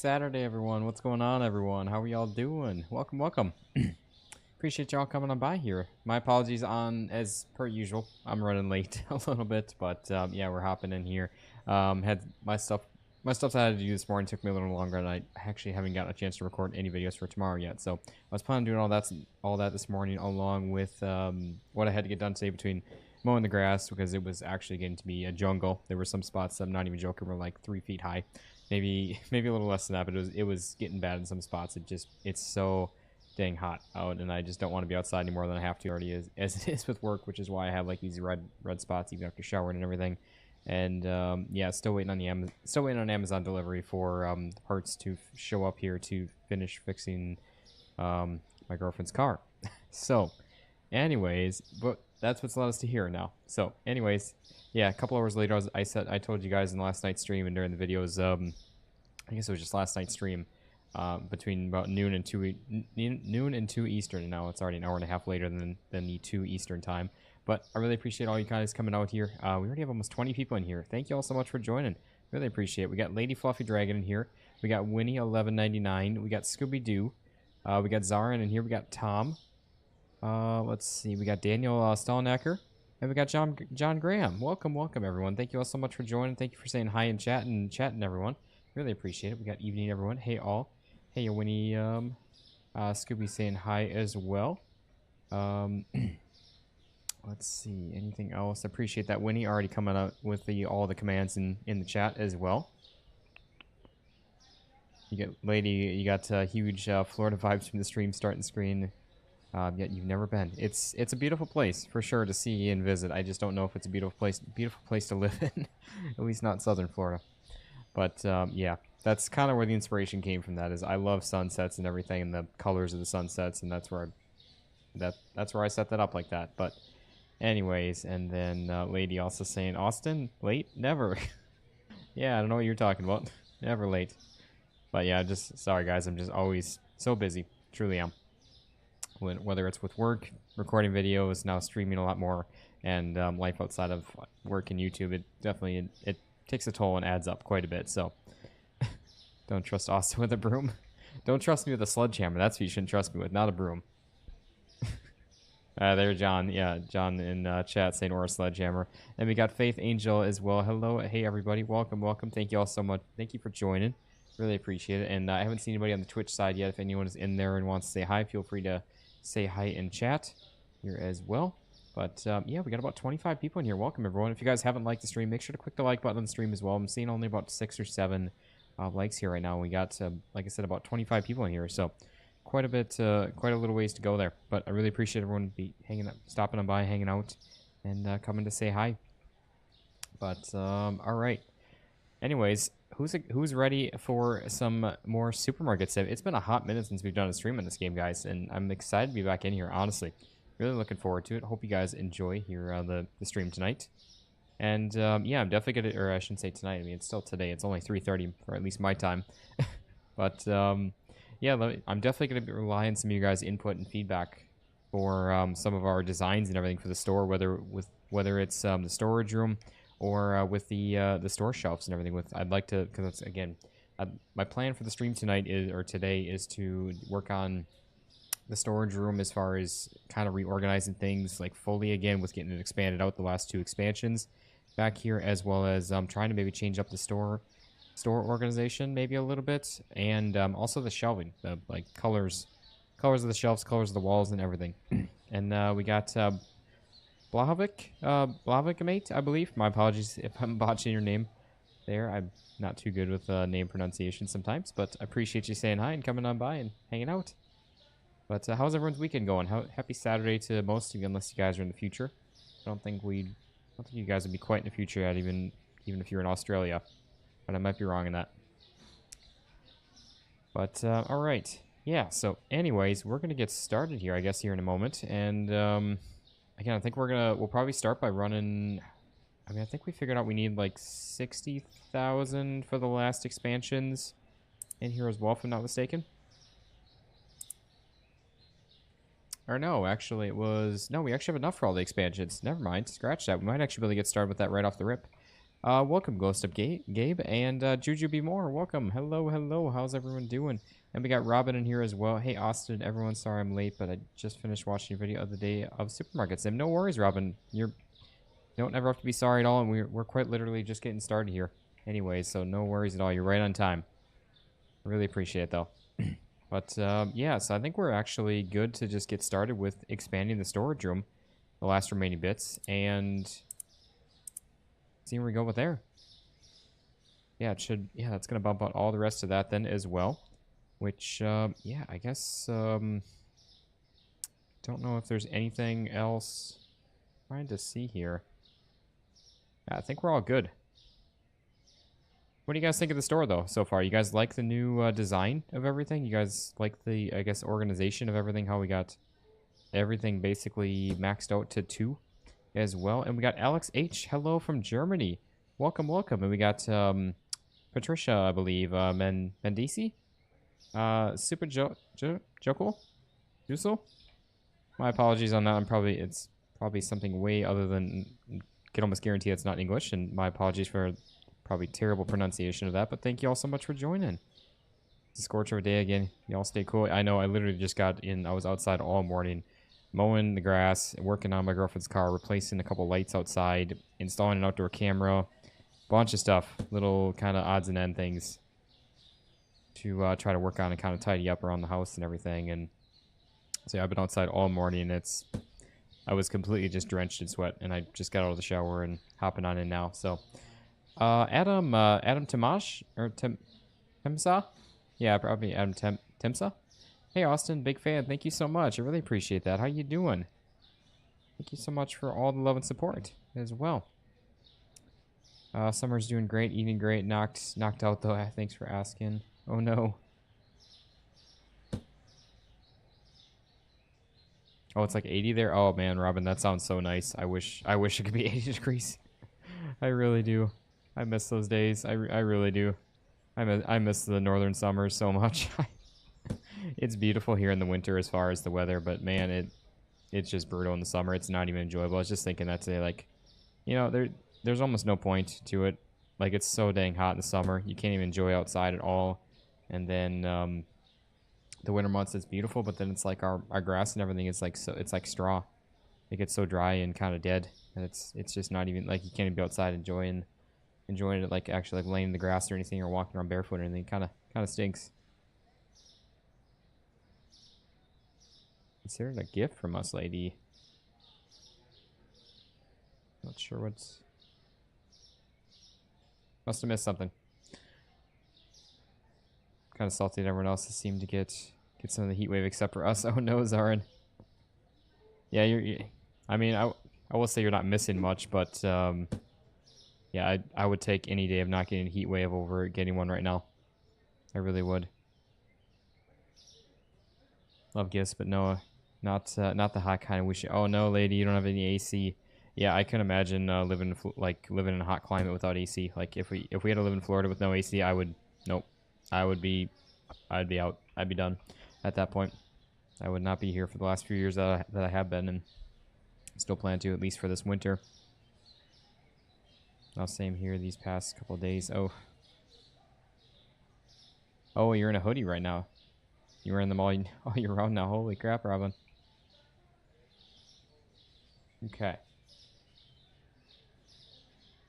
Saturday, everyone. What's going on, everyone? How are y'all doing? Welcome, welcome. Appreciate y'all coming on by here. My apologies on, as per usual, I'm running late a little bit, but yeah, we're hopping in here. Had my stuff I had to do this morning took me a little longer, and I actually haven't gotten a chance to record any videos for tomorrow yet. So I was planning on doing all that this morning, along with what I had to get done today between mowing the grass, because it was actually getting to be a jungle. There were some spots, I'm not even joking, were like 3 feet high. Maybe a little less than that, but it was getting bad in some spots. It's so dang hot out, and I just don't want to be outside any more than I have to already as it is with work, which is why I have like these red spots even after showering and everything. And yeah, still waiting on Amazon delivery for parts to show up here to finish fixing my girlfriend's car. So anyways, but that's what's led us to here now. So anyways, yeah, a couple hours later, I told you guys in last night's stream and during the videos, I guess it was just last night's stream, between about noon and 2 Eastern, and now it's already an hour and a half later than the 2 Eastern time. But I really appreciate all you guys coming out here. We already have almost 20 people in here. Thank you all so much for joining. Really appreciate it. We got Lady Fluffy Dragon in here. We got Winnie 1199. We got Scooby Doo. We got Zarin in here. We got Tom. Let's see. We got Daniel Stallnacker. And we got John Graham. Welcome, welcome, everyone. Thank you all so much for joining. Thank you for saying hi and chatting, everyone. Really appreciate it. We got evening, everyone. Hey, all. Hey, Winnie. Scooby saying hi as well. Let's see. Anything else? I appreciate that. Winnie already coming out with all the commands in the chat as well. You get Lady. You got huge Florida vibes from the stream starting screen. Yet you've never been. It's a beautiful place for sure to see and visit. I just don't know if it's a beautiful place to live in. At least not Southern Florida. But yeah, that's kind of where the inspiration came from. That is, I love sunsets and everything, and the colors of the sunsets, and that's where I set that up like that. But anyways, and then Lady also saying, Austin, late? Never. Yeah, I don't know what you're talking about. Never late. But yeah, sorry guys, I'm just always so busy. Truly am. Whether it's with work, recording videos, now streaming a lot more, and life outside of work and YouTube, it definitely it takes a toll and adds up quite a bit. So don't trust Austin with a broom. Don't trust me with a sledgehammer. That's what you shouldn't trust me with, not a broom. There, John. Yeah, John in chat saying or a sledgehammer. And we got Faith Angel as well. Hello. Hey, everybody. Welcome, welcome. Thank you all so much. Thank you for joining. Really appreciate it. And I haven't seen anybody on the Twitch side yet. If anyone is in there and wants to say hi, feel free to say hi in chat here as well. But yeah, we got about 25 people in here. Welcome, everyone. If you guys haven't liked the stream, make sure to click the like button on the stream as well. I'm seeing only about 6 or 7 likes here right now. We got, like I said, about 25 people in here. So quite a bit, quite a little ways to go there. But I really appreciate everyone stopping on by, hanging out, and coming to say hi. But all right. Anyways, who's ready for some more supermarket stuff? It's been a hot minute since we've done a stream in this game, guys, and I'm excited to be back in here. Honestly, really looking forward to it. Hope you guys enjoy here the stream tonight. And yeah, I'm definitely gonna, or I shouldn't say tonight. I mean, it's still today. It's only 3:30 for at least my time. But yeah, I'm definitely going to rely on some of you guys' input and feedback for some of our designs and everything for the store, whether it's the storage room or with the store shelves and everything. I'd like to, because it's, again, my plan for the stream tonight today is to work on the storage room as far as kind of reorganizing things like fully again with getting it expanded out the last 2 expansions back here, as well as trying to maybe change up the store organization maybe a little bit, and also the shelving, the like colors of the shelves, colors of the walls, and everything. And we got Blahovik, I believe. My apologies if I'm botching your name there. I'm not too good with name pronunciation sometimes, but I appreciate you saying hi and coming on by and hanging out. But how's everyone's weekend going? Happy Saturday to most of you, unless you guys are in the future. I don't think you guys would be quite in the future yet, even if you're in Australia. But I might be wrong in that. But, alright. Yeah, so anyways, we're going to get started here, I guess, here in a moment. And, again, I think we'll probably start by running... I mean, I think we figured out we need, like, 60,000 for the last expansions in here as well, if I'm not mistaken. Or no, actually, it was... No, we actually have enough for all the expansions. Never mind, scratch that. We might actually be able to get started with that right off the rip. Welcome, Ghost Up Gabe, and Juju Be More. Welcome. Hello, hello. How's everyone doing? And we got Robin in here as well. Hey, Austin, everyone. Sorry I'm late, but I just finished watching a video of the day of Supermarket Sim. No worries, Robin. You don't ever have to be sorry at all, and we're quite literally just getting started here. Anyway, so no worries at all. You're right on time. I really appreciate it, though. But, yeah, so I think we're actually good to just get started with expanding the storage room, the last remaining bits, and see where we go with there. Yeah, it should, yeah, that's going to bump out all the rest of that then as well, which, yeah, I guess, don't know if there's anything else. Trying to see here. Yeah, I think we're all good. What do you guys think of the store, though, so far? You guys like the new design of everything? You guys like the, I guess, organization of everything? How we got everything basically maxed out to 2 as well. And we got Alex H. Hello from Germany. Welcome, welcome. And we got Patricia, I believe, Mendici? Super Jokul? Jusel? My apologies on that. It's probably something way other than, can almost guarantee it's not English. And my apologies for probably terrible pronunciation of that, but thank you all so much for joining. It's a scorcher of a day again. Y'all stay cool. I know I literally just got in. I was outside all morning, mowing the grass, working on my girlfriend's car, replacing a couple lights outside, installing an outdoor camera, bunch of stuff, little kind of odds and end things to try to work on and kind of tidy up around the house and everything. And so yeah, I've been outside all morning. I was completely just drenched in sweat, and I just got out of the shower and hopping on in now. So. Adam Tamash, or Timsa? Yeah, probably Adam Timsa. Hey, Austin, big fan. Thank you so much. I really appreciate that. How you doing? Thank you so much for all the love and support as well. Summer's doing great, eating great, knocked out though. Thanks for asking. Oh no. Oh, it's like 80 there. Oh man, Robin, that sounds so nice. I wish it could be 80 degrees. I really do. I miss those days. I really do. I miss the northern summers so much. It's beautiful here in the winter as far as the weather, but man, it's just brutal in the summer. It's not even enjoyable. I was just thinking that today, like, you know, there's almost no point to it. Like, it's so dang hot in the summer. You can't even enjoy outside at all. And then the winter months, it's beautiful, but then it's like our grass and everything is like, so it's like straw. It gets so dry and kind of dead, and it's just not even, like, you can't even be outside enjoying it, like actually like laying in the grass or anything, or walking around barefoot or anything. Kind of stinks. Considered a gift from us, lady. Not sure what's. Must have missed something. Kind of salty that everyone else has seemed to get some of the heat wave except for us. Oh no, Zarin. Yeah, I mean, I will say you're not missing much, but yeah, I would take any day of not getting a heat wave over getting one right now. I really would. Love gifts, but no, not the hot kind. Oh no, lady, you don't have any AC. Yeah, I can imagine living in a hot climate without AC. Like if we had to live in Florida with no AC, nope. I'd be out. I'd be done at that point. I would not be here for the last few years that I have been, and still plan to, at least for this winter. Now, same here these past couple of days. Oh, you're in a hoodie right now. You were in the mall all year round now. Holy crap, Robin. Okay.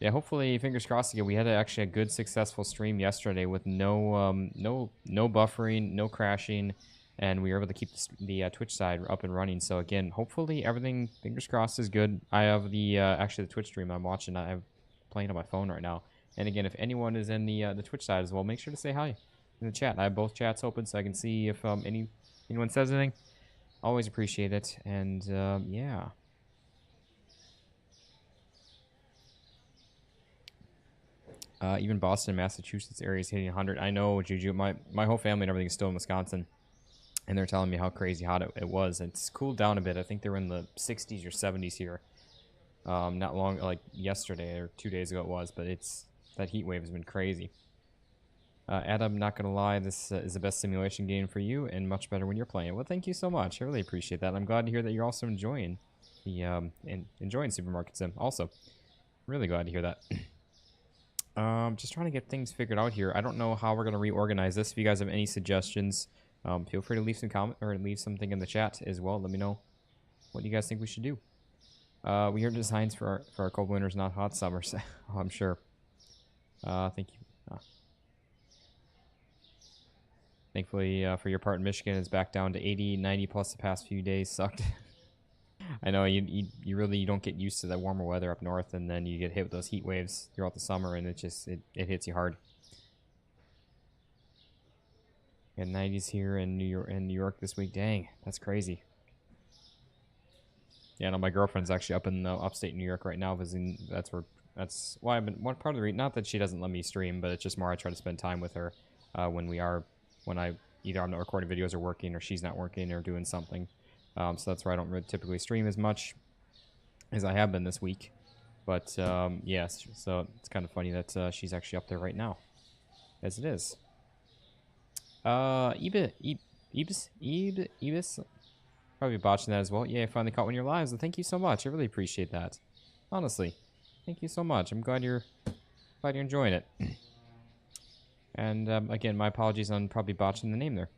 Yeah, hopefully, fingers crossed again. We had actually a good, successful stream yesterday with no buffering, no crashing, and we were able to keep the Twitch side up and running. So again, hopefully everything, fingers crossed, is good. I have the actually the Twitch stream I'm watching. I'm playing on my phone right now. And again, if anyone is in the Twitch side as well, make sure to say hi in the chat. I have both chats open so I can see if anyone says anything. Always appreciate it. And yeah. Even Boston, Massachusetts area is hitting 100. I know, Juju. My whole family and everything is still in Wisconsin, and they're telling me how crazy hot it was. It's cooled down a bit. I think they were in the 60s or 70s here. Not long, like yesterday or 2 days ago it was, but that heat wave has been crazy. Adam, not gonna lie, this is the best simulation game for you, and much better when you're playing. Well, thank you so much. I really appreciate that. I'm glad to hear that you're also enjoying the enjoying Supermarket Sim. Also, really glad to hear that. Just trying to get things figured out here. I don't know how we're gonna reorganize this. If you guys have any suggestions, feel free to leave some comment or leave something in the chat as well. Let me know what you guys think we should do. We hear designs for our cold winters, not hot summers. Oh, I'm sure. Thank you. Thankfully, for your part in Michigan, it's back down to 80, 90 plus the past few days. Sucked. I know you really don't get used to the warmer weather up north, and then you get hit with those heat waves throughout the summer, and it hits you hard. We had 90s here in New York this week. Dang, that's crazy. Yeah, no, my girlfriend's actually up in upstate New York right now visiting. That's why I've been one part of the reason. Not that she doesn't let me stream, but it's just more I try to spend time with her when I either I'm not recording videos or working, or she's not working or doing something. So that's why I don't really typically stream as much as I have been this week. But yes, so it's kind of funny that she's actually up there right now, as it is. Ibis, probably botching that as well. Yeah, I finally caught one of your lives. So thank you so much. I really appreciate that. Honestly, thank you so much. I'm glad you're enjoying it. And again, my apologies on probably botching the name there.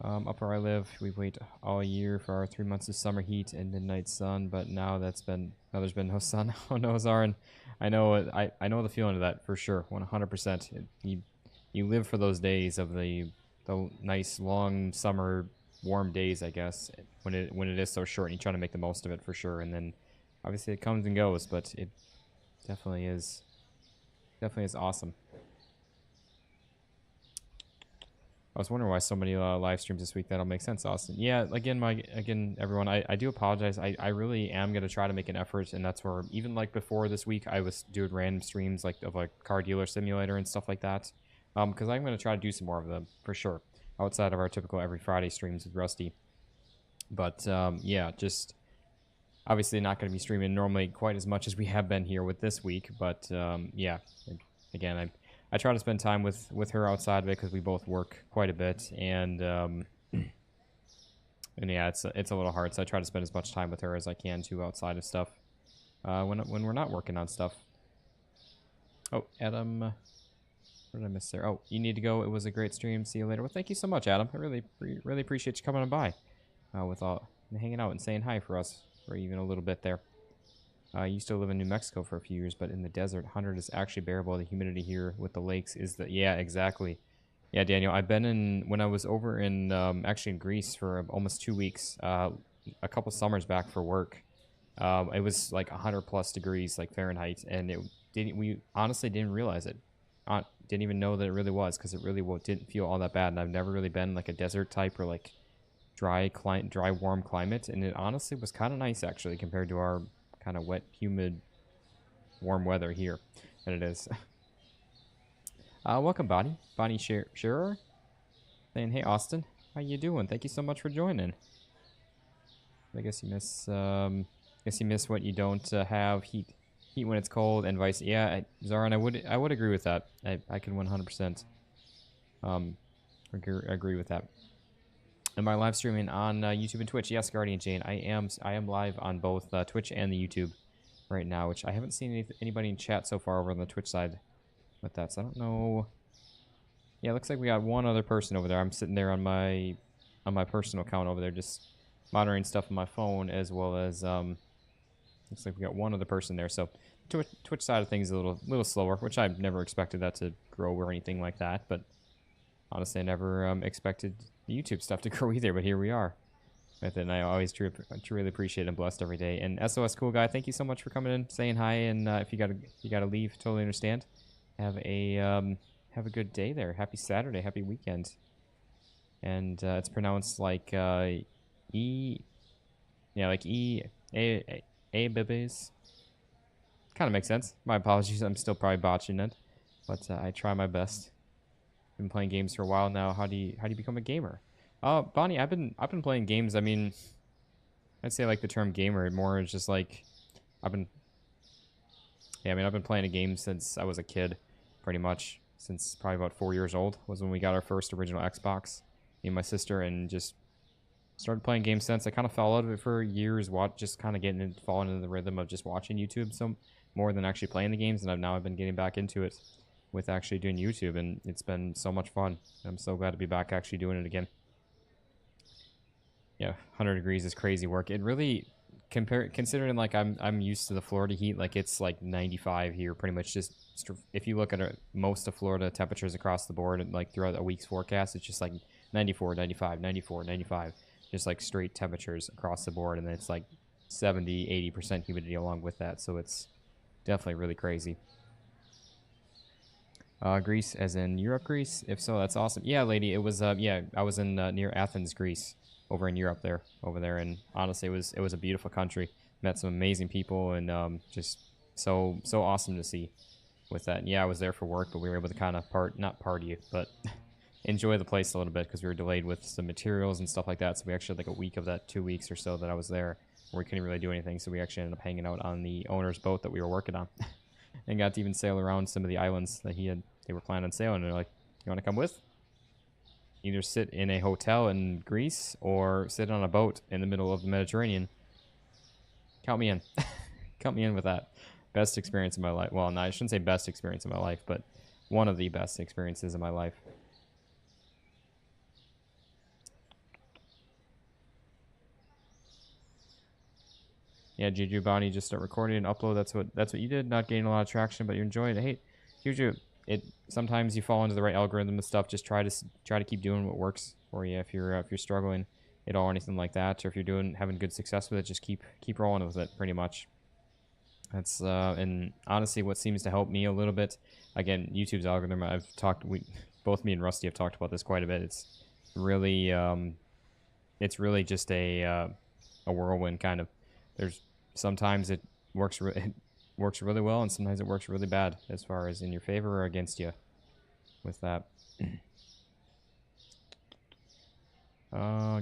Up where I live, we wait all year for our 3 months of summer heat and midnight sun, but now there's been no sun. Oh no, Zarin. I know the feeling of that for sure, 100%. You live for those days of the nice long summer warm days, I guess, when it is so short, and you try to make the most of it for sure. And then obviously it comes and goes, but it definitely is awesome. I was wondering why so many live streams this week. That'll make sense, Austin. Yeah, again, everyone, I do apologize. I really am going to try to make an effort, and that's where, even like before this week, I was doing random streams like of a car dealer simulator and stuff like that. Because I'm going to try to do some more of them, for sure, outside of our typical every Friday streams with Rusty. But, yeah, just obviously not going to be streaming normally quite as much as we have been here with this week. But, yeah, again, I try to spend time with her outside of it because we both work quite a bit, and yeah, it's a little hard. So I try to spend as much time with her as I can too outside of stuff when we're not working on stuff. Oh, Adam, what did I miss there? Oh, you need to go. It was a great stream. See you later. Well, thank you so much, Adam. I really appreciate you coming on by with all and hanging out and saying hi for us for even a little bit there. I used to live in New Mexico for a few years, but in the desert, 100 is actually bearable. The humidity here with the lakes is yeah, exactly. Yeah, Daniel, I've been in, when I was over in, actually in Greece for almost 2 weeks, a couple summers back for work. It was like 100 plus degrees, like Fahrenheit, and we honestly didn't realize it. Didn't even know that it really was, because it really didn't feel all that bad, and I've never really been like a desert type or like dry, warm climate, and it honestly was kind of nice, actually, compared to our kind of wet, humid, warm weather here, and it is. Welcome, Bonnie Shearer, saying, "Hey, Austin, how you doing? Thank you so much for joining." I guess you miss what you don't have heat when it's cold, and vice. Yeah, Zarin, I would agree with that. I can 100% agree with that. Am I live streaming on YouTube and Twitch? Yes, Guardian Jane. I am live on both Twitch and the YouTube right now, which I haven't seen anybody in chat so far over on the Twitch side with that. So I don't know. Yeah, it looks like we got one other person over there. I'm sitting there on my personal account over there, just monitoring stuff on my phone, as well as looks like we got one other person there. So Twitch side of things is a little slower, which I've never expected that to grow or anything like that. But honestly, I never expected the YouTube stuff to grow either, but here we are with it, and I always truly appreciate and blessed every day. And SOS Cool Guy, thank you so much for coming in, saying hi, and if you gotta leave, totally understand. Have a good day there. Happy Saturday, happy weekend. And it's pronounced like like babies. Kind of makes sense. My apologies, I'm still probably botching it, but I try my best. Been playing games for a while now. How do you become a gamer? Bonnie, I've been playing games. I mean, I'd say like the term gamer more is just like I've been playing a game since I was a kid, pretty much since probably about 4 years old was when we got our first original Xbox, me and my sister, and just started playing games since. I kind of fell out of it for years, just kind of falling into the rhythm of just watching YouTube more than actually playing the games, and I've been getting back into it with actually doing YouTube, and it's been so much fun. I'm so glad to be back actually doing it again. Yeah, 100 degrees is crazy work. It really, considering like I'm used to the Florida heat, like it's like 95 here pretty much. Just if you look at most of Florida temperatures across the board, and like throughout a week's forecast, it's just like 94, 95, 94, 95, just like straight temperatures across the board, and then it's like 70, 80% humidity along with that. So it's definitely really crazy. Greece, as in Europe, Greece? If so, that's awesome. Yeah, lady, it was, yeah, I was in near Athens, Greece, over in Europe over there, and honestly, it was a beautiful country. Met some amazing people, and just so awesome to see with that. And yeah, I was there for work, but we were able to kind of not party, but enjoy the place a little bit because we were delayed with some materials and stuff like that. So we actually had like a week of that, 2 weeks or so that I was there, where we couldn't really do anything. So we actually ended up hanging out on the owner's boat that we were working on, and got to even sail around some of the islands that they were planning on sailing. And they're like, "You want to come with? Either sit in a hotel in Greece or sit on a boat in the middle of the Mediterranean." Count me in. Count me in with that. Best experience of my life. Well, no, I shouldn't say best experience of my life, but one of the best experiences of my life. Yeah, Juju Bonnie, just start recording and upload. That's what you did. Not getting a lot of traction, but you're enjoying it. Hey, Juju, sometimes you fall into the right algorithm and stuff. Just try to keep doing what works for you. If you're struggling at all or anything like that, or if you're having good success with it, just keep rolling with it. Pretty much. That's and honestly, what seems to help me a little bit. Again, YouTube's algorithm. Both me and Rusty have talked about this quite a bit. It's really just a whirlwind kind of. There's sometimes it works really well, and sometimes it works really bad as far as in your favor or against you with that.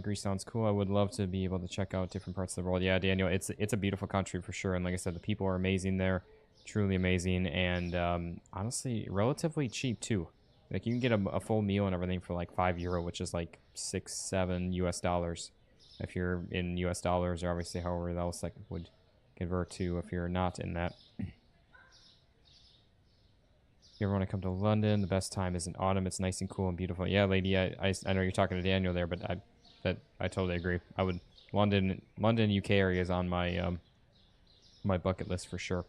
Greece sounds cool. I would love to be able to check out different parts of the world. Yeah, Daniel, it's a beautiful country for sure, and like I said, the people are amazing there, truly amazing, and honestly, relatively cheap too. Like you can get a full meal and everything for like €5, which is like $6-7 US. If you're in US dollars, or obviously however else like would convert to if you're not in that. If you ever want to come to London, the best time is in autumn. It's nice and cool and beautiful. Yeah, lady, I know you're talking to Daniel there, but I totally agree. I would London UK area is on my my bucket list for sure.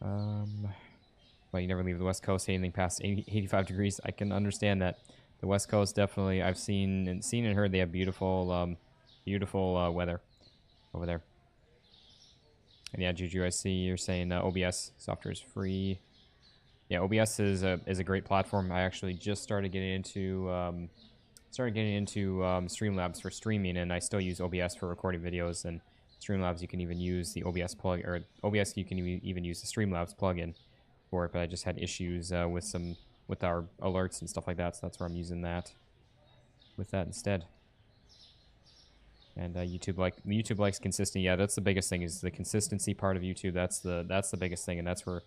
Well, you never leave the West Coast. Anything past 85 degrees, I can understand that. The West Coast, definitely. I've seen and heard they have beautiful, beautiful weather over there. And yeah, Juju, I see you're saying OBS software is free. Yeah, OBS is a great platform. I actually just started getting into Streamlabs for streaming, and I still use OBS for recording videos. And Streamlabs, you can even use the OBS plug, or OBS, you can even use the Streamlabs plugin for it. But I just had issues with our alerts and stuff like that, so that's where I'm using that with that instead. And YouTube likes consistency. Yeah, that's the biggest thing, is the consistency part of YouTube. That's the biggest thing, and that's where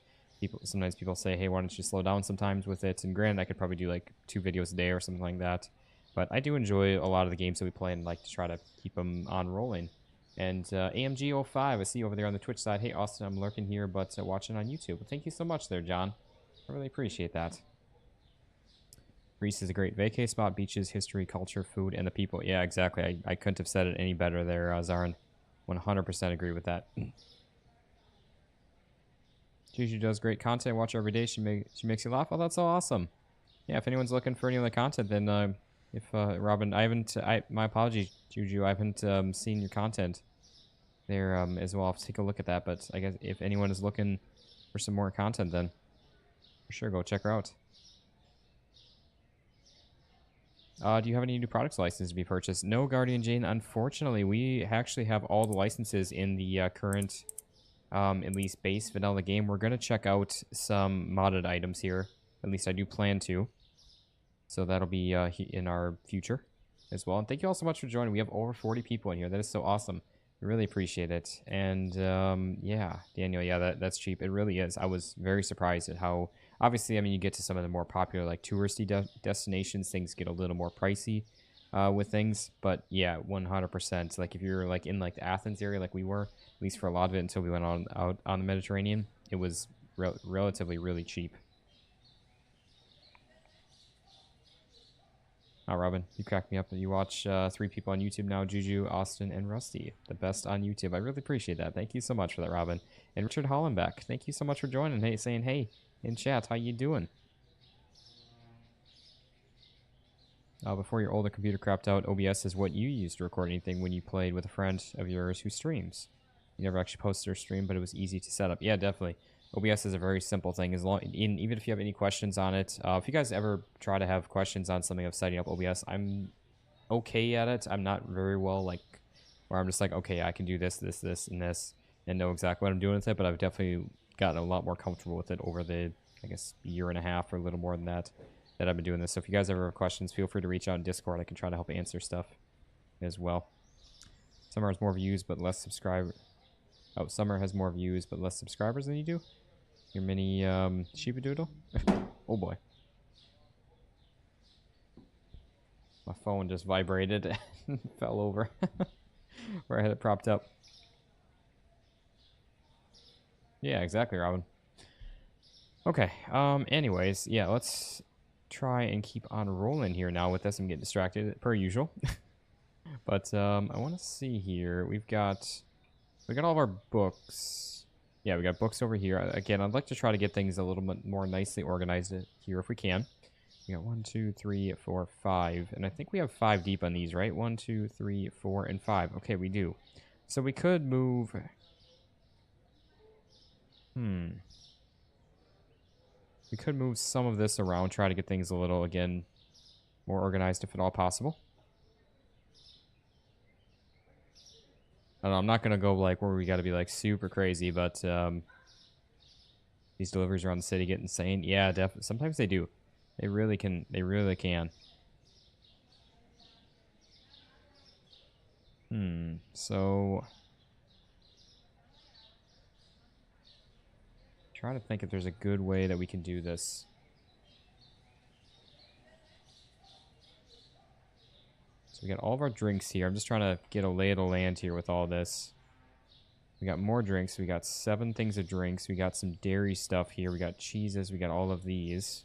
sometimes people say, hey, why don't you slow down sometimes with it? And granted, I could probably do like 2 videos a day or something like that, but I do enjoy a lot of the games that we play and like to try to keep them on rolling. And AMG05, I see you over there on the Twitch side. Hey, Austin, I'm lurking here, but watching on YouTube. Well, thank you so much there, John. I really appreciate that. Greece is a great vacay spot. Beaches, history, culture, food, and the people. Yeah, exactly. I couldn't have said it any better there, Zarin. 100% agree with that. Juju does great content. Watch her every day. She makes you laugh. Oh, that's so awesome. Yeah, if anyone's looking for any other content, then Robin, my apologies, Juju. I haven't seen your content there as well. I'll have to take a look at that. But I guess if anyone is looking for some more content, then for sure go check her out. Do you have any new products licenses to be purchased? No, Guardian Jane. Unfortunately, we actually have all the licenses in the current, at least base vanilla game. We're going to check out some modded items here. At least I do plan to. So that'll be in our future as well. And thank you all so much for joining. We have over 40 people in here. That is so awesome. I really appreciate it. And yeah, Daniel, yeah, that's cheap. It really is. I was very surprised at how... Obviously, I mean, you get to some of the more popular, like, touristy destinations, things get a little more pricey. with things. But yeah, 100%. Like if you're like in like the Athens area, like we were, at least for a lot of it until we went out on the Mediterranean, it was relatively really cheap. Oh, Robin, you cracked me up. You watch 3 people on YouTube now, Juju, Austin, and Rusty. The best on YouTube. I really appreciate that. Thank you so much for that, Robin. And Richard Hollenbeck, thank you so much for joining. Hey, saying hey in chat. How you doing? Before your older computer crapped out, OBS is what you used to record anything when you played with a friend of yours who streams. You never actually posted or streamed, but it was easy to set up. Yeah, definitely. OBS is a very simple thing. Even if you have any questions on it, if you guys ever try to have questions on something of setting up OBS, I'm okay at it. I'm not very well, like, where I'm just like, okay, I can do this, this, this, and this, and know exactly what I'm doing with it, but I've definitely gotten a lot more comfortable with it over the, I guess, year and a half or a little more than that I've been doing this. So if you guys ever have questions, feel free to reach out in Discord. I can try to help answer stuff as well. Summer has more views, but less subscribers. Oh, Summer has more views, but less subscribers than you do? Your mini sheepadoodle? Oh boy. My phone just vibrated and fell over where I had it propped up. Yeah, exactly, Robin. Okay, anyways, yeah, let's try and keep on rolling here now with this. I'm getting distracted, per usual. But, I want to see here. We got all of our books. Yeah, we got books over here. Again, I'd like to try to get things a little bit more nicely organized here if we can. We got 1, 2, 3, 4, 5. And I think we have 5 deep on these, right? 1, 2, 3, 4, and 5. Okay, we do. So we could move... We could move some of this around, try to get things a little, again, more organized if at all possible. I don't know, I'm not going to go, like, where we got to be, like, super crazy, but, these deliveries around the city get insane. Yeah, definitely. Sometimes they do. They really can. They really can. So... trying to think if there's a good way that we can do this. So we got all of our drinks here. I'm just trying to get a lay of the land here with all this. We got more drinks. We got 7 things of drinks. We got some dairy stuff here. We got cheeses. We got all of these.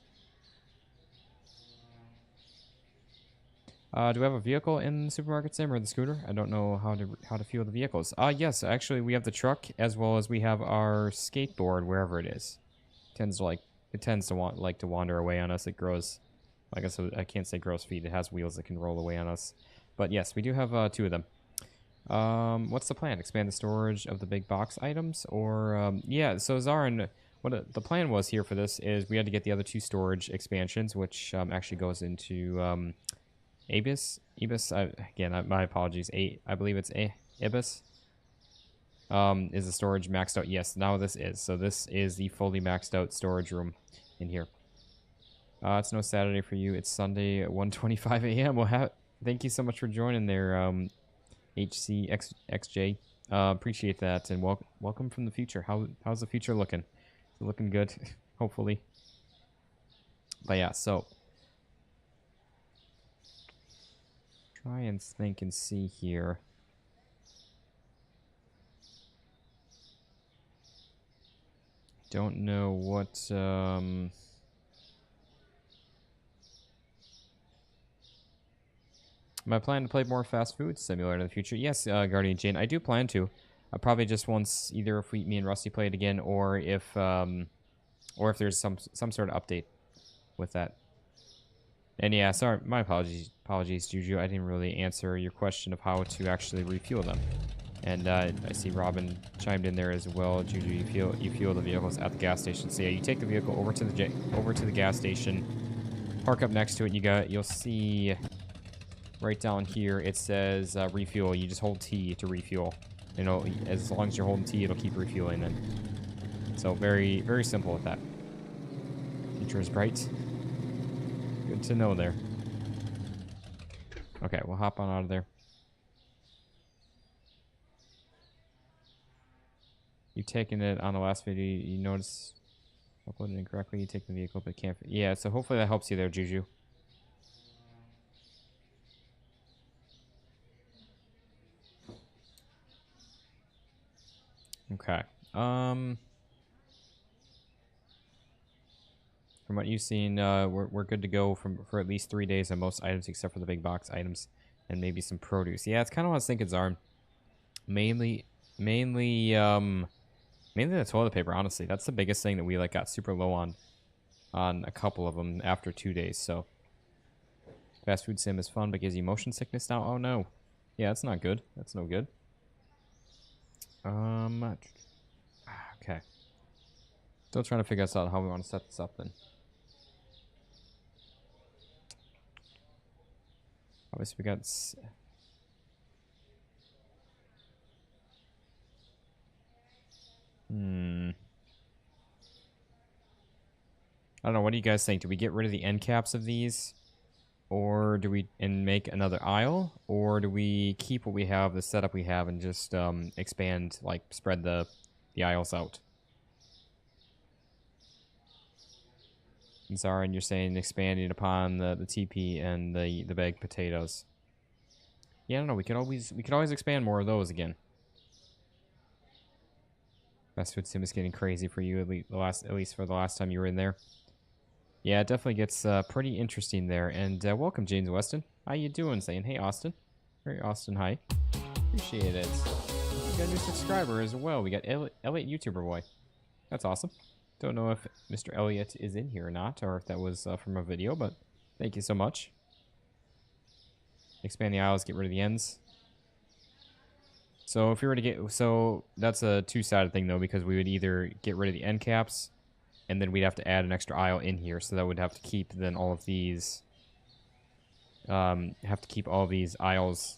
Do we have a vehicle in the supermarket sim or the scooter? I don't know how to fuel the vehicles. Yes, actually we have the truck as well as we have our skateboard wherever it is. It tends to wander away on us. It grows, I guess I can't say grows feet. It has wheels that can roll away on us. But yes, we do have 2 of them. What's the plan? Expand the storage of the big box items, or yeah. So Zarin, what the plan was here for this is we had to get the other 2 storage expansions, which actually goes into Ibis. Again, my apologies. I believe it's Ibis. Is the storage maxed out? Yes, now this is. So this is the fully maxed out storage room in here. It's no Saturday for you. It's Sunday at 1:25 a.m. Well, thank you so much for joining there, HCXJ. Appreciate that, and welcome from the future. How's the future looking? Is it looking good? Hopefully. But yeah, so try and think and see here. Don't know what my plan to play more fast food simulator in the future. Yes, Guardian Jane, I do plan to. Probably just once, either if me and Rusty play it again, or if there's some sort of update with that. And yeah, sorry, my apologies, Juju. I didn't really answer your question of how to actually refuel them. And I see Robin chimed in there as well. Juju, you fuel the vehicles at the gas station. So yeah, you take the vehicle over to the gas station, park up next to it. You'll see right down here it says refuel. You just hold T to refuel. You know, as long as you're holding T, it'll keep refueling then. So very, very simple with that. Future is bright. Good to know there. Okay, we'll hop on out of there. You taken it on the last video. You notice uploaded incorrectly. You take the vehicle, but can't. Yeah, so hopefully that helps you there, Juju. Okay. From what you've seen, we're good to go for at least 3 days on most items except for the big box items and maybe some produce. Yeah, it's kind of what I was thinking, Zarn. Mainly the toilet paper, honestly. That's the biggest thing that we like got super low on a couple of them after 2 days. So fast food sim is fun but gives you motion sickness now. Oh no. Yeah, that's not good. That's no good. Okay. Still trying to figure out how we want to set this up then. Obviously we got I don't know, what do you guys think? Do we get rid of the end caps of these? Or do we make another aisle? Or do we keep what we have, the setup we have, and just expand, like spread the aisles out? And Zarin, you're saying expanding upon the TP and the bagged potatoes. Yeah, I don't know. We could always expand more of those again. Fast food sim is getting crazy for you at least for the last time you were in there. Yeah, it definitely gets pretty interesting there. And welcome, James Weston. How you doing? Saying, hey, Austin. Hey, Austin, hi. Appreciate it. We got a new subscriber as well. We got Elliot YouTuber Boy. That's awesome. Don't know if Mr. Elliot is in here or not, or if that was from a video, but thank you so much. Expand the aisles, get rid of the ends. So if we were to get... So that's a two-sided thing, though, because we would either get rid of the end caps, and then we'd have to add an extra aisle in here, so that would have to keep then all of these... have to keep all these aisles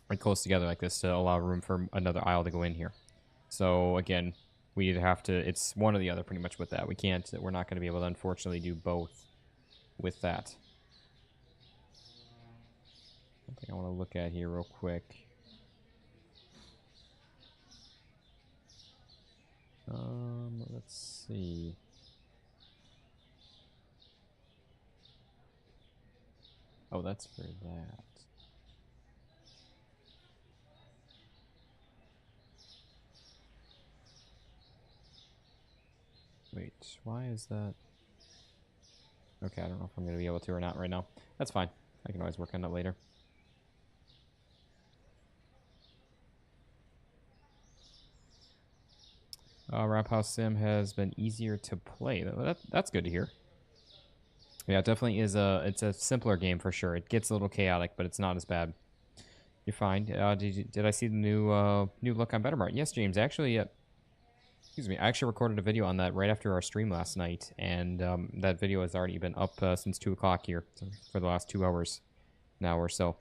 like close together like this to allow room for another aisle to go in here. So again, we either have to... It's one or the other pretty much with that. We're not going to be able to unfortunately do both with that. One thing I want to look at here real quick. Let's see. Oh, that's for that. Wait, why is that? Okay, I don't know if I'm going to be able to or not right now. That's fine. I can always work on that later. Rap House Sim has been easier to play. That's good to hear. Yeah, it definitely is it's a simpler game for sure. It gets a little chaotic, but it's not as bad. You're fine. Did I see the new look on BetterMart? Yes, James. Actually, excuse me. I actually recorded a video on that right after our stream last night, and that video has already been up since 2 o'clock here, so for the last 2 hours now or so.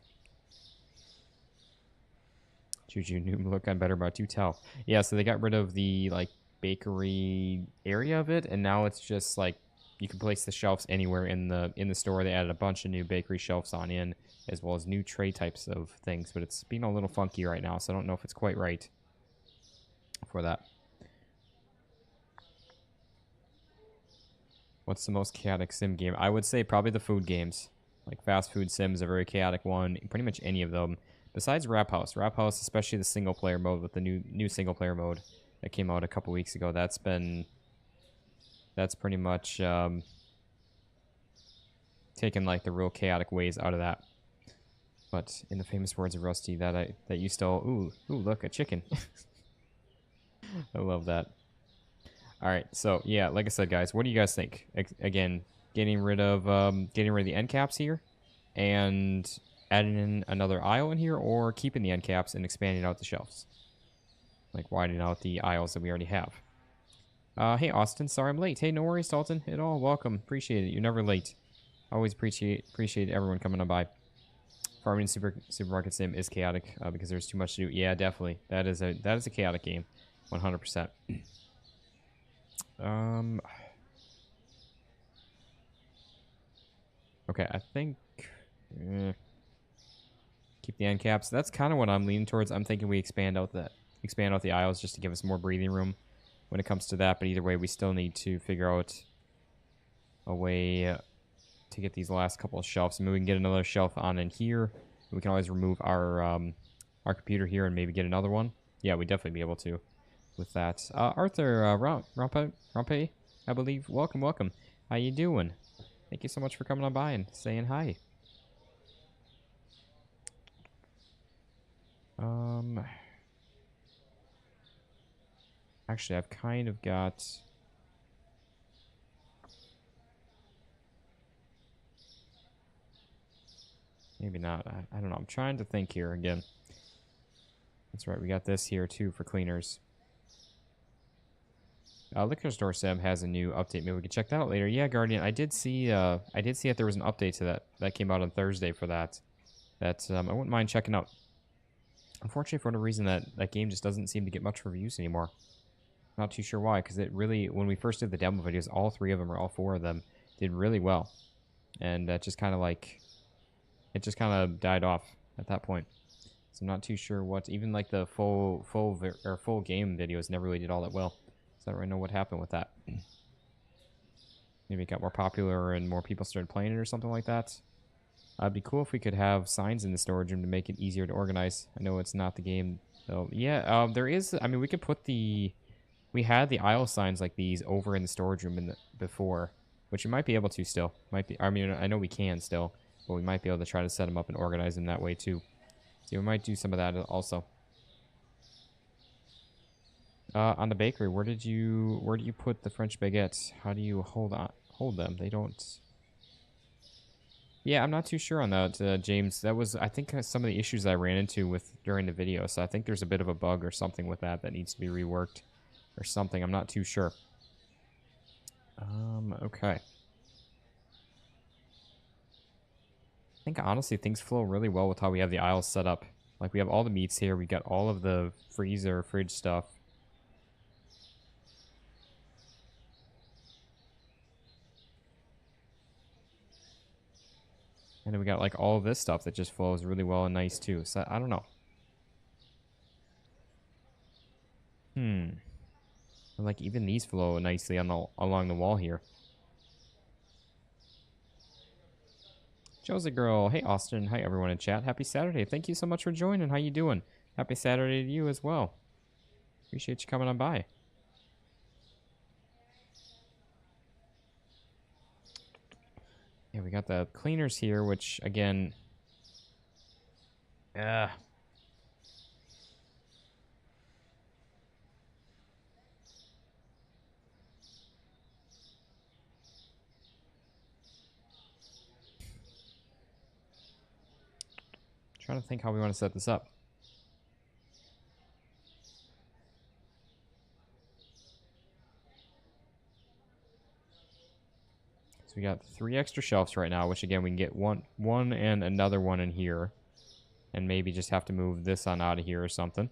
Juju, new look on BetterMart. Do tell. Yeah, so they got rid of the like bakery area of it, and now it's just like you can place the shelves anywhere in the store. They added a bunch of new bakery shelves on in, as well as new tray types of things, but it's being a little funky right now, so I don't know if it's quite right for that. What's the most chaotic sim game? I would say probably the food games. Like fast food sim is a very chaotic one. Pretty much any of them. Besides Rap House. Rap House, especially the single player mode with the new single player mode that came out a couple weeks ago. That's pretty much taken like the real chaotic ways out of that. But in the famous words of Rusty, that you stole. Ooh, look, a chicken. I love that. All right, so yeah, like I said, guys, what do you guys think? Again, getting rid of the end caps here, and adding in another aisle in here, or keeping the end caps and expanding out the shelves, like widening out the aisles that we already have. Hey Austin, sorry I'm late. Hey, no worries, Dalton at all. Welcome, appreciate it. You're never late. Always appreciate everyone coming on by. Farming Supermarket Sim is chaotic because there's too much to do. Yeah, definitely. That is a chaotic game, 100%. Okay, I think keep the end caps. That's kind of what I'm leaning towards. I'm thinking we expand out the aisles just to give us more breathing room when it comes to that. But either way, we still need to figure out a way to get these last couple of shelves. I mean, we can get another shelf on in here. We can always remove our computer here and maybe get another one. Yeah, we'd definitely be able to. with that. Arthur Rampe, I believe. Welcome, welcome. How you doing? Thank you so much for coming on by and saying hi. Actually, I've kind of got... Maybe not. I don't know. I'm trying to think here again. That's right. We got this here, too, for cleaners. Liquor Store Sim has a new update. Maybe we can check that out later. Yeah, Guardian. I did see that there was an update to that came out on Thursday for that. That I wouldn't mind checking out. Unfortunately, for whatever reason, that game just doesn't seem to get much reviews anymore. Not too sure why, because it really, when we first did the demo videos, all 3 of them or all 4 of them did really well, and that just kind of like, it just kind of died off at that point. So I'm not too sure what, even like the full game videos never really did all that well. So I don't really know what happened with that. Maybe it got more popular and more people started playing it or something like that. It'd be cool if we could have signs in the storage room to make it easier to organize. I know it's not the game, though. Yeah, there is. I mean, we could put the... We had the aisle signs like these over in the storage room before, which we might be able to still. Might be. I mean, I know we can still, but we might be able to try to set them up and organize them that way too. So we might do some of that also. On the bakery, where do you put the French baguettes? How do you hold them? They don't... Yeah, I'm not too sure on that, James. That was, I think, some of the issues I ran into during the video. So I think there's a bit of a bug or something with that needs to be reworked or something. I'm not too sure. Okay. I think, honestly, things flow really well with how we have the aisles set up. Like, we have all the meats here. We got all of the fridge stuff. And then we got, like, all of this stuff that just flows really well and nice, too. So, I don't know. And, like, even these flow nicely along the wall here. Josie Girl. Hey, Austin. Hi, everyone in chat. Happy Saturday. Thank you so much for joining. How you doing? Happy Saturday to you as well. Appreciate you coming on by. Yeah, we got the cleaners here, which, again... Trying to think how we want to set this up. So we got 3 extra shelves right now, which again we can get one and another one in here, and maybe just have to move this on out of here or something.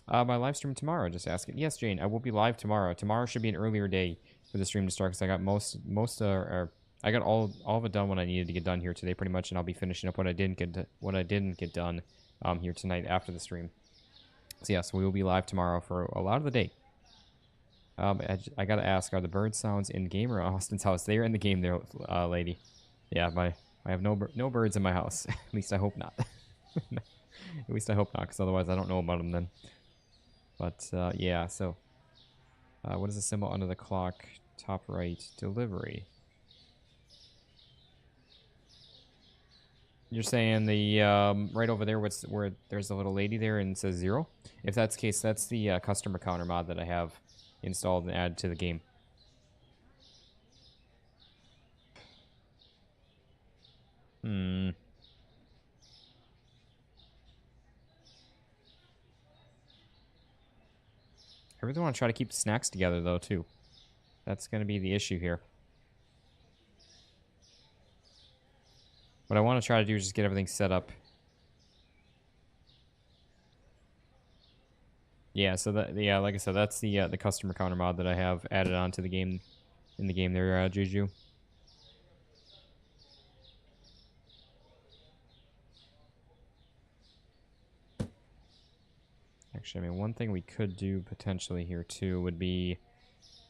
My live stream tomorrow, just asking. Yes, Jane, I will be live tomorrow. Tomorrow should be an earlier day for the stream to start because I got I got all of it done what I needed to get done here today, pretty much, and I'll be finishing up what I didn't get done here tonight after the stream. So yes, we will be live tomorrow for a lot of the day. I gotta ask, are the bird sounds in game or Austin's house? They are in the game there, lady. Yeah, I have no birds in my house. At least I hope not. At least I hope not, because otherwise I don't know about them then. But yeah, so what is the symbol under the clock? Top right, delivery. You're saying the right over there, where there's a little lady there and it says 0? If that's the case, that's the customer counter mod that I have installed and added to the game. I really want to try to keep the snacks together, though, too. That's going to be the issue here. What I want to try to do is just get everything set up. Yeah, so like I said, that's the customer counter mod that I have added onto the game, in the game there, Juju. Actually, I mean, one thing we could do potentially here too would be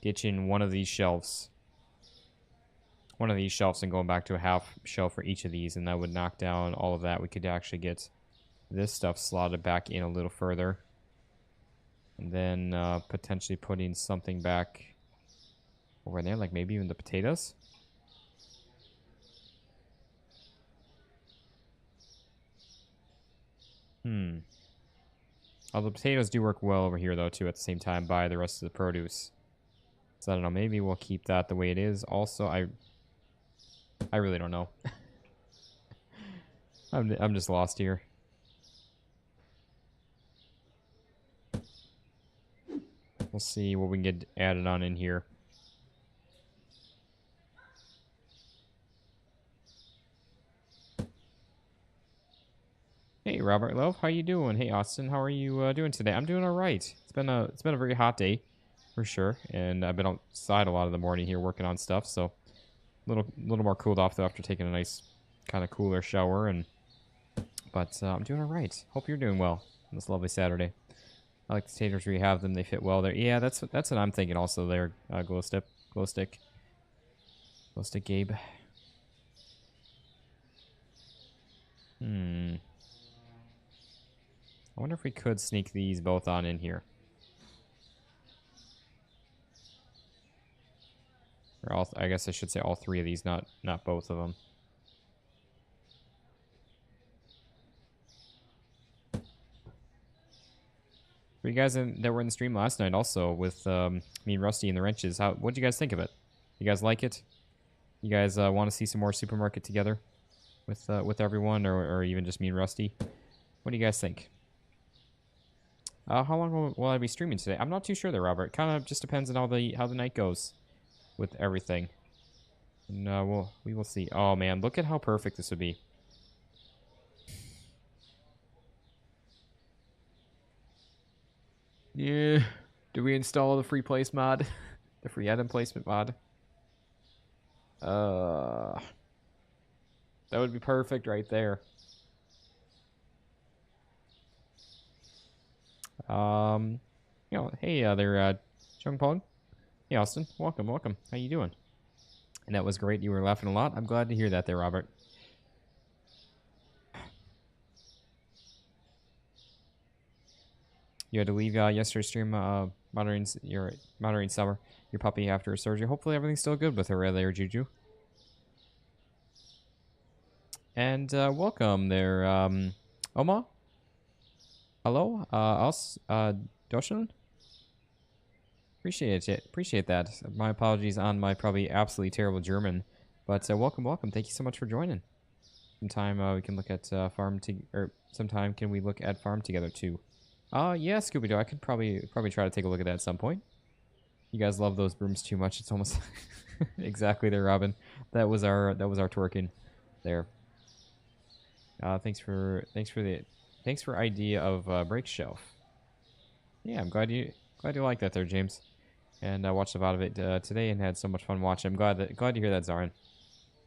ditching one of these shelves. One of these shelves and going back to a half shelf for each of these, and that would knock down all of that. We could actually get this stuff slotted back in a little further. And then potentially putting something back over there, like maybe even the potatoes. Oh, the potatoes do work well over here, though, too, at the same time by the rest of the produce. So I don't know, maybe we'll keep that the way it is. Also, I really don't know. I'm just lost here. We'll see what we can get added on in here. Hey, Robert Love, how you doing? Hey, Austin, how are you doing today? I'm doing all right. It's been a very hot day, for sure, and I've been outside a lot of the morning here working on stuff, so a little more cooled off though after taking a nice kind of cooler shower. But I'm doing all right. Hope you're doing well on this lovely Saturday. I like the taters where you have them; they fit well there. Yeah, that's what I'm thinking. Also, there, glow stick, Gabe. I wonder if we could sneak these both on in here. Or all, I guess I should say all three of these, not both of them. For you guys that were in the stream last night also with me and Rusty and the wrenches, what'd you guys think of it? You guys like it? You guys want to see some more supermarket together with everyone, or even just me and Rusty? What do you guys think? How long will I be streaming today? I'm not too sure there, Robert. Kind of just depends on how the night goes with everything. And we will see. Oh man, look at how perfect this would be. Yeah. Do we install the free place mod? The free item placement mod? That would be perfect right there. You know, hey there, Chung Pong. Hey Austin, welcome. How you doing? And that was great. You were laughing a lot. I'm glad to hear that there, Robert. You had to leave yesterday's stream, monitoring Summer, your puppy, after her surgery. Hopefully everything's still good with her there, Juju. And welcome there, Oma. Hello, Doshan. Appreciate that. My apologies on my probably absolutely terrible German, but welcome. Thank you so much for joining. Sometime we can look at sometime can we look at farm together too? Yeah, Scooby Doo. I could probably try to take a look at that at some point. You guys love those brooms too much. It's almost exactly there, Robin. That was our twerking there. Thanks for idea of break shelf. Yeah, I'm glad you like that there, James. And I watched a lot of it today and had so much fun watching. I'm glad to hear that, Zarin.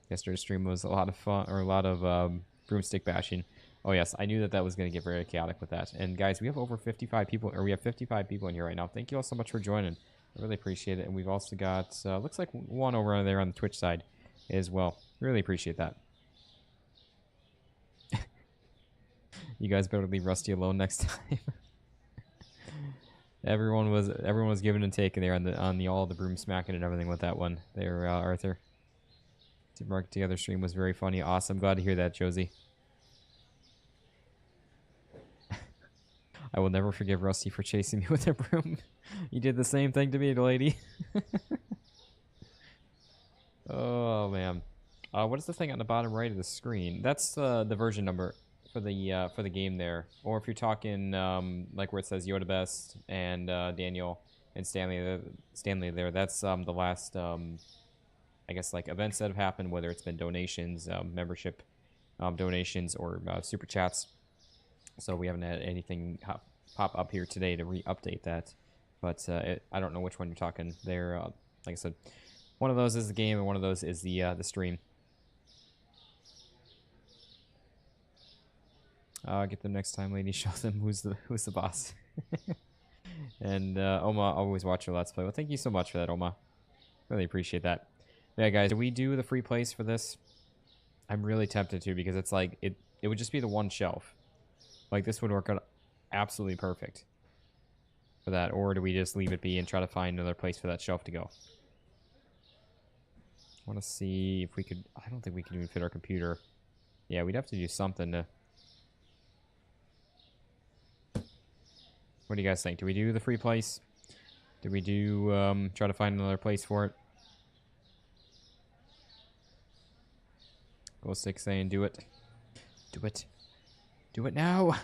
Yesterday's stream was a lot of fun, or a lot of broomstick bashing. Oh yes, I knew that was going to get very chaotic with that. And guys, we have over 55 people, or we have 55 people in here right now. Thank you all so much for joining. I really appreciate it. And we've also got looks like one over there on the Twitch side as well. Really appreciate that. You guys better leave Rusty alone next time. Everyone was giving and taking there on the all the broom smacking and everything with that one there, Arthur. Supermarket together stream was very funny. Awesome. Glad to hear that, Josie. I will never forgive Rusty for chasing me with a broom. You did the same thing to me, lady. Oh man. What is the thing on the bottom right of the screen? That's the version number for the game there. Or if you're talking like where it says Yoda Best and Daniel and Stanley there, that's the last I guess like events that have happened, whether it's been donations, membership donations, or super chats. So we haven't had anything pop up here today to re-update that, but I don't know which one you're talking there. Like I said, one of those is the game and one of those is the stream. Get them next time, lady. Show them who's the boss. And Oma, always watch your Let's Play. Well, thank you so much for that, Oma. Really appreciate that. Yeah, guys, do we do the free place for this? I'm really tempted to, because it's like it would just be the one shelf. Like this would work out absolutely perfect. for that, or do we just leave it be and try to find another place for that shelf to go? I want to see if we could... I don't think we can even fit our computer. Yeah, we'd have to do something to... What do you guys think? Do we do the free place? Do we do... try to find another place for it? Go 6 saying do it. Do it. Do it now!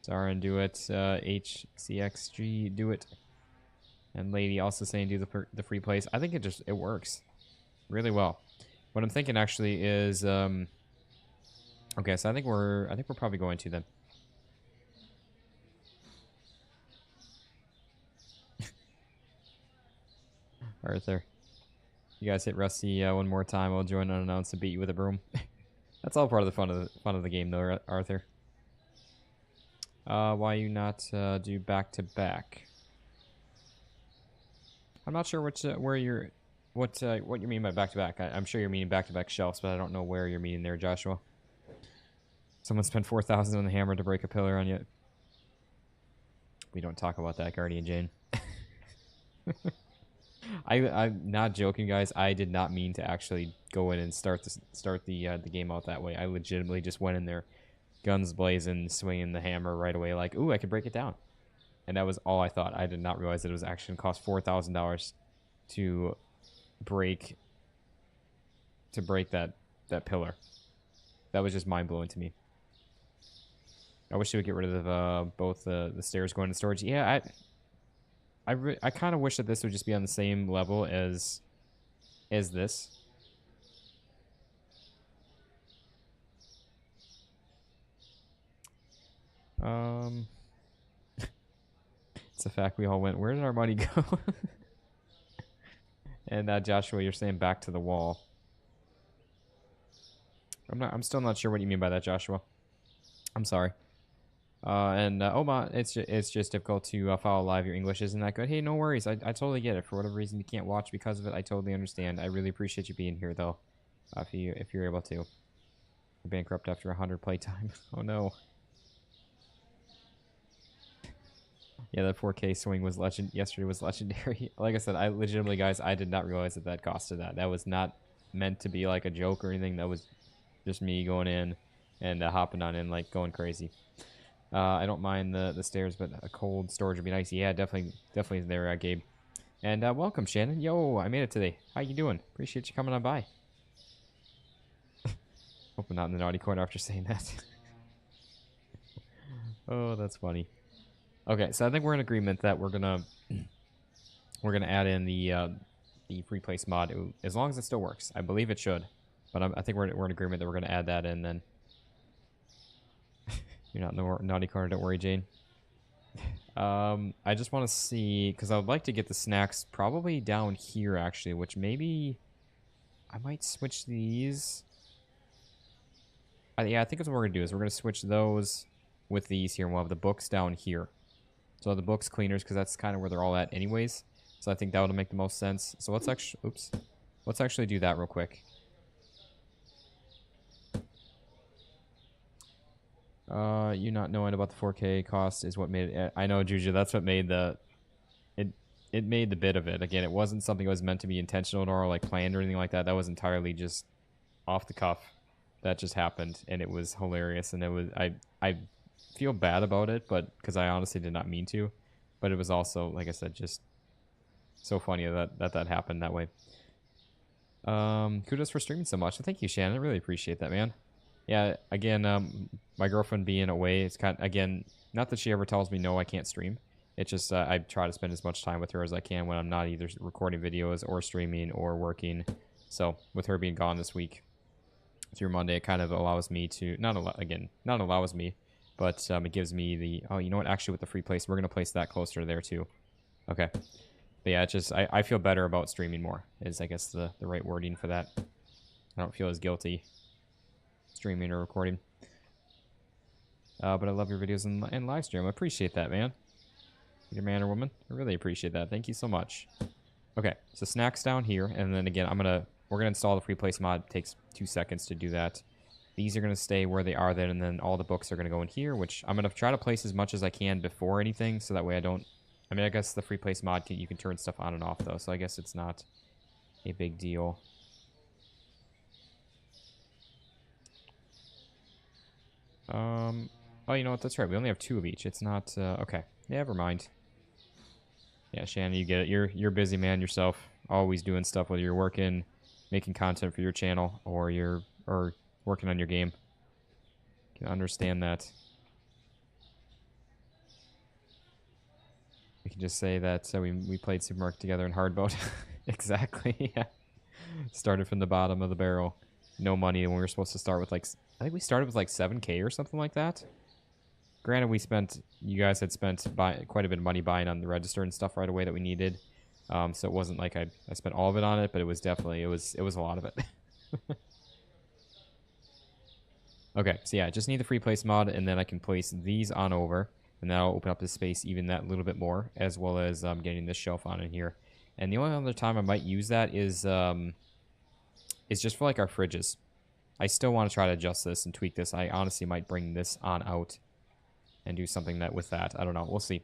Zarin, do it. HCXG, do it. And Lady also saying do the free place. I think it works really well. What I'm thinking actually is okay, so I think we're probably going to then. Arthur, you guys hit Rusty one more time. I'll join unannounced and beat you with a broom. That's all part of the fun of the game, though, Arthur. Why you not do back to back? I'm not sure what you mean by back to back. I'm sure you're meaning back to back shelves, but I don't know where you're meaning there, Joshua. Someone spent 4,000 on the hammer to break a pillar on you. We don't talk about that, Guardian Jane. I'm not joking, guys. I did not mean to actually go in and start the game out that way. I legitimately just went in there, guns blazing, swinging the hammer right away, like, ooh, I could break it down. And that was all I thought. I did not realize that it was actually going to cost $4,000 to break that pillar. That was just mind blowing to me. I wish they would get rid of both the stairs going to storage. Yeah, I kind of wish that this would just be on the same level as this. It's a fact we all went, where did our money go? And Joshua, you're saying back to the wall. I'm still not sure what you mean by that, Joshua. I'm sorry. And Oma, it's just difficult to follow live. Your English isn't that good. Hey, no worries. I totally get it. For whatever reason you can't watch because of it, I totally understand. I really appreciate you being here, though. If you're able to. You're bankrupt after 100 playtime. Oh no. Yeah, that 4K swing was yesterday was legendary. Like I said, I legitimately, guys, I did not realize that costed that. That was not meant to be like a joke or anything. That was just me going in and hopping on in, like going crazy. I don't mind the stairs, but a cold storage would be nice. Yeah, definitely there, Gabe. And welcome, Shannon. Yo, I made it today. How you doing? Appreciate you coming on by. Hope I'm not in the naughty corner after saying that. Oh, that's funny. Okay, so I think we're in agreement that we're gonna add in the free place mod as long as it still works. I believe it should, but I think we're in agreement that we're gonna add that in. Then you're not in the naughty corner. Don't worry, Jane. I just want to see because I would like to get the snacks probably down here actually, which maybe I might switch these. Yeah, I think that's what we're gonna do. Is we're gonna switch those with these here, and we'll have the books down here. So the books cleaners, because that's kind of where they're all at anyways. So I think that would make the most sense. So let's actually, let's actually do that real quick. You not knowing about the 4K cost is what made it. I know, Juju. That's what made it made the bit of it. Again, it wasn't something that was meant to be intentional or like planned or anything like that. That was entirely just off the cuff. That just happened, and it was hilarious. And it was I feel bad about it, but because I honestly did not mean to, but it was also, like I said, just so funny that happened that way. Kudos for streaming so much. Thank you, Shannon. I really appreciate that, man. Yeah, again, my girlfriend being away, it's kind of, again, not that she ever tells me no, I can't stream. It's just I try to spend as much time with her as I can when I'm not either recording videos or streaming or working. So with her being gone this week through Monday, it kind of allows me to not allows me, but it gives me the, oh, you know what, actually with the free place, we're going to place that closer to there too. Okay. But yeah, it's just, I feel better about streaming more, is I guess the right wording for that. I don't feel as guilty streaming or recording. But I love your videos and live stream. I appreciate that, man. Either man or woman. I really appreciate that. Thank you so much. Okay, so snacks down here, and then again, we're gonna install the free place mod. It takes 2 seconds to do that. These are going to stay where they are then, and then all the books are going to go in here, which I'm going to try to place as much as I can before anything, so that way I don't... I mean, I guess the free place mod, you can turn stuff on and off, though, so I guess it's not a big deal. Oh, you know what? That's right. We only have 2 of each. It's not... okay. Yeah, never mind. Yeah, Shannon, you get it. You're busy, man, yourself. Always doing stuff, whether you're working, making content for your channel, or working on your game. Can understand that. We can just say that we played Supermarket together in hard mode. Exactly, yeah. Started from the bottom of the barrel. No money, and we were supposed to start with, like... I think we started with, like, 7K or something like that. Granted, you guys had spent quite a bit of money buying on the register and stuff right away that we needed. So it wasn't like I spent all of it on it, but it was definitely, it was a lot of it. Okay, so yeah, just need the free place mod, and then I can place these on over, and that'll open up the space even that little bit more, as well as getting this shelf on in here. And the only other time I might use that is just for like our fridges. I still want to try to adjust this and tweak this. I honestly might bring this on out and do something with that. I don't know. We'll see.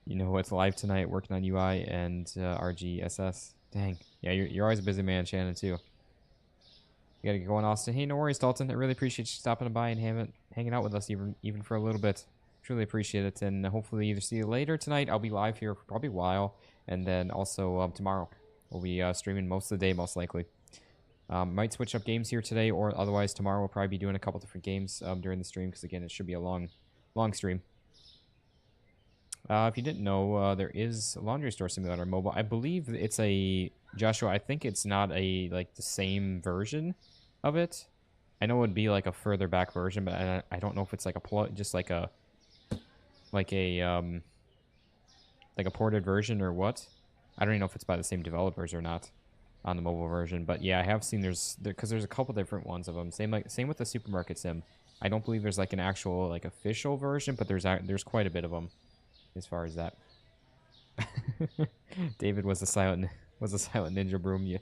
You know what's live tonight, working on UI and RGSS. Dang. Yeah, you're always a busy man, Shannon, too. You gotta get going, Austin. Hey, no worries, Dalton. I really appreciate you stopping by and hanging out with us even for a little bit. Truly appreciate it, and hopefully either see you later tonight. I'll be live here for probably a while, and then also tomorrow. We'll be streaming most of the day, most likely. Might switch up games here today, or otherwise tomorrow we'll probably be doing a couple different games during the stream, because again, it should be a long stream. If you didn't know, there is a laundry store simulator mobile. I believe it's a... Joshua, I think it's not the same version of it. I know it would be like a further back version, but I don't know if it's like just like a ported version or what. I don't even know if it's by the same developers or not on the mobile version. But yeah, I have seen because there's a couple different ones of them. Same with the supermarket sim. I don't believe there's like an actual like official version, but there's quite a bit of them as far as that. David was a silent ninja broom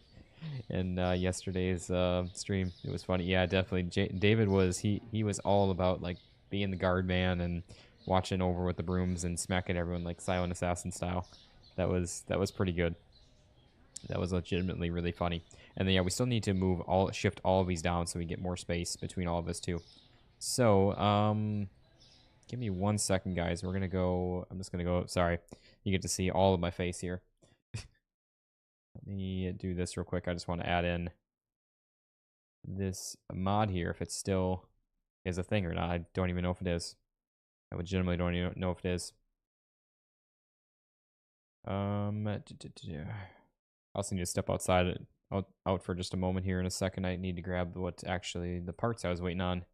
in yesterday's stream. It was funny. Yeah, definitely. David was he was all about like being the guard man and watching over with the brooms and smacking everyone like silent assassin style. That was pretty good. That was legitimately really funny. And then yeah, we still need to shift all of these down so we get more space between all of us too. So give me 1 second, guys. We're gonna go. I'm just gonna go. Sorry, you get to see all of my face here. Let me do this real quick. I just want to add in this mod here, if it still is a thing or not. I don't even know if it is. I legitimately don't even know if it is. I also need to step outside out for just a moment here in a second. I need to grab the parts I was waiting on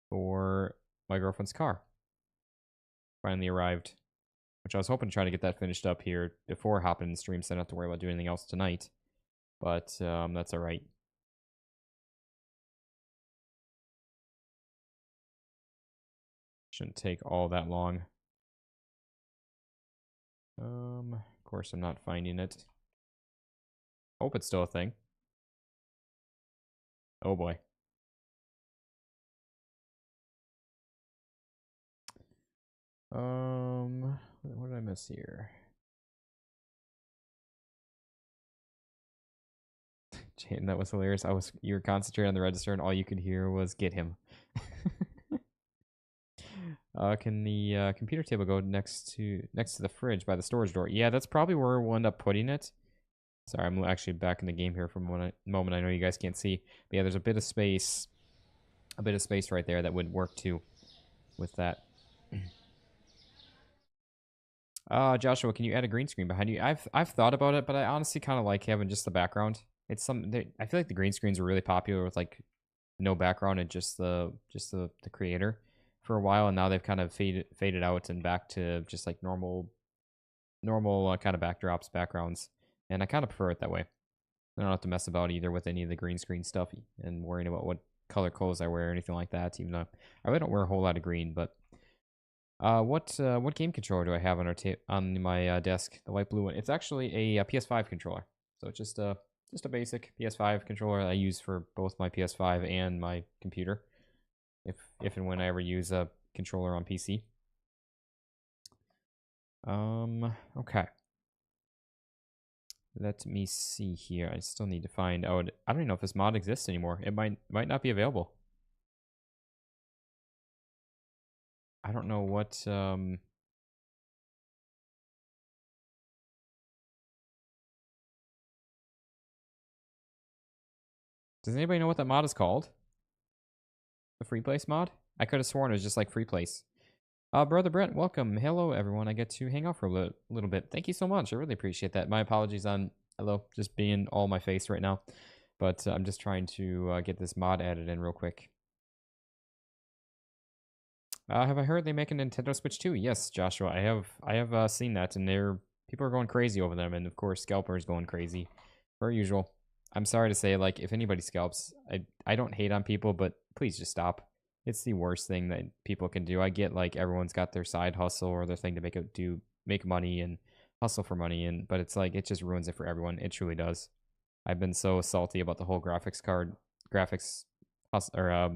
for my girlfriend's car. Finally arrived. Which I was hoping to try to get that finished up here before hopping in the stream, so I don't have to worry about doing anything else tonight. But that's alright. Shouldn't take all that long. Of course I'm not finding it. Hope it's still a thing. Oh boy. What did I miss here? Jane, that was hilarious. You were concentrating on the register and all you could hear was "get him." Can the computer table go next to the fridge by the storage door? Yeah, that's probably where we'll end up putting it. Sorry, I'm actually back in the game here for a moment. I know you guys can't see, but yeah, there's a bit of space right there that would work too with that. Joshua, can you add a green screen behind you? I've thought about it, but I honestly kind of like having just the background. It's I feel like the green screens were really popular with like no background and just the creator for a while, and now they've kind of faded out and back to just like normal kind of backgrounds, and I kind of prefer it that way. I don't have to mess about either with any of the green screen stuff and worrying about what color clothes I wear or anything like that, even though I really don't wear a whole lot of green. But what game controller do I have on my desk? The light blue one. It's actually a PS5 controller, so it's just a just a basic PS5 controller that I use for both my PS5 and my computer. If and when I ever use a controller on PC. Okay. Let me see here. I still need to find out. I don't even know if this mod exists anymore. It might not be available. I don't know what does anybody know what that mod is called? The free place mod? I could have sworn it was just like free place. Brother Brent, welcome. Hello, everyone. I get to hang out for a little bit. Thank you so much. I really appreciate that. My apologies on, hello, just being all my face right now. But I'm just trying to get this mod added in real quick. Have I heard they make a Nintendo Switch 2? Yes, Joshua. I have seen that, and people are going crazy over them, and of course, scalpers going crazy, per usual. I'm sorry to say, like, if anybody scalps, I don't hate on people, but please just stop. It's the worst thing that people can do. I get like everyone's got their side hustle or their thing to make money and hustle for money, but it's like it just ruins it for everyone. It truly does. I've been so salty about the whole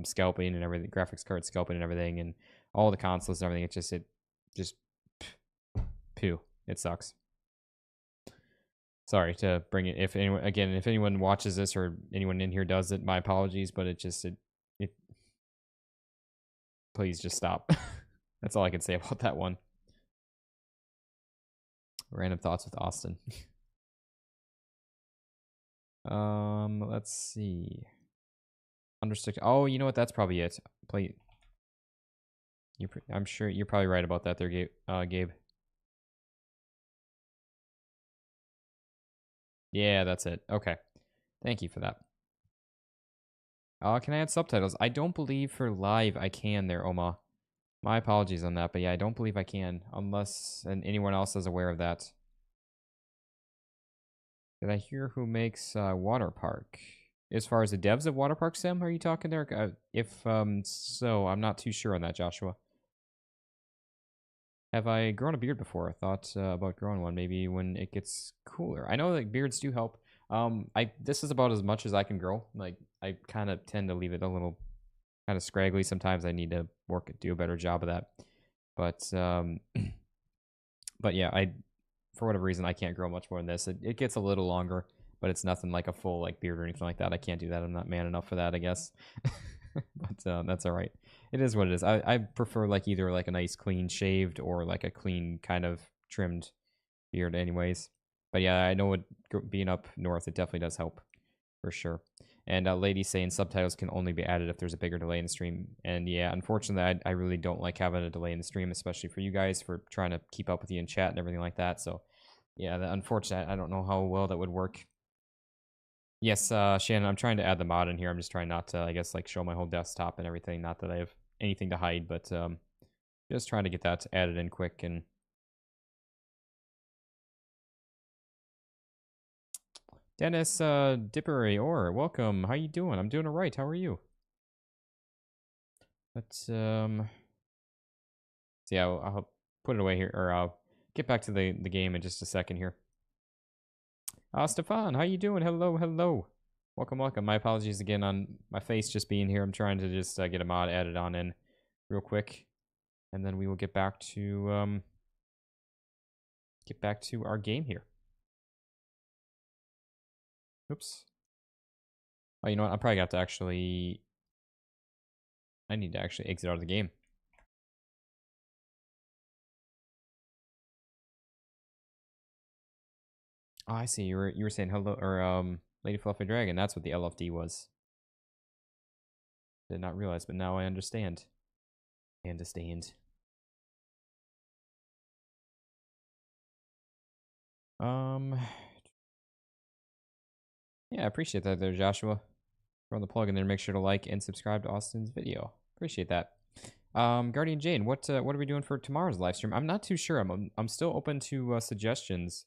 scalping and everything, graphics card scalping and everything, and all the consoles and everything. It just poo. It sucks. Sorry to bring it. If anyone watches this or anyone in here does it, my apologies. But it please just stop. That's all I can say about that one. Random thoughts with Austin. Let's see. Understood. Oh, you know what? That's probably it. I'm sure you're probably right about that there, Gabe. Yeah, that's it. Okay. Thank you for that. Can I add subtitles? I don't believe for live I can there, Oma. My apologies on that, but yeah, I don't believe I can, unless anyone else is aware of that. Did I hear who makes Water Park? As far as the devs of Water Park Sim, are you talking there? If so, I'm not too sure on that, Joshua. Have I grown a beard before? I thought about growing one, maybe when it gets cooler. I know that beards do help. This is about as much as I can grow. Like, I kind of tend to leave it a little kind of scraggly. Sometimes I need to do a better job of that. But but yeah, for whatever reason I can't grow much more than this. It gets a little longer, but it's nothing like a full like beard or anything like that. I can't do that. I'm not man enough for that, I guess. But that's all right. It is what it is. I prefer like either like a nice clean shaved or like a clean kind of trimmed beard anyways. But yeah, I know being up north, it definitely does help for sure. And lady saying subtitles can only be added if there's a bigger delay in the stream. And yeah, unfortunately, I really don't like having a delay in the stream, especially for you guys for trying to keep up with you in chat and everything like that. So yeah, unfortunately, I don't know how well that would work. Yes, Shannon, I'm trying to add the mod in here. I'm just trying not to, I guess, like show my whole desktop and everything. Not that I have anything to hide, but just trying to get that added in quick. And Dennis Dippery or welcome. How you doing? I'm doing all right. How are you? But so yeah, I'll put it away here, or I'll get back to the game in just a second here. Stefan, how you doing? Hello, hello. Welcome, welcome. My apologies again on my face just being here. I'm trying to just get a mod added on in real quick, and then we will get back to our game here. Oops. Oh, you know what? I'm probably got to actually. I need to actually exit out of the game. Oh, I see. You were saying hello or Lady Fluffy Dragon. That's what the LFD was. Did not realize, but now I understand. I understand. Yeah, I appreciate that there, Joshua. Throw the plug in there. Make sure to like and subscribe to Austin's video. Appreciate that. Guardian Jane, what are we doing for tomorrow's live stream? I'm not too sure. I'm still open to suggestions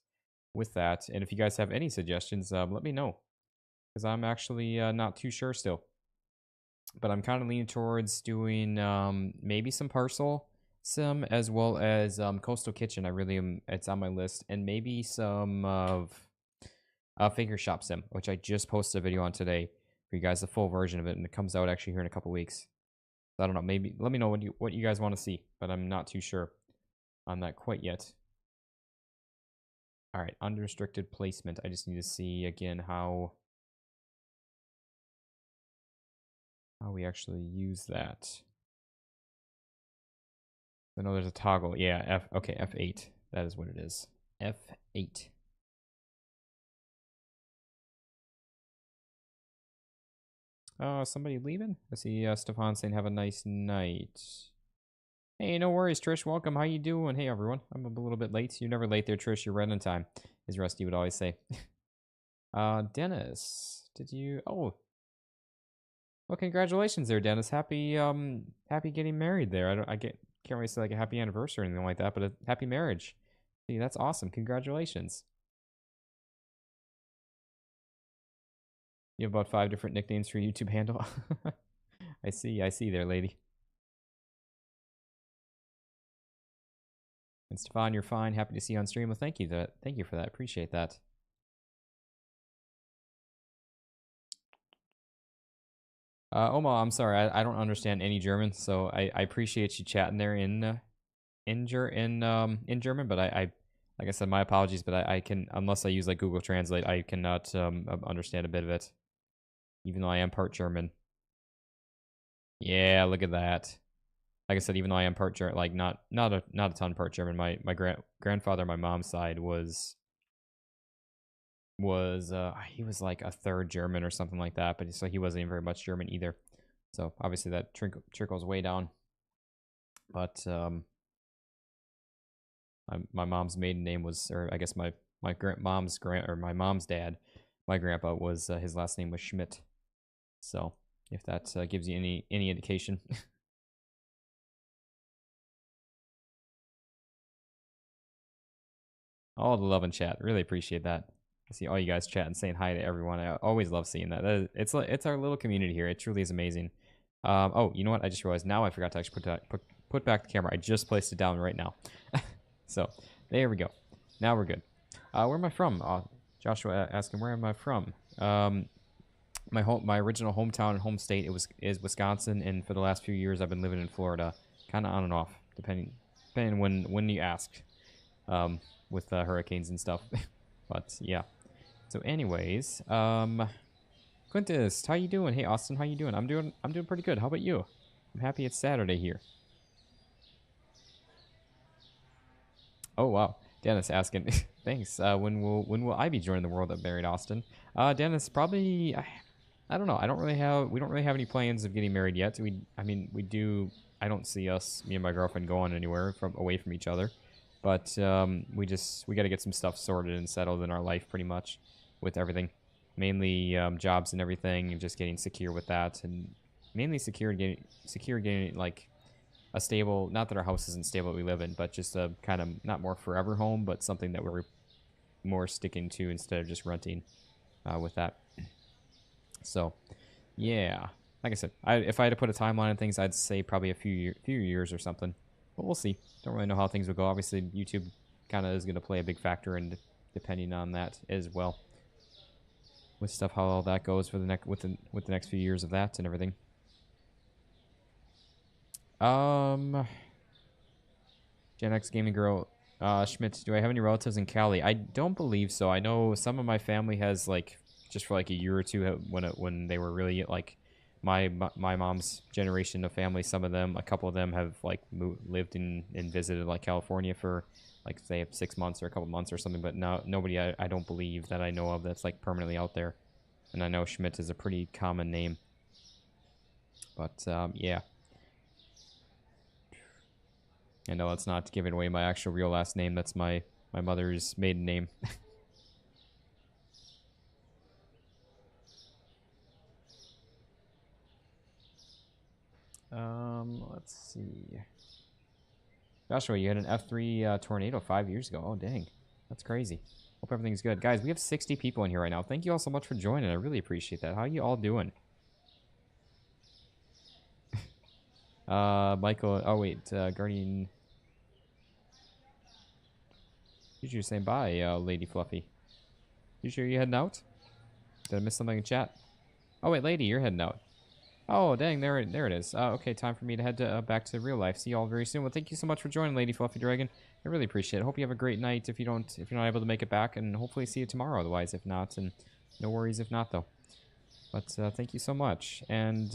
with that, and if you guys have any suggestions, let me know, because I'm actually not too sure still. But I'm kind of leaning towards doing maybe some Parcel Sim as well as Coastal Kitchen. I really am. It's on my list, and maybe some of Finger Shop Sim, which I just posted a video on today for you guys, the full version of it, and it comes out actually here in a couple weeks. So I don't know, maybe let me know what you guys want to see, but I'm not too sure on that quite yet. All right, unrestricted placement. I just need to see again how we actually use that. I know there's a toggle. Yeah, okay, F8. That is what it is. F8. Somebody leaving? I see Stefan saying have a nice night. Hey, no worries, Trish. Welcome. How you doing? Hey, everyone. I'm a little bit late. You're never late there, Trish. You're right on time, as Rusty would always say. Dennis, did you... Oh. Well, congratulations there, Dennis. Happy getting married there. Can't really say like a happy anniversary or anything like that, but a happy marriage. See, that's awesome. Congratulations. You have about 5 different nicknames for your YouTube handle. I see there, lady. And Stefan, you're fine. Happy to see you on stream. Well, thank you for that. Appreciate that. Oma, I'm sorry. I don't understand any German, so I appreciate you chatting there in German. But I like I said, my apologies. But I can, unless I use like Google Translate, I cannot understand a bit of it, even though I am part German. Yeah, look at that. Like I said, even though I am part German, like not a ton part German. My grandfather on my mom's side was he was like a third German or something like that, but so he wasn't even very much German either. So obviously that trickles way down. But my mom's maiden name was, or I guess my mom's dad, my grandpa was his last name was Schmidt. So if that gives you any indication. All the love in chat, really appreciate that. I see all you guys chatting, saying hi to everyone. I always love seeing that. It's our little community here. It truly is amazing. Oh, you know what? I just realized now I forgot to actually put back the camera. I just placed it down right now. So there we go. Now we're good. Where am I from? Joshua asking where am I from? My original hometown and home state is Wisconsin, and for the last few years I've been living in Florida, kind of on and off, depending when you ask, with hurricanes and stuff. But yeah. So anyways, Quintus, how you doing? Hey Austin, how you doing? I'm doing pretty good. How about you? I'm happy it's Saturday here. Oh wow, Dennis asking, thanks. When will I be joining the world that married Austin? Dennis, probably. I don't know. We don't really have any plans of getting married yet. We do. I don't see me and my girlfriend going anywhere away from each other. But we got to get some stuff sorted and settled in our life pretty much with everything. Mainly jobs and everything, and just getting secure with that, and mainly secure getting like a stable, not that our house isn't stable that we live in, but just a kind of not more forever home, but something that we're more sticking to instead of just renting with that. So yeah, like I said, if I had to put a timeline on things, I'd say probably a few years or something. But we'll see. Don't really know how things will go. Obviously, YouTube kind of is going to play a big factor, and depending on that as well, with stuff how all that goes for the with the next few years of that and everything. Gen X Gaming Girl, Schmidt, do I have any relatives in Cali? I don't believe so. I know some of my family has like just for like a year or two when they were really like my mom's generation of family. Some of them, a couple of them have like lived and visited like California for like say 6 months or a couple months or something. But no, nobody I don't believe that I know of that's like permanently out there. And I know Schmidt is a pretty common name. But yeah. I know it's not giving away my actual real last name. That's my mother's maiden name. Let's see. Joshua, you had an F3 tornado 5 years ago. Oh, dang. That's crazy. Hope everything's good. Guys, we have 60 people in here right now. Thank you all so much for joining. I really appreciate that. How are you all doing? Michael. Oh, wait. Guardian. Did you say bye, Lady Fluffy? You sure you're heading out? Did I miss something in chat? Oh, wait, lady, you're heading out. Oh, dang, there it is. Okay, time for me to head to, back to real life. See you all very soon. Well, thank you so much for joining, Lady Fluffy Dragon. I really appreciate it. Hope you have a great night if you're not able to make it back, and hopefully see you tomorrow otherwise if not, and no worries if not, though. But thank you so much. And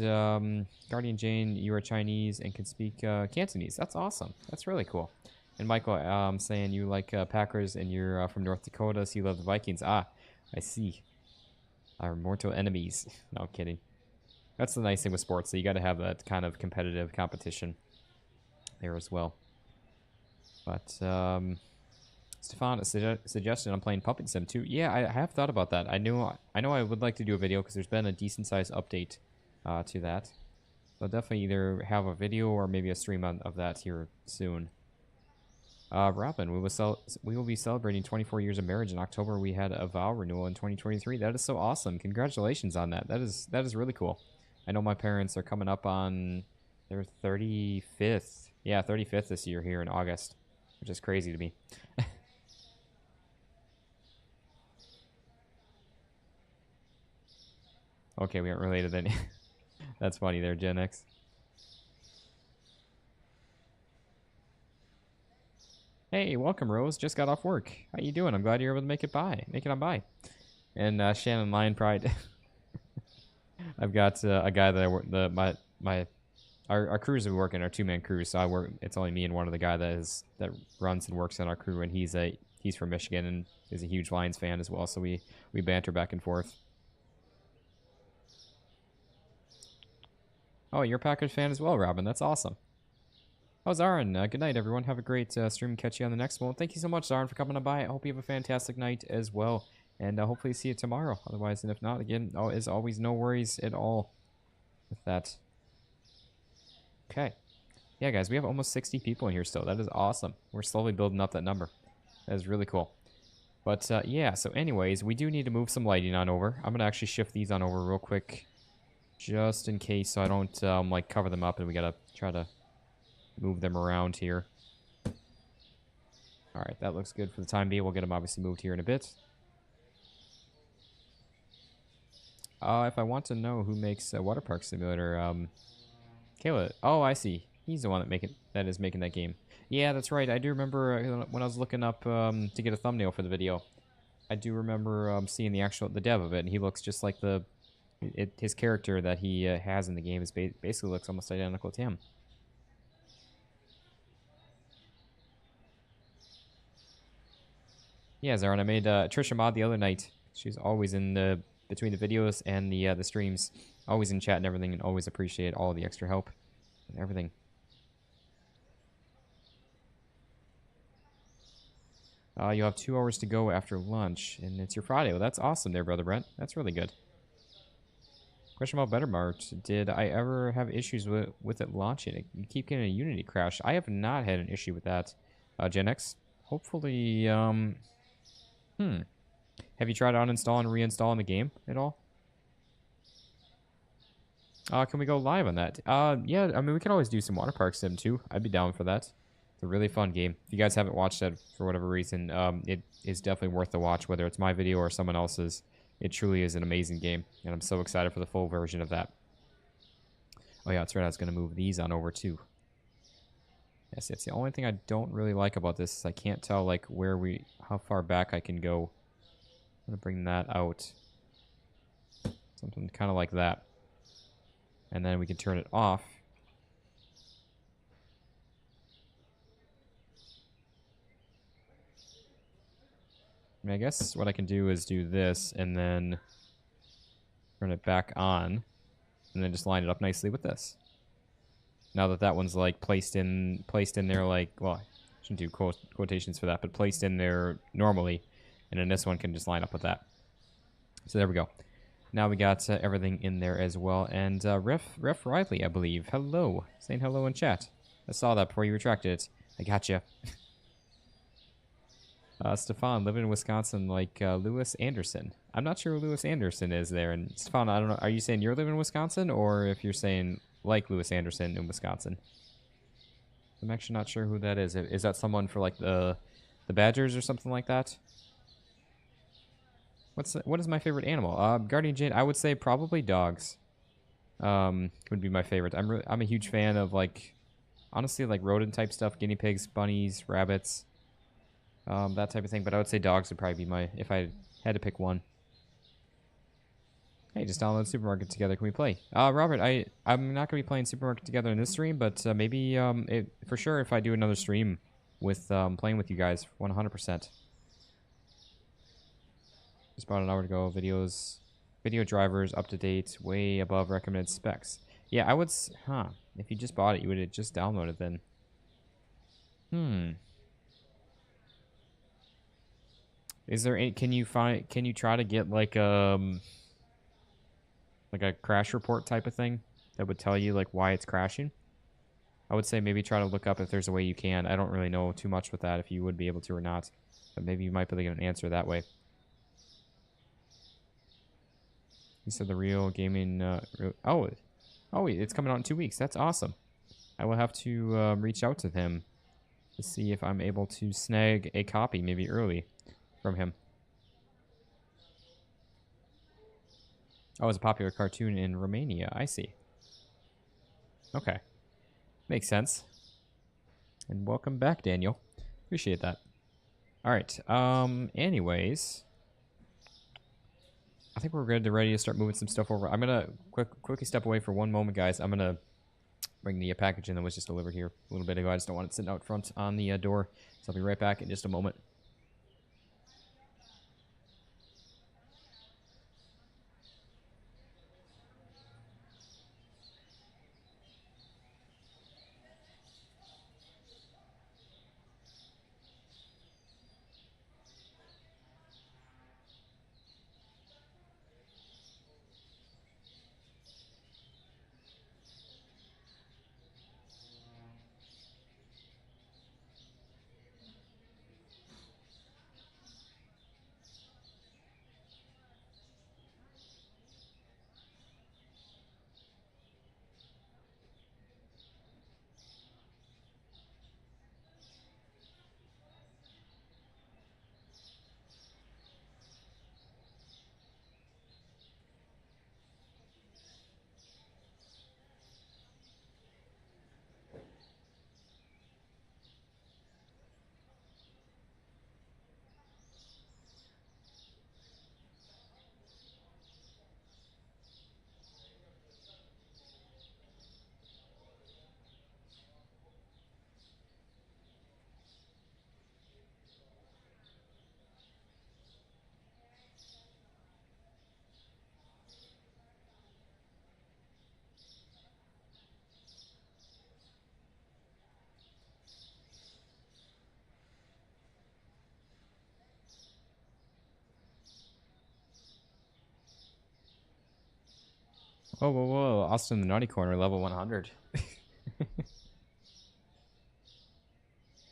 Guardian Jane, you are Chinese and can speak Cantonese. That's awesome. That's really cool. And Michael, saying you like Packers and you're from North Dakota, so you love the Vikings. Ah, I see. Our mortal enemies. No, I'm kidding. That's the nice thing with sports, so you got to have that kind of competitive competition there as well. But Stefan suggested I'm playing Puppet Sim too. Yeah, I have thought about that. I know I would like to do a video because there's been a decent sized update to that. So I'll definitely either have a video or maybe a stream of that here soon. Robin, we will be celebrating 24 years of marriage in October. We had a vow renewal in 2023. That is so awesome. Congratulations on that. That is really cool. I know my parents are coming up on their 35th. Yeah, 35th this year here in August, which is crazy to me. Okay, we aren't related then. That's funny there, Gen X. Hey, welcome, Rose. Just got off work. How you doing? I'm glad you're able to make it on by. And Shannon Lion Pride. I've got a guy that I work our crews we work in, our 2-man crew. So I work. It's only me and one of the guy that runs and works on our crew, and he's from Michigan and is a huge Lions fan as well. So we banter back and forth. Oh, you're a Packers fan as well, Robin. That's awesome. Oh, Zarin, good night, everyone. Have a great stream. Catch you on the next one. Thank you so much, Zarin, for coming on by. I hope you have a fantastic night as well. And hopefully see you tomorrow. Otherwise, and if not, again, as always, no worries at all with that. Okay. Yeah, guys, we have almost 60 people in here still. That is awesome. We're slowly building up that number. That is really cool. But, yeah, so anyways, we do need to move some lighting on over. I'm going to actually shift these on over real quick. Just in case so I don't, like, cover them up and we got to try to move them around here. Alright, that looks good for the time being. We'll get them obviously moved here in a bit. If I want to know who makes Water Park Simulator, Kayla. Oh, I see. He's the one that is making that game. Yeah, that's right. I do remember when I was looking up to get a thumbnail for the video. I do remember seeing the dev of it, and he looks just like his character that he has in the game is basically looks almost identical to him. Yeah, Zarin, I made Trisha mod the other night. She's always in between the videos and the streams, always in chat and everything, and always appreciate all the extra help and everything. You'll have 2 hours to go after lunch, and it's your Friday. Well, that's awesome there, Brother Brent. That's really good. Question about Bettermart. Did I ever have issues with it launching? You keep getting a Unity crash. I have not had an issue with that, Gen X. Hopefully, Have you tried uninstalling and reinstalling the game at all? Can we go live on that? Yeah, I mean, we can always do some Water Park Sim, too. I'd be down for that. It's a really fun game. If you guys haven't watched that for whatever reason, it is definitely worth the watch, whether it's my video or someone else's. It truly is an amazing game, and I'm so excited for the full version of that. Oh, yeah, that's right. I was going to move these on over, too. Yes, it's the only thing I don't really like about this is I can't tell, like, how far back I can go. I'm going to bring that out. Something kind of like that. And then we can turn it off. I mean, I guess what I can do is do this and then turn it back on. And then just line it up nicely with this. Now that one's like placed in there like, well, I shouldn't do quotations for that, but placed in there normally. And then this one can just line up with that. So there we go. Now we got everything in there as well. And Ref Riley, I believe. Hello. Saying hello in chat. I saw that before you retracted it. I gotcha. Stefan, living in Wisconsin like Lewis Anderson. I'm not sure who Lewis Anderson is there. And Stefan, I don't know. Are you saying you're living in Wisconsin? Or if you're saying like Lewis Anderson in Wisconsin? I'm actually not sure who that is. Is that someone for like the Badgers or something like that? What is my favorite animal? Guardian Jade. I would say probably dogs. Would be my favorite. I'm a huge fan of like, honestly, like rodent type stuff, guinea pigs, bunnies, rabbits, that type of thing. But I would say dogs would probably be my, if I had to pick one. Hey, just download Supermarket together. Can we play? Robert, I'm not gonna be playing Supermarket together in this stream, but maybe for sure if I do another stream with playing with you guys, 100%. Just bought an hour ago. Video drivers up to date, way above recommended specs. Yeah, I would. If you just bought it, you would have just downloaded then. Is there any? Can you try to get like a crash report type of thing that would tell you like why it's crashing? I would say maybe try to look up if there's a way you can. I don't really know too much with that, if you would be able to or not, but maybe you might be able to get an answer that way. He said the real gaming. Oh, it's coming out in 2 weeks. That's awesome. I will have to reach out to him to see if I'm able to snag a copy, maybe early, from him. Oh, it's a popular cartoon in Romania. I see. Okay. Makes sense. And welcome back, Daniel. Appreciate that. Alright, anyways, I think we're good to ready to start moving some stuff over. I'm gonna quickly step away for one moment, guys. I'm gonna bring the package in that was just delivered here a little bit ago. I just don't want it sitting out front on the door. So I'll be right back in just a moment. Whoa, whoa, whoa. Austin the Naughty Corner, level 100.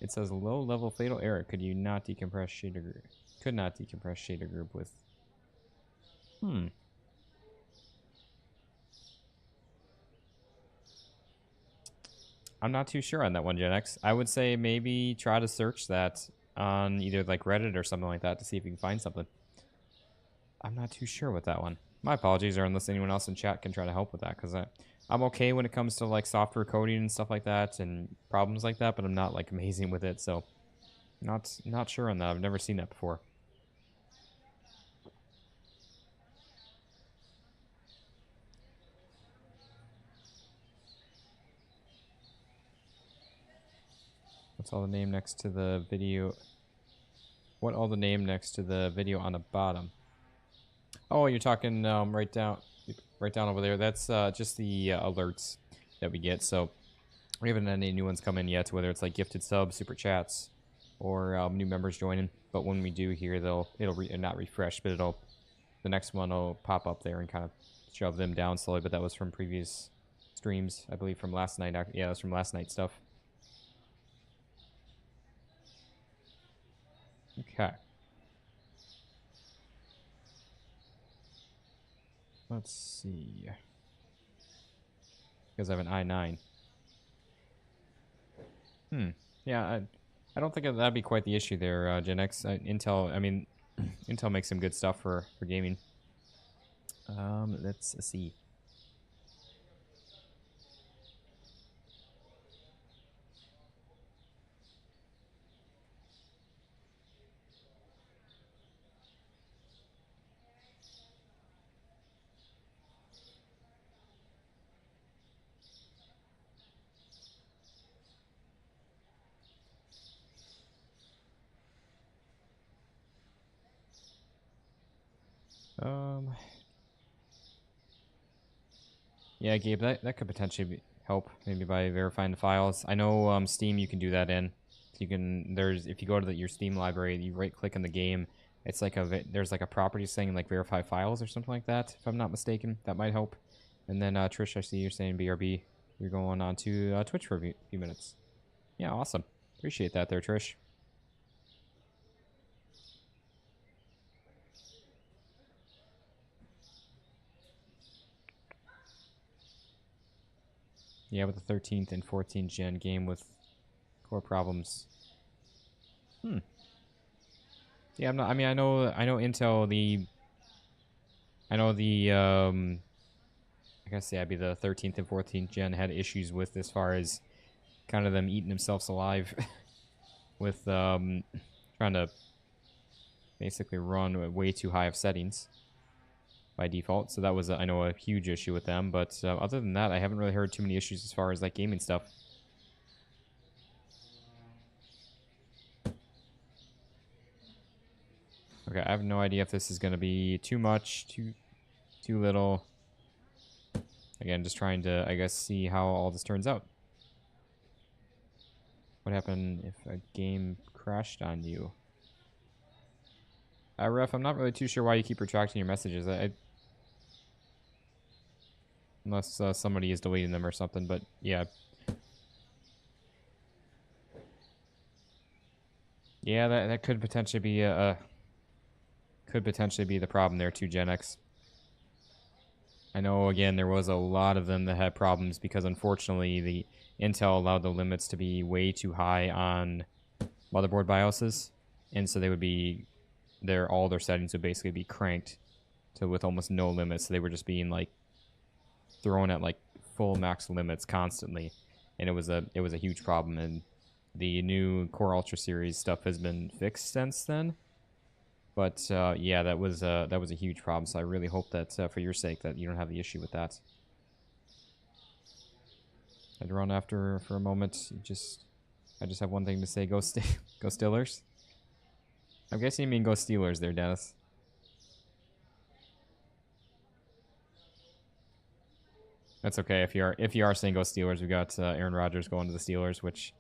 It says low level fatal error. Could you not decompress shader group? Could not decompress shader group with. I'm not too sure on that one, Gen X. I would say maybe try to search that on either like Reddit or something like that to see if you can find something. I'm not too sure with that one. My apologies, or unless anyone else in chat can try to help with that, because I'm okay when it comes to like software coding and stuff like that and problems like that, but I'm not like amazing with it, so not sure on that. I've never seen that before. What's all the name next to the video? What all the name next to the video on the bottom? Oh, you're talking right down over there. That's just the alerts that we get. So we haven't had any new ones come in yet, whether it's like gifted subs, super chats, or new members joining. But when we do here, it'll not refresh, but the next one will pop up there and kind of shove them down slowly. But that was from previous streams, I believe, from last night. Yeah, it was from last night's stuff. Okay. Let's see. Because I have an i9. Yeah, I don't think that'd be quite the issue there, Gen X. Intel, I mean, Intel makes some good stuff for gaming. Let's see. Yeah, Gabe, that could potentially help, maybe by verifying the files. I know Steam, you can do that in. You can, if you go to your Steam library, you right-click on the game. It's like there's like a property saying like verify files or something like that, if I'm not mistaken. That might help. And then Trish, I see you're saying BRB. You're going on to Twitch for a few minutes. Yeah, awesome. Appreciate that there, Trish. Yeah, with the 13th and 14th gen game with core problems. Yeah, I'm not. I mean, I know Intel. I guess yeah, it'd be the 13th and 14th gen had issues with as far as kind of them eating themselves alive with trying to basically run way too high of settings by default. So that was I know a huge issue with them. But other than that, I haven't really heard too many issues as far as like gaming stuff. Okay, I have no idea if this is going to be too much, too little. Again, just trying to, I guess, see how all this turns out. What happened if a game crashed on you? Ref, I'm not really too sure why you keep retracting your messages. Unless somebody is deleting them or something, but yeah. Yeah, that could potentially be the problem there too, Gen X. I know, again, there was a lot of them that had problems because, unfortunately, the Intel allowed the limits to be way too high on motherboard BIOSes, and so they would be all their settings would basically be cranked to with almost no limits. So they were just being like thrown at like full max limits constantly, and it was a huge problem. And the new Core Ultra series stuff has been fixed since then. But yeah, that was a huge problem. So I really hope that for your sake that you don't have the issue with that. I'd run after for a moment. I just have one thing to say: go Steelers. I'm guessing you mean go Steelers there, Dennis. That's okay if you are saying go Steelers. We got Aaron Rodgers going to the Steelers, which,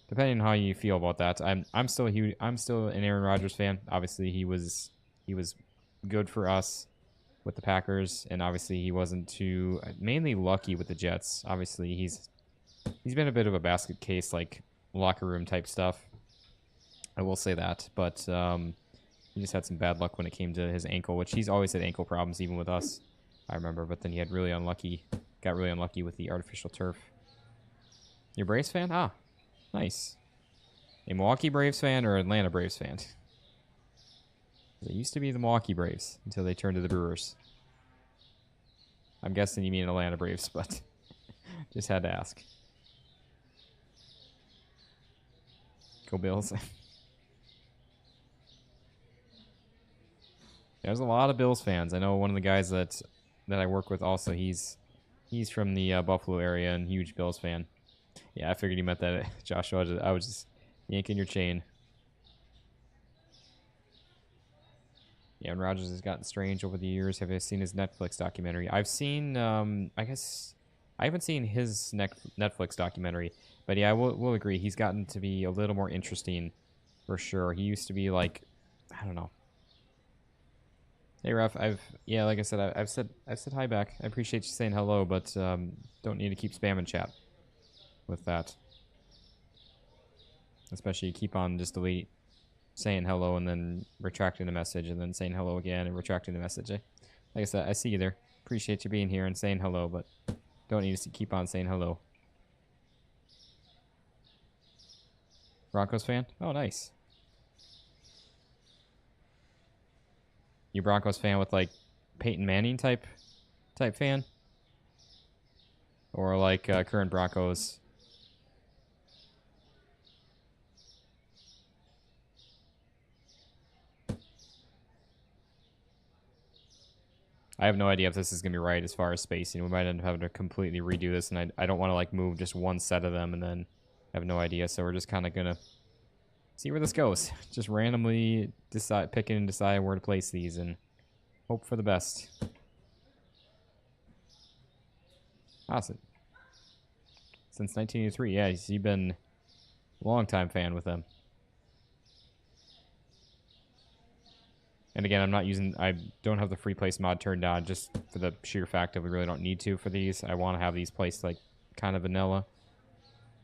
depending on how you feel about that, I'm still an Aaron Rodgers fan. Obviously, he was good for us with the Packers, and obviously he wasn't too mainly lucky with the Jets. Obviously, he's been a bit of a basket case, like locker room type stuff. I will say that, but he just had some bad luck when it came to his ankle, which he's always had ankle problems, even with us. I remember, but then he had got really unlucky with the artificial turf. You're a Braves fan? Ah, nice. A Milwaukee Braves fan or Atlanta Braves fan? They used to be the Milwaukee Braves until they turned to the Brewers. I'm guessing you mean Atlanta Braves, but just had to ask. Go Bills. There's a lot of Bills fans. I know one of the guys that I work with also, he's from the Buffalo area and huge Bills fan. Yeah, I figured you meant that, Joshua. I was just yanking your chain. Yeah, and Rodgers has gotten strange over the years. Have you seen his Netflix documentary? I've seen, I guess, I haven't seen his Netflix documentary, but yeah, I will agree. He's gotten to be a little more interesting, for sure. He used to be like, I don't know. Hey, Ref. Like I said, I've said hi back. I appreciate you saying hello, but don't need to keep spamming chat with that. Especially you keep on just saying hello and then retracting the message and then saying hello again and retracting the message. Like I said, I see you there. Appreciate you being here and saying hello, but don't need to keep on saying hello. Broncos fan? Oh, nice. You Broncos fan with like Peyton Manning type fan, or like current Broncos? I have no idea if this is gonna be right as far as spacing. We might end up having to completely redo this, and I don't want to like move just one set of them and then have no idea. So we're just kind of gonna see where this goes. Just randomly pick and decide where to place these and hope for the best. Awesome. Since 1983, yeah, you've been a long time fan with them. And again, I don't have the free place mod turned on just for the sheer fact that we really don't need to for these. I want to have these placed like kind of vanilla.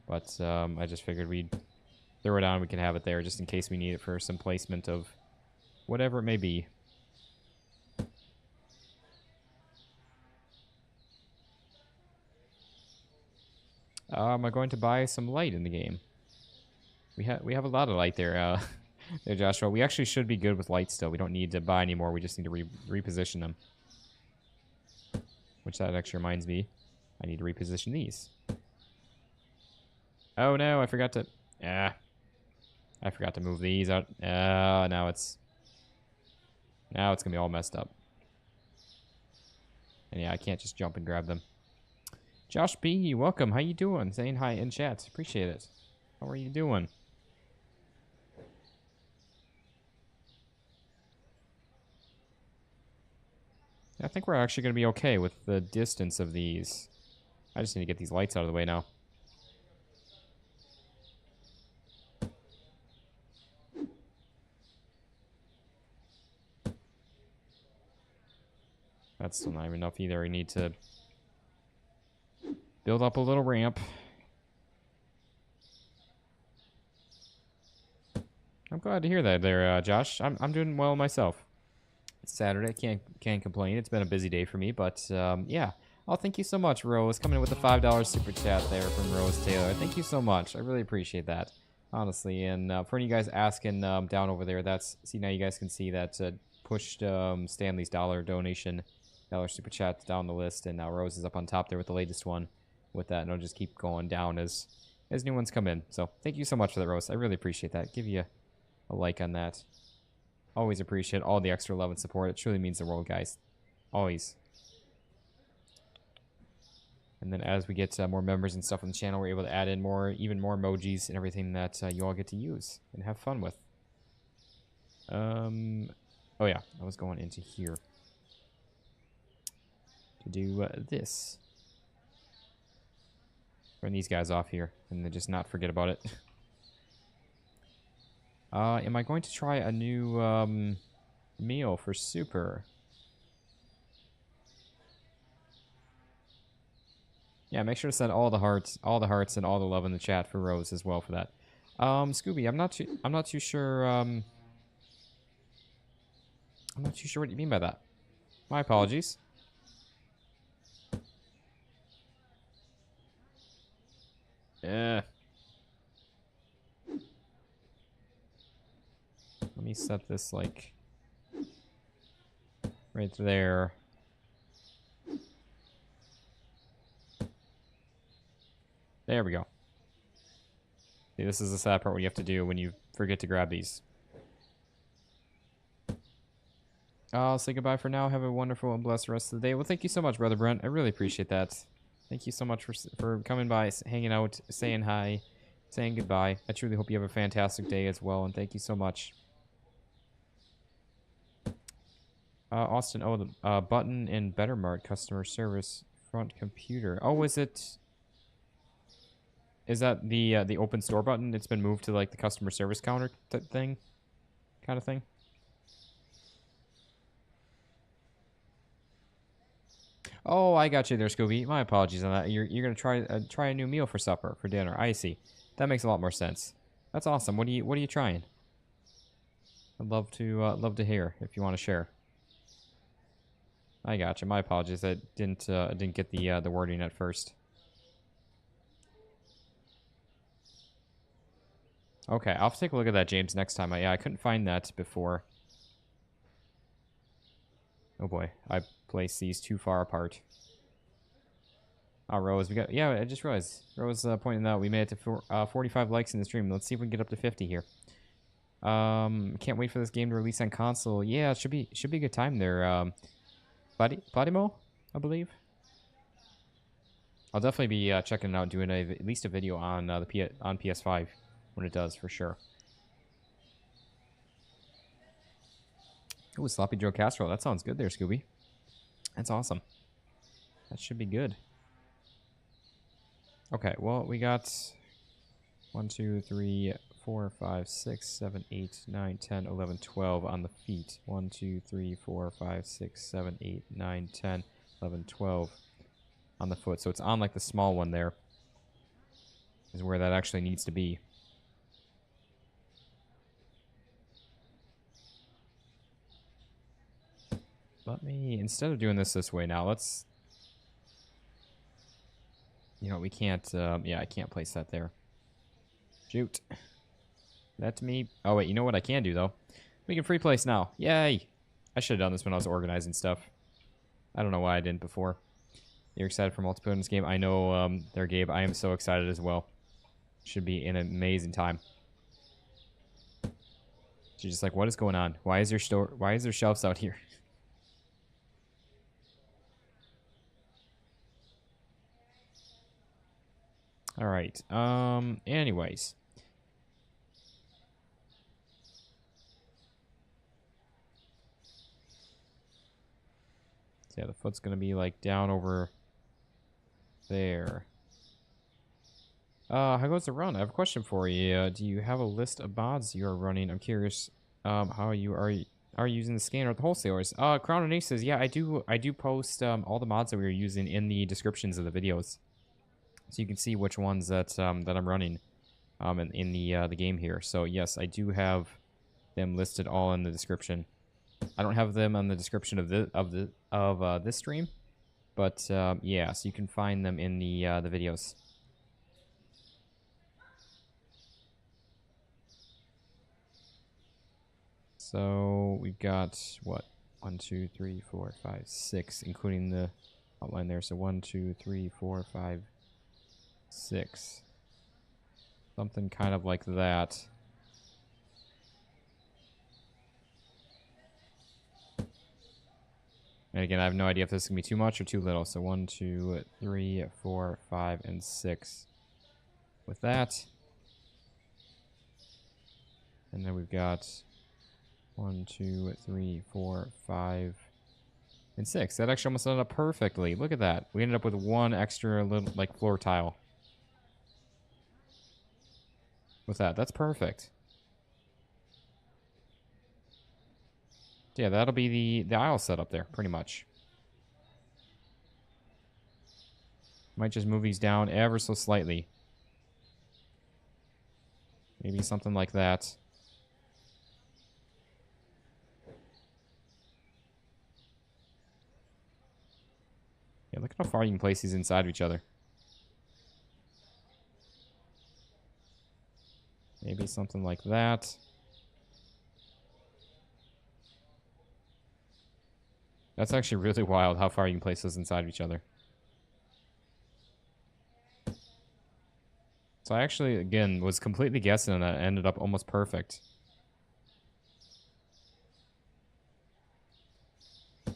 But I just figured we'd throw it on, we can have it there just in case we need it for some placement of whatever it may be. Am I going to buy some light in the game? We have a lot of light there. There, Joshua. We actually should be good with lights still. We don't need to buy any more. We just need to reposition them. Which that actually reminds me, I need to reposition these. Oh no, I forgot to... I forgot to move these out. Now it's gonna be all messed up. And yeah, I can't just jump and grab them. Josh B, welcome. How you doing? Saying hi in chat. Appreciate it. How are you doing? I think we're actually going to be okay with the distance of these. I just need to get these lights out of the way now. That's still not even enough either. We need to build up a little ramp. I'm glad to hear that there, Josh. I'm doing well myself. It's Saturday. Can't complain. It's been a busy day for me, but yeah. Oh, thank you so much, Rose. Coming in with a $5 super chat there from Rose Taylor. Thank you so much. I really appreciate that, honestly. And for any of you guys asking down over there, see, now you guys can see that pushed Stanley's dollar super chat down the list, and now Rose is up on top there with the latest one with that, and it'll just keep going down as new ones come in. So thank you so much for that, Rose. I really appreciate that. Give you a like on that. Always appreciate all the extra love and support. It truly means the world, guys. Always. And then as we get more members and stuff on the channel, we're able to add in even more emojis and everything that you all get to use and have fun with. Oh yeah, I was going into here to do this. Run these guys off here and then just not forget about it. Am I going to try a new meal for Super? Yeah, make sure to send all the hearts and all the love in the chat for Rose as well for that. Scooby, I'm not too sure. I'm not too sure what you mean by that. My apologies. Yeah. Let me set this, like, right there. There we go. See, this is the sad part what you have to do when you forget to grab these. I'll say goodbye for now. Have a wonderful and blessed rest of the day. Well, thank you so much, Brother Brent. I really appreciate that. Thank you so much for coming by, hanging out, saying hi, saying goodbye. I truly hope you have a fantastic day as well, and thank you so much. Austin, oh, the button in BetterMart customer service front computer. Oh, is that the open store button? It's been moved to like the customer service counter thing, kind of thing. Oh, I got you there, Scooby. My apologies on that. You're gonna try a new meal for supper for dinner. I see. That makes a lot more sense. That's awesome. What are you trying? I'd love to hear if you want to share. I got you. My apologies. I didn't get the wording at first. Okay, I'll take a look at that, James, next time. Yeah, I couldn't find that before. Oh boy, I placed these too far apart. Oh, Rose, we got... Yeah, I just realized. Rose pointing out we made it to 45 likes in the stream. Let's see if we can get up to 50 here. Can't wait for this game to release on console. Yeah, it should be a good time there. Platimo, I believe. I'll definitely be checking it out, doing at least a video on on PS5 when it does, for sure. Ooh, Sloppy Joe Casserole. That sounds good there, Scooby. That's awesome. That should be good. Okay, well, we got 1, 2, 3, 4, 5, 6, 7, 8, 9, 10, 11, 12 on the feet. 1, 2, 3, 4, 5, 6, 7, 8, 9, 10, 11, 12 on the foot. So it's on like the small one there is where that actually needs to be. Let me, instead of doing this way now, let's, you know, we can't, yeah, I can't place that there. Shoot. Let me, oh wait, you know what I can do though? We can free place now. Yay! I should have done this when I was organizing stuff. I don't know why I didn't before. You're excited for multiplayer in this game? I know, there, Gabe. I am so excited as well. Should be an amazing time. She's just like, what is going on? Why is there shelves out here? All right. Anyways. So yeah, the foot's gonna be like down over there. How goes the run? I have a question for you. Do you have a list of mods you are running? I'm curious how you are using the scanner at the wholesalers. Crown and Ace says, yeah, I do post all the mods that we are using in the descriptions of the videos. So you can see which ones that that I'm running in the game here. So yes, I do have them listed all in the description. I don't have them on the description of this stream, but yeah, so you can find them in the videos. So we've got what? 1, 2, 3, 4, 5, 6, including the outline there. So 1, 2, 3, 4, 5, 6. Something kind of like that. And again, I have no idea if this is going to be too much or too little. So 1, 2, 3, 4, 5, and 6. With that. And then we've got 1, 2, 3, 4, 5, and 6. That actually almost ended up perfectly. Look at that. We ended up with one extra little, like, floor tile. With that. That's perfect. Yeah, that'll be the aisle set up there, pretty much. Might just move these down ever so slightly. Maybe something like that. Yeah, look at how far you can place these inside of each other. Maybe something like that. That's actually really wild how far you can place those inside of each other. So I actually, again, was completely guessing and that ended up almost perfect.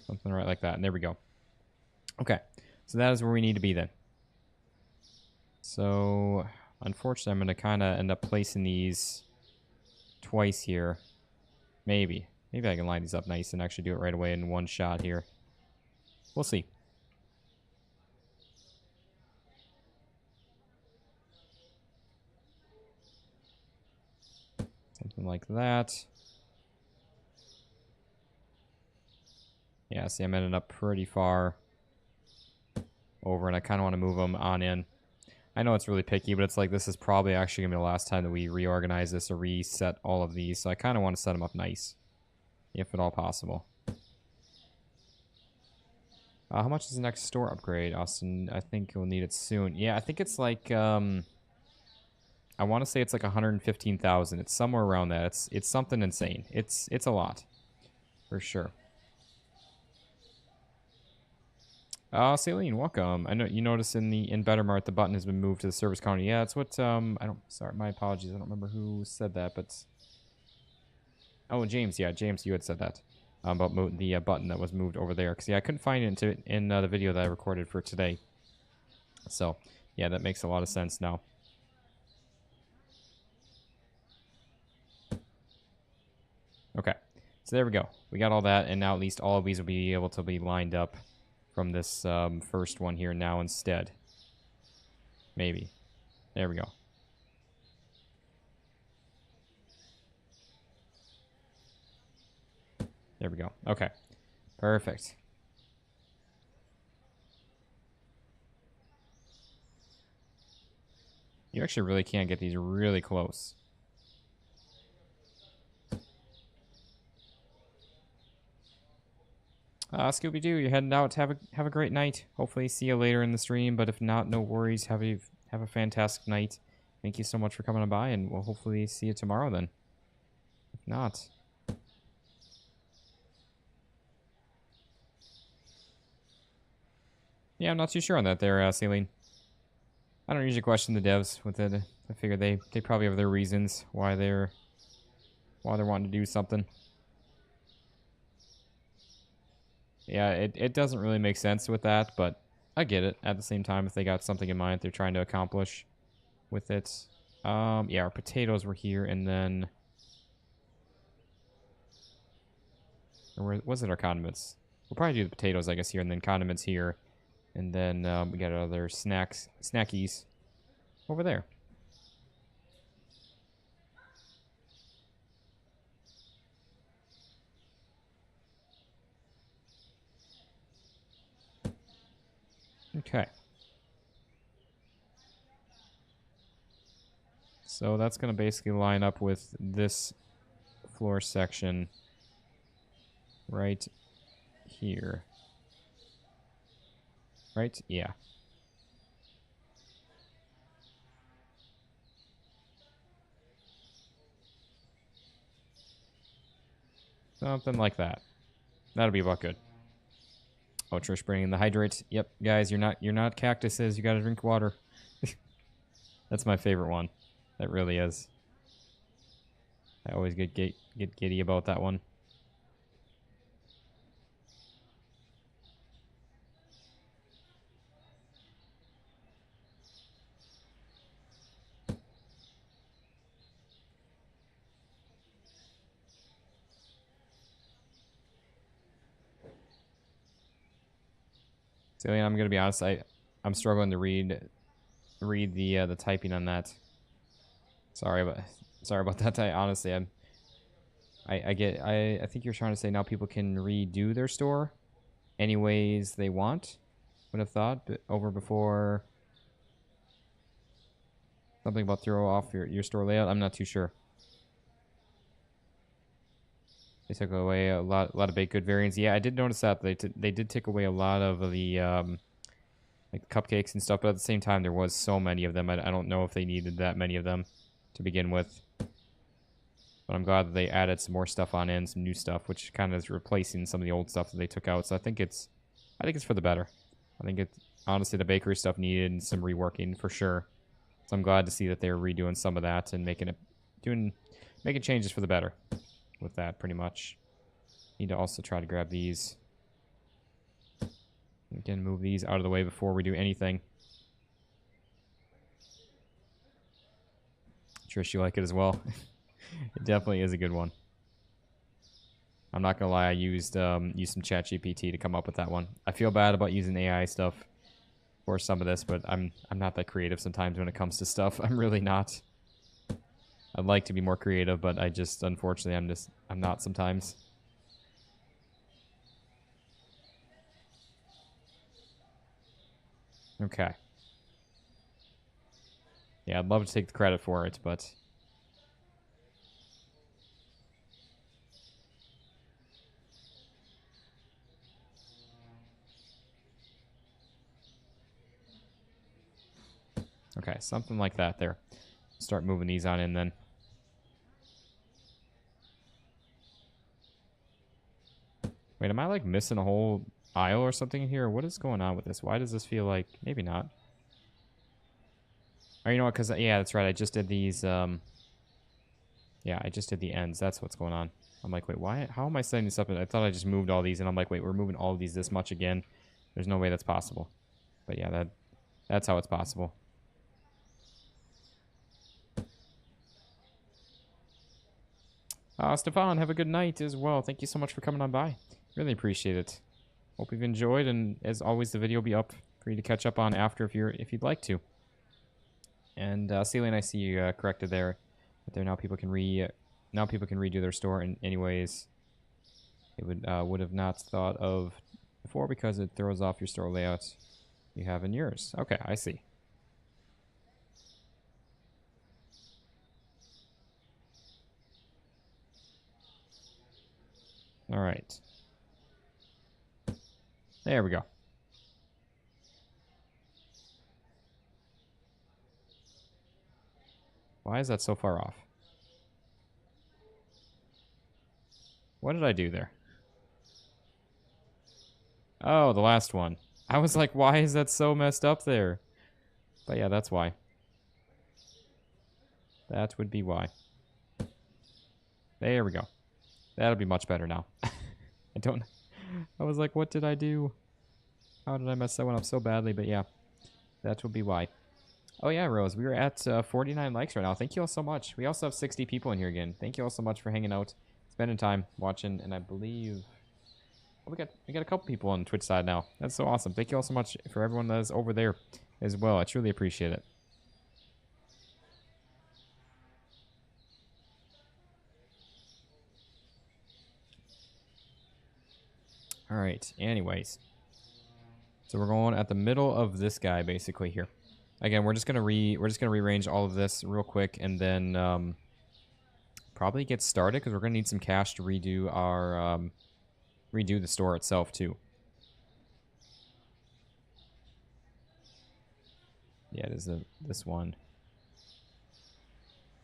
Something right like that. And there we go. Okay. So that is where we need to be then. So, unfortunately, I'm going to kind of end up placing these twice here. Maybe. Maybe I can line these up nice and actually do it right away in one shot here. We'll see. Something like that. Yeah, see, I'm ending up pretty far over, and I kind of want to move them on in. I know it's really picky, but it's like this is probably actually going to be the last time that we reorganize this or reset all of these, so I kind of want to set them up nice, if at all possible. How much is the next store upgrade, Austin? I think we'll need it soon. Yeah, I think it's like, I want to say it's like 115,000. It's somewhere around that. It's something insane. It's a lot, for sure. Celine, welcome. I know you noticed in Bettermart the button has been moved to the service counter. Yeah, that's what I don't. Sorry, my apologies. I don't remember who said that, but oh, James. Yeah, James, you had said that about the button that was moved over there. Cause yeah, I couldn't find it in the video that I recorded for today. So yeah, that makes a lot of sense now. Okay, so there we go. We got all that, and now at least all of these will be able to be lined up from this first one here now instead. Maybe. There we go. There we go. Okay. Perfect. You actually really can get these really close. Scooby-Doo, you're heading out. Have a great night. Hopefully see you later in the stream, but if not, no worries. Have a fantastic night. Thank you so much for coming on by, and we'll hopefully see you tomorrow then. If not. Yeah, I'm not too sure on that there, Celine. I don't usually question the devs with it. I figure they probably have their reasons why they're wanting to do something. Yeah, it doesn't really make sense with that, but I get it. At the same time, if they got something in mind they're trying to accomplish with it. Yeah, our potatoes were here, and then... Or was it our condiments? We'll probably do the potatoes, I guess, here, and then condiments here. And then we got other snackies over there. Okay. So that's going to basically line up with this floor section right here. Right? Yeah. Something like that. That'll be about good. Oh, Trish bringing the hydrate. Yep, guys, you're not cactuses. You gotta drink water. That's my favorite one. That really is. I always get giddy about that one. So, yeah, I'm gonna be honest. I'm struggling to read the typing on that. Sorry about that. Honestly, I think you're trying to say now people can redo their store any ways they want. Would have thought, but over before something about throw off your store layout. I'm not too sure. They took away a lot of baked good variants. Yeah, I did notice that they did take away a lot of the like cupcakes and stuff, but at the same time there was so many of them. I don't know if they needed that many of them to begin with. But I'm glad that they added some more stuff on in, some new stuff, which kind of is replacing some of the old stuff that they took out. So I think it's for the better. I think it's honestly the bakery stuff needed some reworking for sure. So I'm glad to see that they're redoing some of that and making changes for the better with that pretty much. Need to also try to grab these. Again, move these out of the way before we do anything. Trish, you like it as well? It definitely is a good one. I'm not gonna lie, I used some ChatGPT to come up with that one. I feel bad about using AI stuff for some of this, but I'm not that creative sometimes when it comes to stuff. I'm really not. I'd like to be more creative, but I just unfortunately I'm not sometimes. Okay. Yeah, I'd love to take the credit for it, but okay, something like that there. Start moving these on in then. Wait, am I like missing a whole aisle or something in here? What is going on with this? Why does this feel like... Maybe not. Or you know what? Because, yeah, that's right. I just did these... Yeah, I just did the ends. That's what's going on. I'm like, wait, why? How am I setting this up? I thought I just moved all these, and I'm like, wait, we're moving all of these this much again. There's no way that's possible. But yeah, that's how it's possible. Stefan, have a good night as well. Thank you so much for coming on by. Really appreciate it. Hope you've enjoyed, and as always, the video will be up for you to catch up on after if you'd like to. And Celine, I see you corrected there. But there now people can redo their store. And anyways, it would have not thought of before because it throws off your store layout you have in yours. Okay, I see. All right. There we go. Why is that so far off? What did I do there? Oh, the last one. I was like, why is that so messed up there? But yeah, that's why. That would be why. There we go. That'll be much better now. I was like, what did I do? How did I mess that one up so badly? But yeah, that will be why. Oh yeah, Rose, we were at 49 likes right now. Thank you all so much. We also have 60 people in here again. Thank you all so much for hanging out, spending time watching, and I believe we got a couple people on the Twitch side now. That's so awesome. Thank you all so much for everyone that is over there as well. I truly appreciate it. All right. Anyways, so we're going at the middle of this guy basically here. Again, we're just gonna rearrange all of this real quick, and then probably get started because we're gonna need some cash to redo our redo the store itself too. Yeah, it is this one.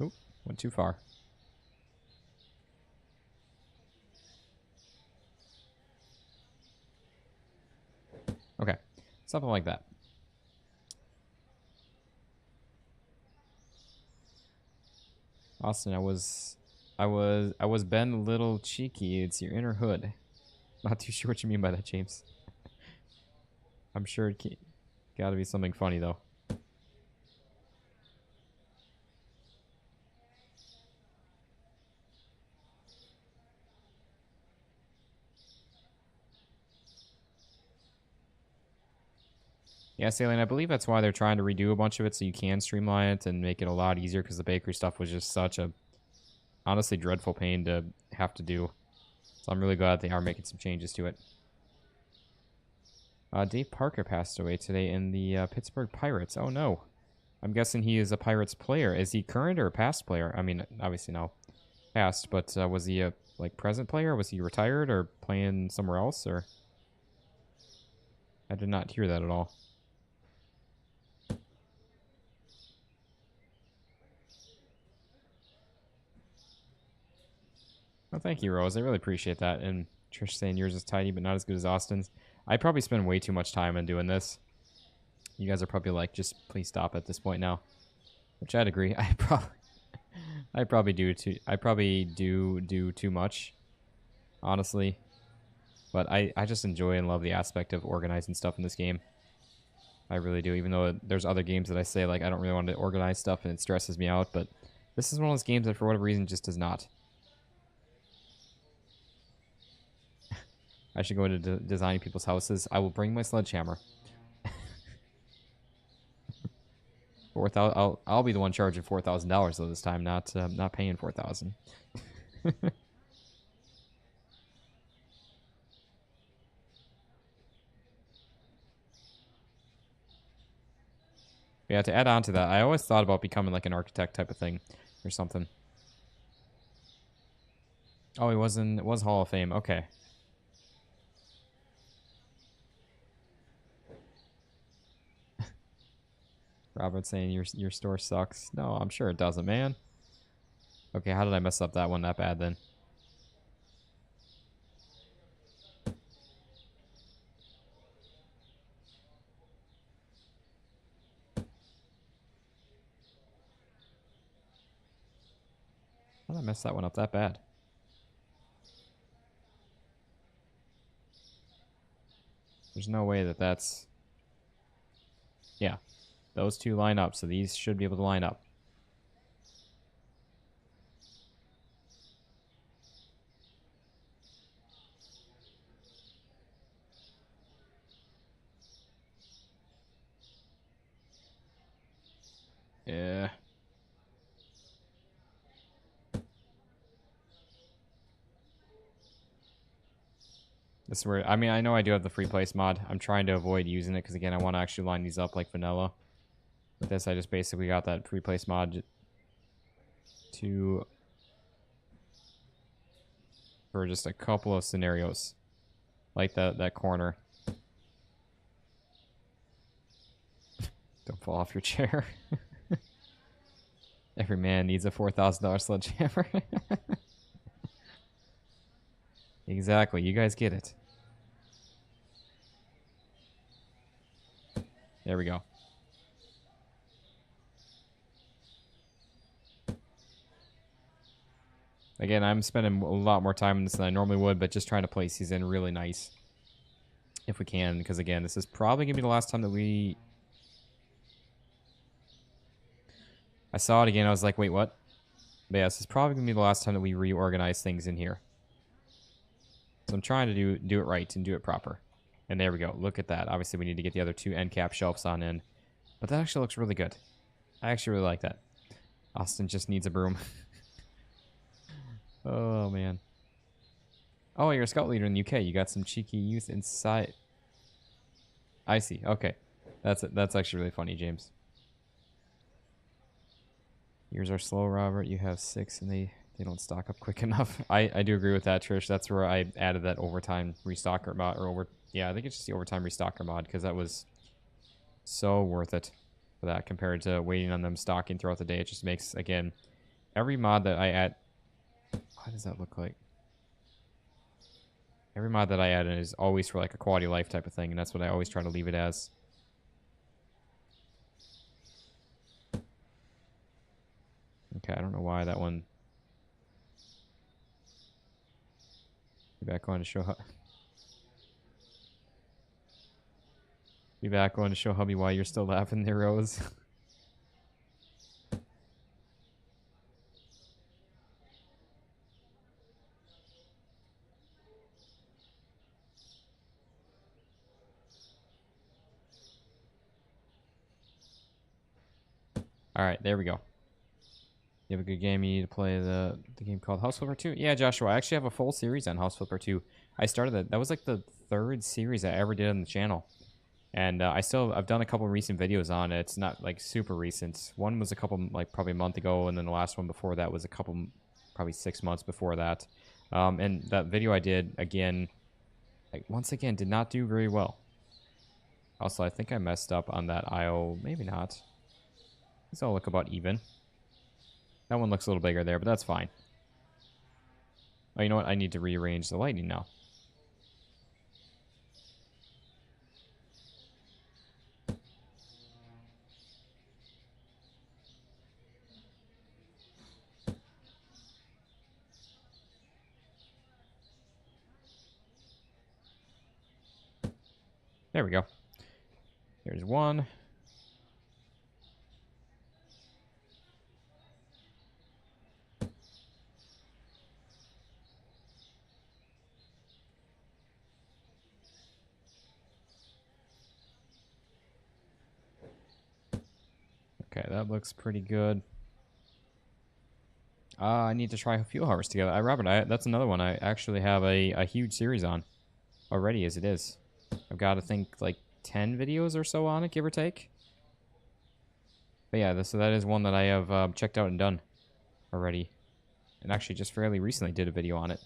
Oop, went too far. Okay, something like that. Austin, I was Ben a little cheeky. It's your inner hood. Not too sure what you mean by that, James. I'm sure it gotta be something funny though. Yeah, Saline, I believe that's why they're trying to redo a bunch of it so you can streamline it and make it a lot easier because the bakery stuff was just such a, honestly, dreadful pain to have to do. So I'm really glad they are making some changes to it. Dave Parker passed away today in the Pittsburgh Pirates. Oh, no. I'm guessing he is a Pirates player. Is he current or a past player? I mean, obviously no. Past, but was he a present player? Was he retired or playing somewhere else? Or I did not hear that at all. Well, thank you, Rose. I really appreciate that. And Trish saying yours is tidy, but not as good as Austin's. I probably spend way too much time on doing this. You guys are probably like, just please stop at this point now. Which I'd agree. I probably do too much, honestly. But I just enjoy and love the aspect of organizing stuff in this game. I really do. Even though there's other games that I say like I don't really want to organize stuff and it stresses me out, but this is one of those games that for whatever reason just does not. I should go into designing people's houses. I will bring my sledgehammer. I'll be the one charging $4,000 though this time, not paying $4,000. Yeah, to add on to that, I always thought about becoming like an architect type of thing or something. Oh, he was Hall of Fame. Okay. Robert saying your store sucks. No, I'm sure it doesn't, man. Okay, how did I mess up that one that bad then? How did I mess that one up that bad? There's no way that that's... Yeah, those two line up, so these should be able to line up. Yeah. This is where, I mean, I know I do have the free place mod. I'm trying to avoid using it because, again, I want to actually line these up like vanilla. With this, I just basically got that free place mod to... for just a couple of scenarios. Like that corner. Don't fall off your chair. Every man needs a $4,000 sledgehammer. Exactly, you guys get it. There we go. Again, I'm spending a lot more time on this than I normally would, but just trying to place these in really nice. If we can, because again, this is probably going to be the last time that we... I saw it again, I was like, wait, what? But yeah, this is probably going to be the last time that we reorganize things in here. So I'm trying to do it right and do it proper. And there we go, look at that. Obviously, we need to get the other two end cap shelves on in. But that actually looks really good. I actually really like that. Austin just needs a broom. Oh, man. Oh, you're a scout leader in the UK. You got some cheeky youth inside. I see. Okay. That's actually really funny, James. Yours are slow, Robert. You have 6, and they don't stock up quick enough. I do agree with that, Trish. That's where I added that overtime restocker mod. Yeah, I think it's just the overtime restocker mod, because that was so worth it for that compared to waiting on them stocking throughout the day. It just makes, again, every mod that I add... What does that look like? Every mod that I add in is always for like a quality of life type of thing, and that's what I always try to leave it as. Okay, I don't know why that one... Be back on to show... Be back on to show hubby why you're still laughing there, Rose. Alright, there we go. You have a good game. You need to play the game called House Flipper 2. Yeah, Joshua, I actually have a full series on House Flipper 2. I started that. That was like the 3rd series I ever did on the channel. And I've done a couple of recent videos on it. It's not like super recent. One was a couple, like probably a month ago, and then the last one before that was a couple, probably 6 months before that. And that video I did, again, like once again, did not do very well. Also, I think I messed up on that aisle. Maybe not. These all look about even. That one looks a little bigger there, but that's fine. Oh, you know what? I need to rearrange the lighting now. There we go. Here's one. Okay, that looks pretty good. I need to try Fuel Harvest together. Robert, that's another one I actually have a huge series on already as it is. I've got to think like 10 videos or so on it, give or take. But yeah, so that is one that I have checked out and done already. And actually just fairly recently did a video on it.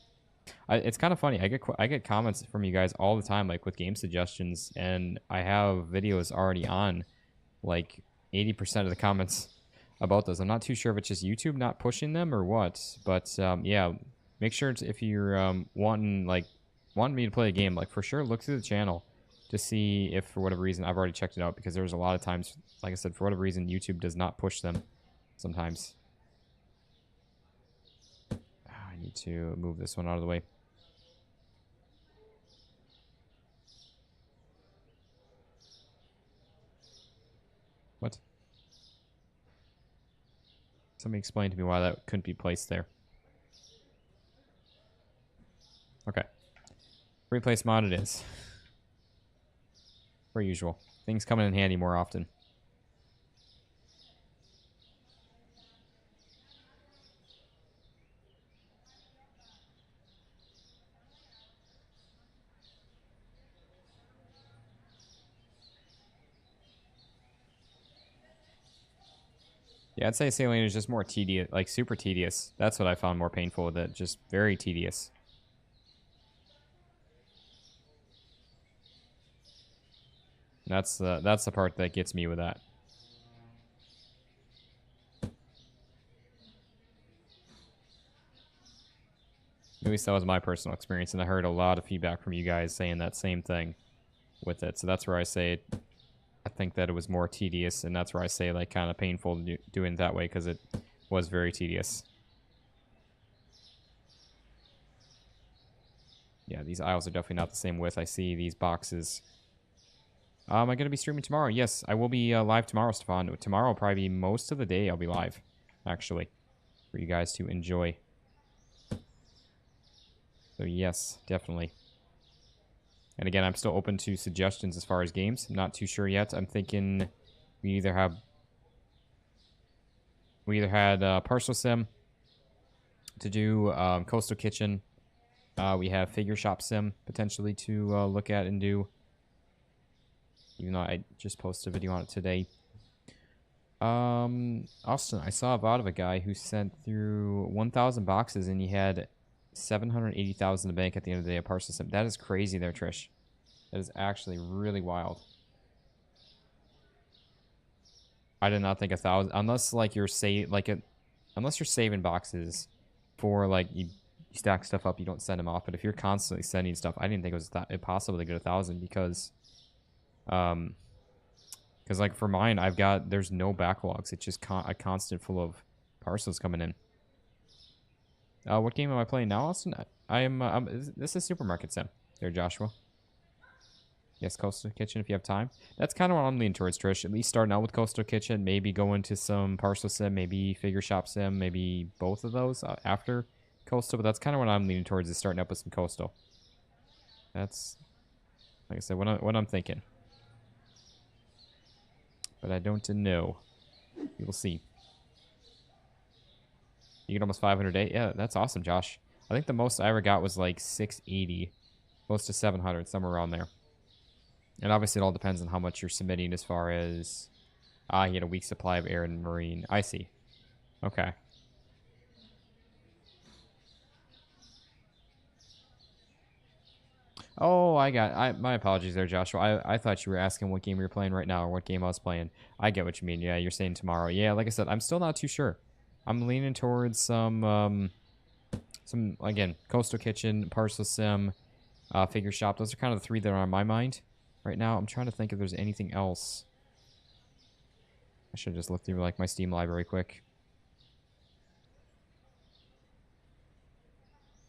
It's kind of funny. I get comments from you guys all the time, like with game suggestions, and I have videos already on like 80% of the comments about those. I'm not too sure if it's just YouTube not pushing them or what, but yeah, make sure if you're wanting me to play a game, like for sure look through the channel to see if for whatever reason I've already checked it out, because there's a lot of times, like I said, for whatever reason YouTube does not push them sometimes. Need to move this one out of the way. What? Somebody explain to me why that couldn't be placed there. Okay. Replace mod it is. Per usual. Things coming in handy more often. Yeah, I'd say sailing is just more tedious, like super tedious. That's what I found more painful with it. Just very tedious. That's the part that gets me with that. At least that was my personal experience, and I heard a lot of feedback from you guys saying that same thing with it. So that's where I say I think that it was more tedious, and that's where I say like kind of painful doing it that way because it was very tedious. Yeah, these aisles are definitely not the same width. I see these boxes. Am I going to be streaming tomorrow? Yes, I will be live tomorrow, Stefan. Tomorrow will probably be most of the day I'll be live, actually, for you guys to enjoy. So yes, definitely. And again, I'm still open to suggestions as far as games. I'm not too sure yet. I'm thinking we either had Parcel Sim to do, Coastal Kitchen. We have Figure Shop Sim potentially to look at and do. Even though I just posted a video on it today. Austin, I saw a VOD of a guy who sent through 1,000 boxes and he had 780,000 in the bank at the end of the day of Parcel Sim. That is crazy there, Trish. That is actually really wild. I did not think 1,000, unless like you're unless you're saving boxes for like you stack stuff up, you don't send them off. But if you're constantly sending stuff, I didn't think it was impossible to get 1,000 because like for mine, there's no backlogs. It's just a constant full of parcels coming in. What game am I playing now, Austin? This is Supermarket Sim. There, Joshua. Yes, Coastal Kitchen if you have time. That's kind of what I'm leaning towards, Trish. At least starting out with Coastal Kitchen, maybe go into some Parcel Sim, maybe Figure Shop Sim, maybe both of those after Coastal. But that's kind of what I'm leaning towards, is starting up with some Coastal. That's, like I said, what I'm thinking. But I don't know. We will see. You get almost 500 a day. Yeah, that's awesome, Josh. I think the most I ever got was like 680. Close to 700, somewhere around there. And obviously it all depends on how much you're submitting as far as... you had a weak supply of air and marine. I see. Okay. Oh, my apologies there, Joshua. I thought you were asking what game we were playing right now or what game I was playing. I get what you mean. Yeah, you're saying tomorrow. Yeah, like I said, I'm still not too sure. I'm leaning towards some again, Coastal Kitchen, Parcel Sim, Figure Shop. Those are kind of the three that are on my mind right now. I'm trying to think if there's anything else. I should just look through like my Steam library quick.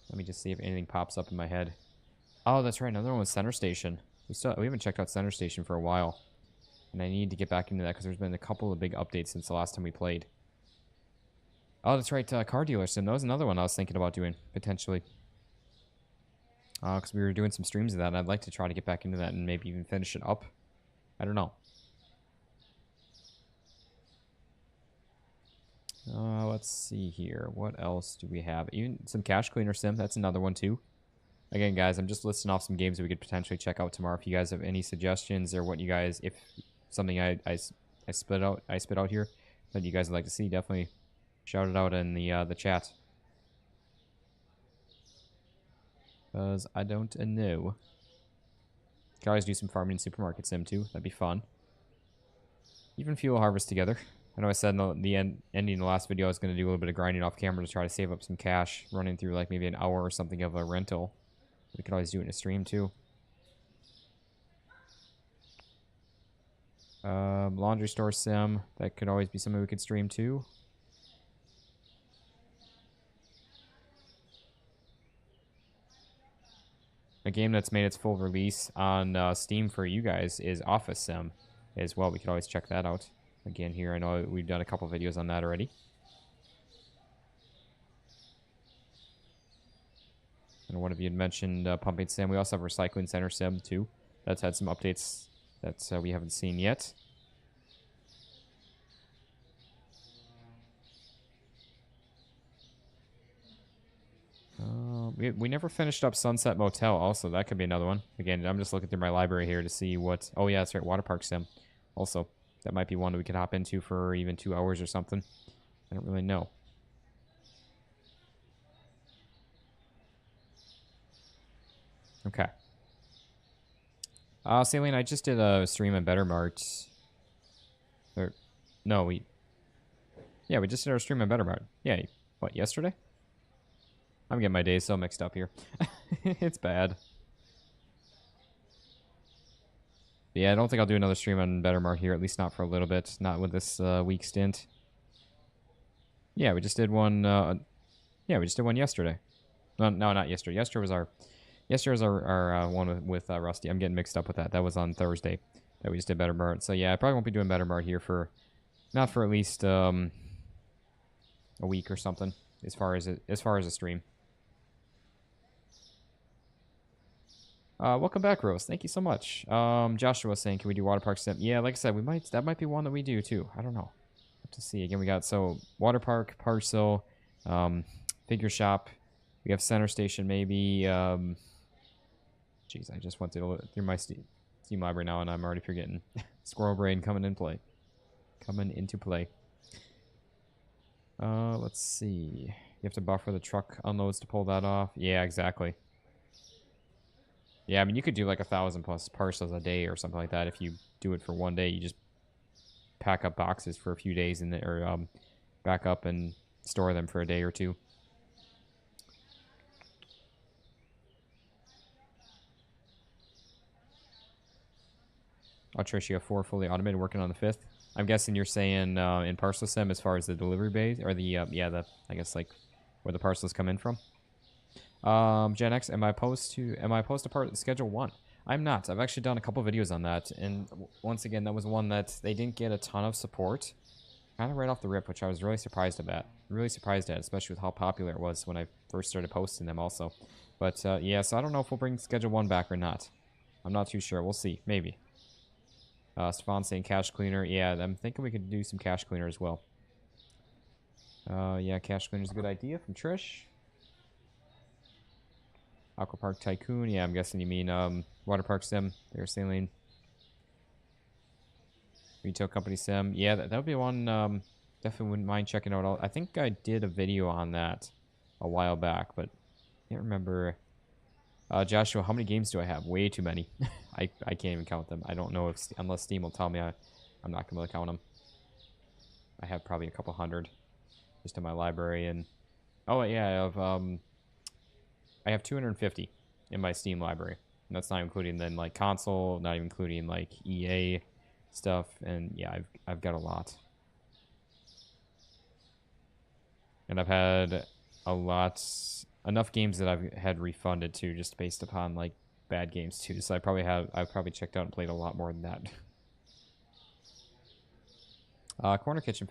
Let me just see if anything pops up in my head. Oh, that's right. Another one was Center Station. We haven't checked out Center Station for a while. And I need to get back into that because there's been a couple of big updates since the last time we played. Oh, that's right. Car Dealer Sim. That was another one I was thinking about doing, potentially. Because we were doing some streams of that, and I'd like to try to get back into that and maybe even finish it up. I don't know. Let's see here. What else do we have? Even some Cash Cleaner Sim. That's another one, too. Again, guys, I'm just listing off some games that we could potentially check out tomorrow. If you guys have any suggestions or what you guys, if something I spit out here that you guys would like to see, definitely shout it out in the chat. Because I don't know. Could always do some farming in Supermarket Sim too. That'd be fun. Even fuel harvest together. I know I said in the ending of the last video I was going to do a little bit of grinding off camera to try to save up some cash, running through like maybe an hour or something of a rental. We could always do it in a stream too. Laundry store sim. That could always be something we could stream too. game that's made its full release on Steam for you guys is Office Sim as well. We could always check that out. Again, here, I know we've done a couple videos on that already. And one of you had mentioned Pumping Sim. We also have Recycling Center Sim, too. That's had some updates that we haven't seen yet. We never finished up Sunset Motel also. That could be another one. Again, I'm just looking through my library here to see what... Oh, yeah, that's right. Water Park Sim. Also, that might be one that we could hop into for even 2 hours or something. I don't really know. Okay. Saline, I just did a stream at Better Mart. Or, no, yeah, we just did our stream at Better Mart. Yeah, what, yesterday? I'm getting my days so mixed up here. It's bad. But yeah, I don't think I'll do another stream on Better Mart here, at least not for a little bit. Not with this week stint. Yeah, we just did one. Yeah, we just did one yesterday. No, not yesterday. Yesterday was our one with Rusty. I'm getting mixed up with that. That was on Thursday that we just did Better Mart. So yeah, I probably won't be doing Better Mart here for not for at least a week or something as far as a stream. Welcome back, Rose. Thank you so much. Joshua saying, can we do Water Park Sim? Yeah, like I said, that might be one that we do too. I don't know. Have to see. Again, we got Water Park, Parcel, Figure Shop. We have Center Station, maybe. Jeez, I just went through my Steam library now, and I'm already forgetting. Squirrel Brain coming into play. Let's see. You have to buffer the truck unloads to pull that off. Yeah, exactly. Yeah, I mean, you could do like 1,000+ parcels a day or something like that. If you do it for one day, you just pack up boxes for a few days or back up and store them for a day or two. Oh, Trish, you have 4 fully automated, working on the 5th. I'm guessing you're saying in Parcel Sim as far as the delivery bays, or the I guess like where the parcels come in from. Gen X, am I opposed to part Schedule 1? I'm not. I've actually done a couple videos on that, and once again, that was one that they didn't get a ton of support, kind of right off the rip, which I was really surprised at. Especially with how popular it was when I first started posting them also. But yeah, so I don't know if we'll bring Schedule 1 back or not. I'm not too sure. We'll see. Maybe. Stefan saying Cache Cleaner. Yeah, I'm thinking we could do some Cache Cleaner as well. Yeah, Cache Cleaner is a good idea from Trish. Aqua Park Tycoon. Yeah, I'm guessing you mean Water Park Sim. There's Saline. Retail Company Sim. Yeah, that would be one. Definitely wouldn't mind checking out. I think I did a video on that a while back, but I can't remember. Joshua, how many games do I have? Way too many. I can't even count them. I don't know if unless Steam will tell me. I'm not gonna count them. I have probably a couple hundred just in my library, and oh yeah, I have 250 in my Steam library, and that's not including then like console, not even including like EA stuff, and yeah, I've got a lot, and I've had enough games that I've had refunded too, just based upon like bad games too. So I've probably checked out and played a lot more than that. Corner Kitchen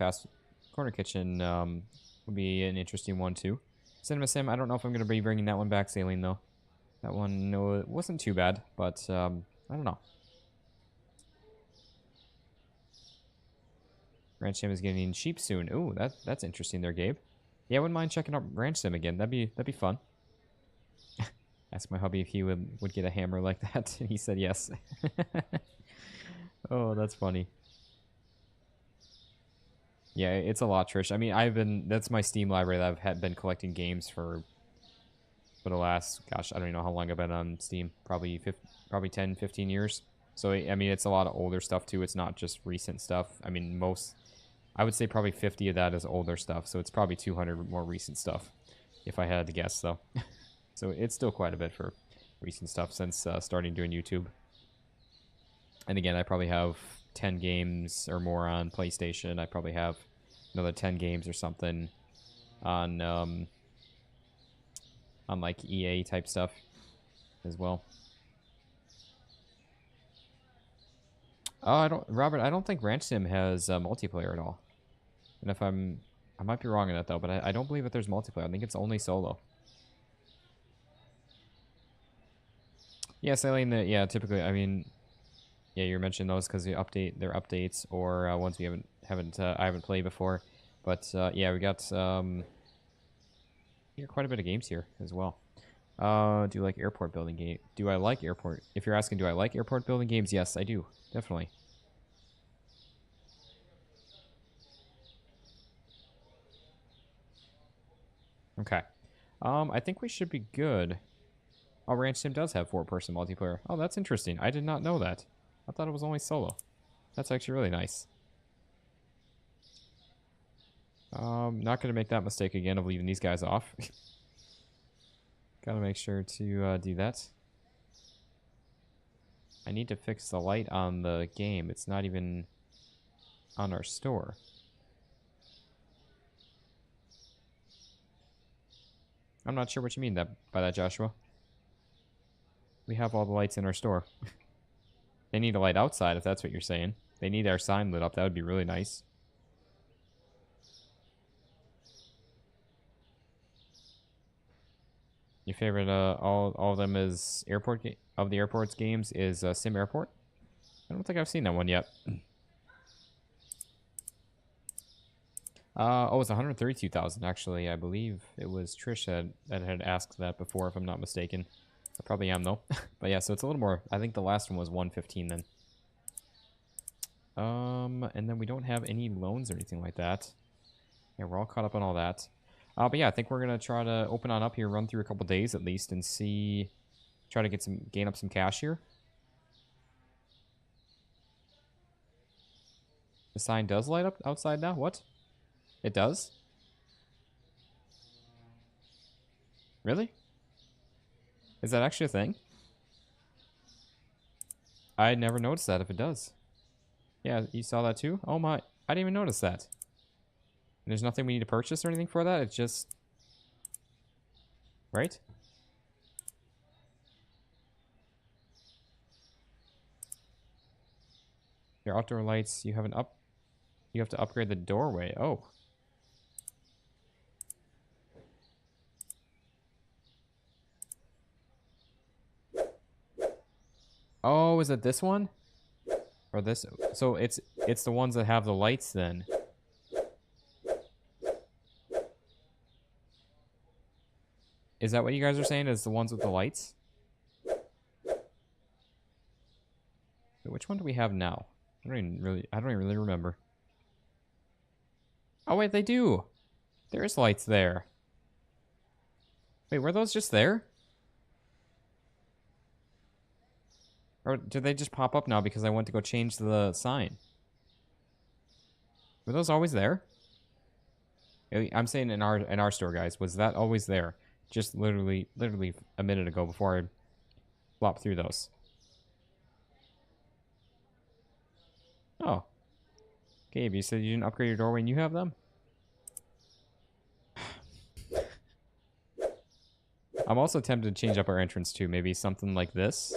would be an interesting one too. Cinema Sim, I don't know if I'm going to be bringing that one back, Saline, though. That one, no, it wasn't too bad, but I don't know. Ranch Sim is getting cheap soon. Ooh, that's interesting there, Gabe. Yeah, I wouldn't mind checking out Ranch Sim again. That'd be fun. Ask my hubby if he would get a hammer like that, and he said yes. Oh, that's funny. Yeah, it's a lot, Trish. I mean, that's my Steam library that I've been collecting games for the last, gosh, I don't even know how long I've been on Steam. Probably 10, 15 years. So, I mean, it's a lot of older stuff, too. It's not just recent stuff. I mean, I would say probably 50 of that is older stuff. So, it's probably 200 more recent stuff, if I had to guess, though. So, it's still quite a bit for recent stuff since starting doing YouTube. And again, I probably have 10 games or more on PlayStation. I probably have another 10 games or something on like EA type stuff. as well. Robert, I don't think Ranch Sim has multiplayer at all. And if I might be wrong on that though, but I don't believe that there's multiplayer. I think it's only solo. Yeah, Saline, yeah, typically, I mean, yeah, you're mentioning those because they update their updates or ones we I haven't played before. But yeah, we got quite a bit of games here as well. Do you like airport building game? Do I like airport? If you're asking, do I like airport building games? Yes, I do. Definitely. Okay. I think we should be good. Oh, Ranch Sim does have 4-person multiplayer. Oh, that's interesting. I did not know that. I thought it was only solo. That's actually really nice. Not going to make that mistake again of leaving these guys off. Gotta make sure to do that. I need to fix the light on the game. It's not even on our store. I'm not sure what you mean by that, Joshua. We have all the lights in our store. They need a light outside, if that's what you're saying. They need our sign lit up. That would be really nice. Your favorite, all of them is of the airport's games is Sim Airport? I don't think I've seen that one yet. Oh, it's 132,000 actually. I believe it was Trish that had asked that before, if I'm not mistaken. I probably am though. But yeah, so it's a little more. I think the last one was 115 then. And then we don't have any loans or anything like that. Yeah, we're all caught up on all that. But yeah, I think we're gonna try to open on up here, run through a couple days at least, and see, try to gain up some cash here. The sign does light up outside now. What? It does? Really? Is that actually a thing? I never noticed that if it does. Yeah, you saw that too? Oh my, I didn't even notice that. And there's nothing we need to purchase or anything for that? It's just... Right? Your outdoor lights, you have you have to upgrade the doorway. Oh. Oh, is it this one? Or this? So it's the ones that have the lights then. Is that what you guys are saying? Is the ones with the lights? Which one do we have now? I don't even really remember. Oh wait, they do. There's lights there. Wait, were those just there? Or did they just pop up now because I went to go change the sign? Were those always there? I'm saying in our store, guys. Was that always there? Just literally a minute ago before I flopped through those. Oh. Gabe, you said you didn't upgrade your doorway and you have them? I'm also tempted to change up our entrance too. Maybe something like this.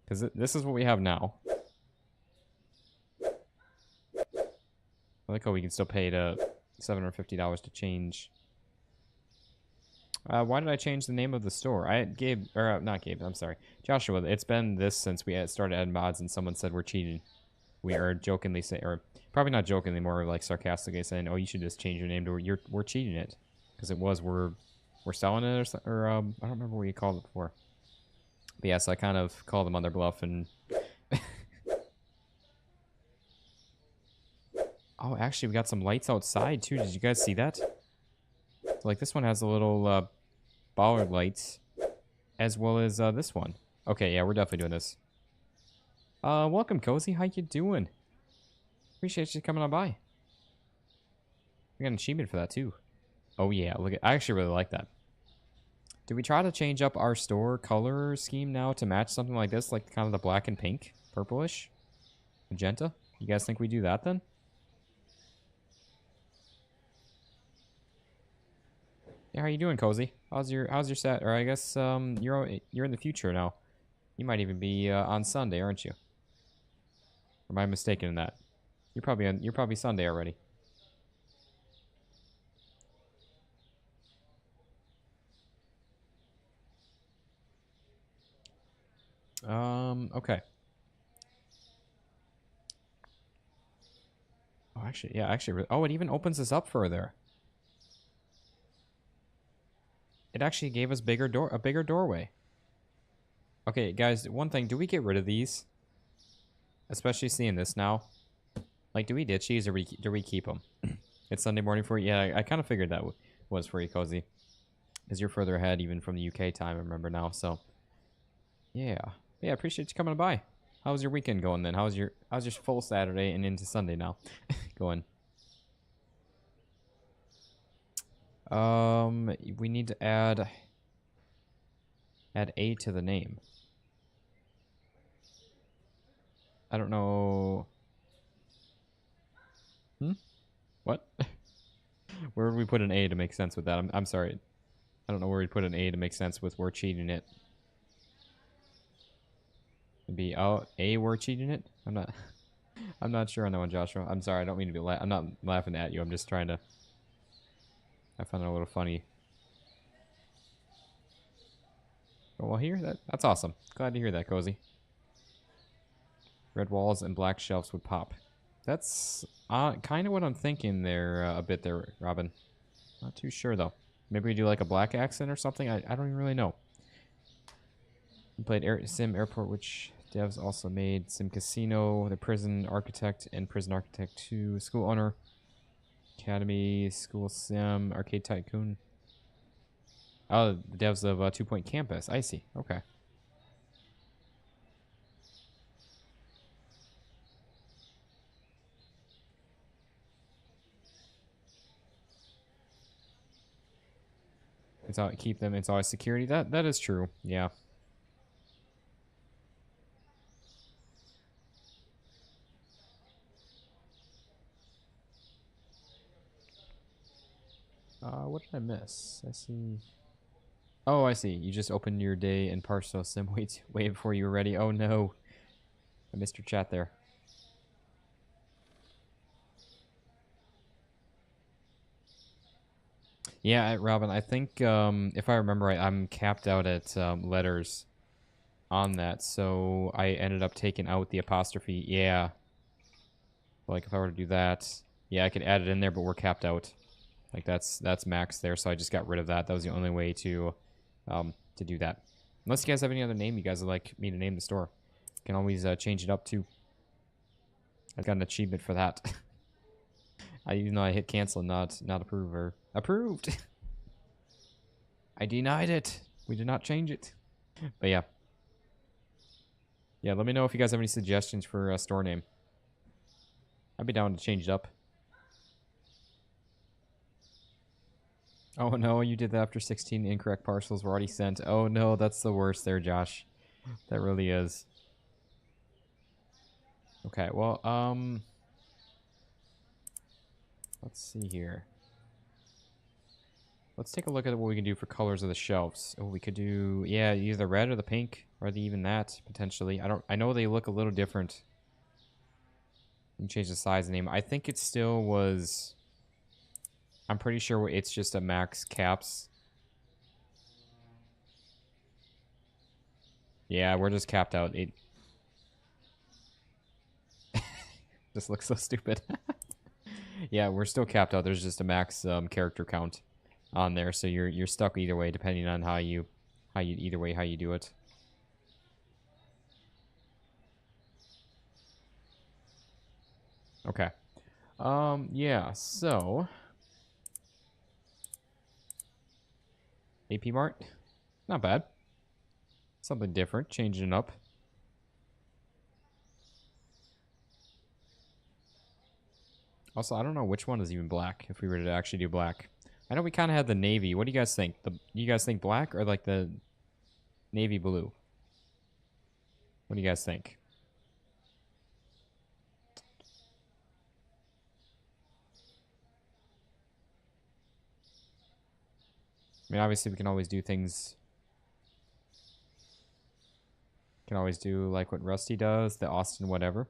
Because this is what we have now. I like how we can still pay $750 to change. Why did I change the name of the store? Not Gabe, I'm sorry. Joshua, it's been this since we started adding mods and someone said we're cheating. We are jokingly saying, or probably not jokingly, more like sarcastically saying, oh, you should just change your name to we're cheating it. Because we're selling it or I don't remember what you called it before. But yeah, so I kind of called them on their bluff and... Oh, actually, we got some lights outside, too. Did you guys see that? So, like, this one has a little bollard lights, as well as this one. Okay, yeah, we're definitely doing this. Welcome, Cozy. How you doing? Appreciate you coming on by. We got an achievement for that, too. Oh, yeah. Look at... I actually really like that. Do we try to change up our store color scheme now to match something like this? Like kind of the black and pink? Purplish? Magenta? You guys think we do that then? Hey, how you doing, Cozy? How's your set? Or I guess you're in the future now. You might even be on Sunday, aren't you? Or am I mistaken in that? You're probably Sunday already. Okay. Oh, actually, yeah, actually, oh, it even opens this up further. It actually gave us a bigger doorway. Okay, guys, one thing, do we get rid of these? Especially seeing this now. Like, do we ditch these or do we keep them? It's Sunday morning for you. Yeah, I kind of figured that was for you, Cozy. Because you're further ahead even from the UK time, I remember now, so. Yeah. Yeah, appreciate you coming by. How was your weekend going then? How's your full Saturday and into Sunday now going? We need to add A to the name. I don't know. What? Where would we put an A to make sense with that? I'm sorry. I don't know where we'd put an A to make sense with we're cheating it. Maybe A we're cheating it? I'm not sure on that one, Joshua. I'm sorry, I don't mean to be I'm not laughing at you. I'm just trying to I found it a little funny. Oh, well here, that's awesome. Glad to hear that, Cozy. Red walls and black shelves would pop. That's kind of what I'm thinking there a bit there, Robin. Not too sure though. Maybe we do like a black accent or something. I don't even really know. We played Sim Airport, which devs also made Sim Casino, The Prison Architect, and Prison Architect 2, School Owner, Academy, School Sim, Arcade Tycoon. Oh, the devs of 2 Point Campus. I see. Okay. It's all keep them. It's always security. That is true. Yeah. What did I miss? I see. Oh, I see. You just opened your day and partial sim way before you were ready. Oh no, I missed your chat there. Yeah, Robin. I think if I remember right, I'm capped out at letters on that, so I ended up taking out the apostrophe. Yeah. Like if I were to do that, yeah, I could add it in there, but we're capped out. Like that's max there, so I just got rid of that. That was the only way to do that. Unless you guys have any other name you guys would like me to name the store, you can always change it up too. I got an achievement for that. Even though I hit cancel and not approve or approved. I denied it. We did not change it. But yeah. Yeah, let me know if you guys have any suggestions for a store name. I'd be down to change it up. Oh no, you did that after 16 incorrect parcels were already sent. Oh no, that's the worst there, Josh. That really is. Okay, well, let's see here. Let's take a look at what we can do for colors of the shelves. Oh, we could do, yeah, either the red or the pink, or even that, potentially. I know they look a little different. You can change the size and name. I think it still was, I'm pretty sure it's just a max caps. Yeah, we're just capped out. It just looks so stupid. Yeah, we're still capped out. There's just a max character count on there, so you're stuck either way, depending on how you do it. Okay. Yeah. So, AP Mart, not bad. Something different, changing it up. Also, I don't know which one is even black. If we were to actually do black, I know we kind of had the navy. What do you guys think? You guys think black or like the navy blue? What do you guys think? I mean, obviously we can always do things. Can always do like what Rusty does, the Austin whatever.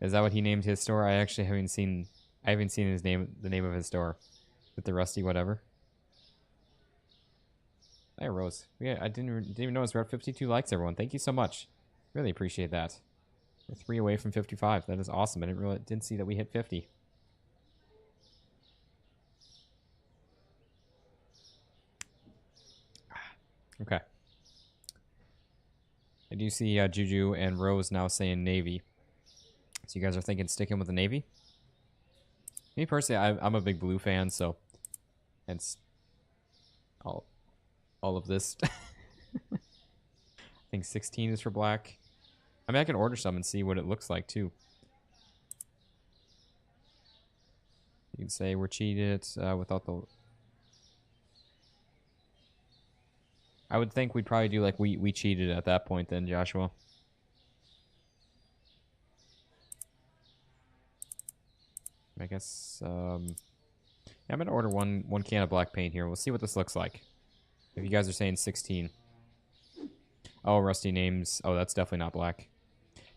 Is that what he named his store? I actually haven't seen. I haven't seen his name, the name of his store, with the Rusty whatever. Hey Rose, yeah, I didn't even notice we're at 52 likes, everyone. Thank you so much. Really appreciate that. We're 3 away from 55. That is awesome. I didn't see that we hit 50. Okay. I do see Juju and Rose now saying Navy. So you guys are thinking sticking with the Navy? Me personally, I'm a big blue fan, so it's all of this. I think 16 is for black. I mean, I can order some and see what it looks like too. You can say we're cheated without the. I would think we'd probably do like we cheated at that point then, Joshua. I guess yeah, I'm gonna order one can of black paint here. We'll see what this looks like. If you guys are saying 16. Oh, Rusty names. Oh, that's definitely not black.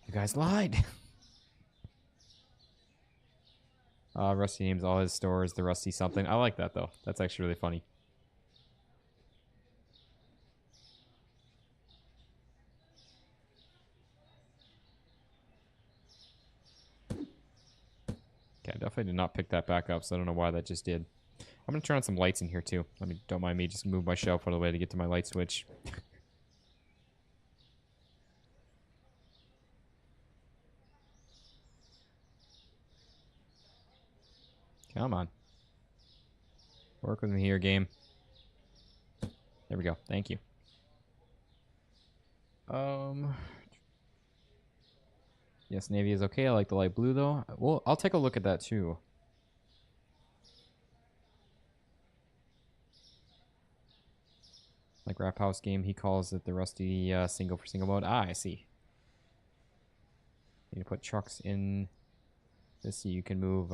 You guys lied. Rusty names all his stores the Rusty something. I like that though. That's actually really funny. Okay, I definitely did not pick that back up, so I don't know why that just did. I'm gonna turn on some lights in here too. Don't mind me, just move my shelf out of the way to get to my light switch. Come on. Work with me here, game. There we go. Thank you. Yes, navy is okay. I like the light blue though. Well, I'll take a look at that too. Like Rap House game, he calls it the Rusty single for single mode. Ah, I see. You need to put trucks in this so you can move.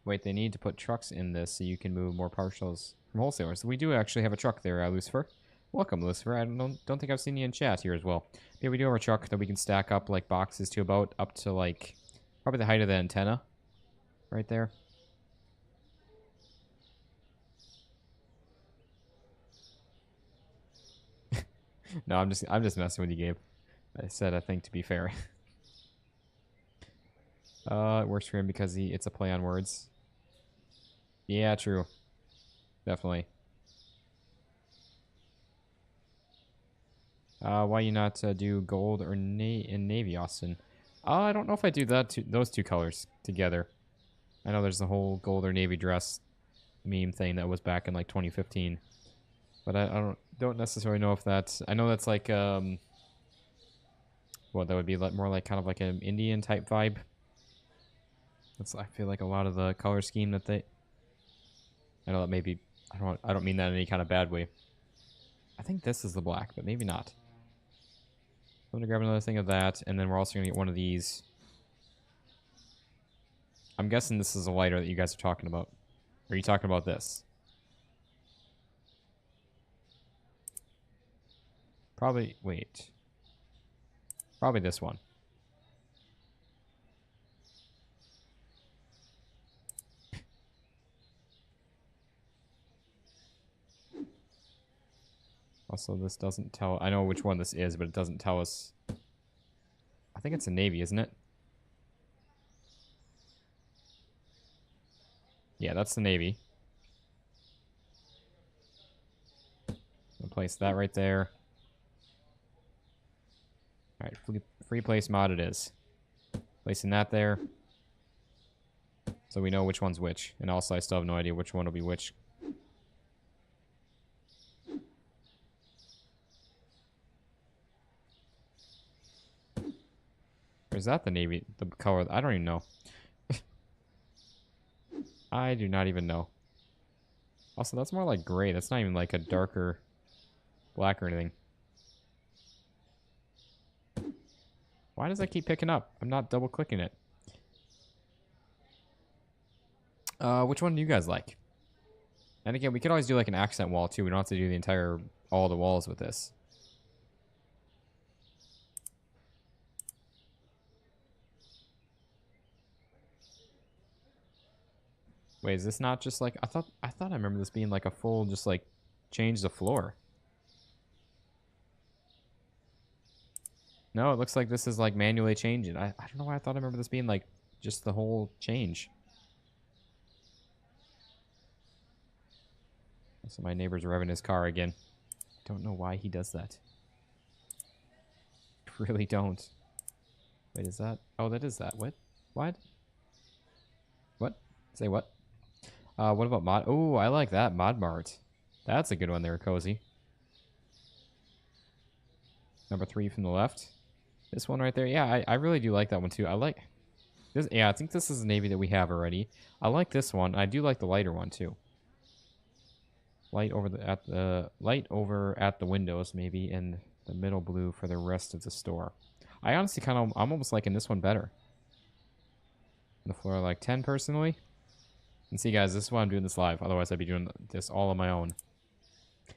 Wait, they need to put trucks in this so you can move more partials from wholesalers. So we do actually have a truck there, Lucifer. Welcome, Lucifer. I don't think I've seen you in chat here as well. Yeah, we do have a truck that we can stack up like boxes to about up to like probably the height of the antenna, right there. No, I'm just messing with you, Gabe. I said I think to be fair. It works for him because it's a play on words. Yeah, true. Definitely. Why you not do gold or in navy, Austin? I don't know if I do those two colors together. I know there's the whole gold or navy dress meme thing that was back in like 2015, but I don't necessarily know if that's. I know that's like what that would be like more like kind of like an Indian type vibe. That's I feel like a lot of the color scheme that they. I know that maybe I don't mean that in any kind of bad way. I think this is the black, but maybe not. I'm gonna grab another thing of that, and then we're also gonna get one of these. I'm guessing this is a lighter that you guys are talking about. Or are you talking about this? Probably, wait. Probably this one. Also, this doesn't tell... I know which one this is, but it doesn't tell us... I think it's a navy, isn't it? Yeah, that's the navy. I'll place that right there. Alright, free place mod it is. Placing that there. So we know which one's which. And also, I still have no idea which one will be which. Or is that the navy? The color? I don't even know. I do not even know. Also, that's more like gray. That's not even like a darker black or anything. Why does that keep picking up? I'm not double clicking it. Which one do you guys like? And again, we could always do like an accent wall too. We don't have to do the entire, all the walls with this. Wait, is this not just like, I thought I remember this being like a full, just like change the floor. No, it looks like this is like manually changing. I don't know why I thought I remember this being like just the whole change. So my neighbor's revving his car again. Don't know why he does that. Really don't. Wait, is that? Oh, that is that. What? What? What? Say what? What about mod? Oh, I like that. Mod Mart. That's a good one there, Cozy. Number 3 from the left. This one right there. Yeah, I really do like that one too. I like this. Yeah, I think this is a navy that we have already. I like this one. I do like the lighter one too. Light over at the windows maybe, and the middle blue for the rest of the store. I honestly I'm almost liking this one better. The floor like 10 personally. And see, guys, this is why I'm doing this live. Otherwise, I'd be doing this all on my own.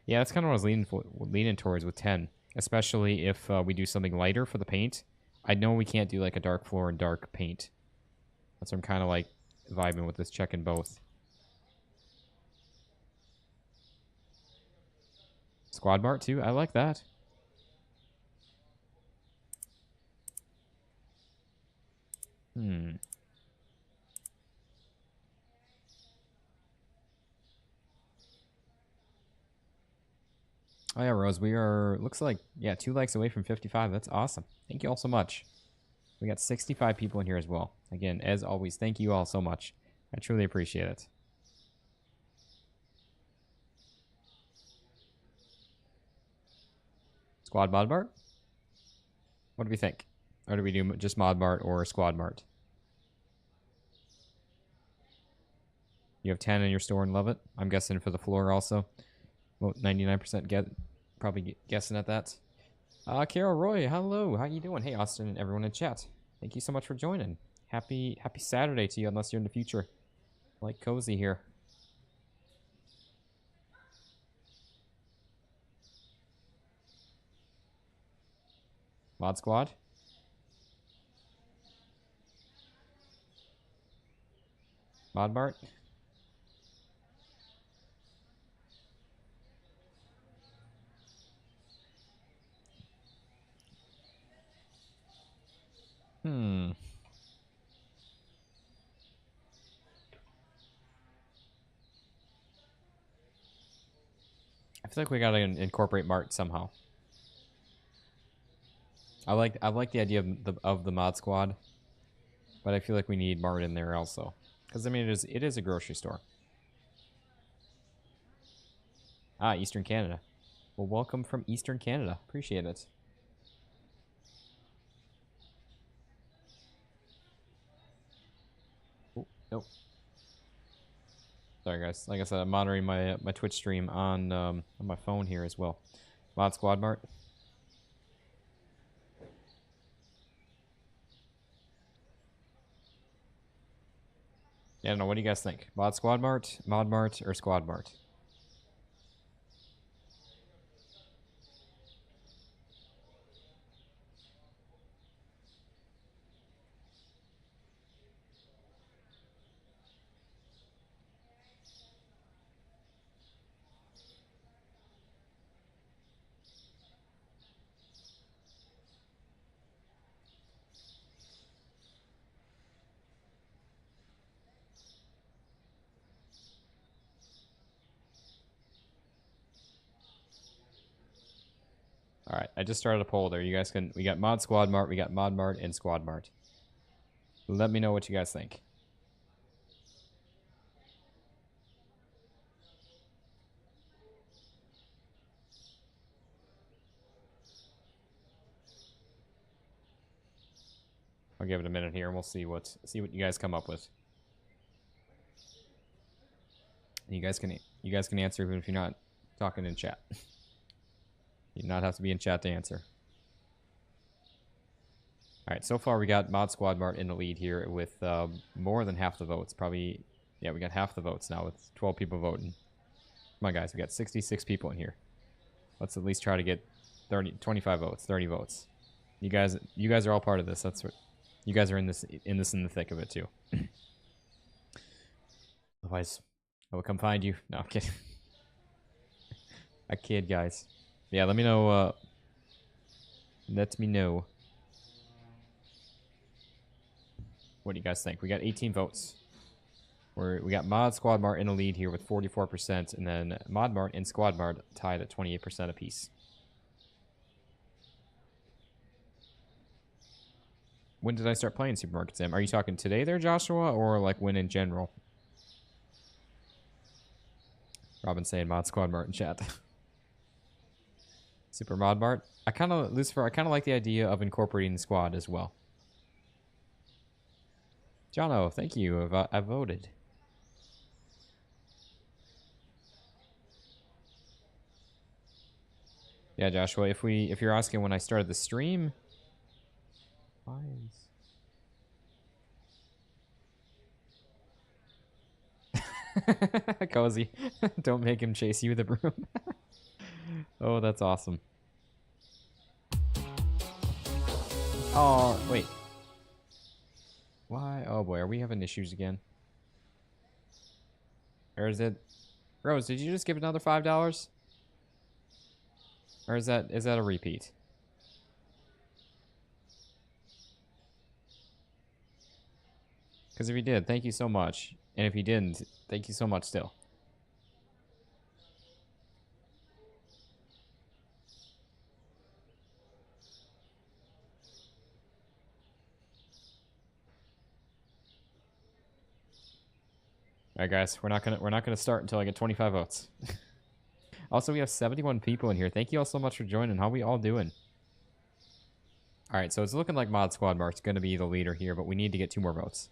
Yeah, that's kind of what I was leaning towards with 10. Especially if we do something lighter for the paint. I know we can't do like a dark floor and dark paint. That's what I'm kind of like vibing with this, checking both. Squad Mart too. I like that. Oh yeah, Rose, we are, looks like, yeah, 2 likes away from 55. That's awesome. Thank you all so much. We got 65 people in here as well. Again, as always, thank you all so much. I truly appreciate it. Squad Mod Mart? What do we think? Or do we do just Mod Mart or Squad Mart? You have 10 in your store and love it? I'm guessing for the floor also. Well, 99% probably guessing at that. Carol Roy, hello. How you doing? Hey, Austin and everyone in chat. Thank you so much for joining. Happy Saturday to you, unless you're in the future. Like Cozy here. Mod Squad? Mod Mart? I feel like we gotta incorporate Mart somehow. I like the idea of the Mod Squad, but I feel like we need Mart in there also, because I mean it is a grocery store. Ah, Eastern Canada. Well, welcome from Eastern Canada. Appreciate it. Oh, nope. Sorry, guys. Like I said, I'm monitoring my my Twitch stream on my phone here as well. Mod Squad Mart. Yeah, I don't know. What do you guys think? Mod Squad Mart, Mod Mart, or Squad Mart? All right, I just started a poll there. You guys can. We got Mod Squad Mart, we got Mod Mart, and Squad Mart. Let me know what you guys think. I'll give it a minute here, and we'll see what you guys come up with. You guys can answer even if you're not talking in chat. You do not have to be in chat to answer. All right, so far we got Mod Squad Mart in the lead here with more than half the votes. Probably, yeah, we got half the votes now with 12 people voting. Come on, guys. We got 66 people in here. Let's at least try to get 25 votes, 30 votes. You guys are all part of this. That's what you guys are in the thick of it too. Otherwise, I will come find you. No, I'm kidding. I kid, guys. Yeah, let me know. Let me know. What do you guys think? We got 18 votes. We got Mod Squad Mart in the lead here with 44%, and then Mod Mart and Squad Mart tied at 28% apiece. When did I start playing Supermarket Sim? Are you talking today there, Joshua, or like when in general? Robin saying Mod Squad Mart in chat. Super Mod Mart. Lucifer, I kind of like the idea of incorporating the squad as well. Jono, thank you. I voted. Yeah, Joshua, if you're asking when I started the stream, why is Cozy? Don't make him chase you with a broom. Oh, that's awesome. Oh, wait. Why? Oh boy, are we having issues again? Or is it... Rose, did you just give another $5? Or is that a repeat? Because if you did, thank you so much. And if you didn't, thank you so much still. Alright guys, we're not gonna start until I get 25 votes. Also, we have 71 people in here. Thank you all so much for joining. How we all doing? Alright, so it's looking like Mod Squad Mart's gonna be the leader here, but we need to get 2 more votes.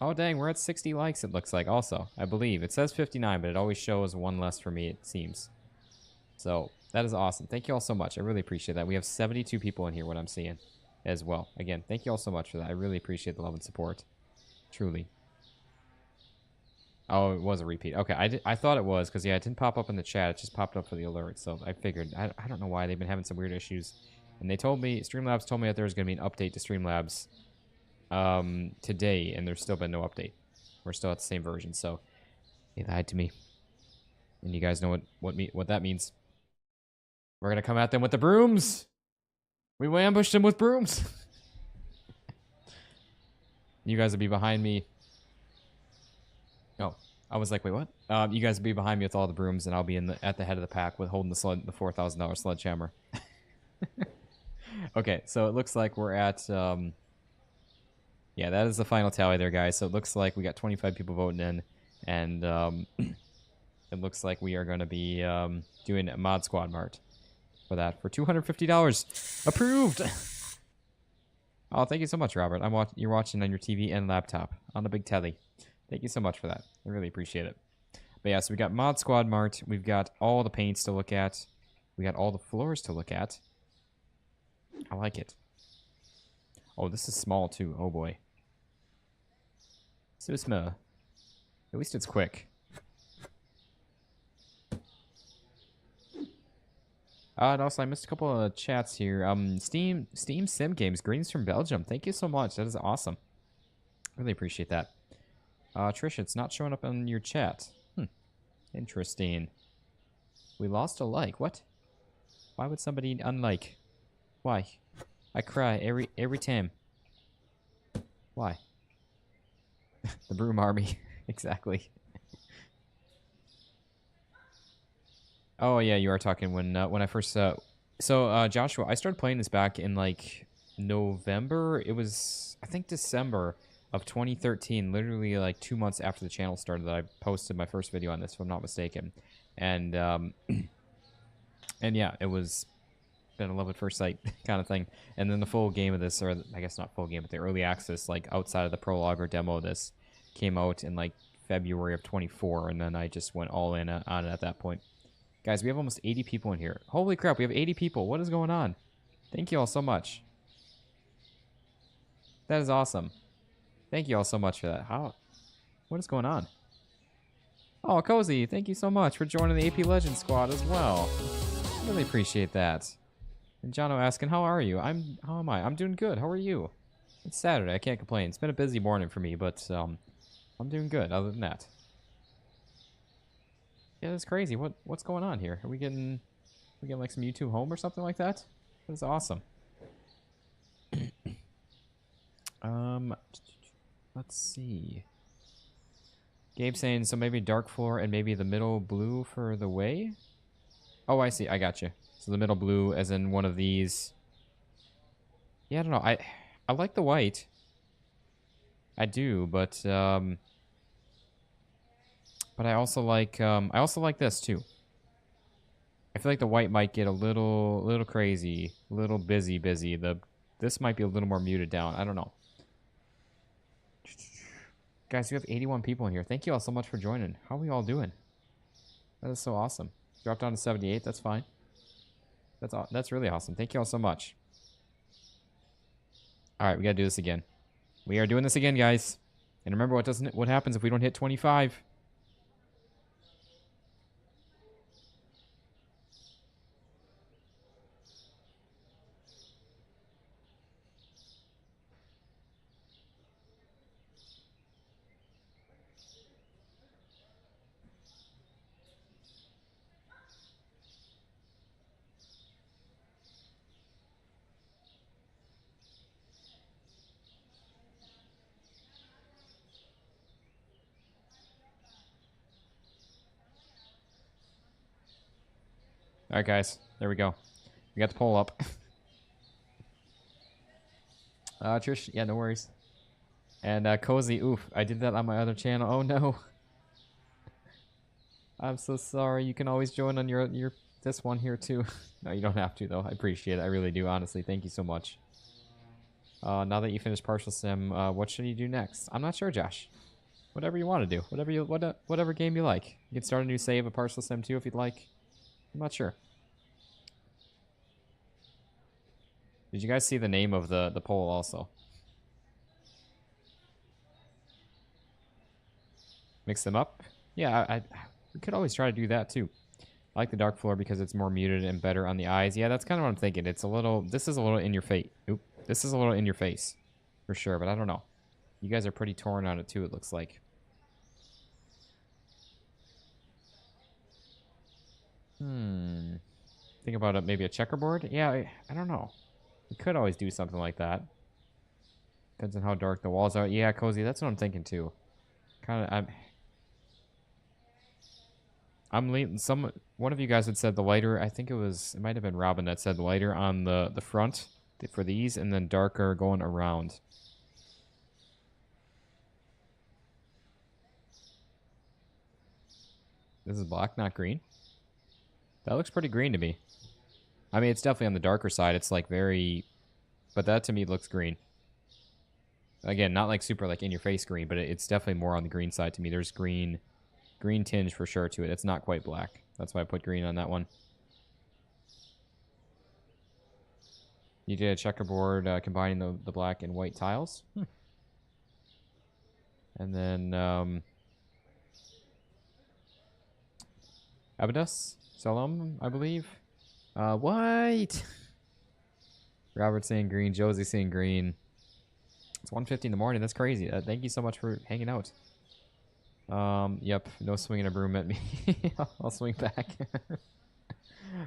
Oh dang, we're at 60 likes it looks like also, I believe. It says 59, but it always shows 1 less for me, it seems. So, that is awesome. Thank you all so much. I really appreciate that. We have 72 people in here, what I'm seeing as well. Again, thank you all so much for that. I really appreciate the love and support. Truly. Oh, it was a repeat. Okay, I thought it was, because, yeah, it didn't pop up in the chat. It just popped up for the alert, so I figured. I don't know why. They've been having some weird issues. And they told me, Streamlabs told me that there was going to be an update to Streamlabs today, and there's still been no update. We're still at the same version, so they lied to me. And you guys know what that means. We're going to come at them with the brooms! We ambushed them with brooms! You guys will be behind me. Oh, I was like, wait, what? You guys will be behind me with all the brooms, and I'll be at the head of the pack with holding the $4,000 sledgehammer. Okay, so it looks like we're at... yeah, that is the final tally there, guys. So it looks like we got 25 people voting in, and it looks like we are going to be doing a Mod Squad Mart for that for $250. Approved! Oh, thank you so much, Robert. You're watching on your TV and laptop on the big telly. Thank you so much for that. I really appreciate it. But yeah, so we got Mod Squad Mart. We've got all the paints to look at. We got all the floors to look at. I like it. Oh, this is small too. Oh boy. So small. At least it's quick. And also, I missed a couple of chats here. Steam Sim Games, greetings from Belgium. Thank you so much. That is awesome. Really appreciate that. Trish, it's not showing up on your chat. Interesting. We lost a like. What? Why would somebody unlike? Why? I cry every time. Why? The Broom Army. Exactly. Oh yeah, you are talking when I first so Joshua, I started playing this back in like November. It was I think December of 2013, literally like 2 months after the channel started, that I posted my first video on this, if I'm not mistaken. And and yeah, it was been a love at first sight kind of thing. And then the full game of this, or I guess not full game, but the early access, like outside of the prologue or demo of this, came out in like February of 24, and then I just went all in on it at that point. Guys, we have almost 80 people in here. Holy crap, we have 80 people. What is going on? Thank you all so much. That is awesome. Thank you all so much for that. What is going on? Oh, Cozy, thank you so much for joining the AP Legends squad as well. Really appreciate that. And Jono asking, how are you? How am I? I'm doing good. How are you? It's Saturday. I can't complain. It's been a busy morning for me, but I'm doing good other than that. Yeah, that's crazy. What's going on here? Are we getting like some YouTube home or something like that? That's awesome. Let's see. Gabe saying, so maybe dark floor and maybe the middle blue for the way? Oh, I see. I got you. So the middle blue as in one of these. Yeah, I don't know. I like the white. I do, but I also like this too. I feel like the white might get a little crazy, a little busy. This might be a little more muted down. I don't know. Guys, we have 81 people in here. Thank you all so much for joining. How are we all doing? That is so awesome. Dropped down to 78. That's fine. That's really awesome. Thank you all so much. All right, we got to do this again. We are doing this again, guys. And remember, what happens if we don't hit 25? All right, guys. There we go. We got the poll up. Trish, yeah, no worries. And Cozy, oof, I did that on my other channel. Oh no. I'm so sorry. You can always join on your this one here too. No, you don't have to though. I appreciate it. I really do, honestly. Thank you so much. Now that you finished partial sim, what should you do next? I'm not sure, Josh. Whatever you want to do. Whatever game you like. You can start a new save of partial sim too if you'd like. I'm not sure. Did you guys see the name of the poll also? Mix them up? Yeah, we could always try to do that too. I like the dark floor because it's more muted and better on the eyes. Yeah, that's kind of what I'm thinking. This is a little in your face. Oop. This is a little in your face. For sure, but I don't know. You guys are pretty torn on it too, it looks like. Think about it, maybe a checkerboard? Yeah, I don't know. We could always do something like that. Depends on how dark the walls are. Yeah, Cozy, that's what I'm thinking too. One of you guys had said the lighter, I think it might have been Robin that said the lighter on the front for these and then darker going around. This is black, not green. That looks pretty green to me. I mean, it's definitely on the darker side. It's like but that to me looks green. Again, not like super like in your face green, but it's definitely more on the green side to me. There's green tinge for sure to it. It's not quite black. That's why I put green on that one. You did a checkerboard combining the black and white tiles. And then Abadas Salam, I believe. White. Robert saying green. Josie saying green. It's 1:50 in the morning. That's crazy. Thank you so much for hanging out. Yep. No swinging a broom at me. I'll swing back.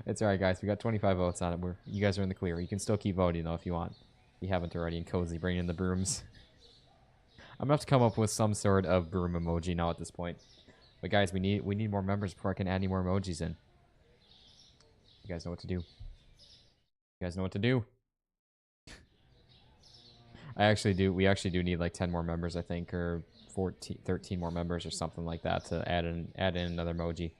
It's alright, guys. We got 25 votes on it. You guys are in the clear. You can still keep voting, though, if you want. If you haven't already. And Cozy bringing in the brooms. I'm going to have to come up with some sort of broom emoji now at this point. But, guys, we need more members before I can add any more emojis in. You guys know what to do. You guys know what to do. We actually do need like 10 more members, I think, or 13 more members or something like that to add in another emoji.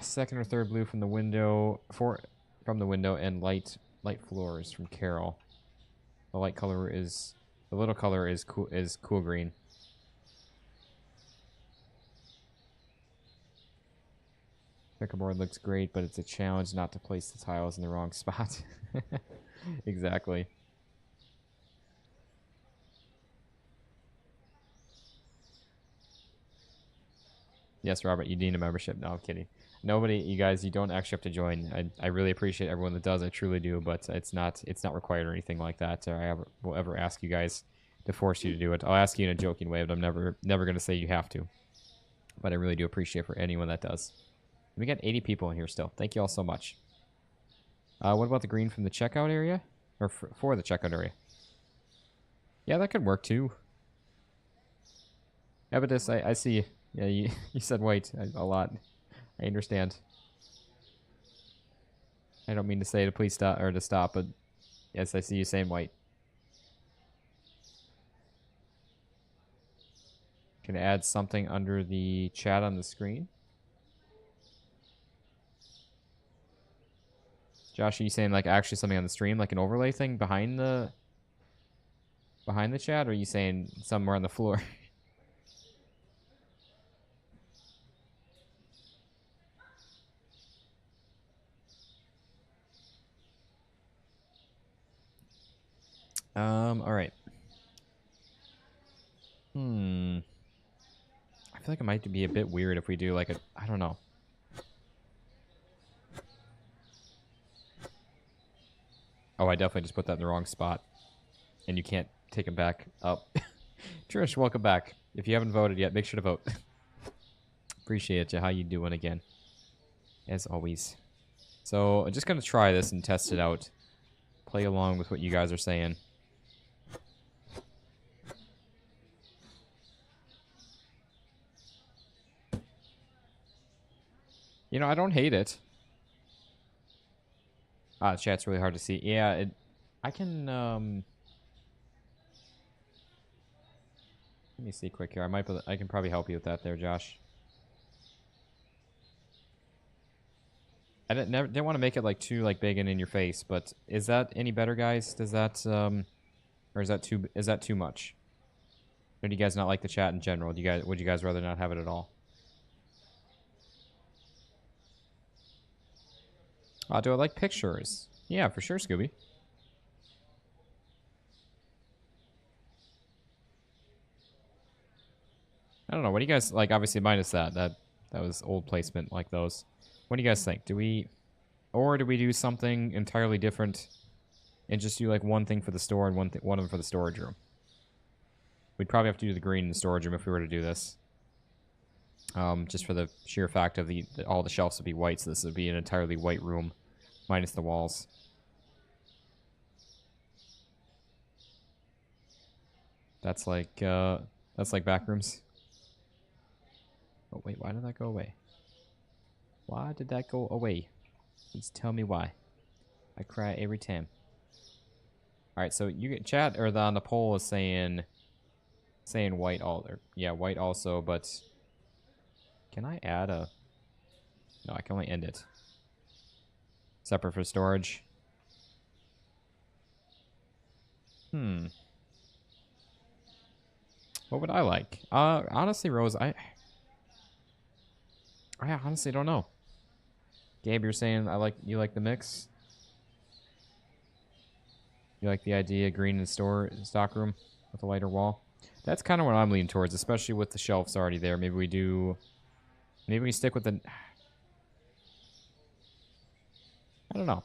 Second or third blue from the window, and light floors from Carol. The little color is cool green. Checkerboard looks great, but it's a challenge not to place the tiles in the wrong spot. Exactly. Yes, Robert, you need a membership. No, I'm kidding. Nobody, you guys, you don't actually have to join. I really appreciate everyone that does. I truly do, but it's not required or anything like that. Or will ever ask you guys to force you to do it. I'll ask you in a joking way, but I'm never going to say you have to. But I really do appreciate for anyone that does. We got 80 people in here still. Thank you all so much. What about the green from the checkout area? Or for the checkout area? Yeah, that could work too. Evidus, I see. Yeah, you said white a lot. I understand. I don't mean to say to please stop or to stop, but yes, I see you saying white. Can I add something under the chat on the screen? Josh, are you saying like actually something on the stream, like an overlay thing behind the chat, or are you saying somewhere on the floor? All right. I feel like it might be a bit weird if we do like I don't know. Oh, I definitely just put that in the wrong spot. And you can't take it back up. Trish, welcome back. If you haven't voted yet, make sure to vote. Appreciate you. How you doing again? As always. So, I'm just going to try this and test it out. Play along with what you guys are saying. You know, I don't hate it. Ah, chat's really hard to see. Yeah, I can, let me see quick here. I can probably help you with that there, Josh. I didn't want to make it like too like big and in your face, but is that any better, guys? Does that or is that too much? Or do you guys not like the chat in general? Would you guys rather not have it at all? Do I like pictures? Yeah, for sure, Scooby. I don't know. What do you guys like? Obviously, minus that. That was old placement like those. What do you guys think? Do we do something entirely different and just do like one thing for the store and one of them for the storage room? We'd probably have to do the green in the storage room if we were to do this. Just for the sheer fact of all the shelves would be white, so this would be an entirely white room, minus the walls. That's like back rooms. Oh wait, why did that go away? Why did that go away? Please tell me why. I cry every time. All right, so you get chat or on the poll is saying white all or yeah, white also, but can I add a? No, I can only end it. Separate for storage. What would I like? Honestly, Rose, I honestly don't know. Gabe, you're saying you like the mix? You like the idea of green in stock room with a lighter wall? That's kind of what I'm leaning towards, especially with the shelves already there. Maybe we stick with the... I don't know.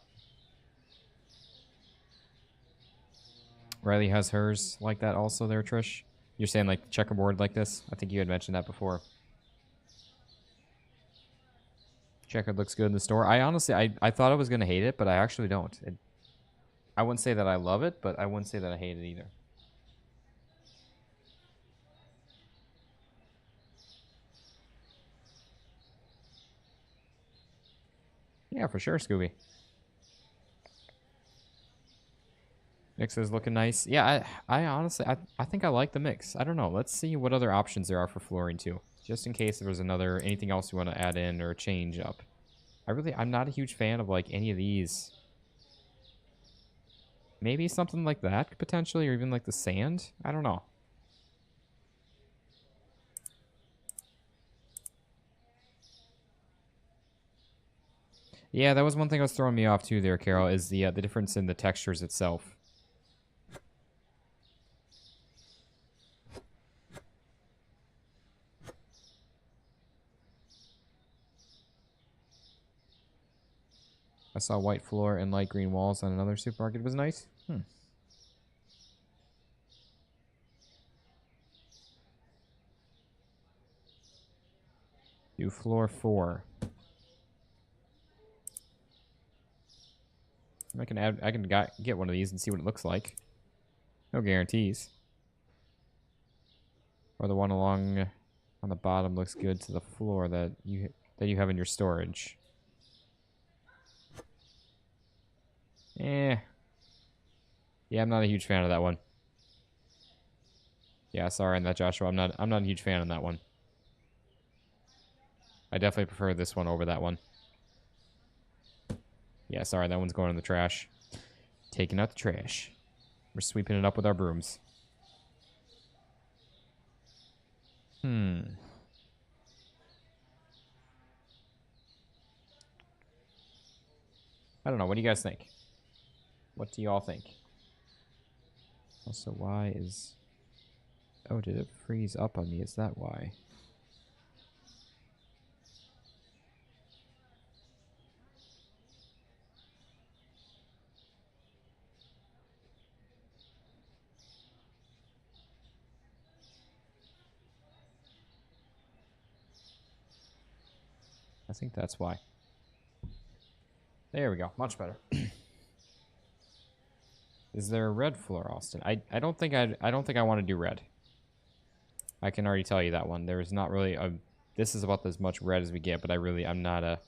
Riley has hers like that also there, Trish. You're saying like checkerboard like this? I think you had mentioned that before. Checkered looks good in the store. I honestly, I thought I was going to hate it, but I actually don't. I wouldn't say that I love it, but I wouldn't say that I hate it either. Yeah, for sure, Scooby. Mix is looking nice. Yeah, I honestly, I think I like the mix. I don't know. Let's see what other options there are for flooring too. Just in case there was anything else you want to add in or change up. I'm not a huge fan of like any of these. Maybe something like that potentially, or even like the sand. I don't know. Yeah, that was one thing that was throwing me off too there, Carol, is the difference in the textures itself. I saw white floor and light green walls on another supermarket. It was nice. Do floor 4. I can get one of these and see what it looks like. No guarantees. Or the one along on the bottom looks good to the floor that you have in your storage. Yeah, I'm not a huge fan of that one. Yeah, sorry on that, Joshua. I'm not a huge fan on that one. I definitely prefer this one over that one. Yeah, sorry, that one's going in the trash. Taking out the trash. We're sweeping it up with our brooms. I don't know. What do you guys think? What do y'all think? Also, why is... Oh, did it freeze up on me? Is that why? I think that's why. There we go. Much better. Is there a red floor, Austin? I don't think I want to do red. I can already tell you that one. There's not really a... This is about as much red as we get, but I'm not a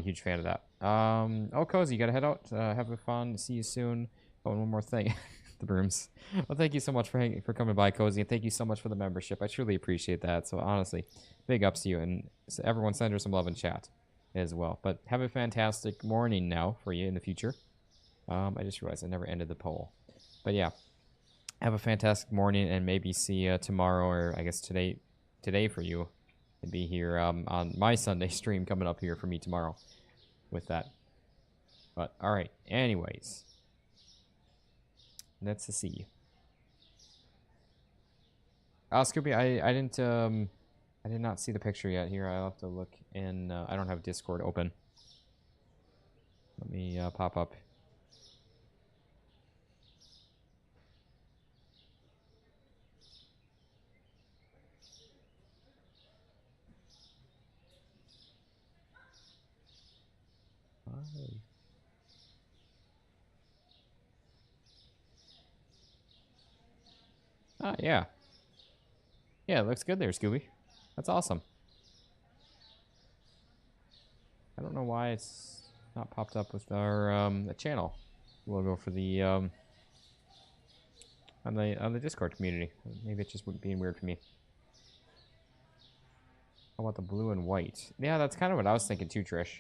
huge fan of that. Oh, Cozy, you gotta head out. Have fun. See you soon. Oh, and one more thing. The brooms. Well, thank you so much for coming by, Cozy, and thank you so much for the membership. I truly appreciate that. So honestly, big ups to you, and everyone send her some love in chat as well. But have a fantastic morning now for you in the future. I just realized I never ended the poll. But yeah, have a fantastic morning, and maybe see you tomorrow, or I guess today for you. And be here on my Sunday stream coming up here for me tomorrow with that. But all right, anyways, let's see. Scooby, I did not see the picture yet. Here, I'll have to look in. I don't have Discord open. Let me pop up. Yeah. Yeah, it looks good there, Scooby. That's awesome. I don't know why it's not popped up with our the channel logo for the on the Discord community. Maybe it's just being weird for me. How about the blue and white? Yeah, that's kind of what I was thinking too, Trish.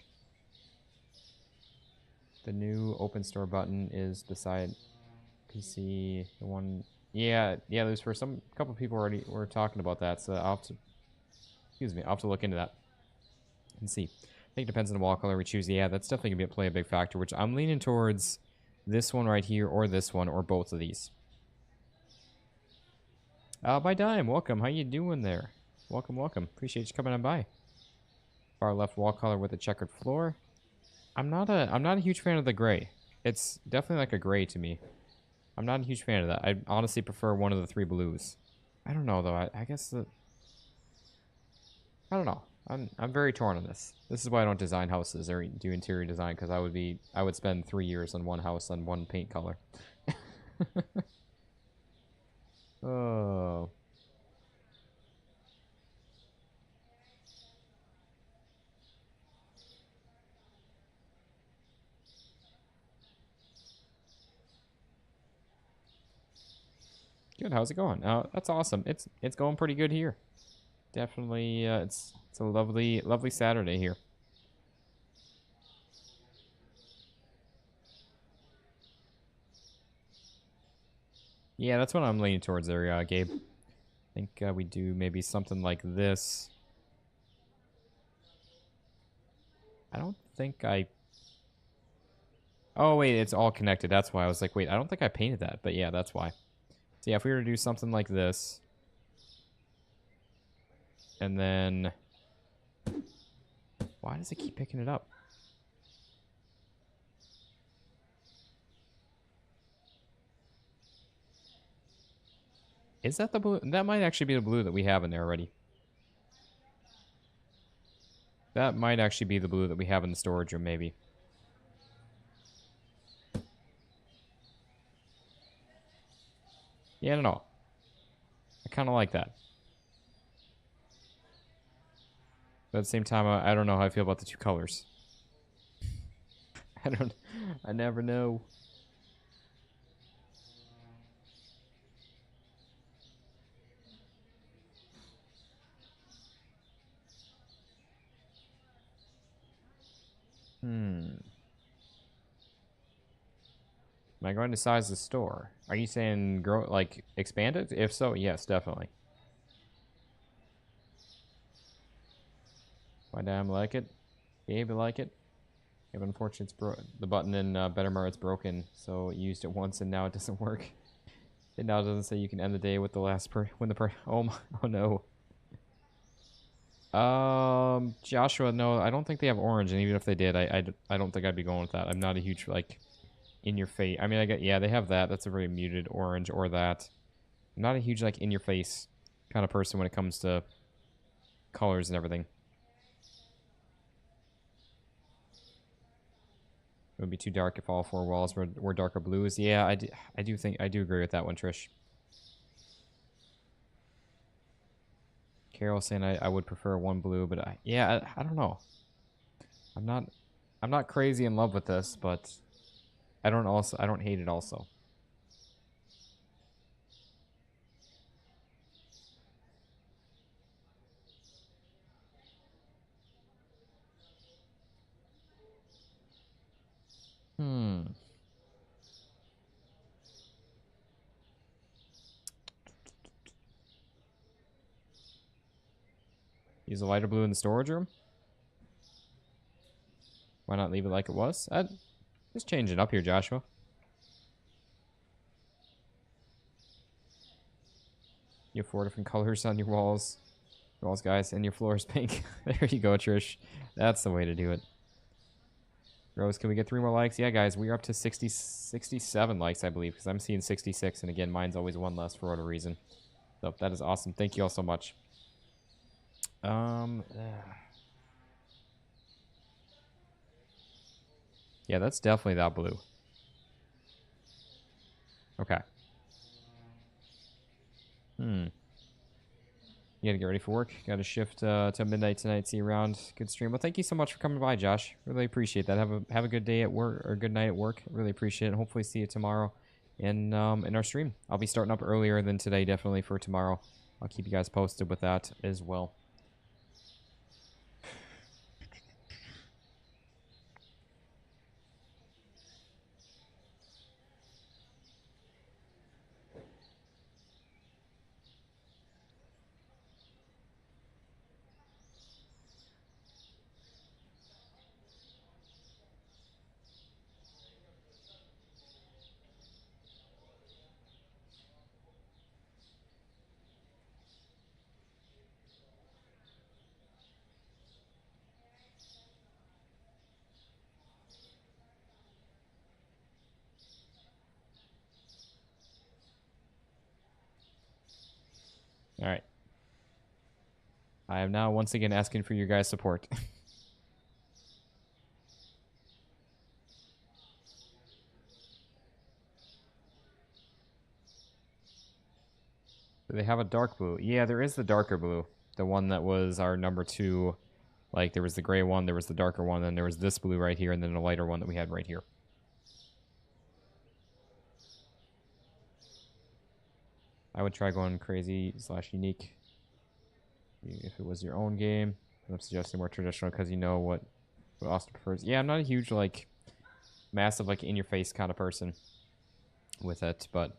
The new open store button is beside PC. The one, yeah. There's for some couple people already were talking about that. So I'll have to, I'll have to look into that and see. I think it depends on the wall color we choose. Yeah, that's definitely gonna play a big factor. Which I'm leaning towards this one right here, or this one, or both of these. By Dime, welcome. How you doing there? Welcome. Appreciate you coming on by. Far left wall color with a checkered floor. I'm not a huge fan of the gray. It's definitely like a gray to me. I'm not a huge fan of that. I honestly prefer one of the 3 blues. I don't know though. I guess I don't know. I'm very torn on this. This is why I don't design houses or do interior design, because I would spend 3 years on one house on one paint color. Oh. Good. How's it going? That's awesome. It's going pretty good here. Definitely, it's a lovely Saturday here. Yeah, that's what I'm leaning towards there, Gabe. I think we do maybe something like this. I don't think I... Oh, wait, it's all connected. That's why I was like, wait, I don't think I painted that. But yeah, that's why. So yeah, if we were to do something like this, and then Why does it keep picking it up? Is that the blue? That might actually be the blue that we have in there already. That might actually be the blue that we have in the storage room, maybe. Yeah, I don't know. I kind of like that. But at the same time, I don't know how I feel about the two colors. I never know. Am I going to size the store? Are you saying grow, like, expand it? If so, yes, definitely. My dad like it. Gabe like it. Gabe, unfortunately, the button in Bettermar, it's broken, so you used it once and now it doesn't work. It now doesn't say you can end the day with the last oh my, oh no. Joshua, no, I don't think they have orange, and even if they did, I don't think I'd be going with that. I'm not a huge, like, in your face. I mean, yeah, they have that. That's a very muted orange, or that. I'm not a huge, like, in your face kind of person when it comes to colors and everything. It would be too dark if all four walls were darker blues. Yeah, I do agree with that one, Trish. Carol saying I would prefer one blue, but I don't know. I'm not crazy in love with this, but I don't hate it also. Use a lighter blue in the storage room? Why not leave it like it was? Just change it up here, Joshua. You have 4 different colors on your walls. Guys, and your floor is pink. There you go, Trish. That's the way to do it. Rose, can we get 3 more likes? Yeah, guys, we're up to 67 likes, I believe, because I'm seeing 66, and again, mine's always one less for whatever reason. So, that is awesome. Thank you all so much. Yeah, that's definitely that blue. Okay. You gotta get ready for work. Gotta shift to midnight tonight. See you around. Good stream. Well, thank you so much for coming by, Josh. Really appreciate that. Have a good day at work, or good night at work. Really appreciate it. And hopefully see you tomorrow in our stream. I'll be starting up earlier than today, definitely, for tomorrow. I'll keep you guys posted with that as well. All right. I am now once again asking for your guys' support. Do they have a dark blue? Yeah, there is the darker blue. The one that was our number 2. Like, there was the gray one, there was the darker one, then there was this blue right here, and then a lighter one that we had right here. I would try going crazy / unique if it was your own game. I'm suggesting more traditional because you know what Austin prefers. Yeah, I'm not a huge, like, massive, like, in-your-face kind of person with it, but...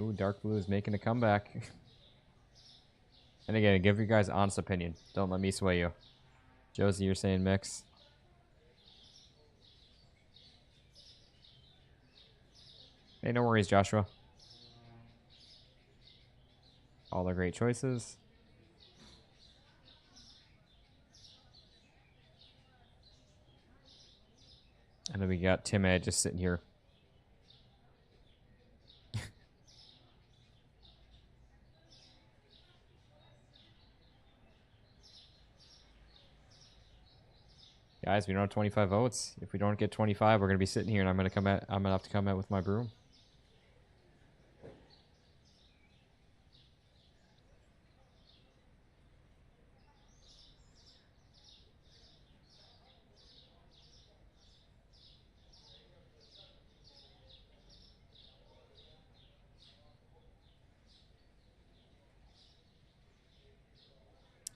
Ooh, dark blue is making a comeback. And again, give your guys honest opinion. Don't let me sway you. Josie, you're saying mix. Hey, no worries, Joshua. All the great choices. And then we got Tim Ed just sitting here. Guys, we don't have 25 votes. If we don't get 25, we're gonna be sitting here, and I'm gonna have to come out with my broom.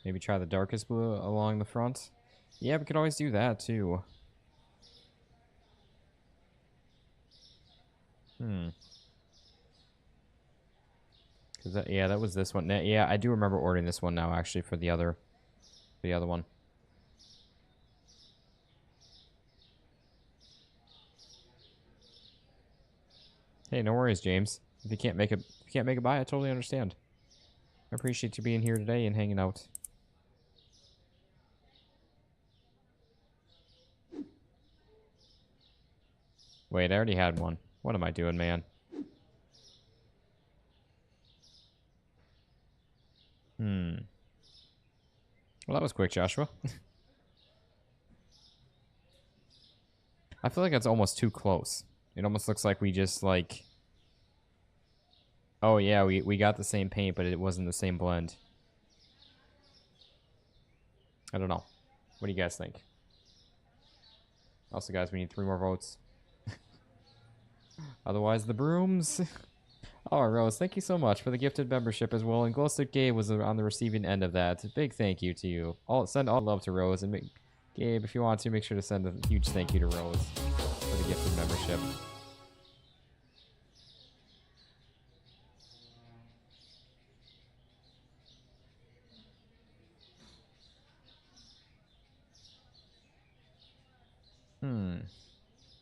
Maybe try the darkest blue along the front. Yeah, we could always do that too. Yeah, that was this one. Yeah, I do remember ordering this one now, actually, for the other one. Hey, no worries, James. If you can't make it by, I totally understand. I appreciate you being here today and hanging out. Wait, I already had one. What am I doing, man? Well, that was quick, Joshua. I feel like that's almost too close. It almost looks like we just, like... Oh, yeah, we got the same paint, but it wasn't the same blend. I don't know. What do you guys think? Also, guys, we need 3 more votes. Otherwise, the brooms. Oh, Rose, thank you so much for the gifted membership as well. And Glowstick Gabe was on the receiving end of that. Big thank you to you. Send all love to Rose. And Gabe, if you want to, make sure to send a huge thank you to Rose for the gifted membership.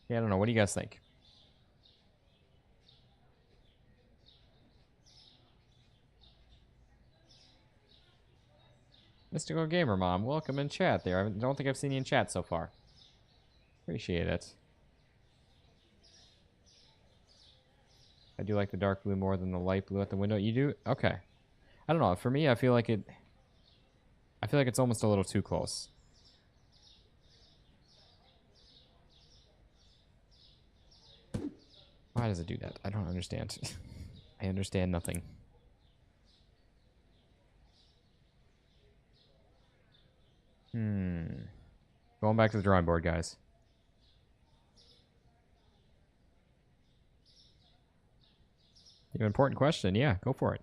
Yeah, I don't know. What do you guys think? Mystical Gamer Mom, welcome in chat there. I don't think I've seen you in chat so far. Appreciate it. I do like the dark blue more than the light blue at the window. You do? Okay. I don't know. For me, I feel like it's almost a little too close. Why does it do that? I don't understand. I understand nothing. Going back to the drawing board, guys. An important question. Yeah, go for it.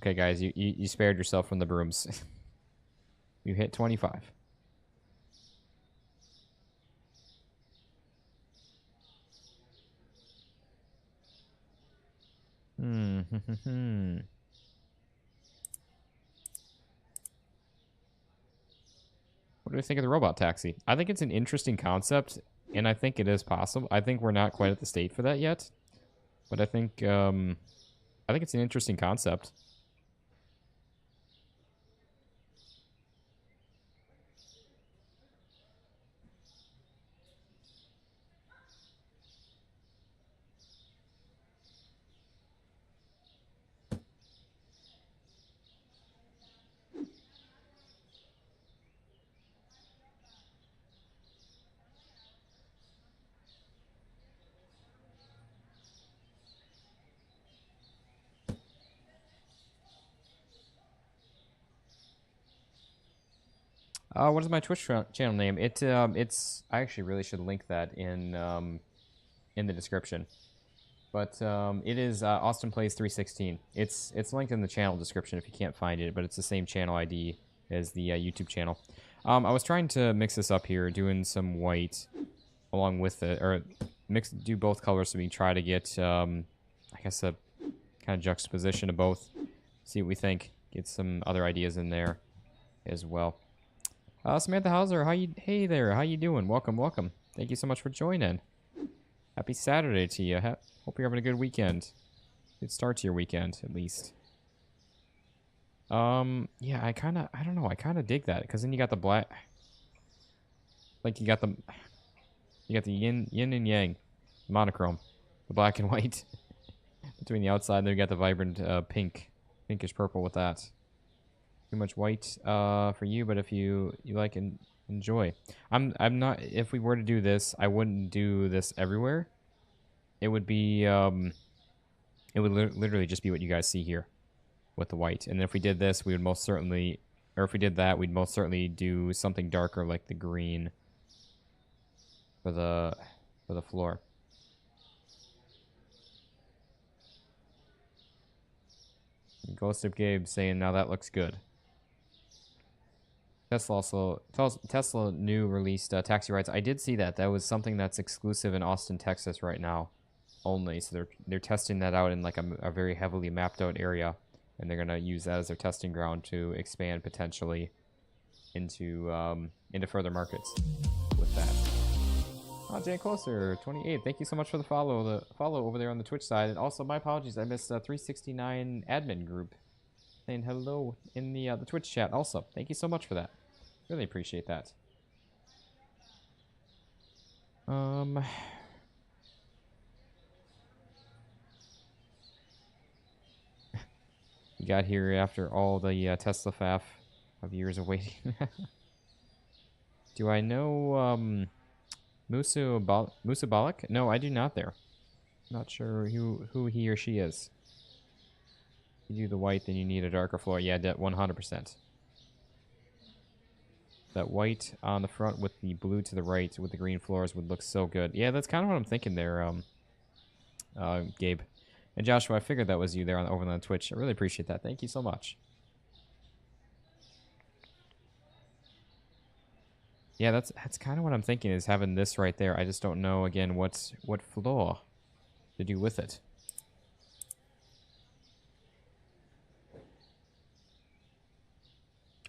Okay, guys, you spared yourself from the brooms. You hit 25. What do we think of the robot taxi? I think it's an interesting concept, and I think it is possible. I think we're not quite at the state for that yet, but I think it's an interesting concept. What is my Twitch channel name? It's I actually really should link that in the description. But it is Austin Plays 316. It's linked in the channel description if you can't find it, but it's the same channel ID as the YouTube channel. I was trying to mix this up here, doing some white along with it, or do both colors so we can try to get I guess a kind of juxtaposition of both. See what we think. Get some other ideas in there as well. Samantha Hauser, hey there, how you doing? Welcome, welcome. Thank you so much for joining. Happy Saturday to you. Hope you're having a good weekend. Good start to your weekend, at least. Yeah, I don't know, I kind of dig that, because then you got the black, like you got the yin and yang, monochrome, the black and white between the outside, and then you got the vibrant pinkish purple with that. Too much white for you, but if you like and enjoy. I'm not, if we were to do this, I wouldn't do this everywhere. It would be it would literally just be what you guys see here with the white. And then if we did this, we would most certainly, or if we did that, we'd most certainly do something darker like the green for the floor. Ghost of Gabe saying, now that looks good. Tesla new released taxi rides. I did see that. That was something that's exclusive in Austin, Texas right now only. So they're testing that out in like a very heavily mapped out area, and they're gonna use that as their testing ground to expand potentially into further markets with that. Oh, Jay Closer 28. Thank you so much for the follow over there on the Twitch side. And also my apologies, I missed 369 admin group saying hello in the Twitch chat. Also, thank you so much for that. Really appreciate that. You got here after all the Tesla faff of years of waiting. Do I know Musa Balak? No, I do not there. Not sure who he or she is. If you do the white, then you need a darker floor. Yeah, 100%. That white on the front with the blue to the right with the green floors would look so good. Yeah, that's kind of what I'm thinking there, Gabe. And Joshua, I figured that was you there over on Twitch. I really appreciate that. Thank you so much. Yeah, that's kind of what I'm thinking, is having this right there. I just don't know, again, what floor to do with it.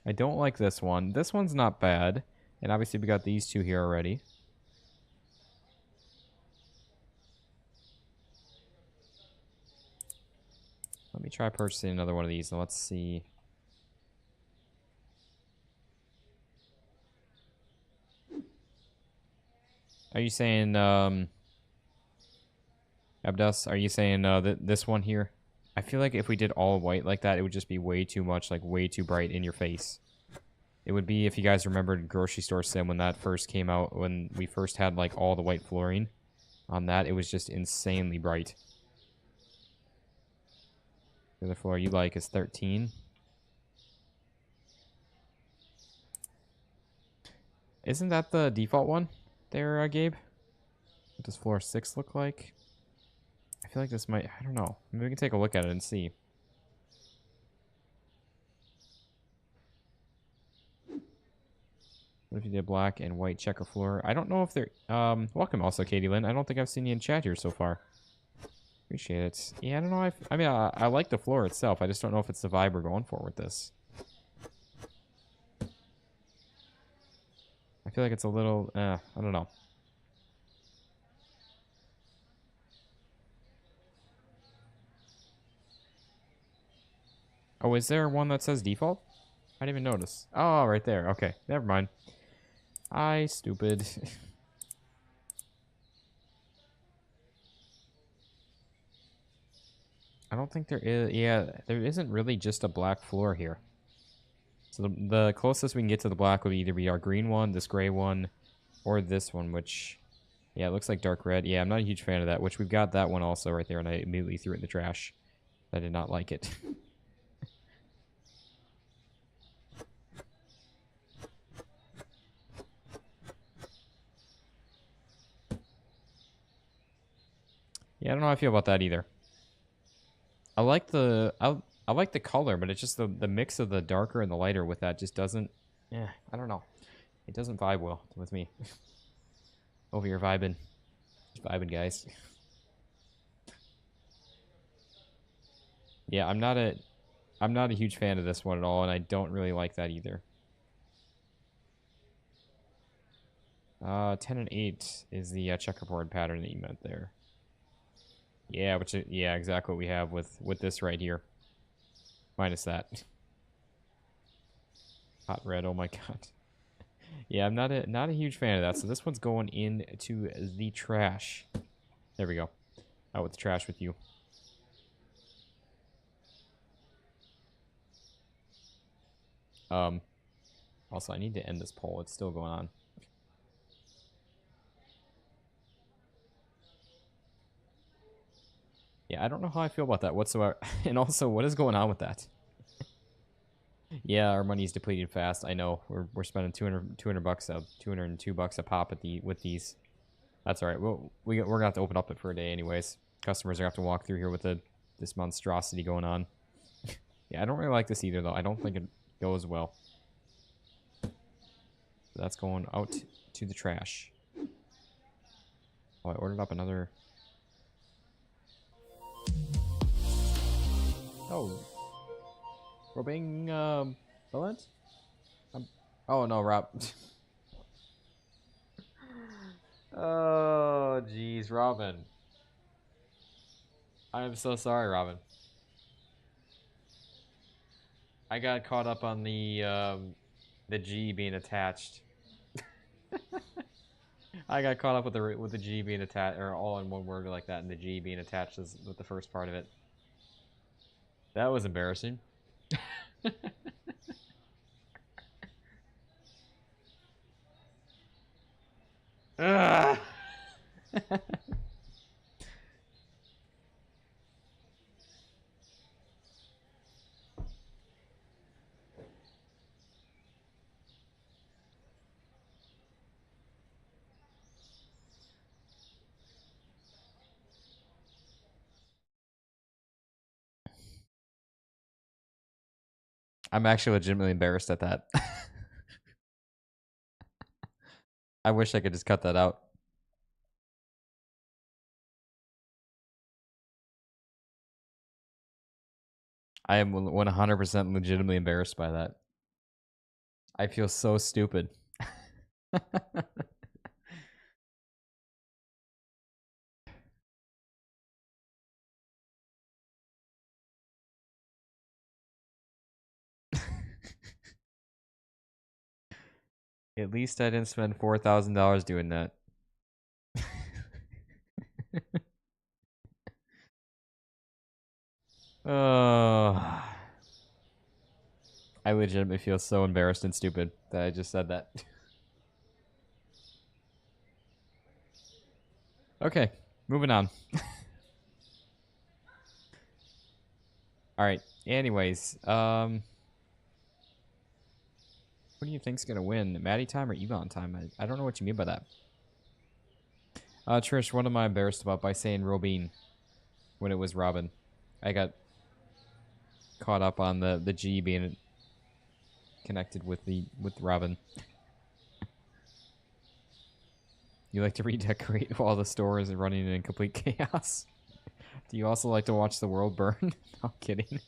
I don't like this one. This one's not bad. And obviously we got these two here already. Let me try purchasing another one of these and let's see. Are you saying, Abdus, are you saying this one here? I feel like if we did all white like that, it would just be way too much, like way too bright in your face. It would be, if you guys remembered Grocery Store Sim when that first came out, when we first had like all the white flooring on that, it was just insanely bright. The other floor you like is 13. Isn't that the default one there, Gabe? What does floor 6 look like? I feel like this might, I don't know. Maybe we can take a look at it and see. What if you did black and white checker floor? I don't know if they're, welcome also, Katie Lynn. I don't think I've seen you in chat here so far. Appreciate it. Yeah, I don't know. I mean, I like the floor itself. I just don't know if it's the vibe we're going for with this. I feel like it's a little, I don't know. Oh, is there one that says default? I didn't even notice. Oh, right there. Okay, never mind. Stupid. I don't think there is. Yeah, there isn't really just a black floor here. So the closest we can get to the black would either be our green one, this gray one, or this one, which, yeah, it looks like dark red. Yeah, I'm not a huge fan of that, which we've got that one also right there, and I immediately threw it in the trash. I did not like it. Yeah, I don't know how I feel about that either. I like the I like the color, but it's just the mix of the darker and the lighter with that just doesn't. Yeah, I don't know. It doesn't vibe well with me. Over here vibing, just vibing, guys. Yeah, I'm not a huge fan of this one at all, and I don't really like that either. 10 and 8 is the checkerboard pattern that you meant there. Yeah, yeah, exactly what we have with this right here. Minus that. Hot red, oh my god. Yeah, I'm not a huge fan of that. So this one's going into the trash. There we go. Out with the trash with you. Also, I need to end this poll. It's still going on. Yeah, I don't know how I feel about that whatsoever. And also, what is going on with that? Yeah, our money's depleting fast. I know. We're spending 200 bucks, 202 bucks a pop with these. That's all right. We're gonna have to open up it for a day anyways. Customers are gonna have to walk through here with this monstrosity going on. Yeah, I don't really like this either though. I don't think it goes well. That's going out to the trash. Oh, I ordered up another. Oh. Robbing, Valent? Oh, no, Rob. Oh, jeez, Robin. I am so sorry, Robin. I got caught up on the G being attached. I got caught up with the G being attached, or all in one word like that, and the G being attached with the first part of it. That was embarrassing. Ugh. I'm actually legitimately embarrassed at that. I wish I could just cut that out. I am 100% legitimately embarrassed by that. I feel so stupid. At least I didn't spend $4,000 doing that. Oh, I legitimately feel so embarrassed and stupid that I just said that. Okay, moving on. All right. Anyways, what do you think's gonna win, Maddie time or Elon time? I don't know what you mean by that. Trish, what am I embarrassed about by saying Robin when it was Robin? I got caught up on the G being connected with Robin. You like to redecorate while the store is running in complete chaos. Do you also like to watch the world burn? No, I'm kidding.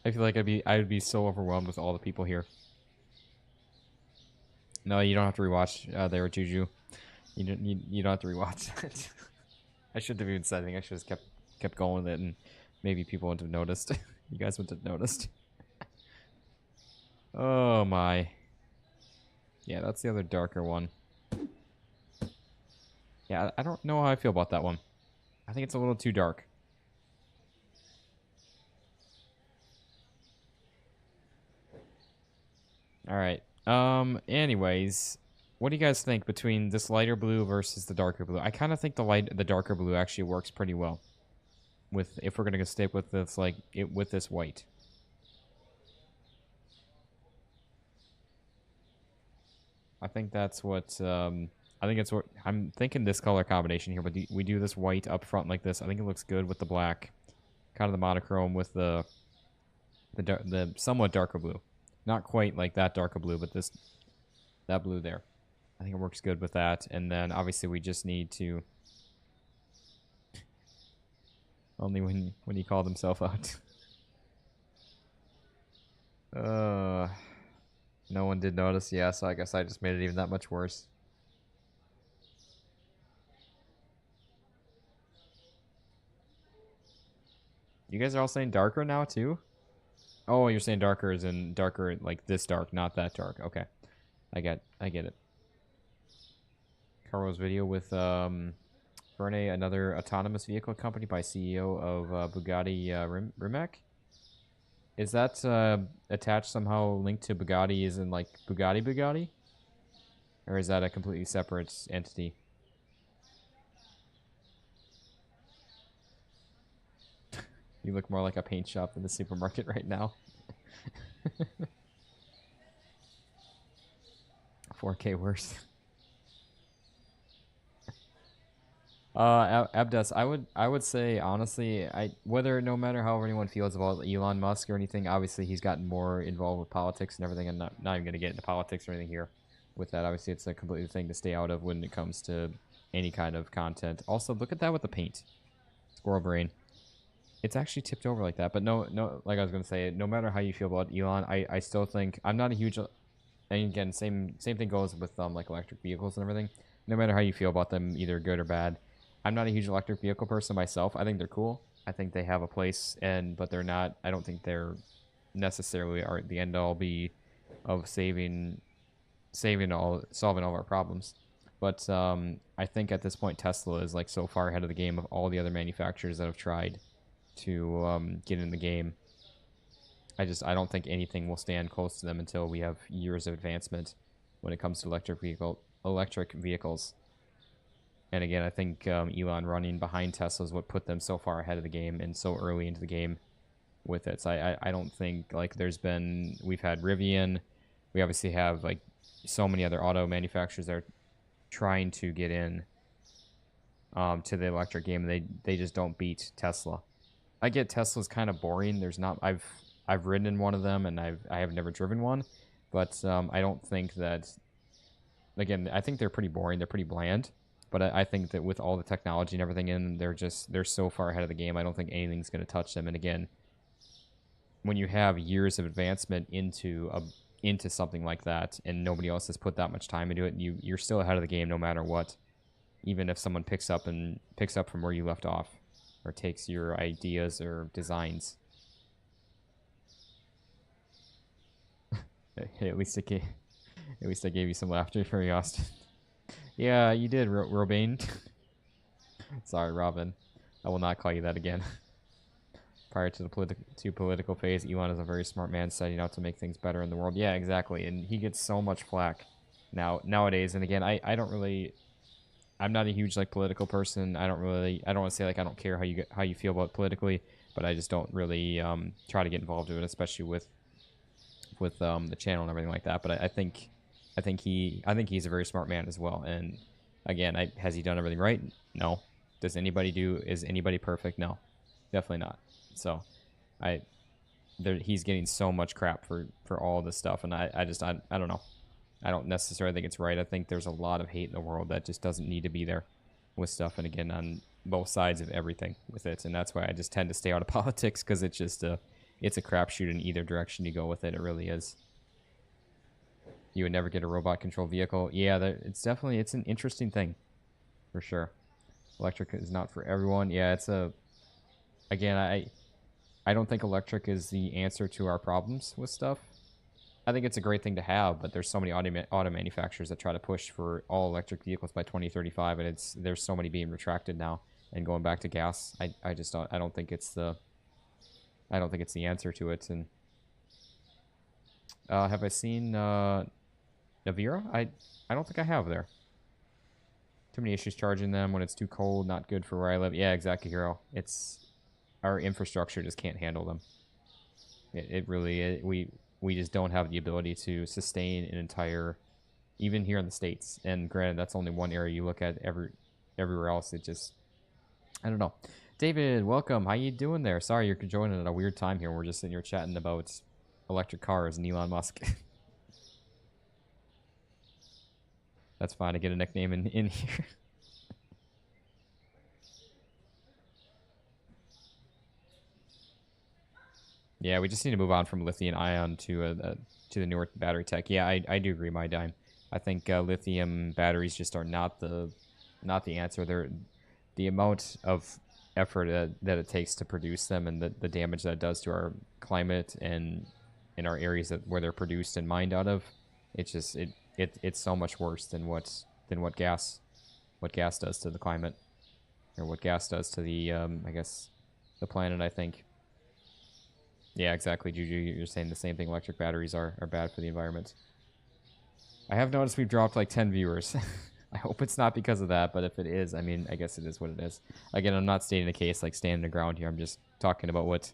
I feel like I'd be so overwhelmed with all the people here. No, you don't have to rewatch there, Juju. You don't have to rewatch that. I shouldn't have even said anything. I should have kept going with it, and maybe people wouldn't have noticed. You guys wouldn't have noticed. Oh my. Yeah, that's the other darker one. Yeah, I don't know how I feel about that one. I think it's a little too dark. All right. Anyways, what do you guys think between this lighter blue versus the darker blue? I kind of think the darker blue actually works pretty well. If we're gonna stick with this with this white. I think that's what I think it's what I'm thinking this color combination here, but we do this white up front like this. I think it looks good with the black, kind of the monochrome with the somewhat darker blue. Not quite like that darker blue, but that blue there. I think it works good with that. And then obviously we just need to only when he called himself out. No one did notice, yeah, so I guess I just made it even that much worse. You guys are all saying darker now, too? Oh, you're saying darker as in darker, like this dark, not that dark. Okay. I get it. Carlos video with, Verne, another autonomous vehicle company by CEO of Bugatti, Rimac. Is that, attached somehow linked to Bugatti as in, like, Bugatti? Or is that a completely separate entity? You look more like a paint shop in the supermarket right now. 4K worse. Abdes, I would say honestly, no matter how anyone feels about Elon Musk or anything, obviously he's gotten more involved with politics and everything. I'm not even gonna get into politics or anything here. With that, obviously it's a completely thing to stay out of when it comes to any kind of content. Also, look at that with the paint, squirrel brain. It's actually tipped over like that, but no, like I was gonna say, no matter how you feel about Elon, I still think I'm not a huge. And again, same thing goes with like electric vehicles and everything. No matter how you feel about them, either good or bad, I'm not a huge electric vehicle person myself. I think they're cool. I think they have a place, but they're not. I don't think they're necessarily are the end all be of solving all of our problems. But I think at this point Tesla is like so far ahead of the game of all the other manufacturers that have tried to get in the game. I don't think anything will stand close to them until we have years of advancement when it comes to electric vehicles. And again, I think Elon running behind Tesla is what put them so far ahead of the game and so early into the game with it. So I don't think, like, we've had Rivian, we obviously have like so many other auto manufacturers that are trying to get in to the electric game. They just don't beat Tesla. I get Tesla's kind of boring. I've ridden in one of them and I have never driven one, but I don't think that. Again, I think they're pretty boring. They're pretty bland. But I think that with all the technology and everything in, they're so far ahead of the game. I don't think anything's going to touch them. And again, when you have years of advancement into something like that, and nobody else has put that much time into it, you're still ahead of the game no matter what. Even if someone picks up from where you left off, or takes your ideas or designs. Hey, at least I gave you some laughter for you, Austin. Yeah, you did, Robin. Sorry, Robin. I will not call you that again. Prior to the political phase, Elon is a very smart man setting out to make things better in the world. Yeah, exactly. And he gets so much flack nowadays. And again, I'm not a huge like political person. I don't want to say like I don't care how you feel about politically, but I just don't really try to get involved in it, especially with the channel and everything like that. But I think he's a very smart man as well. And again, has he done everything right? No. Is anybody perfect? No, definitely not. So he's getting so much crap for all this stuff, and I don't know. I don't necessarily think it's right. I think there's a lot of hate in the world that just doesn't need to be there with stuff, and again, on both sides of everything with it. And that's why I just tend to stay out of politics, because it's just it's a crapshoot in either direction you go with it. It really is. You would never get a robot-controlled vehicle. Yeah, it's an interesting thing, for sure. Electric is not for everyone. Yeah, again, I don't think electric is the answer to our problems with stuff. I think it's a great thing to have, but there's so many auto manufacturers that try to push for all electric vehicles by 2035, and there's so many being retracted now and going back to gas. I don't think it's the answer to it. And have I seen Navira? I don't think I have there. Too many issues charging them when it's too cold, not good for where I live. Yeah, exactly, Hero. Our infrastructure just can't handle them. It really, we just don't have the ability to sustain an entire, even here in the States. And granted, that's only one area. You look at everywhere else, it just, I don't know. David, welcome. How you doing there? Sorry you're joining at a weird time here. We're just sitting here chatting about electric cars and Elon Musk. That's fine. I get a nickname in here. Yeah, we just need to move on from lithium ion to the newer battery tech. Yeah, I do agree, my dime. I think lithium batteries just are not the answer. They're the amount of effort that it takes to produce them, and the damage that it does to our climate and in our areas where they're produced and mined out of. It's just it's so much worse than what gas does to the climate, or what gas does to the I guess the planet. I think. Yeah, exactly, Juju. You're saying the same thing. Electric batteries are bad for the environment. I have noticed we've dropped like 10 viewers. I hope it's not because of that, but if it is, I mean, I guess it is what it is. Again, I'm not stating a case like standing the ground here. I'm just talking about what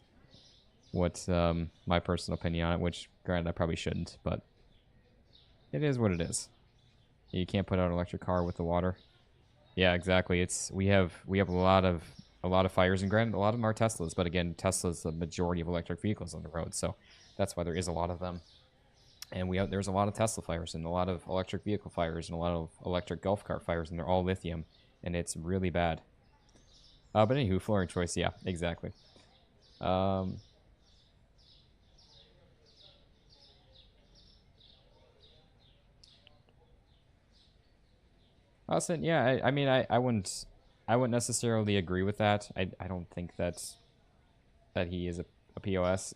my personal opinion on it, which, granted, I probably shouldn't, but it is what it is. You can't put out an electric car with the water. Yeah, exactly. We have a lot of fires, and granted, a lot of them are Teslas, but again, Tesla's the majority of electric vehicles on the road, so that's why there is a lot of them. And there's a lot of Tesla fires, and a lot of electric vehicle fires, and a lot of electric golf cart fires, and they're all lithium, and it's really bad. But anywho, flooring choice, yeah, exactly. Austin, yeah, I mean, I wouldn't necessarily agree with that. I don't think that he is a POS.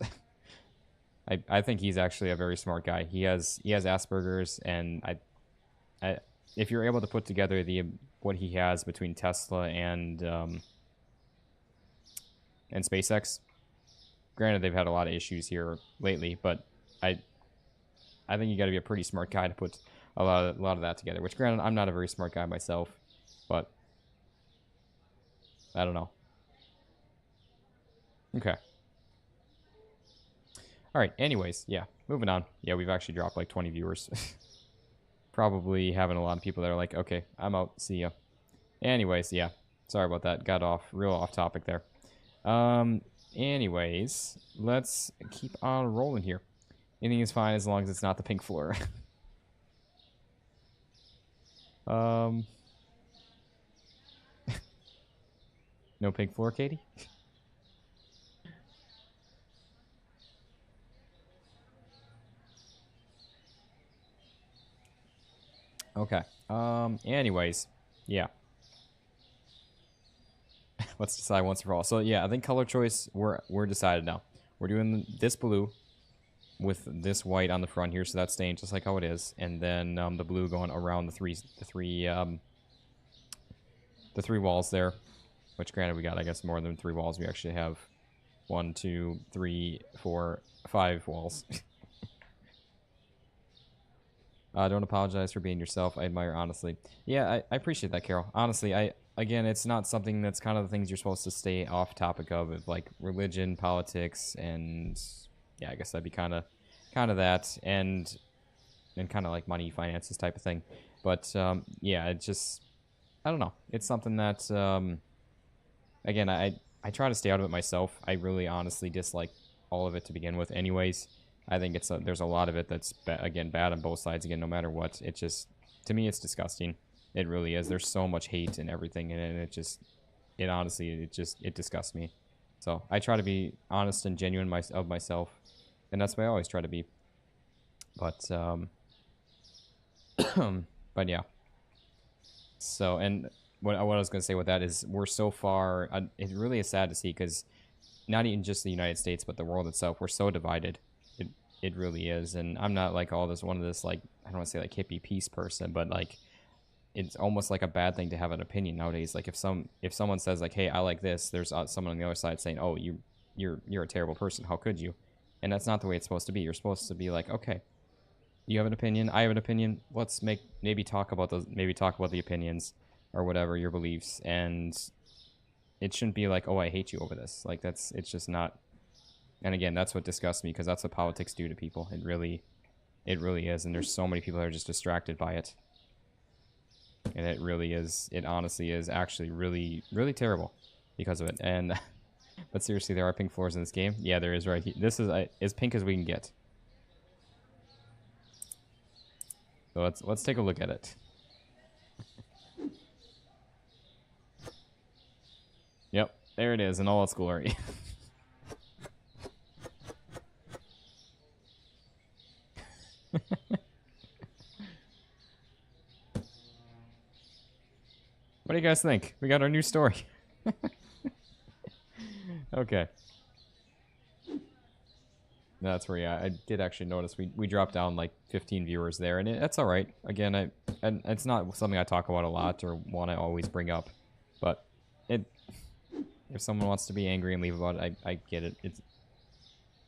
I think he's actually a very smart guy. He has Asperger's, and if you're able to put together what he has between Tesla and SpaceX, granted they've had a lot of issues here lately, but I think you got to be a pretty smart guy to put a lot of that together. Which, granted, I'm not a very smart guy myself, but I don't know. Okay. All right. Anyways, yeah. Moving on. Yeah, we've actually dropped like 20 viewers. Probably having a lot of people that are like, okay, I'm out. See ya. Anyways, yeah. Sorry about that. Got real off topic there. Anyways, let's keep on rolling here. Anything is fine as long as it's not the pink floor. No pink floor, Katie? Okay. Anyways, yeah. Let's decide once for all. So yeah, I think color choice we're decided now. We're doing this blue with this white on the front here, so that's staying just like how it is, and then the blue going around the three walls there. Which, granted, we got, I guess, more than 3 walls. We actually have 1, 2, 3, 4, 5 walls. Don't apologize for being yourself. I admire, honestly. Yeah, I appreciate that, Carol. Honestly, again, it's not something that's kind of the things you're supposed to stay off topic of like religion, politics, and yeah, I guess that'd be kind of that, and kind of like money, finances type of thing. But yeah, it just, I don't know. It's something that again, I try to stay out of it myself. I really honestly dislike all of it to begin with anyways. I think there's a lot of it that's, again, bad on both sides. Again, no matter what, it just, to me, it's disgusting. It really is. There's so much hate and everything, and it honestly, it disgusts me. So I try to be honest and genuine of myself, and that's what I always try to be. But, but yeah. So, and what I was going to say with that is we're so far, it really is sad to see, because not even just the United States, but the world itself, we're so divided. It really is. And I'm not like one of this, like, I don't want to say like hippie peace person, but like, it's almost like a bad thing to have an opinion nowadays. Like if someone says like, hey, I like this, there's someone on the other side saying, oh, you're a terrible person. How could you? And that's not the way it's supposed to be. You're supposed to be like, okay, you have an opinion, I have an opinion. Let's maybe talk about the opinions or whatever, your beliefs. And it shouldn't be like, oh, I hate you over this. Like it's just not. And again, that's what disgusts me, because that's what politics do to people. It really is. And there's so many people that are just distracted by it. And it honestly is actually really, really terrible because of it. And, but seriously, there are pink floors in this game. Yeah, there is, right? This is as pink as we can get. So let's take a look at it. Yep, there it is in all its glory. What do you guys think? We got our new story. Okay. That's where, yeah, I did actually notice we dropped down like 15 viewers there, and that's all right. Again, and it's not something I talk about a lot or want to always bring up, but if someone wants to be angry and leave about it, I get it.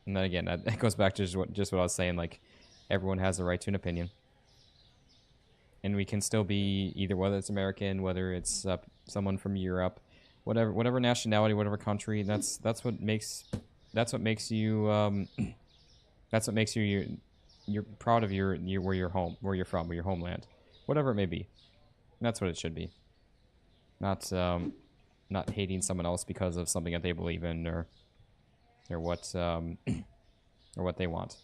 And then again, that goes back to just what I was saying. Like, everyone has the right to an opinion, and we can still be either, whether it's American, whether it's someone from Europe, whatever nationality, whatever country. That's what makes you that's what makes you you're proud of your where you're from, where your homeland, whatever it may be. That's what it should be. Not hating someone else because of something that they believe in or what or what they want.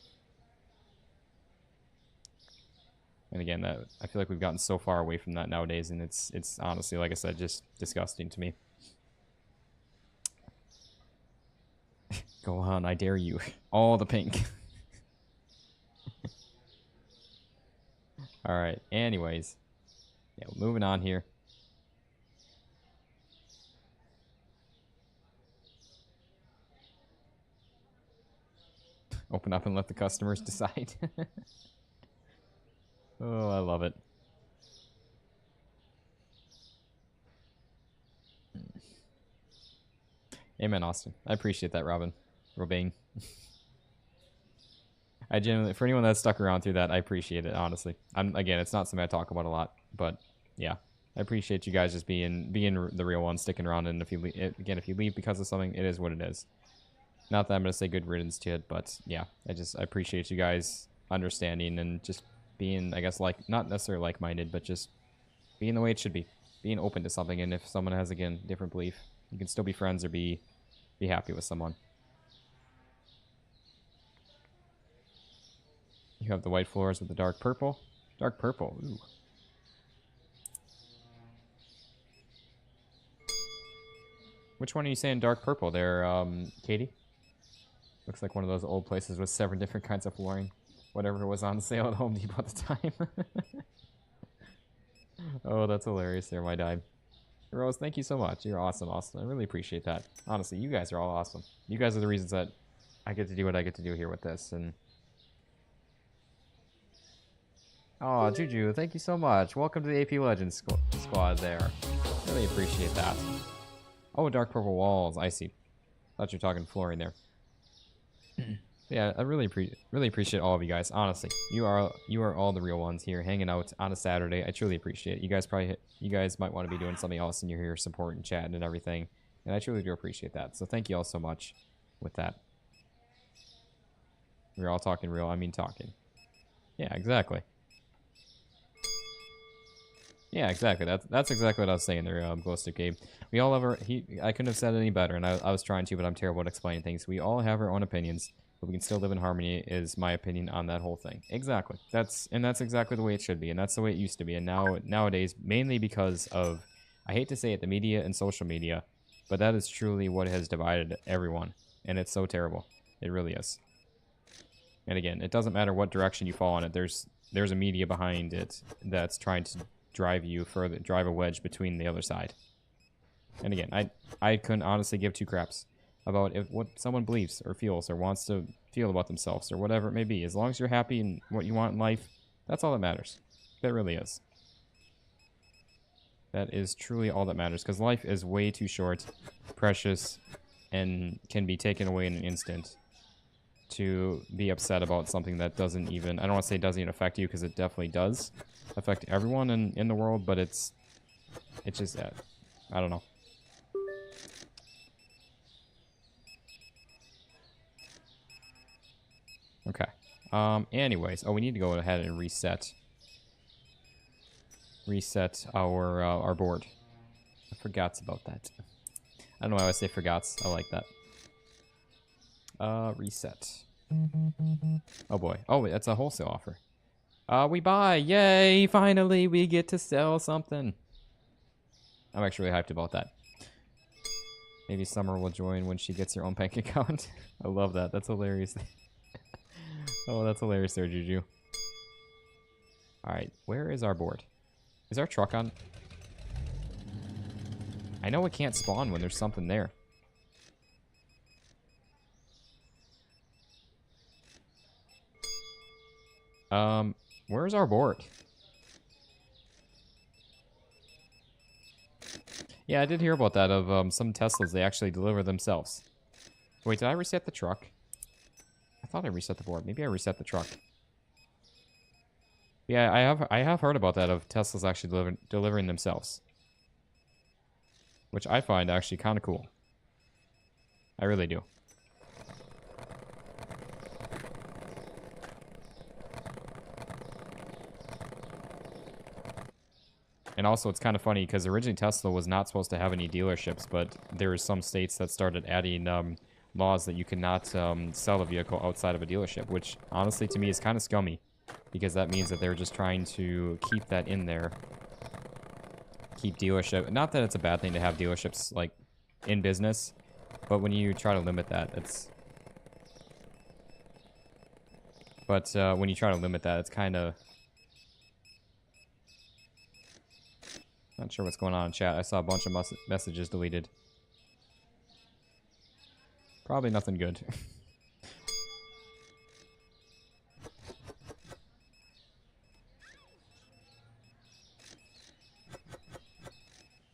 And again, I feel like we've gotten so far away from that nowadays, and it's honestly, like I said, just disgusting to me. Go on, I dare you. All the pink. Alright, anyways. Yeah, moving on here. Open up and let the customers decide. Oh, I love it. Amen, Austin. I appreciate that, Robin. Robin. I genuinely, for anyone that's stuck around through that, I appreciate it, honestly. Again, it's not something I talk about a lot, but yeah. I appreciate you guys just being the real ones, sticking around, and if you leave because of something, it is what it is. Not that I'm going to say good riddance to it, but yeah, I appreciate you guys understanding and just being, I guess, not necessarily like-minded, but just being the way it should be. Being open to something, and if someone has, again, different belief, you can still be friends or be happy with someone. You have the white floors with the dark purple. Dark purple, ooh. Which one are you saying dark purple there, Katie? Looks like one of those old places with 7 different kinds of flooring. Whatever was on sale at Home Depot at the time. Oh, that's hilarious there, my dime. Rose, thank you so much. You're awesome, Austin. I really appreciate that. Honestly, you guys are all awesome. You guys are the reasons that I get to do what I get to do here with this. And oh, Juju, thank you so much. Welcome to the AP Legends squad there. Really appreciate that. Oh, dark purple walls. I see. Thought you were talking flooring there. Yeah, I really appreciate all of you guys. Honestly, you are all the real ones here, hanging out on a Saturday. I truly appreciate it. You guys might want to be doing something else, and you're here supporting, chatting, and everything. And I truly do appreciate that. So thank you all so much with that. We're all talking real. I mean talking. Yeah, exactly. Yeah, exactly. That's exactly what I was saying there, Glowstick Gabe. We all have I couldn't have said it any better, and I was trying to, but I'm terrible at explaining things. We all have our own opinions, but we can still live in harmony, is my opinion on that whole thing. Exactly. That's exactly the way it should be, and that's the way it used to be. And nowadays, mainly because of, I hate to say it, the media and social media, but that is truly what has divided everyone, and it's so terrible. It really is. And again, it doesn't matter what direction you fall on it. There's a media behind it that's trying to drive a wedge between the other side. And again, I couldn't honestly give 2 craps about what someone believes or feels or wants to feel about themselves or whatever it may be. As long as you're happy in what you want in life, that's all that matters. That really is. That is truly all that matters, because life is way too short, precious, and can be taken away in an instant to be upset about something that doesn't even, I don't want to say it doesn't even affect you, because it definitely does affect everyone in the world, but it's just that, I don't know. Okay. Anyways, we need to go ahead and reset our board. I forgot about that. I don't know why I say forgots. I like that. Reset. Oh boy. Oh, that's a wholesale offer. We buy. Yay! Finally, we get to sell something. I'm actually really hyped about that. Maybe Summer will join when she gets her own bank account. I love that. That's hilarious. Oh, that's hilarious there, Juju. Alright, where is our board? Is our truck on? I know it can't spawn when there's something there. Where's our board? Yeah, I did hear about that of some Teslas. They actually deliver themselves. Wait, did I reset the truck? I thought I reset the board. Maybe I reset the truck. Yeah, I have heard about that of Teslas actually delivering themselves, which I find actually kind of cool. I really do. And also, it's kind of funny because originally Tesla was not supposed to have any dealerships, but there are some states that started adding laws that you cannot sell a vehicle outside of a dealership, which honestly to me is kind of scummy, because that means that they're just trying to keep that in there. Keep dealership. Not that it's a bad thing to have dealerships like in business, but when you try to limit that, it's. But when you try to limit that, it's kind of. Not sure what's going on in chat. I saw a bunch of messages deleted. Probably nothing good.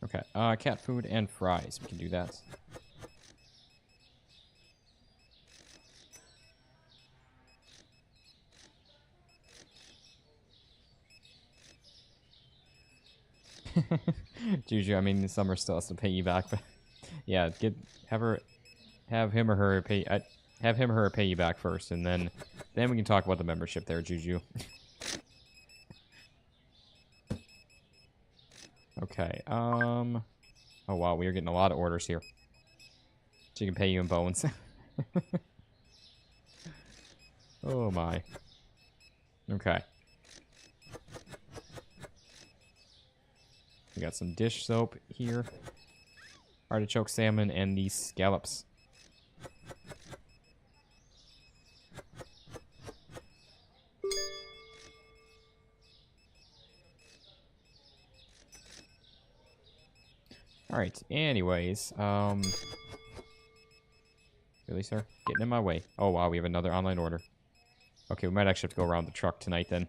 Okay, cat food and fries. We can do that. Juju, I mean, Summer still has to pay you back, but yeah, have him or her pay you back first, and then we can talk about the membership there, Juju. Okay, oh wow, we are getting a lot of orders here. She can pay you in bones. Oh my. Okay. We got some dish soap here. Artichoke salmon and these scallops. Alright, anyways, really, sir? Getting in my way. Oh wow, we have another online order. Okay, we might actually have to go around the truck tonight then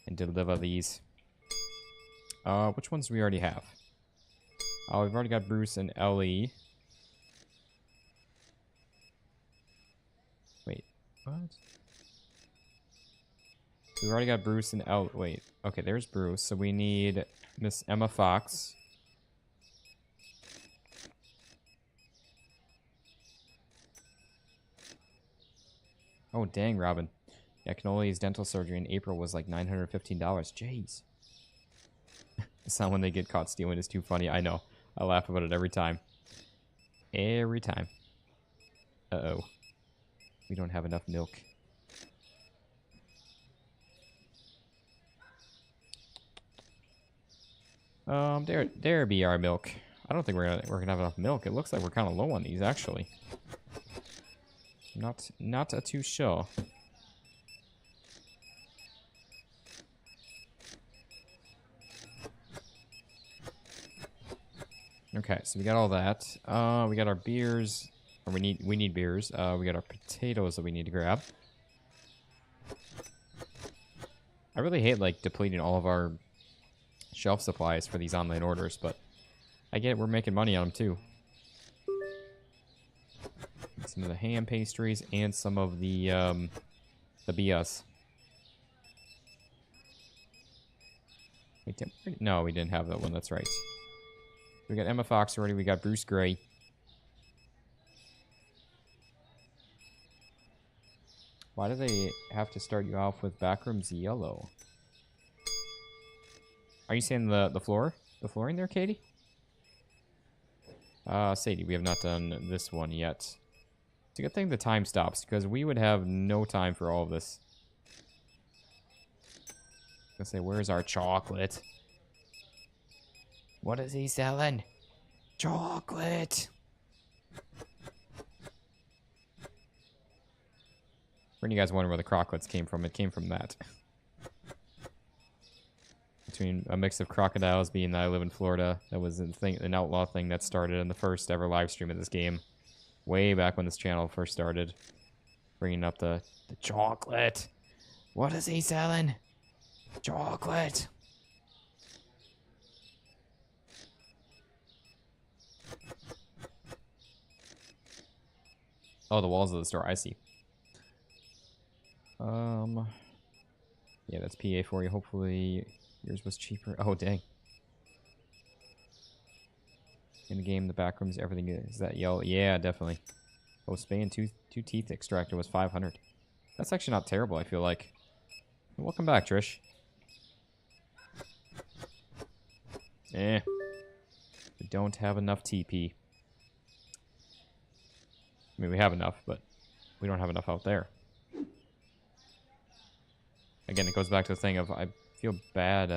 and deliver these. Which ones do we already have? Oh, we've already got Bruce and Ellie. Wait, what? We've already got Bruce and Ellie. Wait, okay, there's Bruce. So we need Miss Emma Fox. Oh, dang, Robin. Yeah, Canoli's dental surgery in April was like $915. Jeez. The sound when they get caught stealing is too funny. I know. I laugh about it every time. Every time. Uh-oh. We don't have enough milk. There be our milk. I don't think we're gonna have enough milk. It looks like we're kind of low on these, actually. Not too sure. Okay, so we got all that. We got our beers. Or we need beers. We got our potatoes that we need to grab. I really hate like depleting all of our shelf supplies for these online orders, but I get it, we're making money on them too. Some of the ham pastries and some of the BS. No, we didn't have that one. That's right. We got Emma Fox already. We got Bruce Gray. Why do they have to start you off with Backrooms Yellow? Are you saying the floor? The flooring there, Katie? Sadie, we have not done this one yet. It's a good thing the time stops, because we would have no time for all of this. I was gonna say, where's our chocolate? What is he selling? Chocolate! For any of you guys wondering where the crocklets came from, it came from that. between a mix of crocodiles, being that I live in Florida. That was an outlaw thing that started in the first ever live stream of this game. Way back when this channel first started. Bringing up the chocolate. What is he selling? Chocolate. Oh, the walls of the store. I see. Yeah, that's PA for you. Hopefully yours was cheaper. Oh, dang. In the game, the back rooms, everything is that yellow. Yeah, definitely. Oh, Spain, two teeth extractor was 500. That's actually not terrible, I feel like. Welcome back, Trish. We don't have enough TP. I mean, we have enough, but we don't have enough out there. Again, it goes back to the thing of I feel bad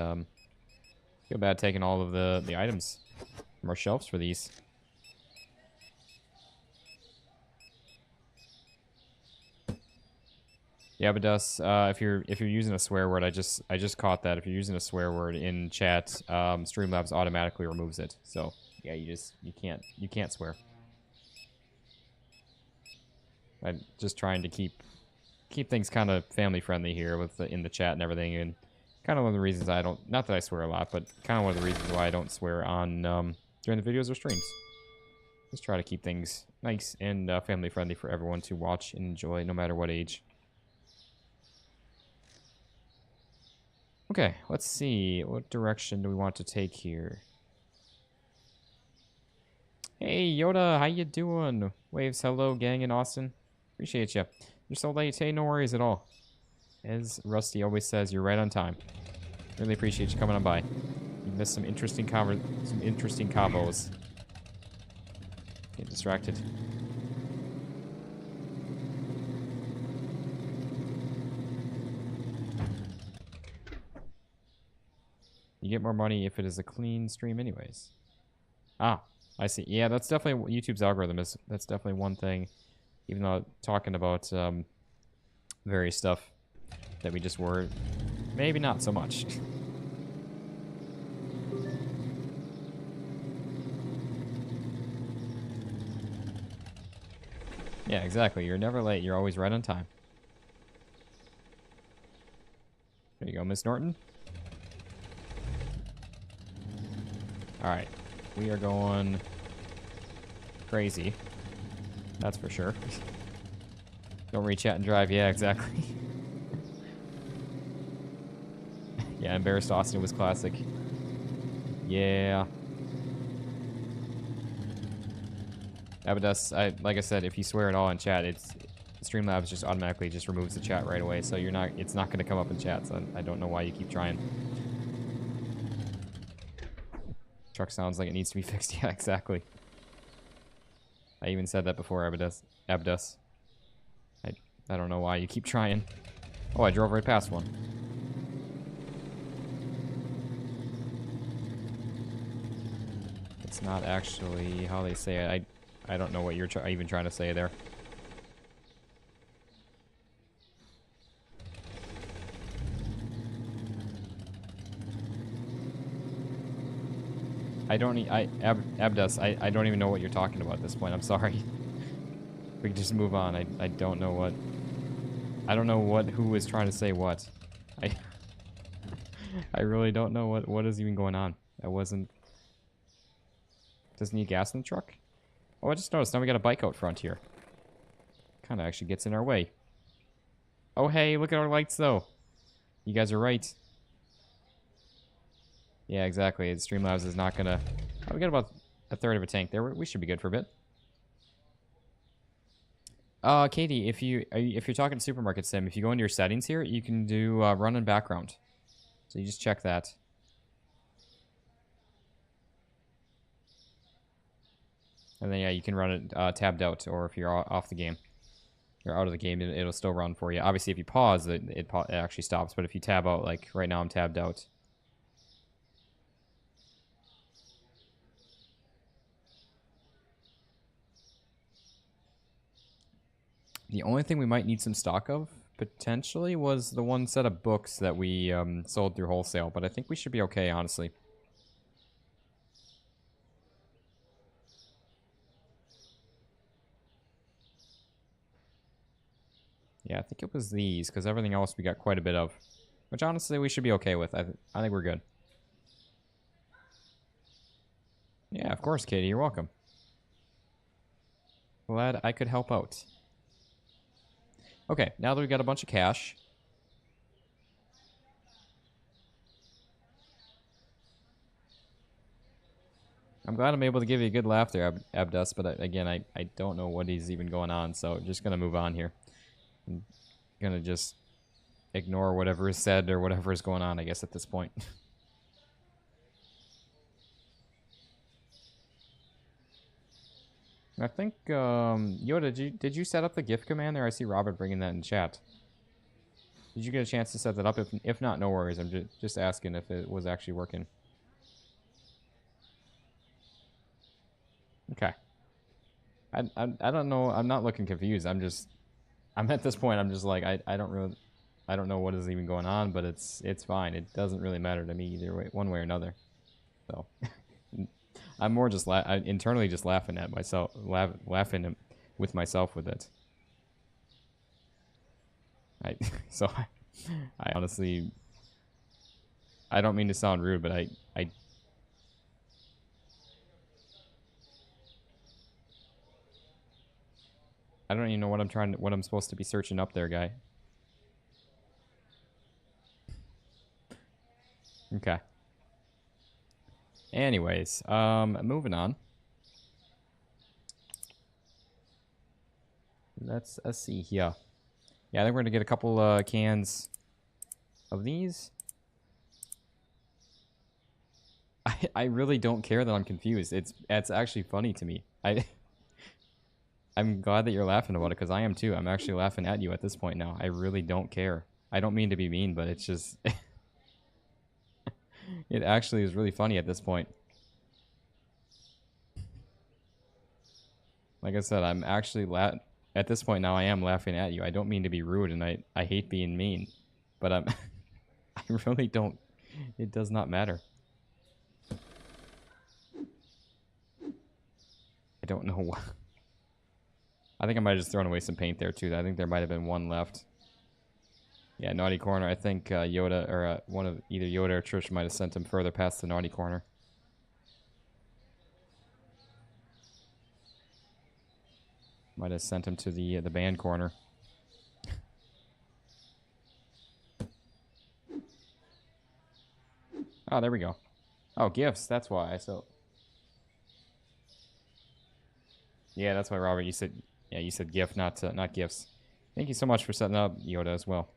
taking all of the items from our shelves for these. Yeah, but if you're using a swear word, I just caught that. If you're using a swear word in chat, Streamlabs automatically removes it. So yeah, you can't swear. I'm just trying to keep things kind of family friendly here with in the chat and everything, and kind of one of the reasons I don't, not that I swear a lot, but kind of one of the reasons why I don't swear on during the videos or streams. Just try to keep things nice and family friendly for everyone to watch and enjoy, no matter what age. Okay, let's see. What direction do we want to take here? Hey, Yoda, how you doing? Waves, hello, gang in Austin. Appreciate you. You're so late. Hey, no worries at all. As Rusty always says, you're right on time. Really appreciate you coming on by. You missed some interesting combos. Get distracted. You get more money if it is a clean stream anyways. Ah, I see. Yeah, that's definitely what YouTube's algorithm is. That's definitely one thing. Even though talking about various stuff that we just were, maybe not so much. Yeah, exactly. You're never late. You're always right on time. There you go, Miss Norton. Alright. We are going crazy. That's for sure. Don't reach out and drive. Yeah, exactly. Yeah, Embarrassed Austin was classic. Yeah. Abadus, like I said, if you swear at all in chat, Streamlabs just automatically just removes the chat right away, so it's not going to come up in chat, so I don't know why you keep trying. Truck sounds like it needs to be fixed. Yeah, exactly. I even said that before, Abdus. I don't know why you keep trying. Oh, I drove right past one. It's not actually how they say it. I don't know what you're even trying to say there. Abdus, I don't even know what you're talking about at this point. I'm sorry. We can just move on. I don't know what... I don't know who is trying to say what. I really don't know what is even going on. I wasn't... Doesn't need gas in the truck? Oh, I just noticed. Now we got a bike out front here. Kind of actually gets in our way. Oh, hey, look at our lights, though. You guys are right. Yeah, exactly. Streamlabs is not gonna... Oh, we got about a third of a tank there. We should be good for a bit. Katie, if you're talking Supermarket Sim, if you go into your settings here, you can do run in background. So you just check that. And then yeah, you can run it tabbed out, or if you're off the game, you're out of the game, it'll still run for you. Obviously, if you pause, it actually stops. But if you tab out, like right now, I'm tabbed out. The only thing we might need some stock of, potentially was the one set of books that we sold through wholesale, but I think we should be okay, honestly. Yeah, I think it was these, because everything else we got quite a bit of. Which, honestly, we should be okay with. I think we're good. Yeah, of course, Katie. You're welcome. Glad I could help out. Okay, now that we got a bunch of cash. I'm glad I'm able to give you a good laugh there, Abdus, but again, I don't know what is even going on, so just going to move on here. I'm going to just ignore whatever is said or whatever is going on, I guess, at this point. I think, Yoda, did you set up the GIF command there? I see Robert bringing that in chat. Did you get a chance to set that up? If not, no worries. I'm just asking if it was actually working. Okay. I don't know. I'm not looking confused. I'm at this point, I'm just like, I don't know what is even going on, but it's fine. It doesn't really matter to me either way, one way or another. So, I'm more just internally just laughing at myself, laughing with myself with it. I honestly, I don't mean to sound rude, but I don't even know what I'm supposed to be searching up there, guy. Okay. Anyways, moving on. Let's see here. Yeah, I think we're gonna get a couple cans of these. I really don't care that I'm confused. It's actually funny to me. I'm glad that you're laughing about it, because I am too. I'm actually laughing at you at this point now. I really don't care. I don't mean to be mean, but it's just... it actually is really funny at this point. Like I said, I'm actually at this point now I am laughing at you. I don't mean to be rude, and I hate being mean. But I really don't... It does not matter. I don't know what... I think I might have just thrown away some paint there, too. I think there might have been one left. Yeah, naughty corner. I think Yoda, or one of either Yoda or Trish might have sent him further past the naughty corner. Might have sent him to the band corner. Oh, there we go. Oh, gifts. That's why. So. Yeah, that's why, Robert. You said. Yeah, you said gift, not gifts. Thank you so much for setting up, Yoda, as well.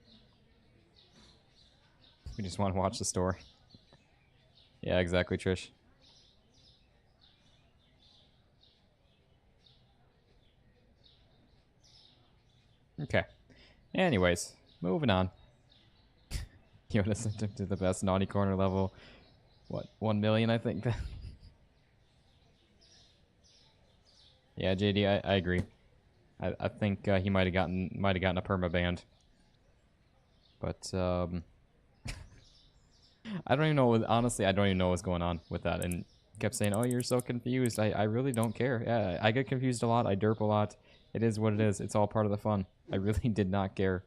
We just want to watch the store. Yeah, exactly, Trish. Okay. Anyways, moving on. Yoda sent him to the best naughty corner level. What, 1 million, I think? Yeah, JD, I agree. I think he might have gotten a permaband. But I don't even know. Honestly, I don't even know what's going on with that. And kept saying, "Oh, you're so confused." I really don't care. Yeah, I get confused a lot. I derp a lot. It is what it is. It's all part of the fun. I really did not care.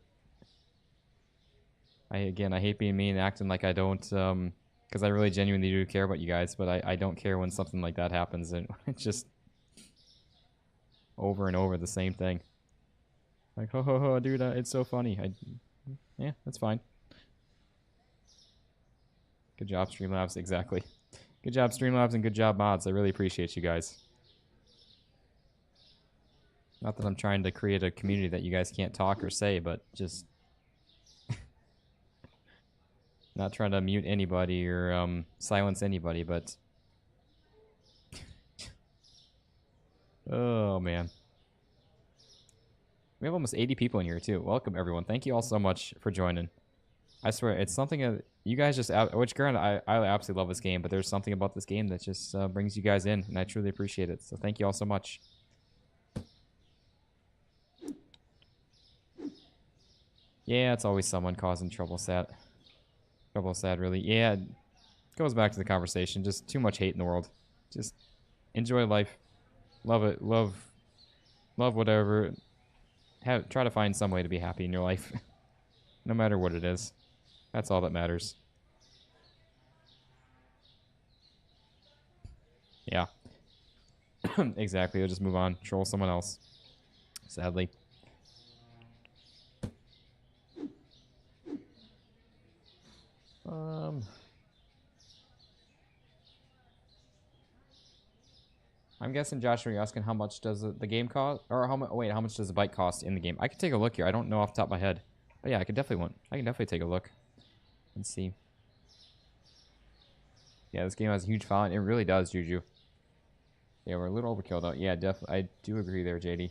I hate being mean and acting like I don't, because I really genuinely do care about you guys. But I don't care when something like that happens, and it's just over and over the same thing. Like, ho ho ho, dude, it's so funny. Yeah, that's fine. Good job, Streamlabs. Exactly. Good job, Streamlabs, and good job, mods. I really appreciate you guys. Not that I'm trying to create a community that you guys can't talk or say, but just... not trying to mute anybody or silence anybody, but... Oh, man. We have almost 80 people in here, too. Welcome, everyone. Thank you all so much for joining. I swear, it's something that you guys just... Which, granted, I absolutely love this game, but there's something about this game that just brings you guys in, and I truly appreciate it. So thank you all so much. Yeah, it's always someone causing trouble, sad. Trouble, sad, really. Yeah, it goes back to the conversation. Just too much hate in the world. Just enjoy life. Love it. Love whatever. Try to find some way to be happy in your life. No matter what it is. That's all that matters. Yeah. Exactly. We'll just move on. Troll someone else. Sadly. I'm guessing, Josh, are you asking how much does the game cost? Or how much? Wait, how much does the bike cost in the game? I could take a look here. I don't know off the top of my head. But yeah, I can definitely take a look and see. Yeah, this game has a huge following. It really does, Juju. Yeah, we're a little overkill though. Yeah, definitely. I do agree there, JD.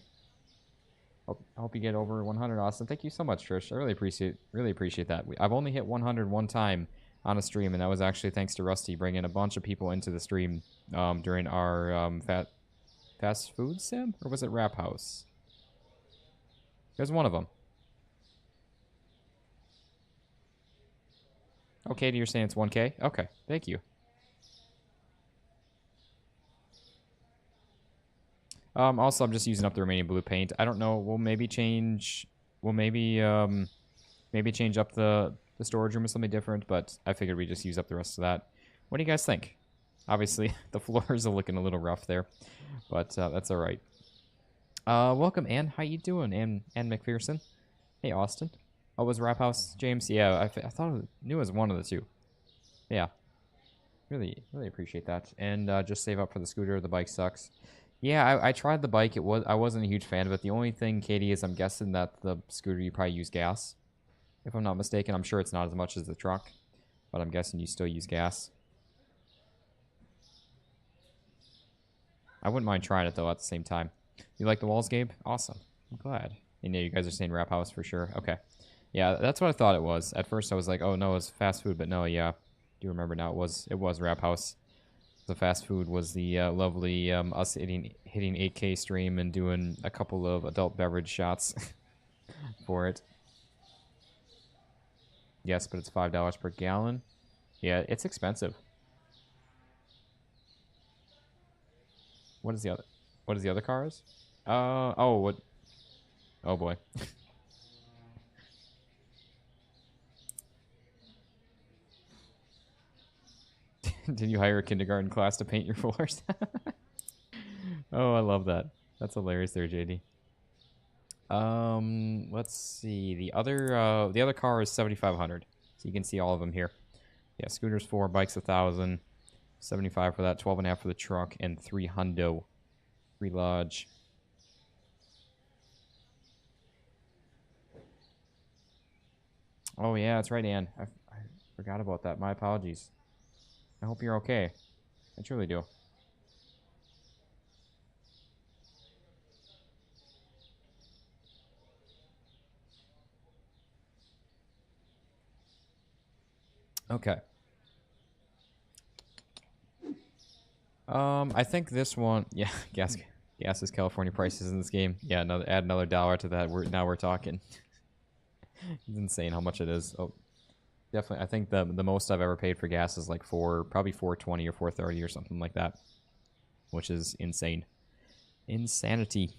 I hope you get over 100, Austin. Thank you so much, Trish. I really appreciate that. I've only hit 100 one time on a stream, and that was actually thanks to Rusty bringing a bunch of people into the stream during our fast food sim, or was it Rap House? It was one of them. Okay, you're saying it's 1K? Okay, thank you. Also, I'm just using up the remaining blue paint. I don't know. We'll maybe change. We'll maybe change up the storage room with something different. But I figured we just use up the rest of that. What do you guys think? Obviously, the floors are looking a little rough there, but that's all right. Welcome, Ann. How you doing, Ann McPherson? Hey, Austin. Oh, was Rap House James? Yeah, I thought knew it was one of the two. Yeah, really appreciate that. And just save up for the scooter. The bike sucks. Yeah, I tried the bike. I wasn't a huge fan of it. The only thing, Katie, is I'm guessing that the scooter you probably use gas. If I'm not mistaken, I'm sure it's not as much as the truck, but I'm guessing you still use gas. I wouldn't mind trying it though at the same time. You like the walls, Gabe? Awesome. I'm glad. And yeah, you guys are saying Rap House for sure. Okay. Yeah, that's what I thought it was. At first I was like, oh no, it's fast food, but no, yeah. Do you remember now? It was Rap House. The fast food was the lovely us hitting 8K stream and doing a couple of adult beverage shots for it. Yes, but it's $5 per gallon. Yeah, it's expensive. What is the other cars? Oh, what? Oh boy. Did you hire a kindergarten class to paint your floors? Oh, I love that. That's hilarious there, JD. Let's see. The other car is 7,500. So you can see all of them here. Yeah, scooters 4, bikes 1,000, 75 for that, 12.5 for the truck, and 3 hundo. 3 lodge. Oh yeah, that's right, Ann. I forgot about that. My apologies. I hope you're okay. I truly do. Okay. I think this one, yeah, gas is California prices in this game. Yeah, add another dollar to that. Now we're talking. It's insane how much it is. Oh, definitely. I think the most I've ever paid for gas is like probably $4.20 or $4.30 or something like that, which is insane. Insanity.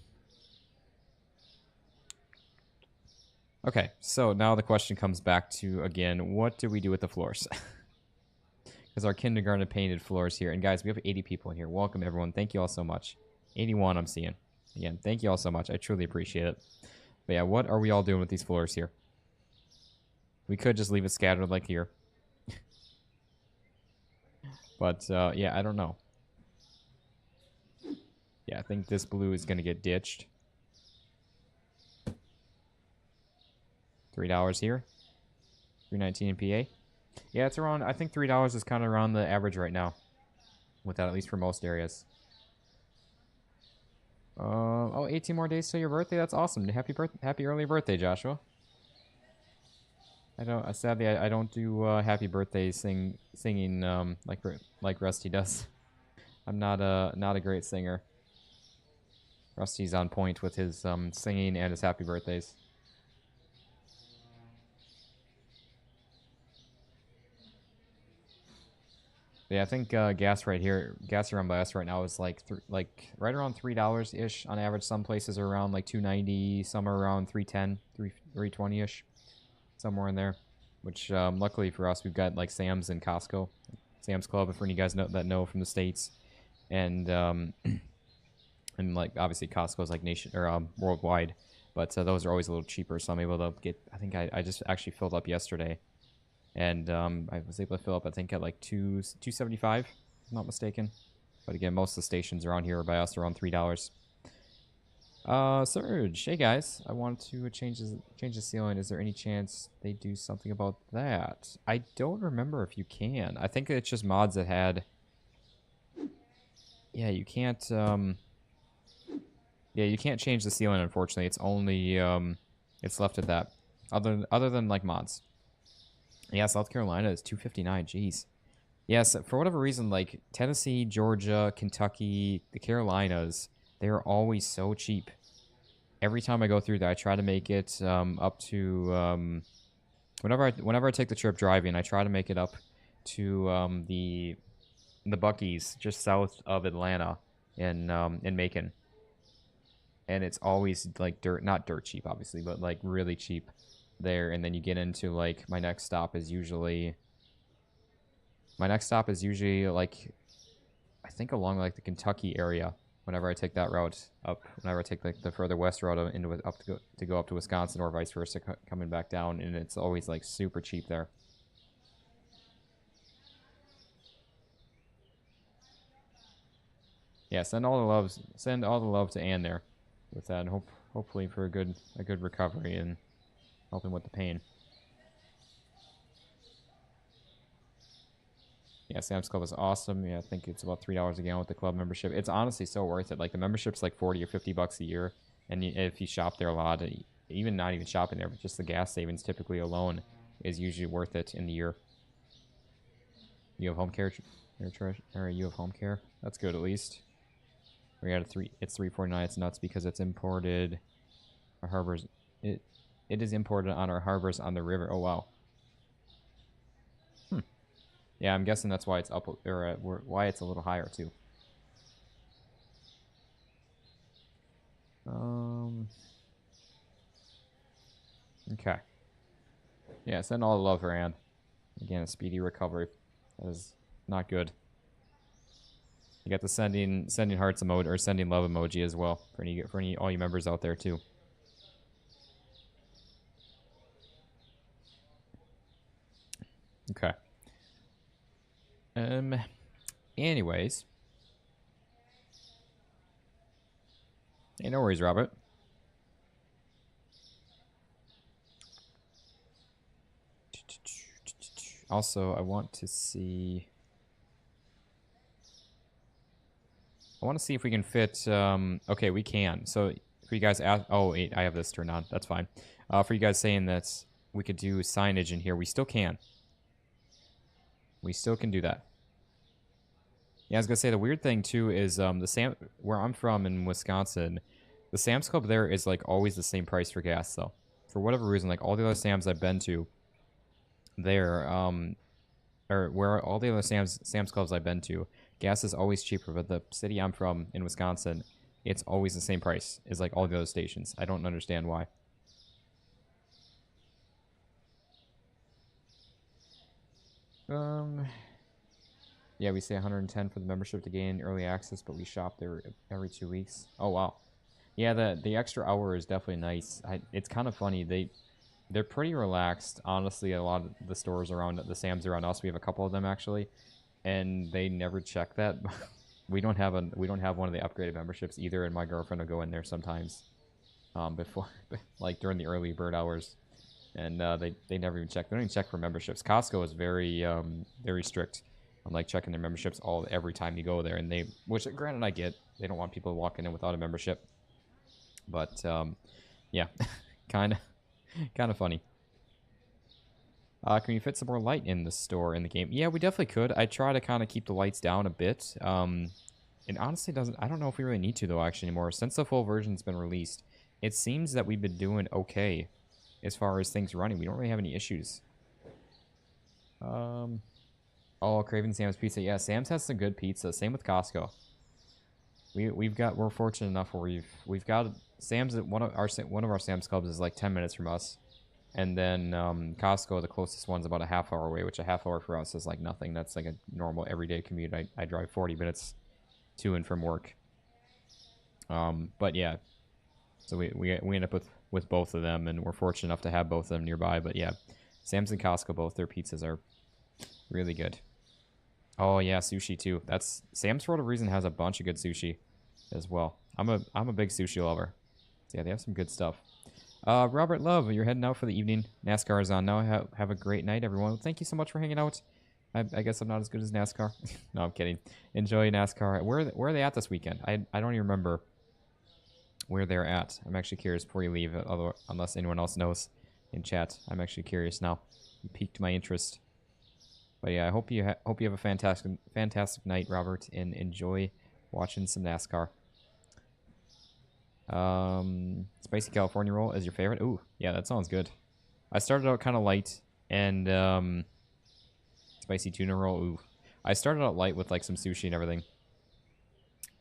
Okay, so now the question comes back to, again, what do we do with the floors? Because our kindergarten painted floors here. And guys, we have 80 people in here. Welcome, everyone. Thank you all so much. 81 I'm seeing. Again, thank you all so much. I truly appreciate it. But yeah, what are we all doing with these floors here? We could just leave it scattered like here. But, yeah, I don't know. Yeah, I think this blue is going to get ditched. $3 here. $3.19 in PA. Yeah, it's around, I think $3 is kind of around the average right now. With that, at least for most areas. Oh, 18 more days till your birthday. That's awesome. Happy early birthday, Joshua. Sadly, I don't do happy birthday singing like Rusty does. I'm not a great singer. Rusty's on point with his singing and his happy birthdays. Yeah, I think gas right here, gas around by us right now is like right around $3 ish on average. Some places are around like 2.90, some are around 3.10, 3.20 ish, somewhere in there. Which luckily for us, we've got like Sam's and Costco, Sam's Club, for any of you guys that know from the States, and and like obviously Costco's like nation or worldwide, but those are always a little cheaper. So I'm able to get. I think I just actually filled up yesterday. And I was able to fill up, I think, at like 2.75, if I'm not mistaken. But again, most of the stations around here by us are around $3. Surge, hey guys, I want to change the ceiling. Is there any chance they do something about that? I don't remember if you can. I think it's just mods that had. Yeah, you can't. Yeah, you can't change the ceiling. Unfortunately, it's only it's left at that. Other than like mods. Yeah, South Carolina is $2.59. Jeez. Yes, for whatever reason, like Tennessee, Georgia, Kentucky, the Carolinas, they're always so cheap. Every time I go through there, I try to make it up to whenever I take the trip driving, I try to make it up to the Buc-ee's just south of Atlanta in Macon, and it's always like not dirt cheap, obviously, but like really cheap there. And then you get into like my next stop is usually like I think along like the Kentucky area. Whenever I take that route up, whenever I take like the further west route into up to go up to Wisconsin or vice versa, coming back down, and it's always like super cheap there. Yeah, send all the love to Ann there with that, and hopefully for a good recovery and helping with the pain. Yeah, Sam's Club is awesome. Yeah, I think it's about $3 a gallon with the club membership. It's honestly so worth it. Like the membership's like 40 or 50 bucks a year, and if you shop there a lot, even not even shopping there, but just the gas savings typically alone is usually worth it in the year. You have home care, or you have home care. That's good at least. We got it's $3.49. It's nuts because it's imported. Our harbors, it is imported on our harbors on the river. Oh wow. Yeah, I'm guessing that's why it's up, or why it's a little higher too. Okay. Yeah, send all the love for Ann. Again, a speedy recovery. That is not good. You got the sending hearts emoji or sending love emoji as well for any all you members out there too. Okay. Anyways. Hey, no worries, Robert. Also, I want to see if we can fit, okay, we can. So, for you guys, oh, wait, I have this turned on. That's fine. For you guys saying that we could do signage in here, we still can. We still can do that. Yeah, I was going to say, the weird thing, too, is where I'm from in Wisconsin, the Sam's Club there is, like, always the same price for gas, though. For whatever reason, like, all the other Sam's I've been to, there, or where all the other Sam's Clubs I've been to, gas is always cheaper, but the city I'm from in Wisconsin, it's always the same price as like all the other stations. I don't understand why. Yeah, we say 110 for the membership to gain early access, but we shop there every 2 weeks. Oh wow. Yeah, the extra hour is definitely nice. It's kind of funny. They're pretty relaxed, honestly. A lot of the stores around the Sam's around us, we have a couple of them actually, and they never check that. we don't have one of the upgraded memberships either, and my girlfriend will go in there sometimes, before like during the early bird hours, and they never even check. They don't even check for memberships. Costco is very very strict on like checking their memberships every time you go there, and which granted I get, they don't want people walking in without a membership, but yeah, kind of funny. Can you fit some more light in the store in the game? Yeah, we definitely could. I try to kind of keep the lights down a bit. It honestly doesn't. I don't know if we really need to though. Actually, anymore since the full version's been released, it seems that we've been doing okay as far as things running. We don't really have any issues. Oh, Craving Sam's Pizza. Yeah, Sam's has some good pizza. Same with Costco. We're fortunate enough where we've got Sam's at one of our Sam's Clubs is like 10 minutes from us. And then Costco, the closest one's about a half hour away, which a half hour for us is like nothing. That's like a normal everyday commute. I drive 40 minutes to and from work. But yeah, so we end up with both of them, and we're fortunate enough to have both of them nearby. But yeah, Sam's and Costco, both their pizzas are really good. Oh yeah, sushi too. That's Sam's for whatever reason has a bunch of good sushi as well. I'm a big sushi lover. So yeah, they have some good stuff. Robert Love, you're heading out for the evening. NASCAR is on now. Have a great night, everyone. Thank you so much for hanging out. I guess I'm not as good as NASCAR. No, I'm kidding. Enjoy NASCAR. Where are they at this weekend? I don't even remember where they're at. I'm actually curious before you leave, unless anyone else knows in chat. I'm actually curious now. You piqued my interest. But yeah, I hope you have a fantastic night, Robert, and enjoy watching some NASCAR. Spicy California roll is your favorite? Ooh, yeah, that sounds good. I started out kind of light, and spicy tuna roll. Ooh, I started out light with like some sushi and everything,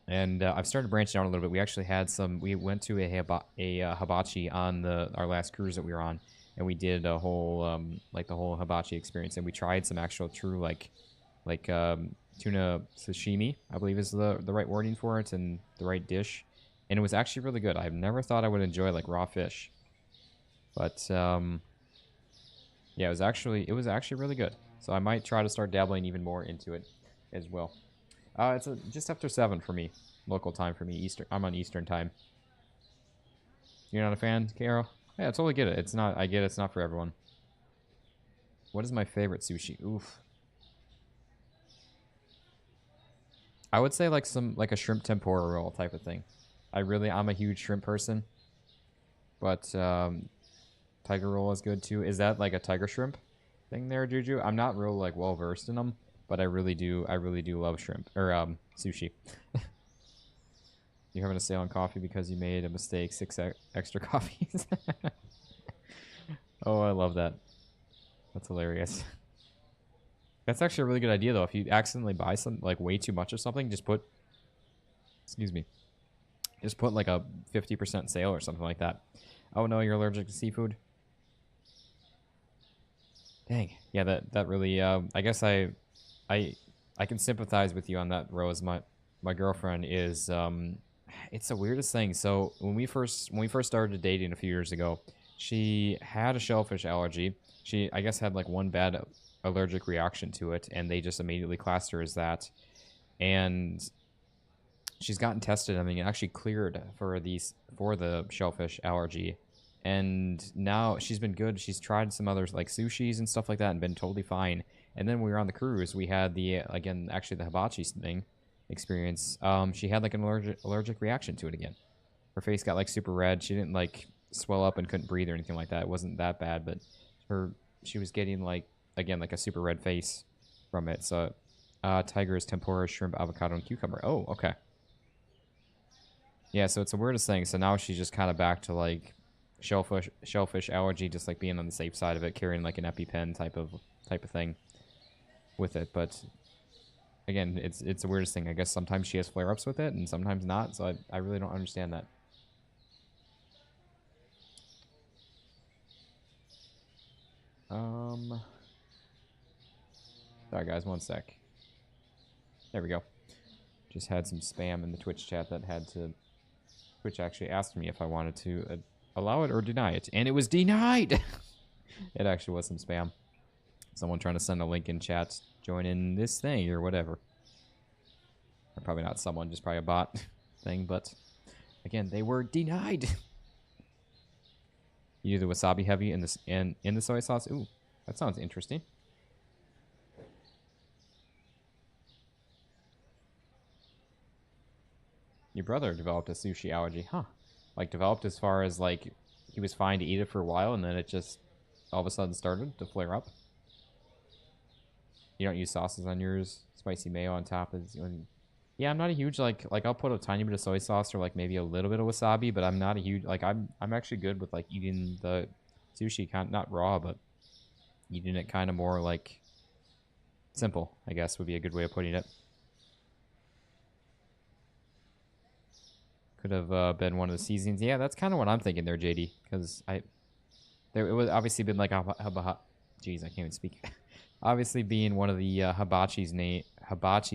and I've started branching out a little bit. We actually had some. We went to a hibachi on our last cruise that we were on, and we did a whole like the whole hibachi experience, and we tried some actual true like tuna sashimi, I believe is the right wording for it, and the right dish. And it was actually really good. I've never thought I would enjoy like raw fish, but yeah, it was actually really good. So I might try to start dabbling even more into it as well. It's just after 7 for me, local time for me. Eastern. I'm on Eastern time. You're not a fan, Carol? Yeah, I totally get it. It's not. I get it. It's not for everyone. What is my favorite sushi? Oof. I would say like a shrimp tempura roll type of thing. I'm a huge shrimp person, but tiger roll is good too. Is that like a tiger shrimp thing there, Juju? I'm not real like well versed in them, but I really do love shrimp or sushi. You're having a sale on coffee because you made a mistake. 6 extra coffees. Oh, I love that. That's hilarious. That's actually a really good idea though. If you accidentally buy some like way too much of something, just put like a 50% sale or something like that. Oh no, you're allergic to seafood? Dang. Yeah, that really I guess I can sympathize with you on that, Rose. My girlfriend is it's the weirdest thing. So when we first started dating a few years ago, she had a shellfish allergy. She I guess had like one bad allergic reaction to it, and they just immediately classed her as that. And she's gotten tested. I mean, actually cleared for the shellfish allergy, and now she's been good. She's tried some others like sushis and stuff like that, and been totally fine. And then when we were on the cruise, we had the hibachi thing experience. She had like an allergic reaction to it again. Her face got like super red. She didn't like swell up and couldn't breathe or anything like that. It wasn't that bad, but she was getting like a super red face from it. So tiger is tempura, shrimp, avocado, and cucumber. Oh, okay. Yeah, so it's the weirdest thing. So now she's just kind of back to like shellfish allergy, just like being on the safe side of it, carrying like an EpiPen type of thing with it. But again, it's the weirdest thing. I guess sometimes she has flare-ups with it, and sometimes not. So I really don't understand that. Sorry guys, one sec. There we go. Just had some spam in the Twitch chat that had to. Twitch actually asked me if I wanted to allow it or deny it, and it was denied. It actually was some spam. Someone trying to send a link in chat, join in this thing or whatever. Or probably not someone, just probably a bot thing. But again, they were denied. You do the wasabi heavy in the soy sauce. Ooh, that sounds interesting. Your brother developed a sushi allergy, huh? Like developed as far as like he was fine to eat it for a while, and then it just all of a sudden started to flare up. You don't use sauces on yours. Spicy mayo on top is. Yeah, I'm not a huge like I'll put a tiny bit of soy sauce or like maybe a little bit of wasabi, but I'm not a huge like I'm actually good with like eating the sushi kind not raw, but eating it kind of more like Simple, I guess, would be a good way of putting it. Could have been one of the seasons. Yeah, that's kind of what I'm thinking there, JD. Because it was obviously been like jeez, I can't even speak. Obviously, being one of the hibachi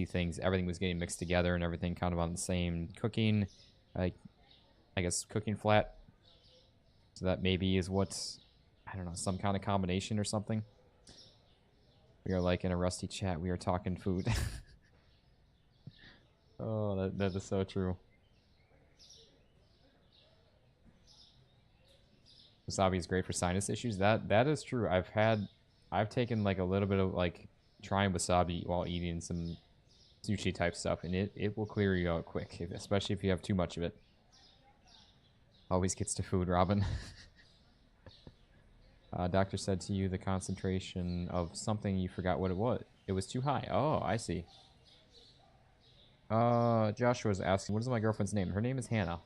things, everything was getting mixed together and everything kind of on the same cooking, like I guess cooking flat. So that maybe is what's, I don't know, some kind of combination or something. We are like in a rusty chat. We are talking food. Oh, that is so true. Wasabi is great for sinus issues. That is true. I've taken like a little bit of like trying wasabi while eating some sushi type stuff, and it will clear you out quick, especially if you have too much of it. Always gets to food, Robin. Doctor said to you the concentration of something, you forgot what it was. It was too high. Oh, I see. Joshua's asking, what is my girlfriend's name? Her name is Hannah.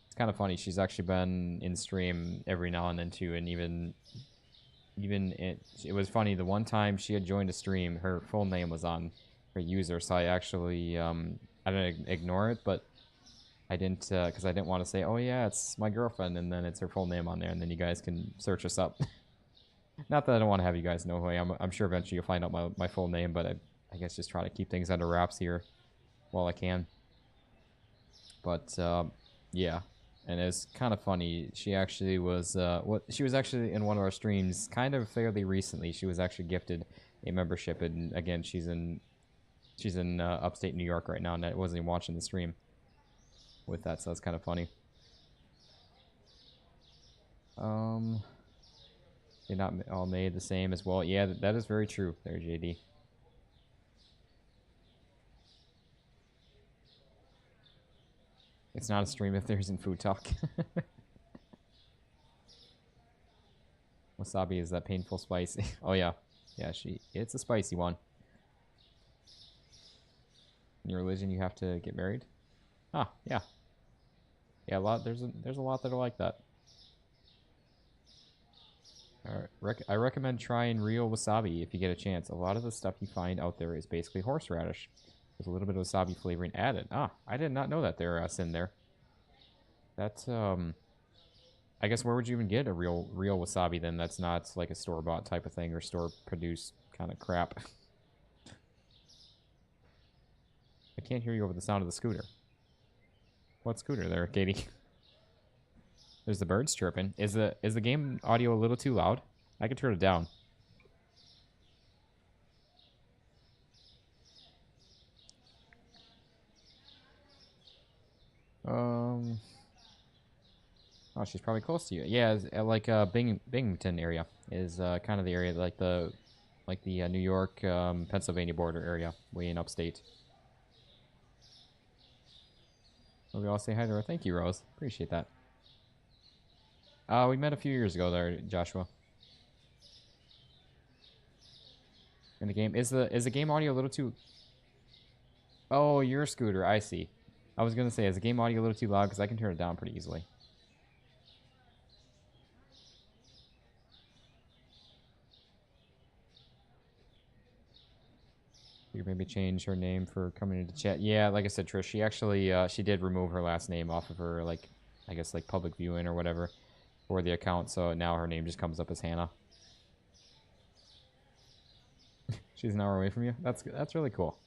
It's kind of funny. She's actually been in stream every now and then too, and it was funny. The one time she had joined a stream, her full name was on her user, so I actually I didn't ignore it, but I didn't because I didn't want to say, oh yeah, it's my girlfriend, and then it's her full name on there, and then you guys can search us up. Not that I don't want to have you guys know who I am. I'm sure eventually you'll find out my full name, but I guess just try to keep things under wraps here while I can. But yeah, and it's kind of funny. She actually was she was actually in one of our streams kind of fairly recently. She was actually gifted a membership, and again, she's in upstate New York right now, and I wasn't even watching the stream with that, so that's kind of funny. They're not all made the same as well. Yeah, that is very true there, JD. It's not a stream if there isn't food talk. Wasabi is that painful spicy. Oh yeah. Yeah, it's a spicy one. In your religion you have to get married? Ah, yeah. Yeah, there's a lot that are like that. I recommend trying real wasabi if you get a chance. A lot of the stuff you find out there is basically horseradish with a little bit of wasabi flavoring added. Ah, I did not know that there's in there. That's I guess where would you even get a real wasabi then? That's not like a store-bought type of thing or store-produced kind of crap. I can't hear you over the sound of the scooter. What scooter there, Katie? There's the birds chirping. Is the game audio a little too loud? I could turn it down. Oh, she's probably close to you. Yeah, like Binghamton area is kind of the area like the New York Pennsylvania border area, way in upstate. So we all say hi to her. Thank you, Rose. Appreciate that. We met a few years ago there, Joshua. In the game, is the game audio a little too? Oh, your scooter. I see. I was gonna say, is the game audio a little too loud? Because I can turn it down pretty easily. You could maybe change her name for coming into chat. Yeah, like I said, Trish, she actually she did remove her last name off of her I guess public viewing or whatever for the account, so now her name just comes up as Hannah. She's an hour away from you. That's really cool.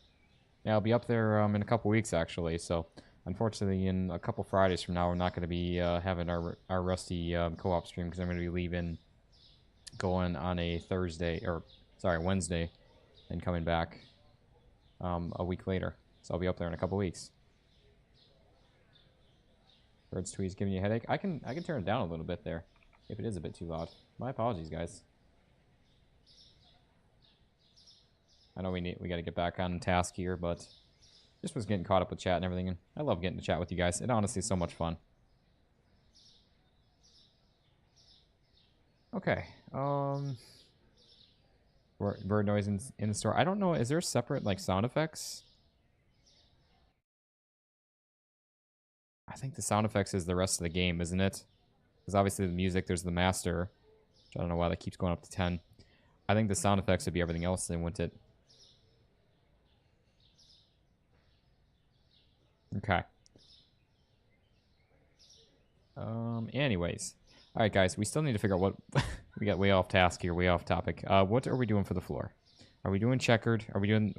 Yeah, I'll be up there in a couple weeks actually. So unfortunately, in a couple Fridays from now, we're not going to be having our Rusty co-op stream because I'm going to be leaving, going on a Wednesday, and coming back a week later. So I'll be up there in a couple weeks. Bird's tweet's giving you a headache. I can turn it down a little bit there if it is a bit too loud. My apologies, guys. I know we got to get back on task here, but just was getting caught up with chat and everything, and I love getting to chat with you guys. It honestly is so much fun. Okay. Bird noise in the store. I don't know. Is there separate sound effects? I think the sound effects is the rest of the game, isn't it? Because obviously the music, there's the master. Which I don't know why that keeps going up to 10. I think the sound effects would be everything else, then, wouldn't it? Okay. Anyways. All right, guys. We still need to figure out what... we got way off task here, way off topic. What are we doing for the floor? Are we doing checkered? Are we doing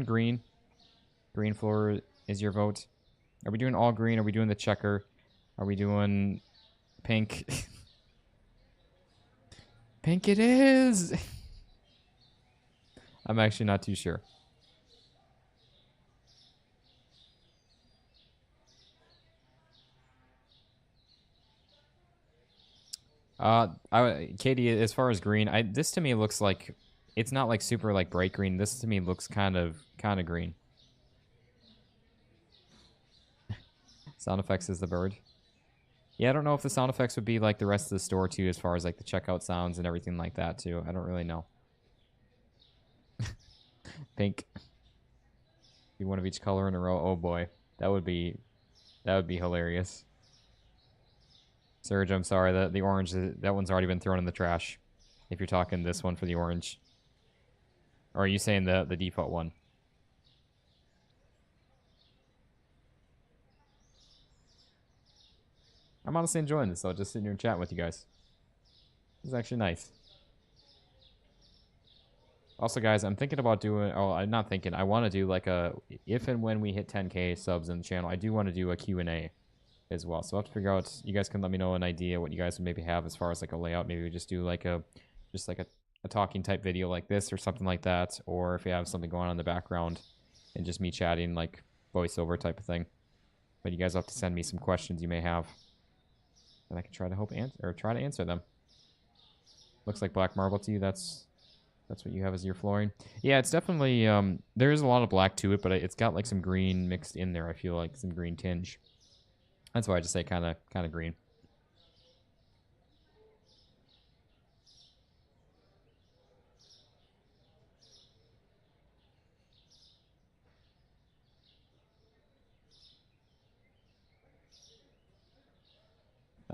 green? Green floor is your vote. Are we doing all green? Are we doing the checker? Are we doing pink? Pink it is! I'm actually not too sure. Katie, as far as green, this to me looks like it's not like super like bright green. This to me looks kind of green. Sound effects is the bird. Yeah, I don't know if the sound effects would be like the rest of the store too, as far as like the checkout sounds and everything like that too. I don't really know. Pink. Be one of each color in a row. Oh boy, that would be hilarious. Surge, I'm sorry, the orange, that one's already been thrown in the trash. If you're talking this one for the orange. Or are you saying the default one? I'm honestly enjoying this, though, just sitting here and chatting with you guys. This is actually nice. Also, guys, I'm thinking about doing... Oh, I'm not thinking. I want to do, like, a... If and when we hit 10K subs in the channel, I do want to do a Q&A as well. So I'll have to figure out... You guys can let me know an idea what you guys would maybe have as far as, like, a layout. Maybe we just do, like, a talking type video like this or something like that. Or if you have something going on in the background and just me chatting, like, voiceover type of thing. But you guys will have to send me some questions you may have. And I can try to try to answer them. Looks like black marble to you. That's what you have as your flooring. Yeah, it's definitely there is a lot of black to it, but it's got like some green mixed in there. I feel like some green tinge. That's why I just say kind of green.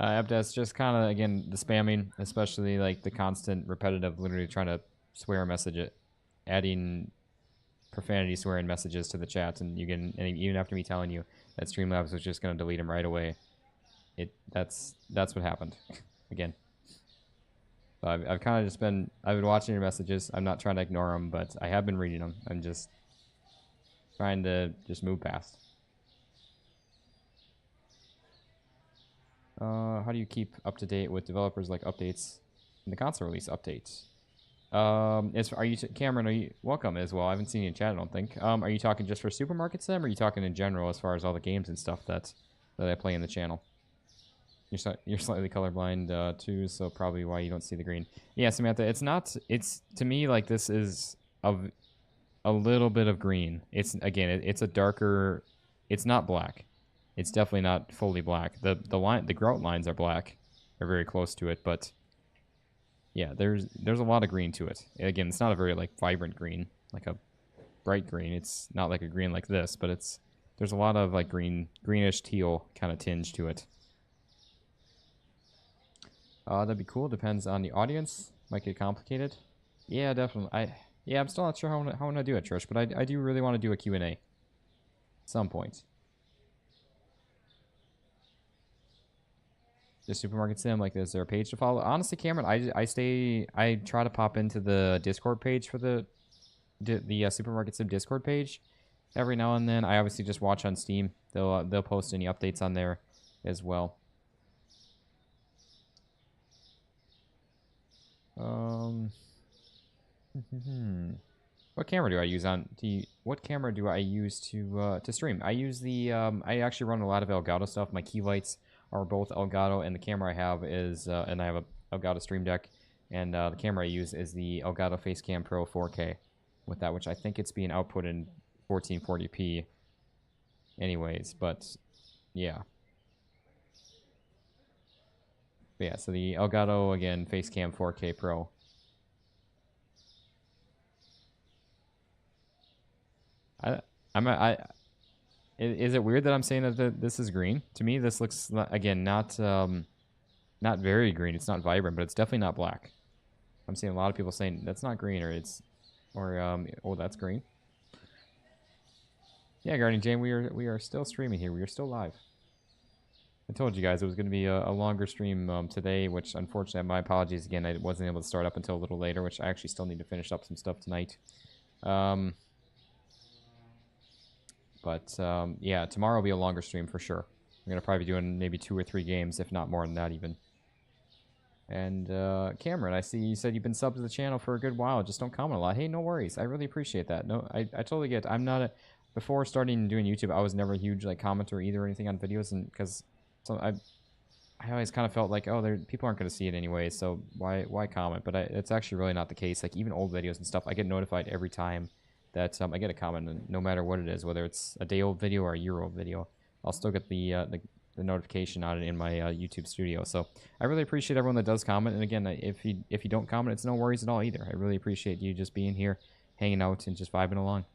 Abdes, just kind of, again, the spamming, especially like the constant repetitive, literally trying to swear message it, adding profanity swearing messages to the chat, and even after me telling you that Streamlabs was just going to delete them right away, that's what happened. Again. So I've kind of just been, I've been watching your messages. I'm not trying to ignore them, but I have been reading them. I'm just trying to just move past. How do you keep up to date with developers like updates in the console release updates? Cameron? Are you welcome as well? I haven't seen you in chat, I don't think. Are you talking just for Supermarket Sim, or are you talking in general as far as all the games and stuff that I play in the channel? You're slightly colorblind too, so probably why you don't see the green. Yeah, Samantha, it's to me like this is a little bit of green. It's a darker. It's not black. It's definitely not fully black. The grout lines are black. They're very close to it, but yeah, there's a lot of green to it. Again, it's not a very like vibrant green, like a bright green. It's not like a green like this, but there's a lot of like greenish teal kind of tinge to it. That'd be cool. Depends on the audience. Might get complicated. Yeah, definitely. I'm still not sure how I'm gonna do it, Trish, but I do really want to do a Q&A at some point. The Supermarket Sim, like, is there a page to follow? Honestly, Cameron, I try to pop into the Discord page for the Supermarket Sim Discord page every now and then. I obviously just watch on Steam. They'll post any updates on there as well. What camera do I use what camera do I use to stream? I use the I actually run a lot of Elgato stuff. My key lights are both Elgato, and the camera I have is and I have a Elgato Stream Deck, and the camera I use is the Elgato Facecam Pro 4K with that, which I think it's being output in 1440p anyways, but yeah. But yeah, so the Elgato, again, Facecam 4K Pro. Is it weird that I'm saying that this is green? To me, this looks, again, not very green. It's not vibrant, but it's definitely not black. I'm seeing a lot of people saying that's not green, or it's, or oh, that's green. Yeah, Guardian Jane, we are still streaming here. We are still live. I told you guys it was going to be a longer stream today, which unfortunately, my apologies again. I wasn't able to start up until a little later, which I actually still need to finish up some stuff tonight. Yeah, tomorrow will be a longer stream for sure. I'm going to probably be doing maybe 2 or 3 games, if not more than that even. And Cameron, I see you said you've been subbed to the channel for a good while. Just don't comment a lot. Hey, no worries. I really appreciate that. No, I totally get it. I'm not a... Before starting doing YouTube, I was never a huge like commenter either or anything on videos, and because I always kind of felt like, oh, people aren't going to see it anyway, so why comment? But it's actually really not the case. Like even old videos and stuff, I get notified every time that I get a comment, and no matter what it is, whether it's a day old video or a year old video, I'll still get the notification on it in my YouTube studio. So I really appreciate everyone that does comment. And again, if you don't comment, it's no worries at all either. I really appreciate you just being here, hanging out, and just vibing along.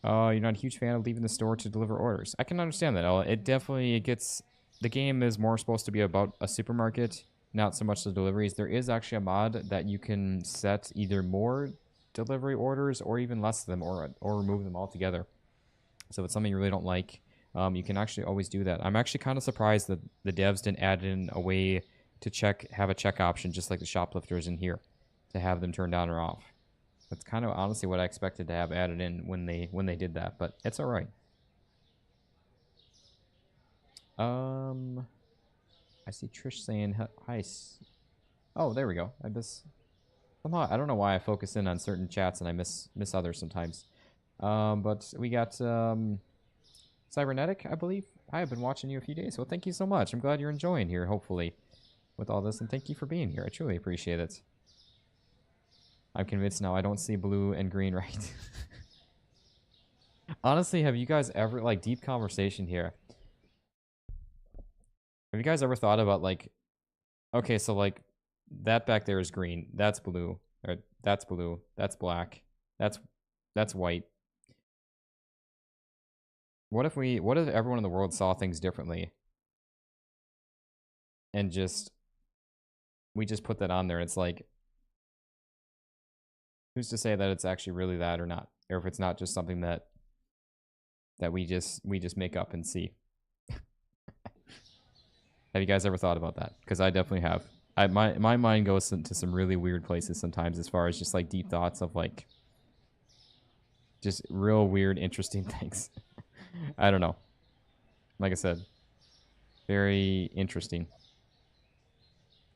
You're not a huge fan of leaving the store to deliver orders. I can understand that. It definitely gets... The game is more supposed to be about a supermarket, not so much the deliveries. There is actually a mod that you can set either more delivery orders or even less of them, or remove them altogether. So if it's something you really don't like, you can actually always do that. I'm actually kind of surprised that the devs didn't add in a way to have a check option, just like the shoplifters in here, to have them turned on or off. That's kind of honestly what I expected to have added in when they did that, but it's all right. I see Trish saying hi. Oh, there we go. Somehow I don't know why I focus in on certain chats and I miss others sometimes. But we got Cybernetic, I believe. I have been watching you a few days, so thank you so much. I'm glad you're enjoying here, hopefully, with all this, and thank you for being here. I truly appreciate it. I'm convinced now I don't see blue and green right. Honestly, have you guys ever, like, deep conversation here. Have you guys ever thought about, like, okay, so, like, that back there is green. That's blue. Or that's blue. That's black. That's white. What if everyone in the world saw things differently? And we just put that on there, and it's like, who's to say that it's actually really that or not? Or if it's not just something that we just make up and see. Have you guys ever thought about that? Because I definitely have. My mind goes into some really weird places sometimes, as far as just like deep thoughts of like just real weird, interesting things. I don't know. Like I said, very interesting.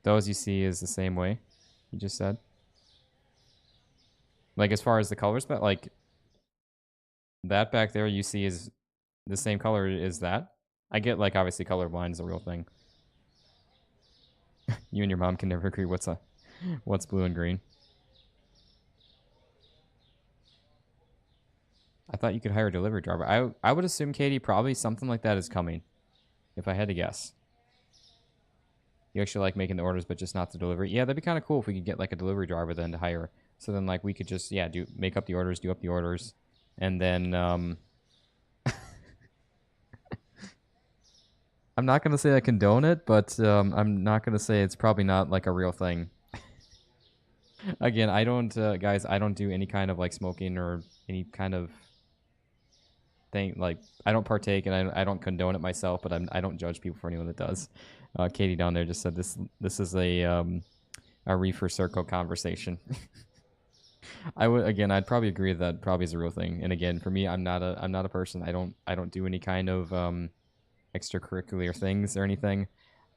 Those you see is the same way you just said. Like as far as the colors, but like that back there you see is the same color as that. I get like obviously colorblind is a real thing. You and your mom can never agree what's blue and green. I thought you could hire a delivery driver. I would assume, Katie, probably something like that is coming, if I had to guess. You actually like making the orders, but just not the delivery. Yeah, that'd be kind of cool if we could get like a delivery driver then to hire. So then like we could just make up the orders, do up the orders, and then I'm not gonna say I condone it, but I'm not gonna say it's probably not like a real thing. Again, I don't, guys, I don't do any kind of like smoking or any kind of thing. Like I don't partake, and I don't condone it myself, but I don't judge people for anyone that does. Katie down there just said this is a reefer circle conversation. I'd probably agree that probably is a real thing. And again, for me, I'm not a person. I don't do any kind of extracurricular things or anything.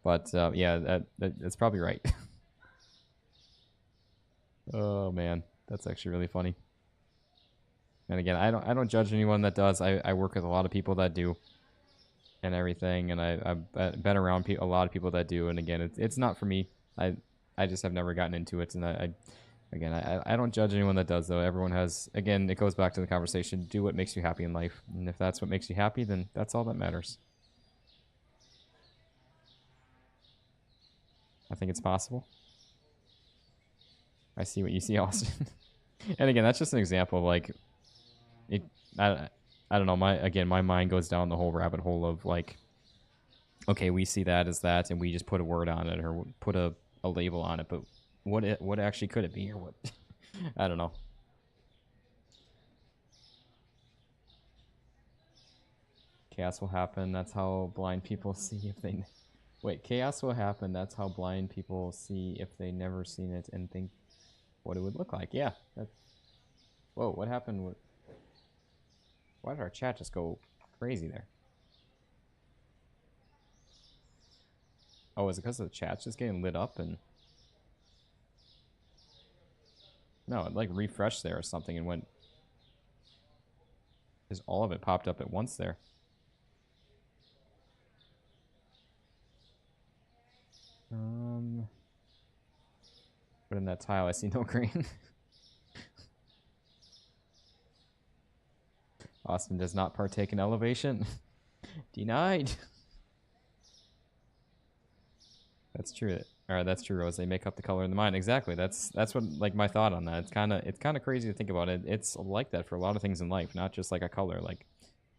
But yeah, that's probably right. Oh man, that's actually really funny. And again, I don't judge anyone that does. I work with a lot of people that do, and everything, and I've been around a lot of people that do. And again, it's not for me. I just have never gotten into it, and I don't judge anyone that does, though. Everyone has, again, it goes back to the conversation, do what makes you happy in life. And if that's what makes you happy, then that's all that matters. I think it's possible. I see what you see, Austin. And again, that's just an example of like, I don't know, my mind goes down the whole rabbit hole of like okay, we see that as that, and we just put a word on it or put a label on it. But what actually could it be, or what? I don't know. Chaos will happen. That's how blind people see if they. Wait, chaos will happen. That's how blind people see if they never seen it and think what it would look like. Yeah. Whoa, what happened? Why did our chat just go crazy there? Oh, is it because the chat's just getting lit up and... No, it like refreshed there or something and went... Because all of it popped up at once there. But in that tile, I see no green. Austin does not partake in elevation. Denied. That's true. Alright, that's true, Rose. They make up the color in the mind. Exactly. That's what like my thought on that. It's kinda crazy to think about it. It's like that for a lot of things in life, not just like a color. Like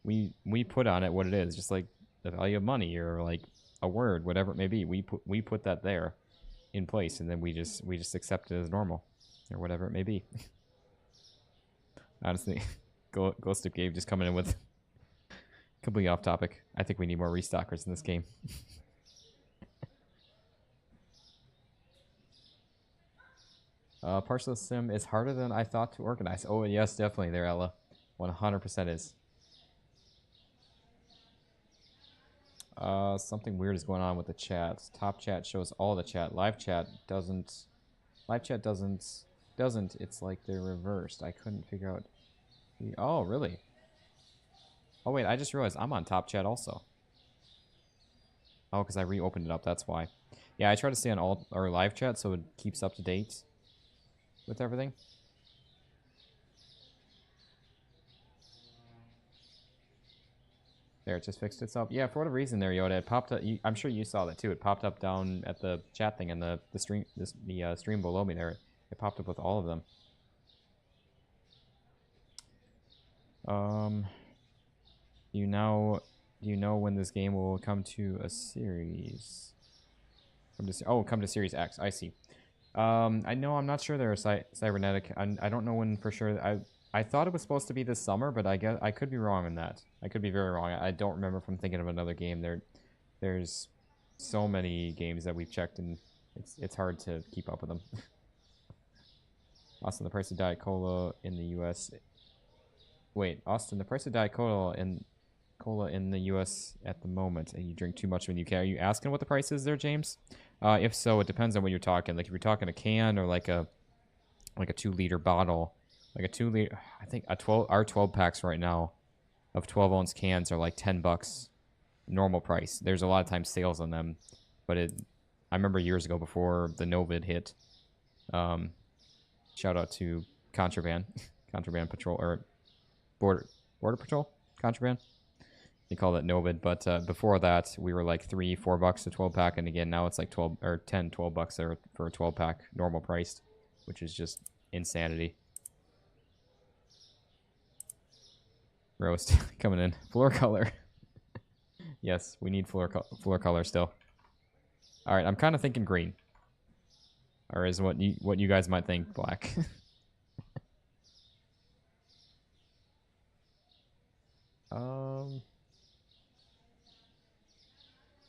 we put on it what it is, just like the value of money or like a word, whatever it may be. We put that there in place, and then we just accept it as normal, or whatever it may be. Honestly, Ghost of Gabe just coming in with completely off topic. I think we need more restockers in this game. Partial sim is harder than I thought to organize. Oh yes, definitely there, Ella. 100% is. Something weird is going on with the chat. Top chat shows all the chat. Live chat doesn't. Live chat doesn't. It's like they're reversed. I couldn't figure out. Oh, really? Oh, wait. I just realized I'm on top chat also. Oh, because I reopened it up. That's why. Yeah, I try to stay on all or live chat so it keeps up to date with everything. There, it just fixed itself. Yeah, for whatever reason there, Yoda, it popped up. I'm sure you saw that too. It popped up down at the chat thing and the stream, the stream below me there. It popped up with all of them. Do you know when this game will come to a series? Come to Series X. I see. I know. I'm not sure they're cybernetic. I don't know when for sure. I thought it was supposed to be this summer, but I guess I could be wrong on that. I could be very wrong. I don't remember from thinking of another game. There's so many games that we've checked, and it's hard to keep up with them. Austin, the price of Diet Cola in the U.S. Wait, Austin, the price of Diet Cola in the U.S. at the moment, and you drink too much when you can. Are you asking what the price is there, James? If so, it depends on what you're talking. Like if you're talking a can or like a 2-liter bottle. Like a 2-liter, I think our 12 packs right now of 12-ounce cans are like $10 normal price. There's a lot of times sales on them, but I remember years ago before the Novid hit. Shout out to Contraband Patrol or Border Patrol Contraband. They call it Novid, but before that we were like $3-4 a 12 pack, and again now it's like 12 or $10-12 there for a 12 pack normal priced, which is just insanity. Roast coming in. Floor color. Yes, we need floor color still. All right, I'm kind of thinking green, or is what you guys might think black.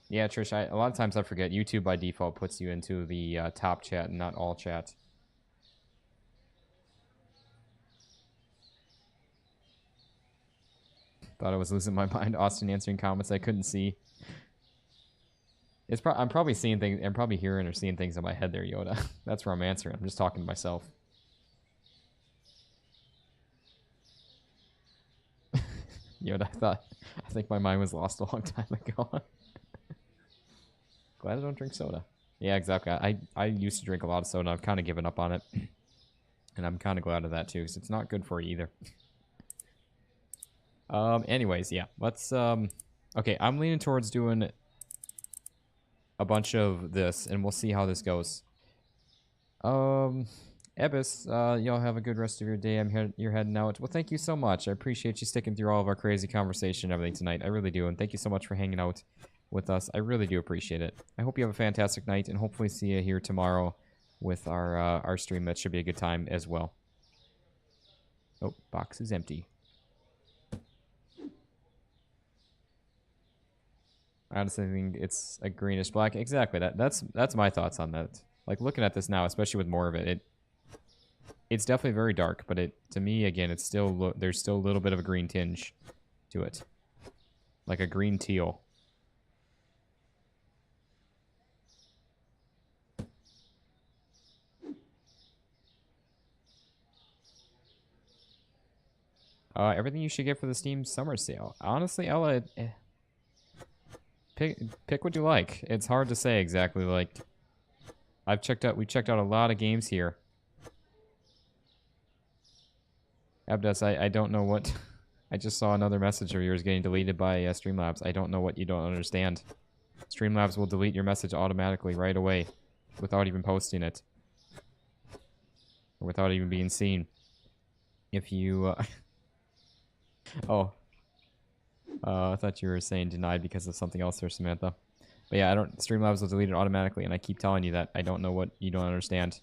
Yeah, Trish. A lot of times I forget. YouTube by default puts you into the top chat and not all chat. Thought I was losing my mind. Austin answering comments I couldn't see. I'm probably seeing things. I'm probably hearing or seeing things in my head there, Yoda. That's where I'm answering. I'm just talking to myself. Yoda, I think my mind was lost a long time ago. Glad I don't drink soda. Yeah, exactly. I used to drink a lot of soda. I've kind of given up on it. And I'm kind of glad of that too, because it's not good for you either. Anyways, yeah, let's, okay, I'm leaning towards doing a bunch of this, and we'll see how this goes. Ebbis, y'all have a good rest of your day. You're heading out. Well, thank you so much. I appreciate you sticking through all of our crazy conversation and everything tonight. I really do, and thank you so much for hanging out with us. I really do appreciate it. I hope you have a fantastic night, and hopefully see you here tomorrow with our stream. That should be a good time as well. Oh, box is empty. I honestly think it's a greenish black. Exactly. That's my thoughts on that. Like, looking at this now, especially with more of it, it's definitely very dark, but to me, again, it's still there's still a little bit of a green tinge to it. Like a green teal. Everything you should get for the Steam summer sale. Honestly, Ella, pick what you like. It's hard to say exactly. Like, we checked out a lot of games here. Abdas, I don't know what. I just saw another message of yours getting deleted by Streamlabs. I don't know what you don't understand. Streamlabs will delete your message automatically right away, without even posting it, or without even being seen. If you, oh, I thought you were saying denied because of something else there, Samantha. But yeah, Streamlabs will delete it automatically, and I keep telling you that. I don't know what you don't understand.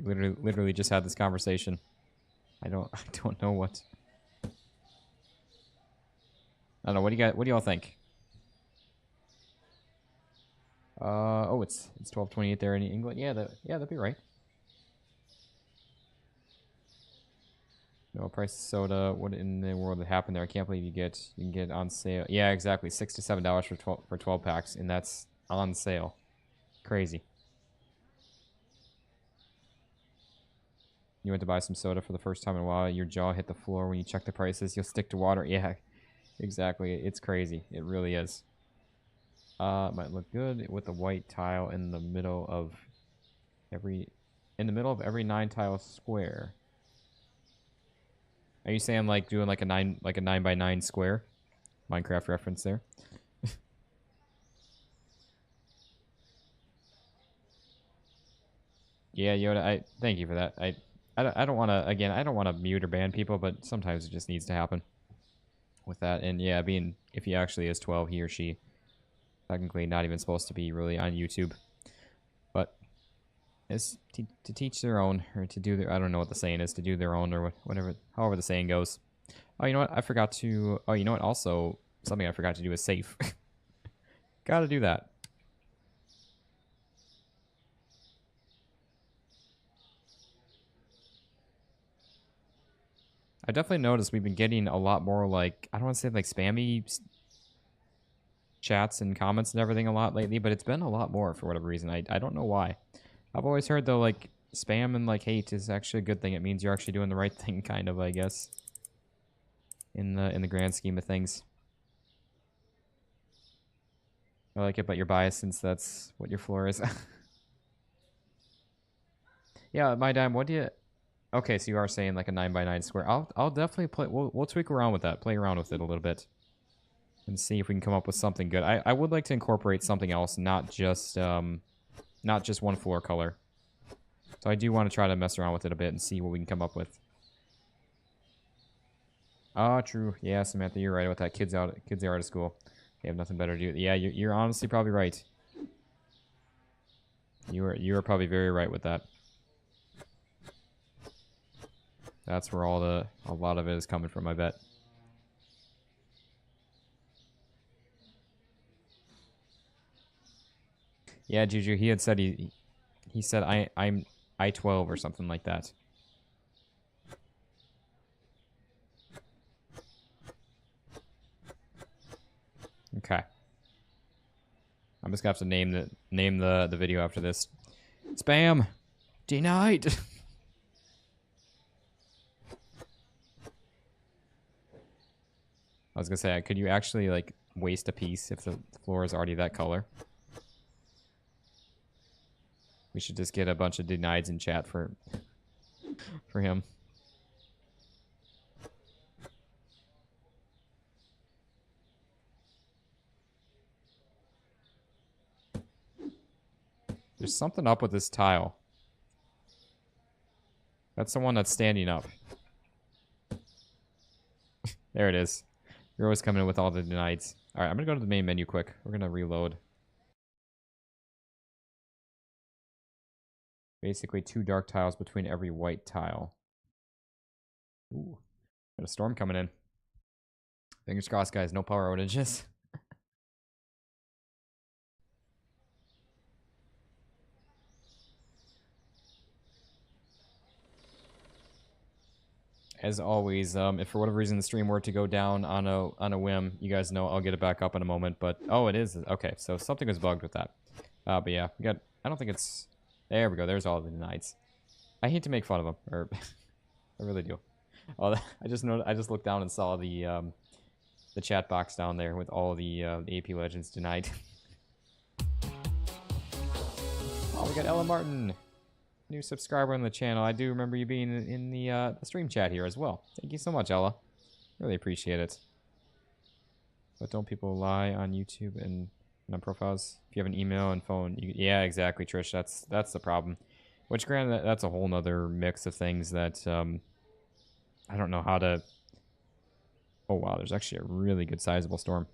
We literally just had this conversation. I don't know what. I don't know. What do y'all think? Oh, it's 12:28 there in England. Yeah, that'd be right. No price of soda. What in the world happened there? I can't believe you can get on sale. Yeah, exactly. $6 to $7 for 12 packs, and that's on sale. Crazy. You went to buy some soda for the first time in a while. Your jaw hit the floor when you check the prices. You'll stick to water. Yeah, exactly. It's crazy. It really is. Might look good with the white tile in the middle of every 9-tile square. Are you saying like doing like a 9 by 9 square? Minecraft reference there. Yeah, Yoda. I thank you for that. I don't want to, again, I don't want to mute or ban people, but sometimes it just needs to happen with that. And yeah, if he actually is 12, he or she, technically not even supposed to be really on YouTube. But it's to teach their own, or to do their, I don't know what the saying is, to do their own, or whatever, however the saying goes. Oh, you know what? I forgot to, oh, you know what? Also, something I forgot to do is safe. Gotta do that. I definitely noticed we've been getting a lot more, like, I don't want to say like spammy chats and comments and everything a lot lately, but it's been a lot more for whatever reason. I don't know why. I've always heard though, like, spam and like hate is actually a good thing. It means you're actually doing the right thing, kind of, I guess, in the grand scheme of things. I like it, but you're biased since that's what your floor is. Yeah, my dime. What do you? Okay, so you are saying like a 9 by 9 square. I'll definitely play. We'll tweak around with that. Play around with it a little bit, and see if we can come up with something good. I would like to incorporate something else, not just one floor color. So I do want to try to mess around with it a bit and see what we can come up with. Ah, true. Yeah, Samantha, you're right about that. Kids are out of school. They have nothing better to do. Yeah, you're honestly probably right. You are probably very right with that. That's where a lot of it is coming from, I bet. Yeah, Juju, he had said he said I'm I-12 or something like that. Okay. I'm just gonna have to name the video after this. Spam! Denied! I was gonna say, could you actually, like, waste a piece if the floor is already that color? We should just get a bunch of denieds in chat for him. There's something up with this tile. That's the one that's standing up. There it is. You're always coming in with all the denieds. All right, I'm gonna go to the main menu quick. We're gonna reload. Basically, 2 dark tiles between every white tile. Ooh, got a storm coming in. Fingers crossed, guys. No power outages. As always, if for whatever reason the stream were to go down on a whim, you guys know I'll get it back up in a moment. But oh, it is okay. So something was bugged with that. But yeah, we got. I don't think it's. There we go. There's all the denieds. I hate to make fun of them, or I really do. Oh, I just looked down and saw the chat box down there with all the AP Legends denied. Oh, we got Ella Martin, new subscriber on the channel. I do remember you being in the stream chat here as well. Thank you so much, Ella. Really appreciate it. But don't people lie on YouTube and on profiles? If you have an email and phone, yeah, exactly, Trish. That's the problem. Which, granted, that's a whole nother mix of things that I don't know how to. Oh wow, there's actually a really good sizable storm.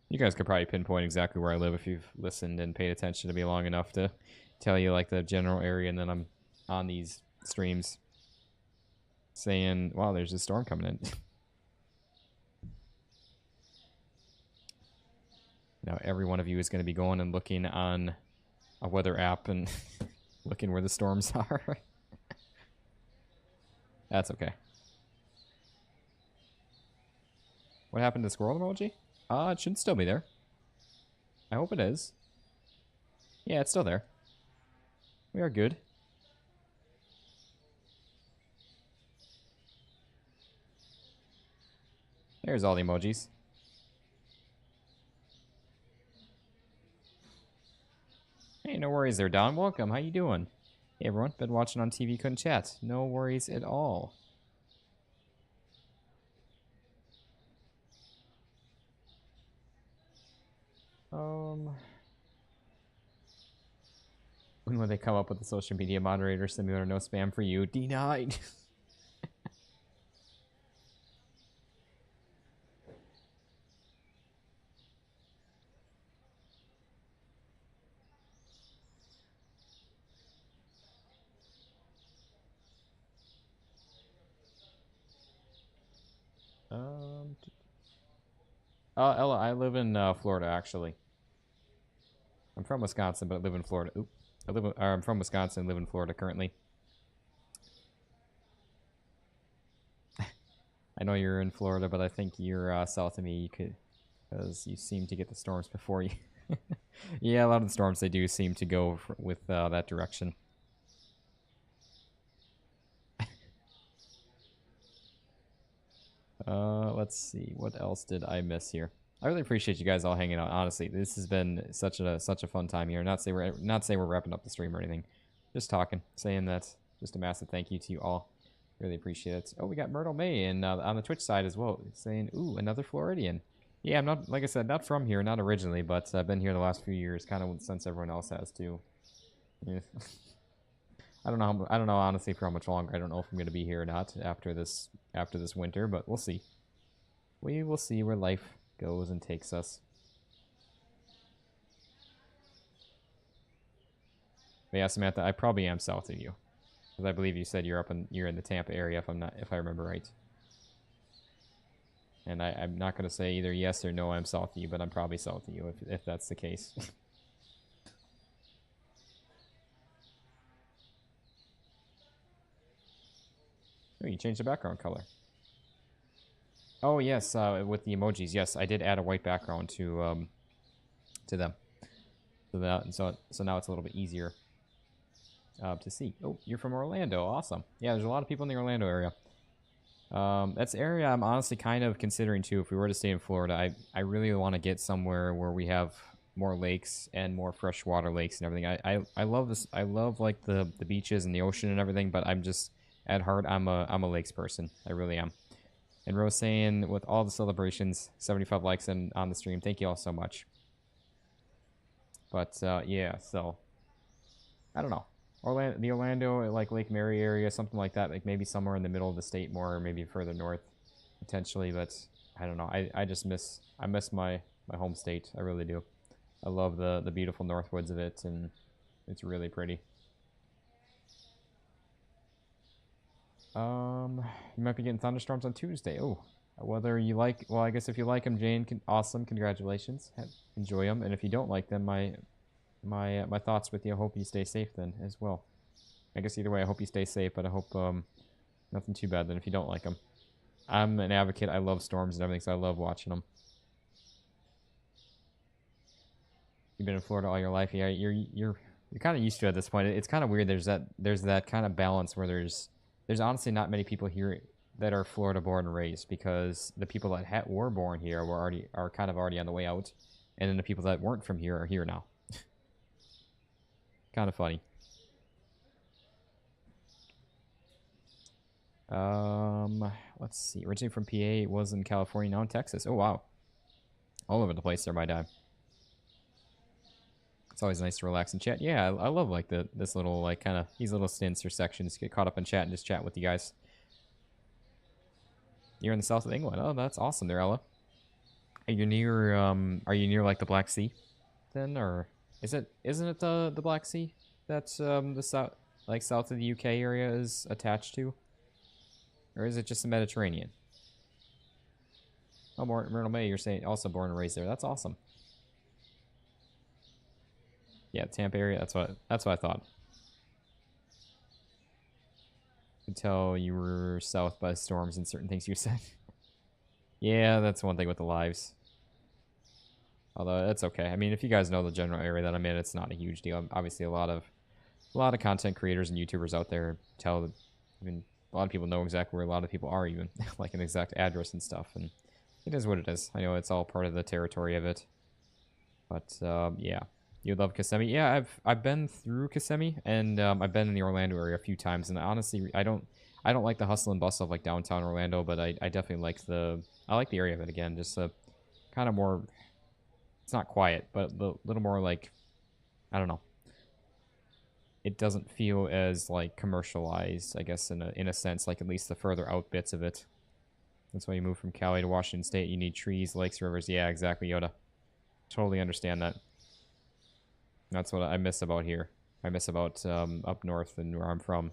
You guys could probably pinpoint exactly where I live if you've listened and paid attention to me long enough to tell you like the general area, and then I'm on these streams saying, wow, there's a storm coming in. Now every one of you is going to be going and looking on a weather app and looking where the storms are. That's okay. What happened to the squirrel emoji? It should still be there. I hope it is. Yeah, it's still there. We are good. There's all the emojis. Hey, no worries there, Don. Welcome. How you doing? Hey, everyone. Been watching on TV, couldn't chat. No worries at all. When will they come up with the social media moderator simulator? No spam for you. Denied. Ella, I live in Florida, actually. I'm from Wisconsin, but I live in Florida. Oop. I'm from Wisconsin and live in Florida currently. I know you're in Florida, but I think you're south of me. You could, because you seem to get the storms before you. Yeah, a lot of the storms, they do seem to go with that direction. Let's see. What else did I miss here? I really appreciate you guys all hanging out. Honestly, this has been such a fun time here. Not say we're wrapping up the stream or anything. Just talking, saying that. Just a massive thank you to you all. Really appreciate it. Oh, we got Myrtle May and on the Twitch side as well, saying, "Ooh, another Floridian." Yeah, I'm not, like I said, not from here, not originally, but I've been here the last few years, kind of since everyone else has too. Yeah. I don't know, honestly, for how much longer. I don't know if I'm going to be here or not after this winter, but we'll see. We will see where life goes and takes us. But yeah, Samantha, I probably am south of you, because I believe you said you're in the Tampa area, if I remember right. And I'm not going to say either yes or no, I'm south of you, but I'm probably south of you if that's the case. Oh, you changed the background color. Oh yes, with the emojis, yes, I did add a white background to them. So now it's a little bit easier to see. Oh, you're from Orlando, awesome. Yeah, there's a lot of people in the Orlando area. That's the area I'm honestly kind of considering too. If we were to stay in Florida, I really want to get somewhere where we have more lakes and more freshwater lakes and everything. I love this. I love like the beaches and the ocean and everything, but I'm just at heart I'm a lakes person. I really am. And Rose saying, with all the celebrations, 75 likes on the stream. Thank you all so much. But yeah, so I don't know. The Orlando, like Lake Mary area, something like that. Like maybe somewhere in the middle of the state more, or maybe further north. potentially, but I don't know. I just miss my home state. I really do. I love the beautiful northwoods of it, and it's really pretty. You might be getting thunderstorms on Tuesday. Oh, whether you like, well, I guess if you like them, Jane, awesome, congratulations. Enjoy them, and if you don't like them, my thoughts with you. I hope you stay safe then as well. I guess either way, I hope you stay safe, but I hope nothing too bad then if you don't like them. I'm an advocate. I love storms and everything, so I love watching them. You've been in Florida all your life, yeah. You're kind of used to it at this point. It's kind of weird. There's that kind of balance where there's honestly not many people here that are Florida born and raised, because the people that were born here are kind of already on the way out, and then the people that weren't from here are here now. Kind of funny. Let's see. Originally from PA, was in California, now in Texas. Oh wow, all over the place there, my dad. It's always nice to relax and chat. Yeah, I love like this little like kind of these little stints or sections. Get caught up in chat and just chat with you guys. You're in the south of England. Oh, that's awesome there, Ella. Are you near like the Black Sea then, or isn't it the Black Sea that's the south of the UK area is attached to? Or is it just the Mediterranean? Oh, Myrtle May, you're saying also born and raised there. That's awesome. Yeah, Tampa area. That's what I thought. Until you were south by storms and certain things you said. Yeah, that's one thing with the lives. Although that's okay. I mean, if you guys know the general area that I'm in, it's not a huge deal. Obviously, a lot of content creators and YouTubers out there even a lot of people know exactly where a lot of people are, even like an exact address and stuff. And it is what it is. I know it's all part of the territory of it. But yeah. You love Kissimmee? Yeah, I've been through Kissimmee, and I've been in the Orlando area a few times. And honestly, I don't like the hustle and bustle of like downtown Orlando, but I definitely like the area of it again. Just a kind of more. It's not quiet, but a little more like, I don't know. It doesn't feel as like commercialized, I guess, in a sense. Like at least the further out bits of it. That's why you move from Cali to Washington State. You need trees, lakes, rivers. Yeah, exactly, Yoda. Totally understand that. That's what I miss about here. I miss about up north and where I'm from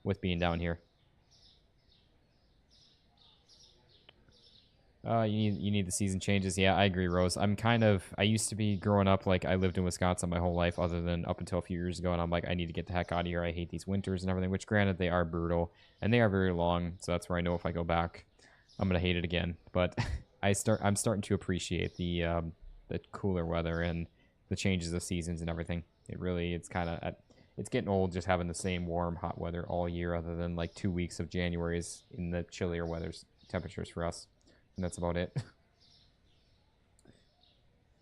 with being down here. You need the season changes. Yeah, I agree, Rose. I used to be growing up, like, I lived in Wisconsin my whole life other than up until a few years ago, and I'm like, I need to get the heck out of here. I hate these winters and everything, which granted, they are brutal, and they are very long, so that's where I know if I go back, I'm going to hate it again. But I'm starting to appreciate the cooler weather and the changes of seasons and everything. It's getting old just having the same warm, hot weather all year, other than like 2 weeks of January's in the chillier temperatures for us, and that's about it.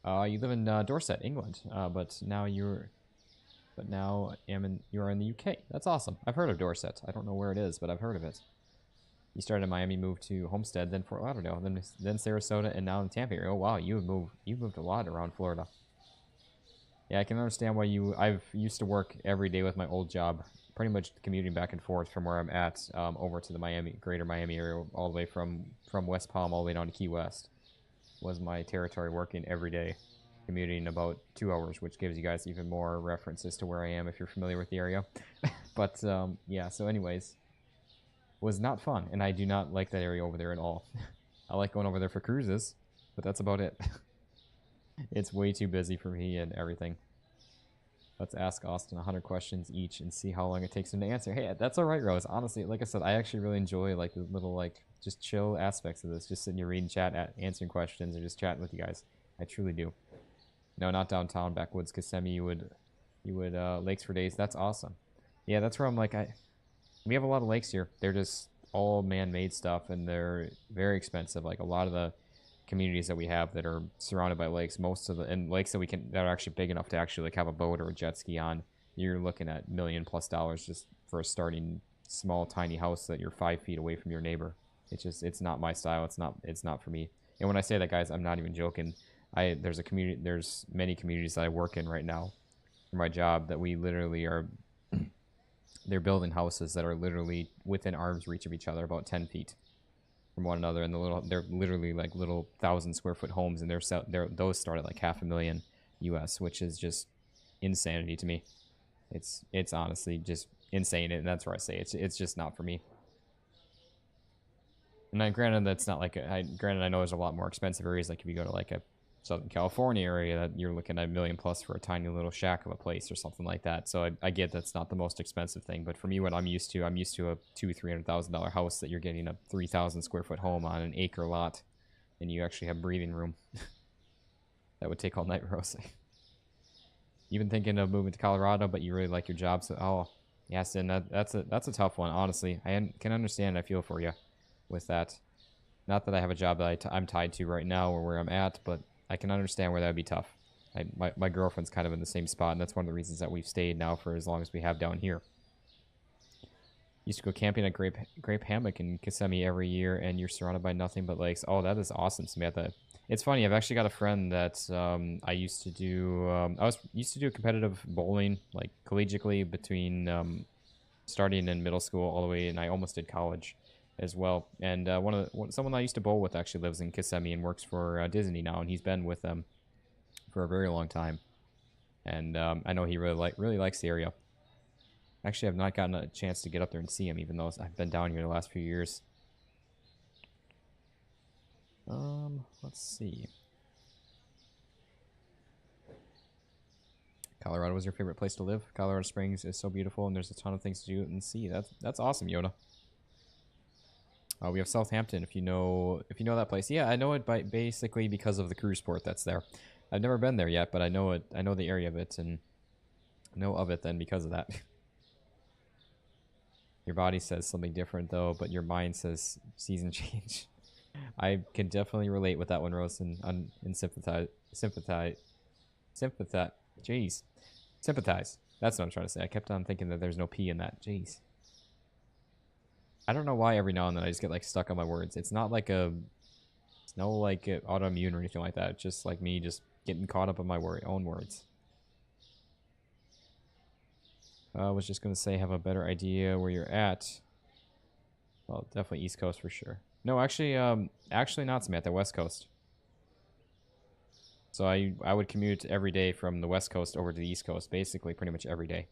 You live in Dorset, England, but now you are in the UK. That's awesome. I've heard of Dorset. I don't know where it is, but I've heard of it. You started in Miami, moved to Homestead, then Fort Lauderdale, then Sarasota, and now in Tampa area. Oh wow, you've moved a lot around Florida. Yeah, I can understand why I've used to work every day with my old job, pretty much commuting back and forth from where I'm at over to the greater Miami area, all the way from West Palm all the way down to Key West. Was my territory, working every day, commuting about 2 hours, which gives you guys even more references to where I am if you're familiar with the area. But yeah, so anyways, was not fun, and I do not like that area over there at all. I like going over there for cruises, but that's about it. It's way too busy for me and everything. Let's ask Austin 100 questions each and see how long it takes him to answer. Hey, that's all right, Rose. Honestly, like I said, I actually really enjoy like the little like just chill aspects of this. Just sitting here reading chat, answering questions, or just chatting with you guys. I truly do. No, not downtown, backwoods, Kissimmee. You would lakes for days. That's awesome. Yeah, that's where I'm like we have a lot of lakes here. They're just all man-made stuff, and they're very expensive. Like a lot of the communities that we have that are surrounded by lakes, and lakes that are actually big enough to actually like have a boat or a jet ski on, you're looking at $1 million+ just for a starting small tiny house that you're 5 feet away from your neighbor. It's not my style. It's not for me. And when I say that, guys, I'm not even joking. There's many communities that I work in right now for my job that we literally are they're building houses that are literally within arm's reach of each other, about 10 feet from one another, and they're literally like little 1,000 square foot homes, and those start at like $500,000 US, which is just insanity to me. It's honestly just insane, and that's where I say it's just not for me. And granted, that's not like granted I know there's a lot more expensive areas, like if you go to like a Southern California area, you're looking at $1 million plus for a tiny little shack of a place or something like that. So I get that's not the most expensive thing, but for me, what I'm used to a $200,000-$300,000 house that you're getting a 3,000 square foot home on an acre lot, and you actually have breathing room. That would take all night, Rose. You've been thinking of moving to Colorado, but you really like your job, so oh yes, and that's a tough one. Honestly, I can understand. I feel for you with that. Not that I have a job that I'm tied to right now or where I'm at, but I can understand where that would be tough. My girlfriend's kind of in the same spot, and that's one of the reasons that we've stayed now for as long as we have down here. Used to go camping at Grape Hammock in Kissimmee every year, and you're surrounded by nothing but lakes. Oh, that is awesome, Samantha. It's funny. I've actually got a friend that I used to do. Used to do competitive bowling, like collegiately, between starting in middle school all the way, and I almost did college as well. And someone I used to bowl with actually lives in Kissimmee and works for Disney now, and he's been with them for a very long time. And I know he really likes the area. Actually, I've not gotten a chance to get up there and see him, even though I've been down here the last few years. Let's see. Colorado was your favorite place to live? Colorado Springs is so beautiful, and there's a ton of things to do and see. That's awesome, Yoda. We have Southampton, if you know that place. Yeah, I know it basically because of the cruise port that's there. I've never been there yet, but I know it. I know the area of it, and know of it then because of that. Your body says something different though, but your mind says season change. I can definitely relate with that one, Rose, and sympathize. Jeez, sympathize. That's what I'm trying to say. I kept on thinking that there's no P in that. Jeez. I don't know why every now and then I just get like stuck on my words. It's not like it's no like autoimmune or anything like that. It's just like me just getting caught up in my own words. I was just gonna say, have a better idea where you're at. Well, definitely East Coast for sure. No, actually not, Samantha. West Coast. So I would commute every day from the West Coast over to the East Coast, basically pretty much every day.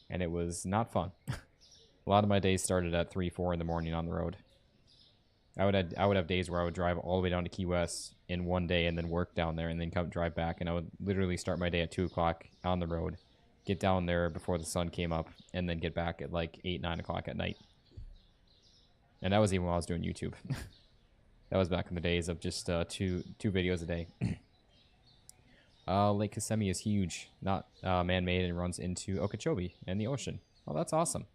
And it was not fun. A lot of my days started at 3, 4 in the morning on the road. I would have days where I would drive all the way down to Key West in one day and then work down there and then drive back. And I would literally start my day at 2 o'clock on the road, get down there before the sun came up, and then get back at like 8, 9 o'clock at night. And that was even while I was doing YouTube. That was back in the days of just two videos a day. Lake Kissimmee is huge, not man-made, and runs into Okeechobee and the ocean. Oh, that's awesome.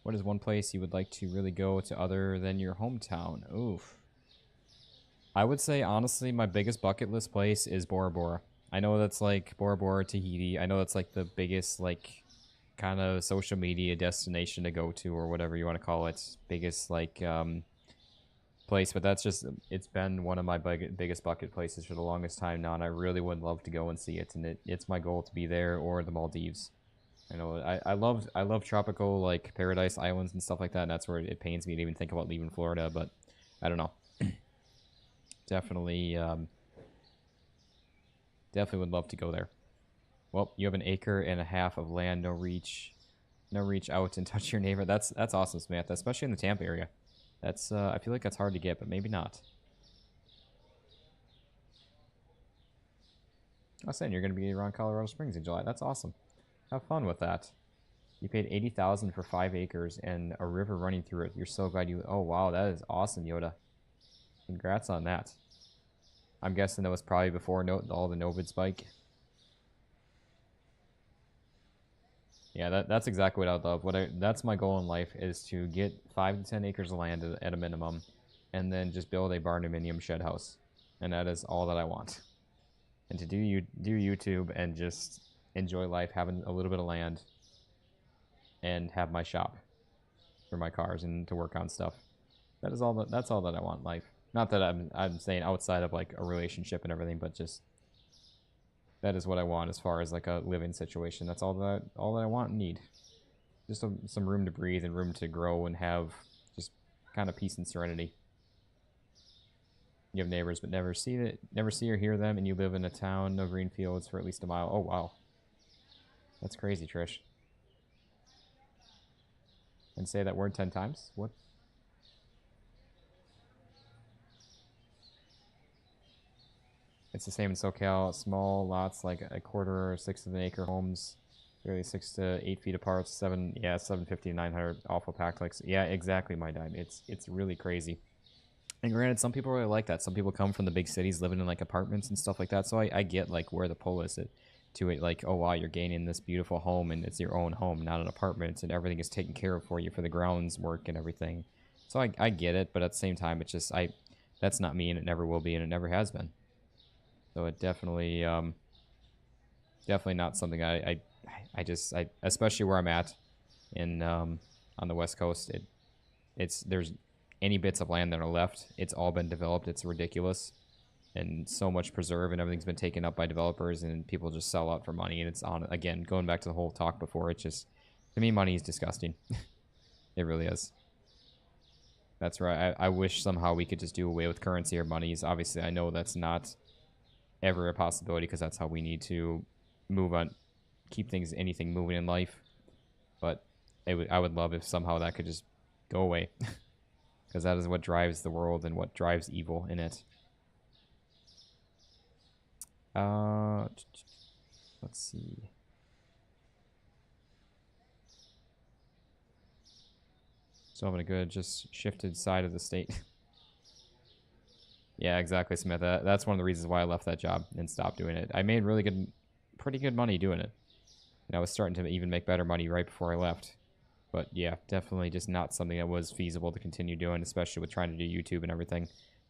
What is one place you would like to really go to other than your hometown? Oof. I would say, honestly, my biggest bucket list place is Bora Bora. I know that's like Bora Bora, Tahiti. I know that's like the biggest, like, kind of social media destination to go to, or whatever you want to call it. Biggest, like, place. But that's just, it's been one of my biggest bucket places for the longest time now, and I really would love to go and see it. And it's my goal to be there, or the Maldives. I know I love tropical, like, paradise islands and stuff like that, and that's where it pains me to even think about leaving Florida, but I don't know. Definitely would love to go there. Well, you have 1.5 acres of land, no reach out and touch your neighbor. That's awesome, Samantha, especially in the Tampa area. That's I feel like that's hard to get, but maybe not. I was saying you're going to be around Colorado Springs in July. That's awesome. Have fun with that. You paid $80,000 for 5 acres and a river running through it. You're so glad you... Oh, wow, that is awesome, Yoda. Congrats on that. I'm guessing that was probably before all the Novid spike. Yeah, that's exactly what I'd love. That's my goal in life, is to get 5 to 10 acres of land at a minimum, and then just build a barndominium shed house. And that is all that I want. And to do YouTube and just enjoy life, having a little bit of land, and have my shop for my cars and to work on stuff. That's all that I want in life. Not that I'm saying outside of like a relationship and everything, but just that is what I want as far as like a living situation. That's all that I want and need. just some room to breathe and room to grow and have just kind of peace and serenity. You have neighbors, but never see or hear them, and you live in a town, no green fields for at least a mile. Oh, wow. That's crazy, Trish. And say that word 10 times? What? It's the same in SoCal. Small lots, like a quarter or sixth of an acre homes, really 6 to 8 feet apart. 750 to 900 awful pack clicks. Yeah, exactly, my dime. It's really crazy. And granted, some people really like that. Some people come from the big cities, living in like apartments and stuff like that. So I get like where the pull is to it. Like, oh wow, you're gaining this beautiful home, and it's your own home, not an apartment, and everything is taken care of for you for the grounds work and everything. So I get it, but at the same time, it's just that's not me, and it never will be, and it never has been. So it definitely definitely not something I especially where I'm at in on the West Coast. There's any bits of land that are left, it's all been developed. It's ridiculous, and so much preserve, and everything's been taken up by developers, and people just sell out for money. And it's on, again, going back to the whole talk before, it's just, to me, money is disgusting. It really is. That's right. I wish somehow we could just do away with currency or monies. Obviously, I know that's not ever a possibility, because that's how we need to move on, keep anything moving in life. But I would love if somehow that could just go away. Because that is what drives the world and what drives evil in it. Let's see. So I'm gonna just shifted side of the state. Yeah, exactly, Smith. That's one of the reasons why I left that job and stopped doing it. I made pretty good money doing it. And I was starting to even make better money right before I left. But yeah, definitely just not something that was feasible to continue doing, especially with trying to do YouTube and everything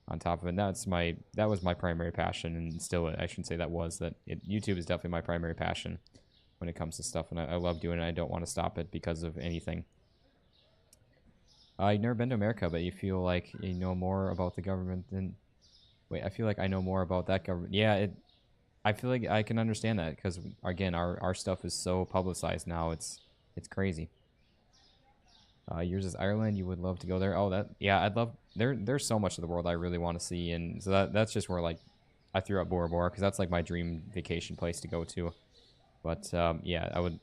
on top of it. That was my primary passion, and still, I shouldn't say YouTube is definitely my primary passion when it comes to stuff, and I love doing it. I don't want to stop it because of anything. I've never been to America, but you feel like you know more about the government than... Wait, I feel like I know more about that government. Yeah, I feel like I can understand that, because, again, our stuff is so publicized now. It's crazy. Yours is Ireland. You would love to go there. Oh, yeah, I'd love... There's so much of the world I really want to see, and so that's just where, like, I threw out Bora Bora, because that's, like, my dream vacation place to go to. But, yeah, I want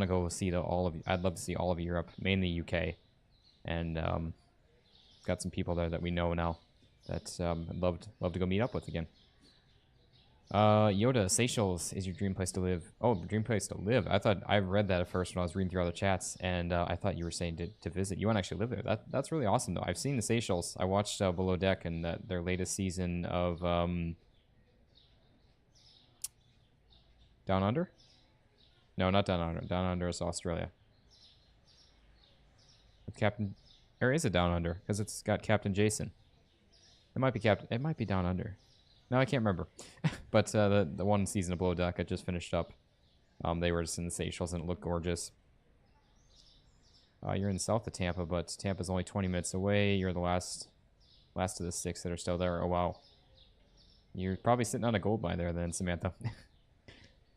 to go see I'd love to see all of Europe, mainly UK. And, got some people there that we know now that I'd love to go meet up with again. Yoda, Seychelles is your dream place to live. Oh, dream place to live. I read that at first when I was reading through other chats, and I thought you were saying to visit. You want to actually live there. That's really awesome, though. I've seen the Seychelles. I watched Below Deck and their latest season of Down Under. No, not Down Under. Down Under is Australia. With Captain, or is it Down Under? Because it's got Captain Jason. It might be Down Under. No, I can't remember. But the one season of Below Deck I just finished up. They were just in the Seychelles, and it looked gorgeous. You're in south of Tampa, but Tampa's only 20 minutes away. You're the last of the 6 that are still there. Oh, wow. You're probably sitting on a gold mine there then, Samantha.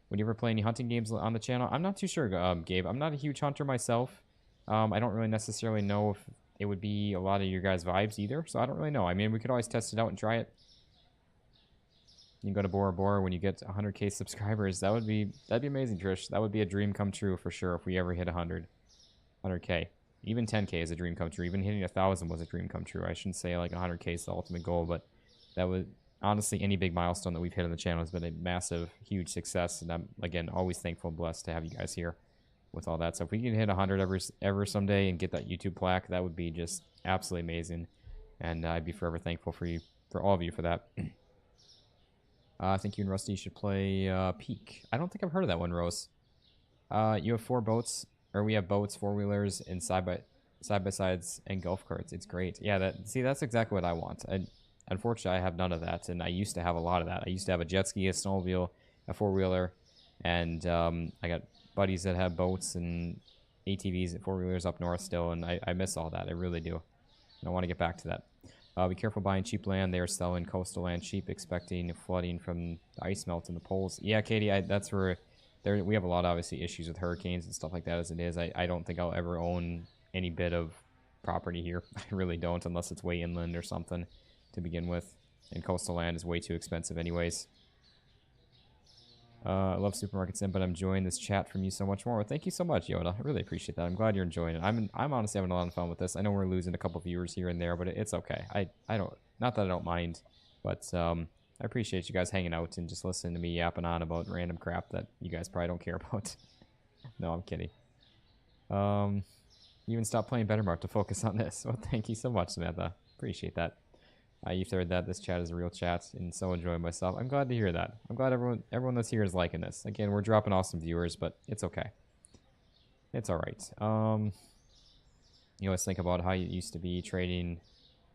Would you ever play any hunting games on the channel? I'm not too sure, Gabe. I'm not a huge hunter myself. I don't really necessarily know if it would be a lot of your guys' vibes either, so I don't really know. I mean, we could always test it out and try it. You can go to Bora Bora when you get 100k subscribers. That'd be amazing, Trish. That would be a dream come true for sure if we ever hit 100k. Even 10k is a dream come true. Even hitting 1,000 was a dream come true. I shouldn't say like 100k is the ultimate goal, but that would honestly, any big milestone that we've hit on the channel has been a massive, huge success, and I'm again always thankful and blessed to have you guys here with all that. So if we can hit 100 ever someday and get that YouTube plaque, that would be just absolutely amazing, and I'd be forever thankful for all of you for that. I think you and Rusty should play Peak. I don't think I've heard of that one, Rose. You have 4 boats, or we have boats, 4-wheelers, and side-by-sides and golf carts. It's great. Yeah, that's exactly what I want. Unfortunately, I have none of that, and I used to have a lot of that. I used to have a jet ski, a snowmobile, a 4-wheeler, and I got buddies that have boats and ATVs and 4-wheelers up north still, and I miss all that. I really do. And I want to get back to that. Be careful buying cheap land. They are selling coastal land cheap, expecting flooding from the ice melt in the poles. Yeah, Katie, that's where we have a lot of obviously issues with hurricanes and stuff like that as it is. I don't think I'll ever own any bit of property here. I really don't, unless it's way inland or something to begin with. And coastal land is way too expensive anyways. I love Supermarket Sim, but I'm enjoying this chat from you so much more. Well, thank you so much, Yoda. I really appreciate that. I'm glad you're enjoying it. I'm honestly having a lot of fun with this. I know we're losing a couple viewers here and there, but it's okay. I don't, not that I don't mind, but I appreciate you guys hanging out and just listening to me yapping on about random crap that you guys probably don't care about. No, I'm kidding. You even stopped playing Bettermark to focus on this. Well, thank you so much, Samantha. Appreciate that. You've heard that this chat is a real chat, and so enjoying myself. I'm glad to hear that. I'm glad everyone that's here is liking this. Again, we're dropping off some viewers, but it's okay. It's all right. You always think about how you used to be trading.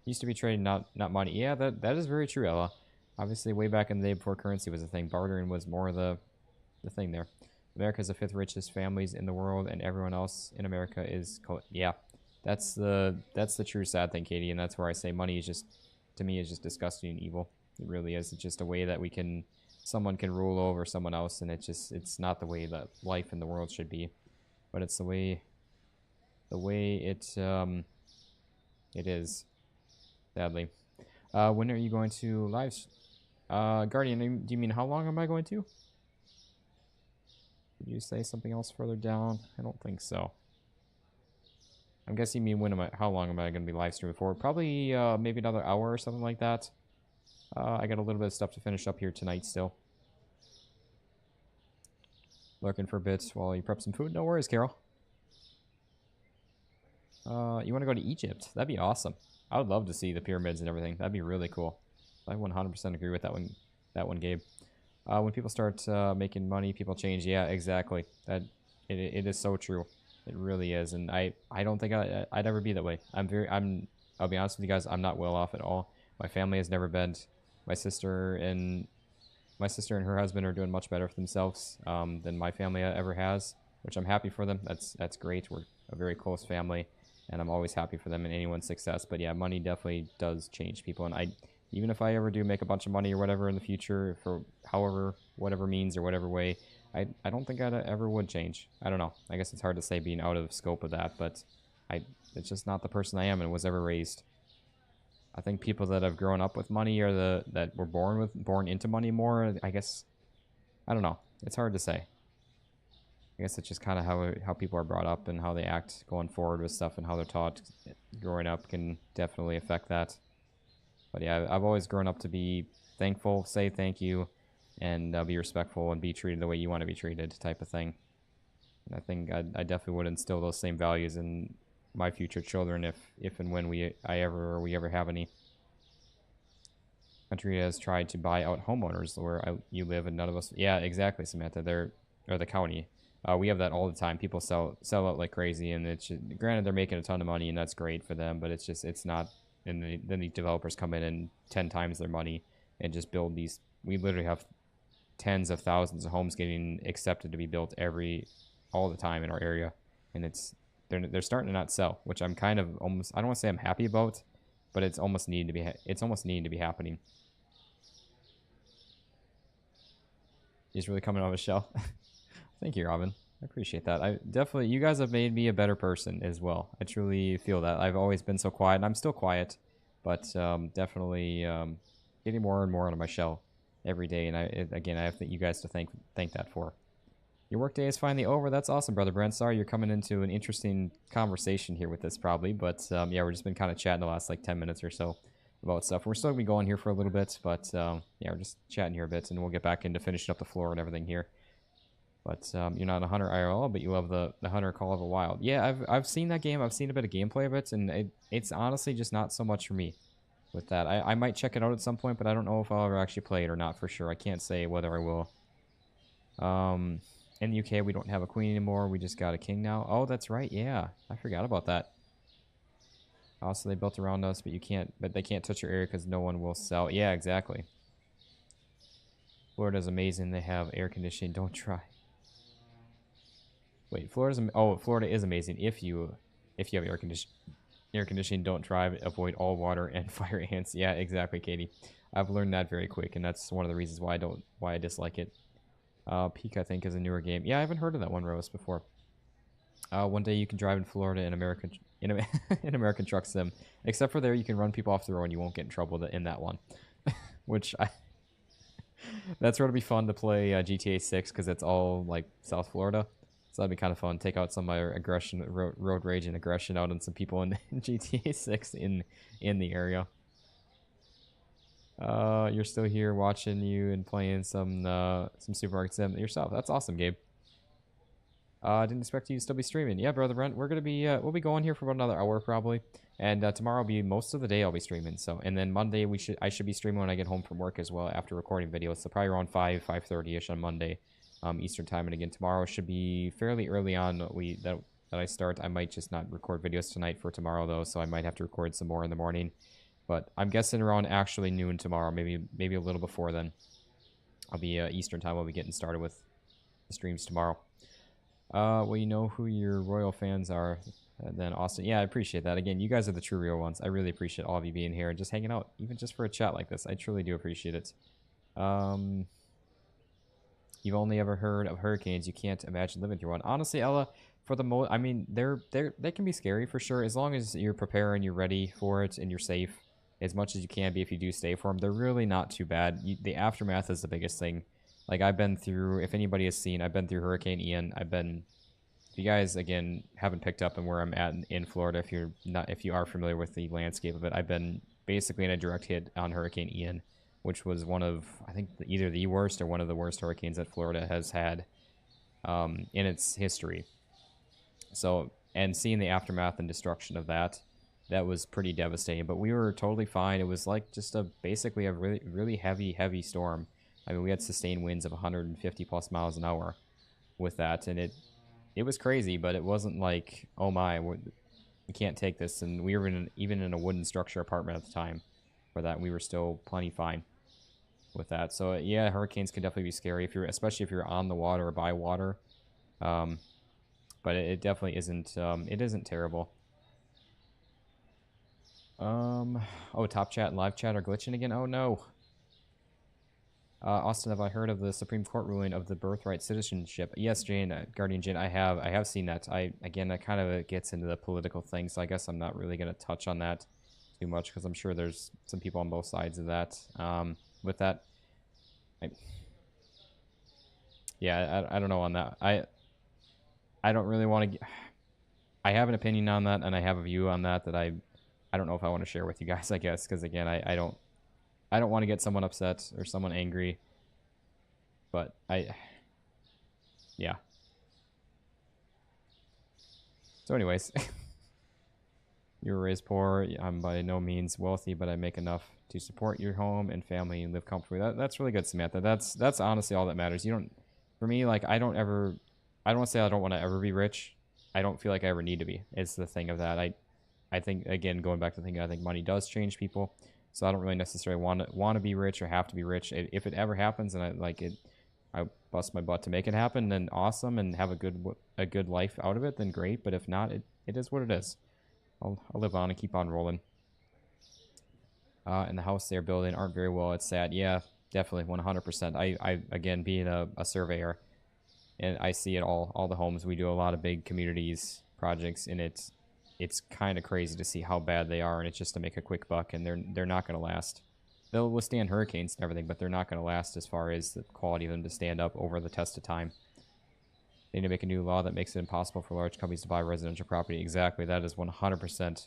Not money. Yeah, that is very true, Ella. Obviously, way back in the day before currency was a thing, bartering was more the thing there. America's the 5th richest families in the world, and everyone else in America is yeah. That's the true sad thing, Katie, and that's where I say money is just, to me, is just disgusting and evil. It really is. It's just a way that someone can rule over someone else, and it's not the way that life in the world should be, but it's the way it is, sadly. When are you going to live? Guardian, do you mean how long am I going to? Did you say something else further down? I don't think so. I'm guessing you mean how long am I going to be live streaming for? Probably maybe another hour or something like that. I got a little bit of stuff to finish up here tonight still. Lurking for a bit while you prep some food. No worries, Carol. You want to go to Egypt? That'd be awesome. I would love to see the pyramids and everything. That'd be really cool. I 100% agree with that one, Gabe. When people start making money, people change. Yeah, exactly. It is so true. It really is, and I don't think I'd ever be that way. I'll be honest with you guys. I'm not well off at all. My family has never been. My sister and her husband are doing much better for themselves than my family ever has, which I'm happy for them. That's great. We're a very close family, and I'm always happy for them and anyone's success. But yeah, money definitely does change people, and even if I ever do make a bunch of money or whatever in the future, for whatever means or whatever way, I don't think I ever would change. I don't know. I guess it's hard to say being out of scope of that, but it's just not the person I am and was ever raised. I think people that have grown up with money or that were born into money more, I guess, I don't know. It's hard to say. I guess it's just kind of how people are brought up and how they act going forward with stuff and how they're taught growing up can definitely affect that. But yeah, I've always grown up to be thankful, say thank you, and be respectful and be treated the way you want to be treated type of thing. And I think I definitely would instill those same values in my future children if and when we ever have any. Country has tried to buy out homeowners where you live, and none of us. Yeah, exactly, Samantha. Or the county. We have that all the time. People sell out like crazy, and it's just, granted they're making a ton of money, and that's great for them. But it's not. And then the developers come in and 10 times their money and just build these. We literally have tens of thousands of homes getting accepted to be built all the time in our area, and they're starting to not sell, which I'm kind of almost, I don't want to say I'm happy about, but it's almost needing to be happening. He's really coming off his shell. Thank you, Robin. I appreciate that. You guys have made me a better person as well. I truly feel that. I've always been so quiet, and I'm still quiet, but definitely getting more and more out of my shell every day. And I have you guys to thank that for. Your workday is finally over. That's awesome, Brother Brent. Sorry you're coming into an interesting conversation here with us probably, but yeah, we've just been kind of chatting the last like 10 minutes or so about stuff. We're still going to be going here for a little bit, but yeah, we're just chatting here a bit, and we'll get back into finishing up the floor and everything here. But you're not a Hunter IRL, but you love the Hunter Call of the Wild. Yeah, I've seen that game. I've seen a bit of gameplay of it, and it's honestly just not so much for me with that. I might check it out at some point, but I don't know if I'll ever actually play it or not for sure. I can't say whether I will. In the UK, we don't have a queen anymore. We just got a king now. Oh, that's right. Yeah, I forgot about that. Also, they built around us, but they can't touch your area because no one will sell. Yeah, exactly. Florida's amazing. They have air conditioning. Don't try. Wait, Florida is amazing if you have air conditioning. Don't drive. Avoid all water and fire ants. Yeah, exactly, Katie. I've learned that very quick, and that's one of the reasons why I dislike it. Peak, I think, is a newer game. Yeah, I haven't heard of that one, Rose, before. One day you can drive in Florida in American in American Truck Sim. Except for there, you can run people off the road and you won't get in trouble in that one. Which that's where it'll be fun to play GTA 6 because it's all like South Florida. So that'd be kind of fun. Take out some of my aggression, road rage and aggression out on some people in GTA 6 in the area. You're still here watching you and playing some Supermarket Sim yourself. That's awesome, Gabe. I didn't expect you to still be streaming. Yeah, brother Brent, we're gonna be we'll be going here for about another hour probably, and tomorrow will be most of the day I'll be streaming. So, and then Monday I should be streaming when I get home from work as well after recording videos. So probably around 5:30 ish on Monday, Eastern time. And again, tomorrow should be fairly early on. That I start. I might just not record videos tonight for tomorrow though, so I might have to record some more in the morning. But I'm guessing around actually noon tomorrow, maybe a little before then. I'll be Eastern time. I'll be getting started with the streams tomorrow. Well, you know who your royal fans are, then Austin. Yeah, I appreciate that. Again, you guys are the true real ones. I really appreciate all of you being here and just hanging out, even just for a chat like this. I truly do appreciate it. You've only ever heard of hurricanes. You can't imagine living through one. Honestly, Ella, for the most, I mean, they can be scary for sure. As long as you're prepared and you're ready for it and you're safe as much as you can be if you do stay for them. They're really not too bad. The aftermath is the biggest thing. Like, I've been through, if anybody has seen, I've been through Hurricane Ian. If you guys, again, haven't picked up on where I'm at in Florida, if you are familiar with the landscape of it, I've been basically in a direct hit on Hurricane Ian, which was one of, I think, either the worst or one of the worst hurricanes that Florida has had in its history. So, and seeing the aftermath and destruction of that was pretty devastating. But we were totally fine. It was like just basically a really, really heavy storm. I mean, we had sustained winds of 150 plus miles an hour with that, and it was crazy, but it wasn't like, oh my, we can't take this. And we were even in a wooden structure apartment at the time for that, and we were still plenty fine with that. So yeah, hurricanes can definitely be scary especially if you're on the water or by water. But it definitely isn't. It isn't terrible. Oh, top chat and live chat are glitching again. Oh no. Austin, have I heard of the Supreme Court ruling of the birthright citizenship? Yes, Jane, Guardian Jane, I have seen that. Again, that kind of gets into the political thing, so I guess I'm not really going to touch on that too much because I'm sure there's some people on both sides of that. With that, yeah, I don't know on that. I don't really want to. I have an opinion on that, and I have a view on that I don't know if I want to share with you guys. I guess because again, I don't want to get someone upset or someone angry, but yeah. So anyways, you were raised poor. I'm by no means wealthy, but I make enough to support your home and family and live comfortably. That's really good, Samantha. That's honestly all that matters. For me, like, I don't want to say I don't want to ever be rich. I don't feel like I ever need to be. It's the thing of that. I think, again, going back to the thing, I think money does change people. So I don't really necessarily want to be rich or have to be rich. If it ever happens and I bust my butt to make it happen, then awesome, and have a good life out of it, then great. But if not, it is what it is. I'll live on and keep on rolling. And the house they're building aren't very well. It's sad. Yeah, definitely 100%. I again, being a surveyor, and I see it all the homes. We do a lot of big communities projects, and it's kind of crazy to see how bad they are, and it's just to make a quick buck, and they're not going to last. They'll withstand hurricanes and everything, but they're not going to last as far as the quality of them to stand up over the test of time. They need to make a new law that makes it impossible for large companies to buy residential property. Exactly. That is 100%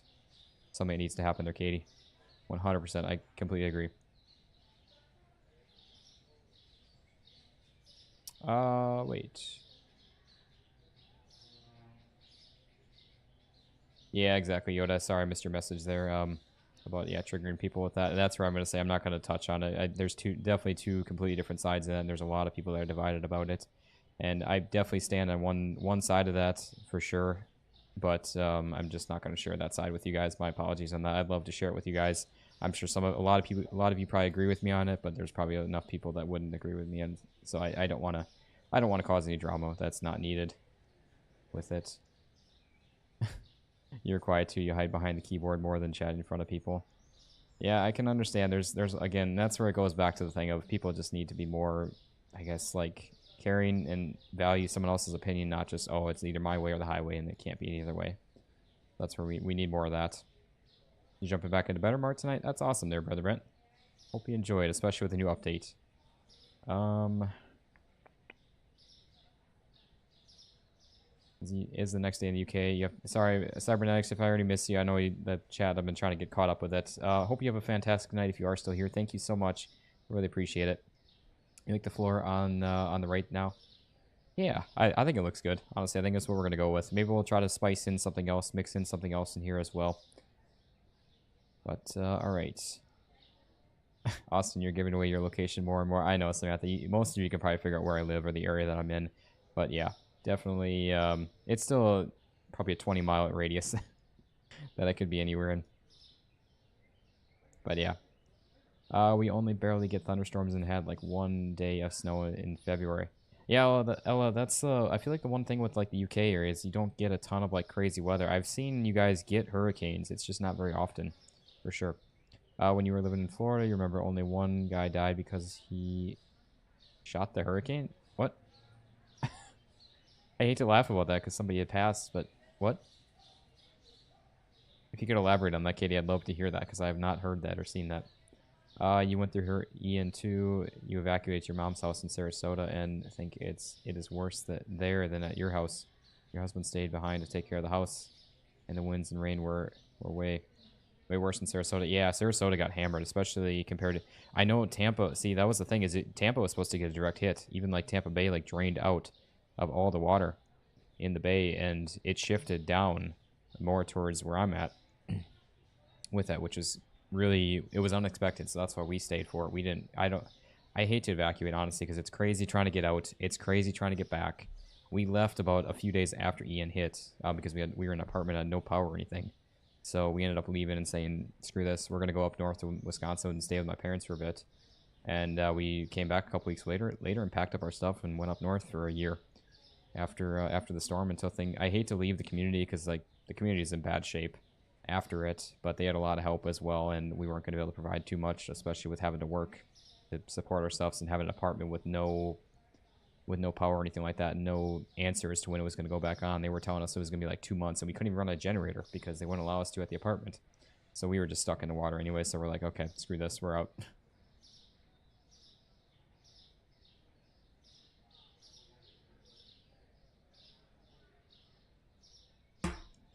something that needs to happen there, Katie. 100%. I completely agree. Wait. Yeah, exactly, Yoda. Sorry, I missed your message there. About triggering people with that. And that's where I'm going to say I'm not going to touch on it. There's definitely two completely different sides of that, and there's a lot of people that are divided about it. And I definitely stand on one side of that for sure. But I'm just not going to share that side with you guys. My apologies on that. I'd love to share it with you guys. I'm sure a lot of you probably agree with me on it, but there's probably enough people that wouldn't agree with me, and so I don't want to cause any drama that's not needed with it. You're quiet too. You hide behind the keyboard more than chat in front of people. Yeah, I can understand. There's again, that's where it goes back to the thing of people just need to be more, I guess, like, caring and value someone else's opinion, not just, oh, it's either my way or the highway, and it can't be either way. That's where we need more of that. You jumping back into Better Mart tonight? That's awesome there, Brother Brent. Hope you enjoyed, especially with the new update. Is the next day in the UK. Yep. Sorry, Cybernetics, if I already missed you. I know the chat, I've been trying to get caught up with it. Hope you have a fantastic night if you are still here. Thank you so much. Really appreciate it. You like the floor on the right now? Yeah, I think it looks good. Honestly, I think that's what we're going to go with. Maybe we'll try to spice in something else, mix in something else in here as well. But, alright. Austin, you're giving away your location more and more. I know, Samantha. Most of you can probably figure out where I live or the area that I'm in. But, yeah. Definitely, it's still probably a 20-mile radius that I could be anywhere in. But yeah, we only barely get thunderstorms and had like 1 day of snow in February. Yeah, Ella, that's I feel like the one thing with like the UK areas, you don't get a ton of like crazy weather. I've seen you guys get hurricanes. It's just not very often, for sure. When you were living in Florida, you remember only one guy died because he shot the hurricane? What? I hate to laugh about that because somebody had passed, but what? If you could elaborate on that, Katie, I'd love to hear that because I have not heard that or seen that. You went through her Ian too. You evacuated your mom's house in Sarasota, and I think it is worse there than at your house. Your husband stayed behind to take care of the house, and the winds and rain were way worse in Sarasota. Yeah, Sarasota got hammered, especially compared to. I know Tampa. See, that was the thing Tampa was supposed to get a direct hit. Even like Tampa Bay, like drained out of all the water in the bay, and it shifted down more towards where I'm at with that, which is really, it was unexpected, so that's why we stayed for it. I hate to evacuate, honestly, because it's crazy trying to get out. It's crazy trying to get back. We left about a few days after Ian hit because we were in an apartment, had no power or anything. So we ended up leaving and saying, screw this, we're going to go up north to Wisconsin and stay with my parents for a bit. And we came back a couple weeks later and packed up our stuff and went up north for a year after the storm until I hate to leave the community because like the community is in bad shape after it, but they had a lot of help as well, and we weren't going to be able to provide too much, especially with having to work to support ourselves and having an apartment with no power or anything like that, no answer as to when it was going to go back on. They were telling us it was going to be like 2 months, and we couldn't even run a generator because they wouldn't allow us to at the apartment. So we were just stuck in the water anyway, so we're like, okay, screw this, we're out.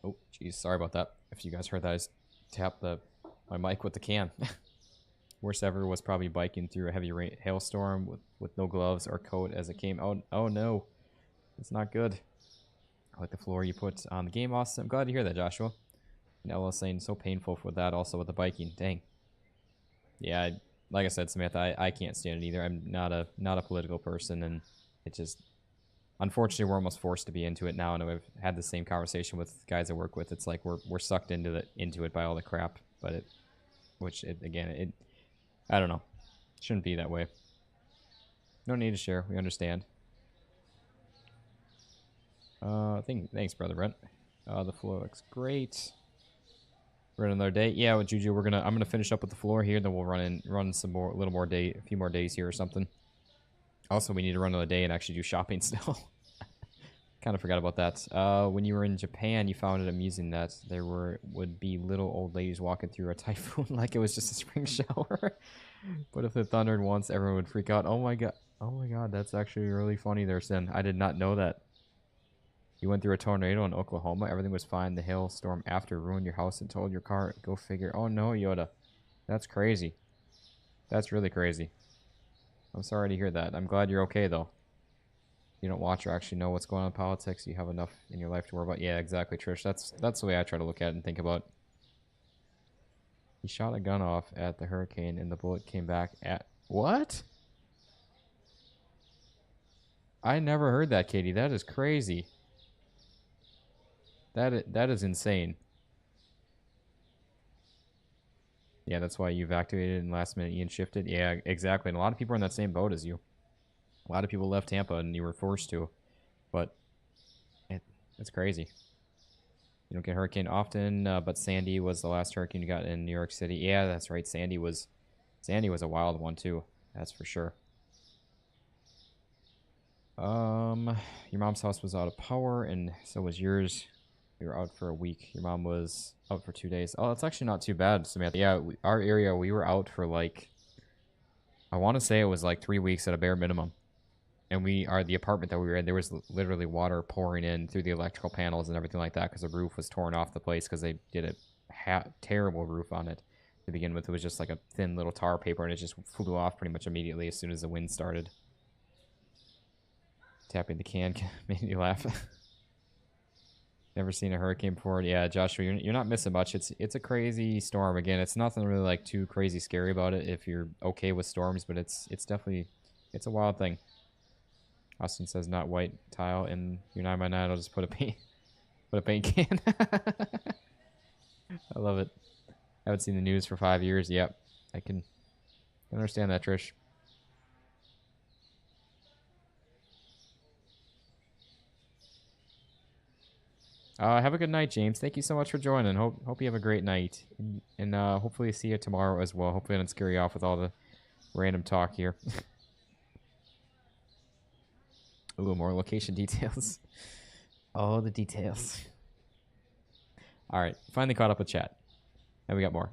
Oh, geez, sorry about that. If you guys heard that, I just tapped my mic with the can. Worst ever was probably biking through a heavy hailstorm with no gloves or coat as it came. Oh no, it's not good. I like the floor you put on the game, Austin. I'm glad to hear that, Joshua. And Ella saying so painful for that also with the biking. Dang. Yeah, like I said, Samantha, I can't stand it either. I'm not a political person, and it just, unfortunately, we're almost forced to be into it now, and I've had the same conversation with guys I work with. It's like we're sucked into it by all the crap, but again, I don't know. Shouldn't be that way. No need to share. We understand. Thanks, Brother Brent. The floor looks great. We're in another day. Yeah, with Juju, I'm gonna finish up with the floor here, then we'll run some more, a few more days here or something. Also, we need to run another day and actually do shopping still. Kind of forgot about that. When you were in Japan, you found it amusing that there would be little old ladies walking through a typhoon like it was just a spring shower. But if it thundered once, everyone would freak out. Oh my god, that's actually really funny there, Sin. I did not know that. You went through a tornado in Oklahoma. Everything was fine. The hailstorm after ruined your house and totaled your car. Go figure. Oh no, Yoda. That's crazy. That's really crazy. I'm sorry to hear that. I'm glad you're okay, though. You don't watch or actually know what's going on in politics. You have enough in your life to worry about. Yeah, exactly, Trish. That's the way I try to look at it and think about. He shot a gun off at the hurricane, and the bullet came back at... What? I never heard that, Katie. That is crazy. That is insane. Yeah, that's why you evacuated and last minute Ian shifted. Yeah, exactly. And a lot of people are in that same boat as you. A lot of people left Tampa and you were forced to. But it's crazy. You don't get hurricane often, but Sandy was the last hurricane you got in New York City. Yeah, that's right. Sandy was a wild one too. That's for sure. Your mom's house was out of power, and so was yours. We were out for a week. Your mom was out for 2 days. Oh, that's actually not too bad, Samantha. Yeah, our area, we were out for like, I want to say it was like 3 weeks at a bare minimum. And the apartment that we were in, there was literally water pouring in through the electrical panels and everything like that because the roof was torn off the place because they did a terrible roof on it to begin with. It was just like a thin little tar paper, and it just flew off pretty much immediately as soon as the wind started. Tapping the can made me laugh. Never seen a hurricane before. Yeah, Joshua, you're not missing much. It's a crazy storm. Again, it's nothing really like too crazy scary about it if you're okay with storms, but it's definitely a wild thing. Austin says not white tile in your 9x9. I'll just put a paint can. I love it. I haven't seen the news for 5 years. Yep, I can understand that, Trish. Have a good night, James. Thank you so much for joining. Hope you have a great night. And hopefully see you tomorrow as well. Hopefully I don't scare you off with all the random talk here. Ooh, more location details. All the details. Alright, finally caught up with chat. And we got more.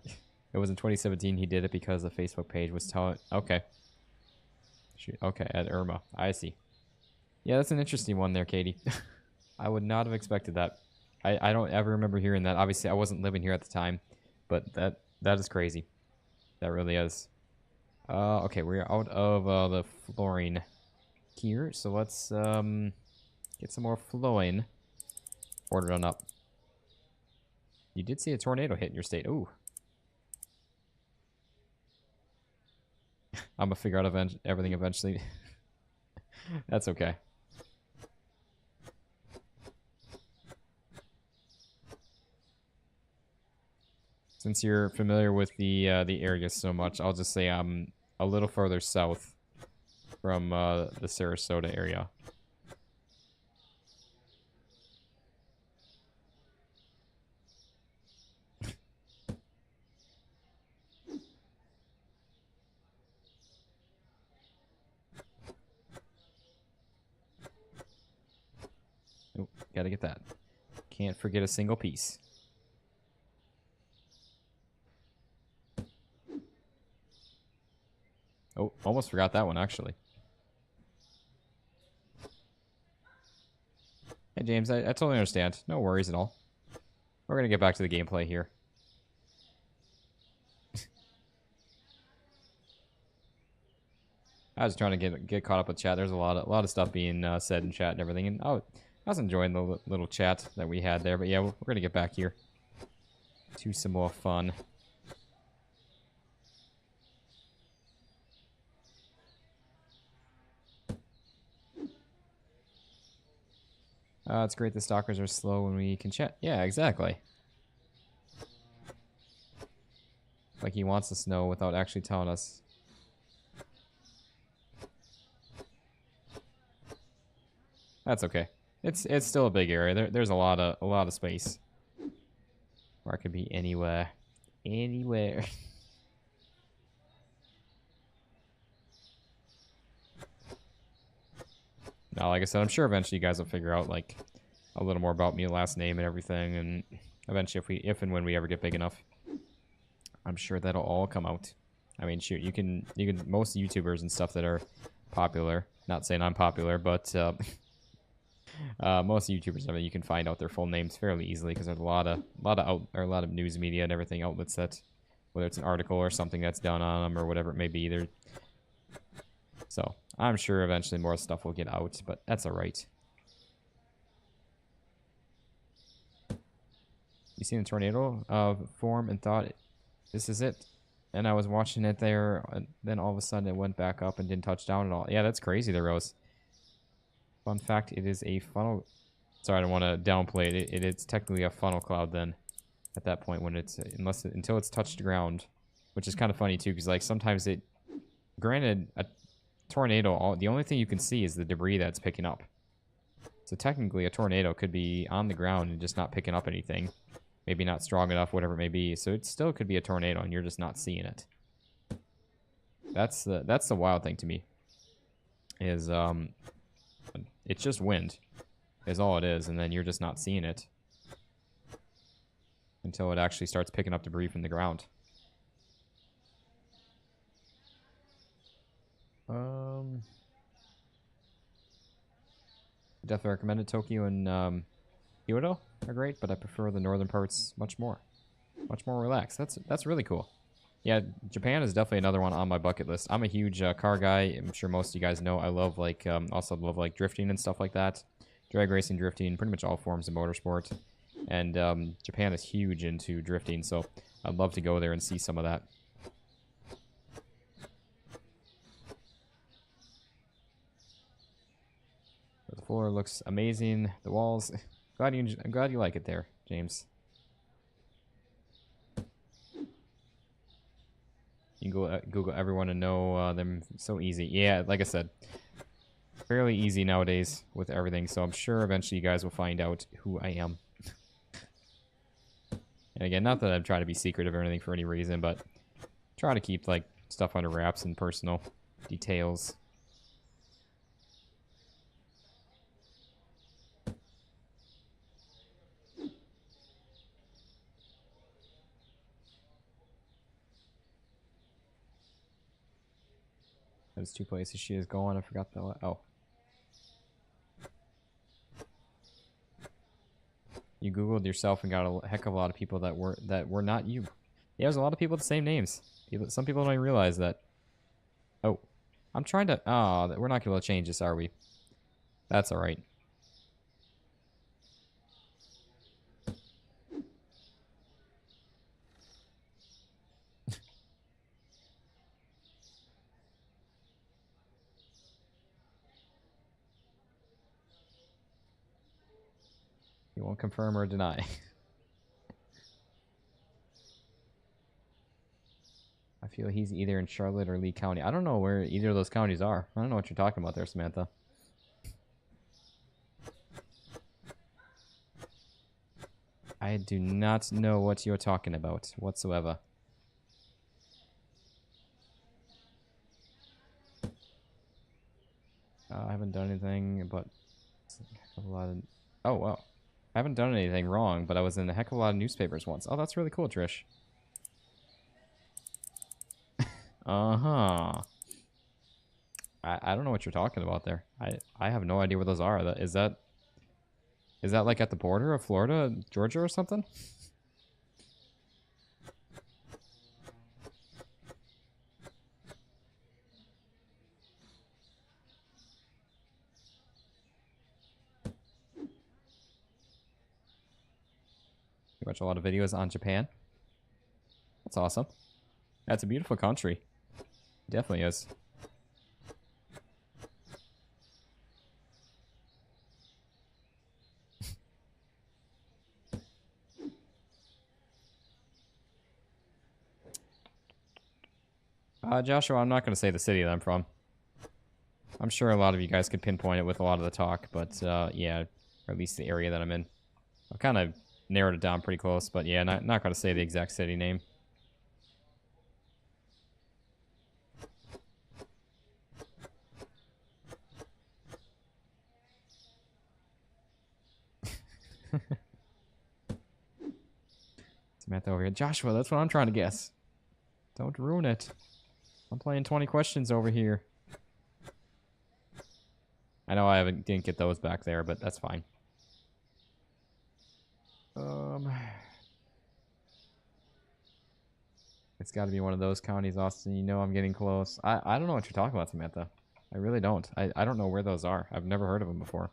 It was in 2017 he did it because the Facebook page was telling... Okay. Okay, at Irma. I see. Yeah, that's an interesting one there, Katie. I would not have expected that. I don't ever remember hearing that. Obviously, I wasn't living here at the time, but that is crazy. That really is. Okay, we're out of the flooring here, so let's get some more flooring ordered on up. You did see a tornado hit in your state. Ooh. I'm gonna figure out everything eventually. That's okay. Since you're familiar with the area so much, I'll just say I'm a little further south from the Sarasota area. Oh, gotta get that. Can't forget a single piece. Oh, almost forgot that one, actually. Hey, James, I totally understand. No worries at all. We're going to get back to the gameplay here. I was trying to get caught up with chat. There's a lot of stuff being said in chat and everything. And I was enjoying the little chat that we had there. But yeah, we're going to get back here to some more fun. It's great the stalkers are slow when we can chat. Yeah, exactly. Like he wants us to know without actually telling us. That's okay. It's still a big area. There's a lot of space. Or I could be anywhere. Anywhere. Now, like I said, I'm sure eventually you guys will figure out like a little more about me, last name and everything, and eventually if and when we ever get big enough, I'm sure that'll all come out. I mean, shoot, you can most YouTubers and stuff that are popular, not saying I'm popular, but most YouTubers, I mean, you can find out their full names fairly easily because there's a lot of news media and everything outlets that, whether it's an article or something that's done on them or whatever it may be, so I'm sure eventually more stuff will get out, but that's alright. You seen a tornado form and thought, this is it? And I was watching it there, and then all of a sudden it went back up and didn't touch down at all. Yeah, that's crazy there, Rose. Fun fact, it is a funnel... Sorry, I don't want to downplay it. It's technically a funnel cloud then, at that point, when it's... until it's touched ground. Which is kind of funny, too, because like sometimes it... Granted, a tornado, the only thing you can see is the debris that's picking up. So technically a tornado could be on the ground and just not picking up anything. Maybe not strong enough, whatever it may be. So it still could be a tornado and you're just not seeing it. That's the wild thing to me. Is a It's just wind, is all it is, and then you're just not seeing it until it actually starts picking up debris from the ground. Definitely recommend it. Tokyo and Kyoto are great, but I prefer the northern parts much more relaxed. That's really cool. Yeah, Japan is definitely another one on my bucket list. I'm a huge car guy. I'm sure most of you guys know I love also love like drifting and stuff like that. Drag racing, drifting, pretty much all forms of motorsport. And Japan is huge into drifting, so I'd love to go there and see some of that. The floor looks amazing. The walls, I'm glad you like it there, James. You can Google everyone and know them so easy. Yeah, like I said, fairly easy nowadays with everything, so I'm sure eventually you guys will find out who I am. And again, not that I'm trying to be secretive or anything for any reason, but try to keep like stuff under wraps and personal details. There's 2 places she is going. I forgot the... Oh. You Googled yourself and got a heck of a lot of people that were not you. Yeah, there's a lot of people with the same names. Some people don't even realize that. Oh. I'm trying to... Oh, we're not going to be able to change this, are we? That's alright. You won't confirm or deny. I feel he's either in Charlotte or Lee County. I don't know where either of those counties are. I don't know what you're talking about there, Samantha. I do not know what you're talking about whatsoever. I haven't done anything, but a lot of... Oh, wow. I haven't done anything wrong, but I was in a heck of a lot of newspapers once. Oh, that's really cool, Trish. Uh-huh. I don't know what you're talking about there. I have no idea where those are. Is that like at the border of Florida, Georgia or something? You watch a lot of videos on Japan. That's awesome. That's a beautiful country. It definitely is. Joshua, I'm not going to say the city that I'm from. I'm sure a lot of you guys could pinpoint it with a lot of the talk, but yeah, or at least the area that I'm in. I've kind of narrowed it down pretty close, but yeah, not going to say the exact city name. Samantha over here. Joshua, that's what I'm trying to guess. Don't ruin it. I'm playing 20 questions over here. I know I didn't get those back there, but that's fine. It's got to be one of those counties, Austin. You know I'm getting close. I don't know what you're talking about, Samantha. I really don't. I don't know where those are. I've never heard of them before.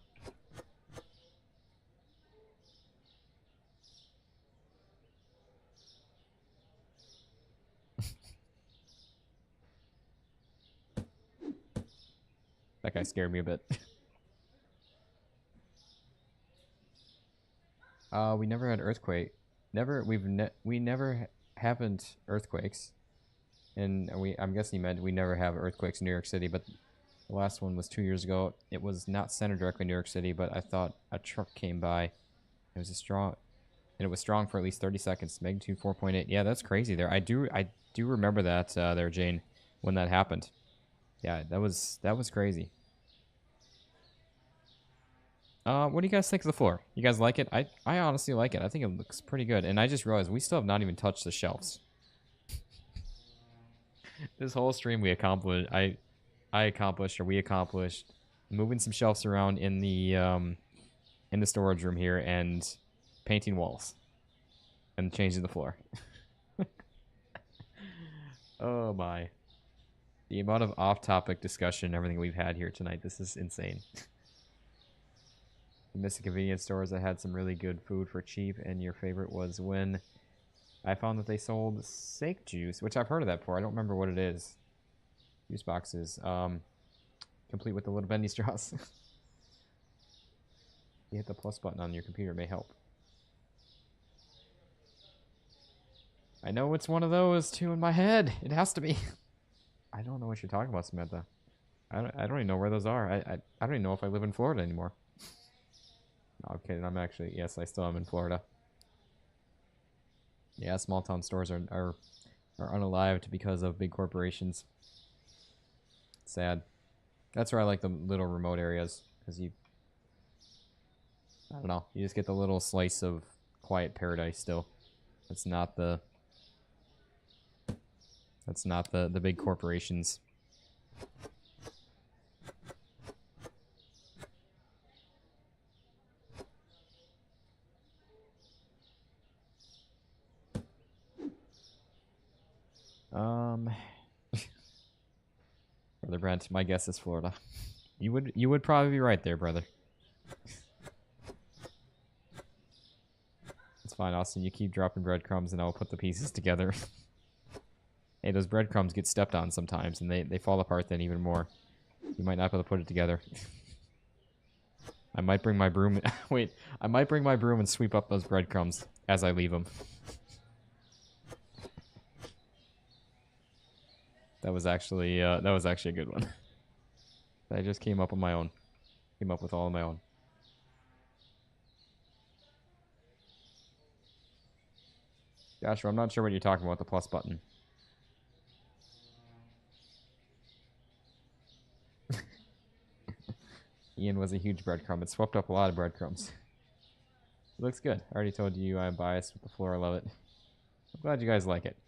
That guy scared me a bit. We never had earthquake. We never haven't earthquakes. And I'm guessing you meant we never have earthquakes in New York City, but the last one was 2 years ago. It was not centered directly in New York City, but I thought a truck came by. It was strong for at least 30 seconds. Magnitude 4.8. Yeah, that's crazy there. I do remember that there, Jane, when that happened. Yeah, that was crazy. What do you guys think of the floor? You guys like it? I honestly like it. I think it looks pretty good. And I just realized we still have not even touched the shelves. This whole stream we accomplished, I accomplished, or we accomplished, moving some shelves around in the storage room here and painting walls and changing the floor. Oh my. The amount of off-topic discussion and everything we've had here tonight, this is insane. I miss the convenience stores that had some really good food for cheap, and your favorite was when I found that they sold steak juice, which I've heard of that before. I don't remember what it is. Juice boxes, complete with the little bendy straws. You hit the plus button on your computer, it may help. I know it's one of those, too, in my head. It has to be. I don't know what you're talking about, Samantha. I don't even know where those are. I don't even know if I live in Florida anymore. No, I'm kidding. I'm actually, yes, I still am in Florida. Yeah, small town stores are unalived because of big corporations. Sad. That's where I like the little remote areas, because I don't know, you just get the little slice of quiet paradise still. That's not the big corporations. Brother Brent, my guess is Florida. You would probably be right there, brother. It's fine, Austin. You keep dropping breadcrumbs and I'll put the pieces together. Hey, those breadcrumbs get stepped on sometimes and they fall apart then even more. You might not be able to put it together. I might bring my broom. Wait, I might bring my broom and sweep up those breadcrumbs as I leave them. That was actually a good one. I just came up on my own. Came up with all on my own. Joshua, I'm not sure what you're talking about, the plus button. Ian was a huge breadcrumb. It swept up a lot of breadcrumbs. It looks good. I already told you I'm biased with the floor. I love it. I'm glad you guys like it.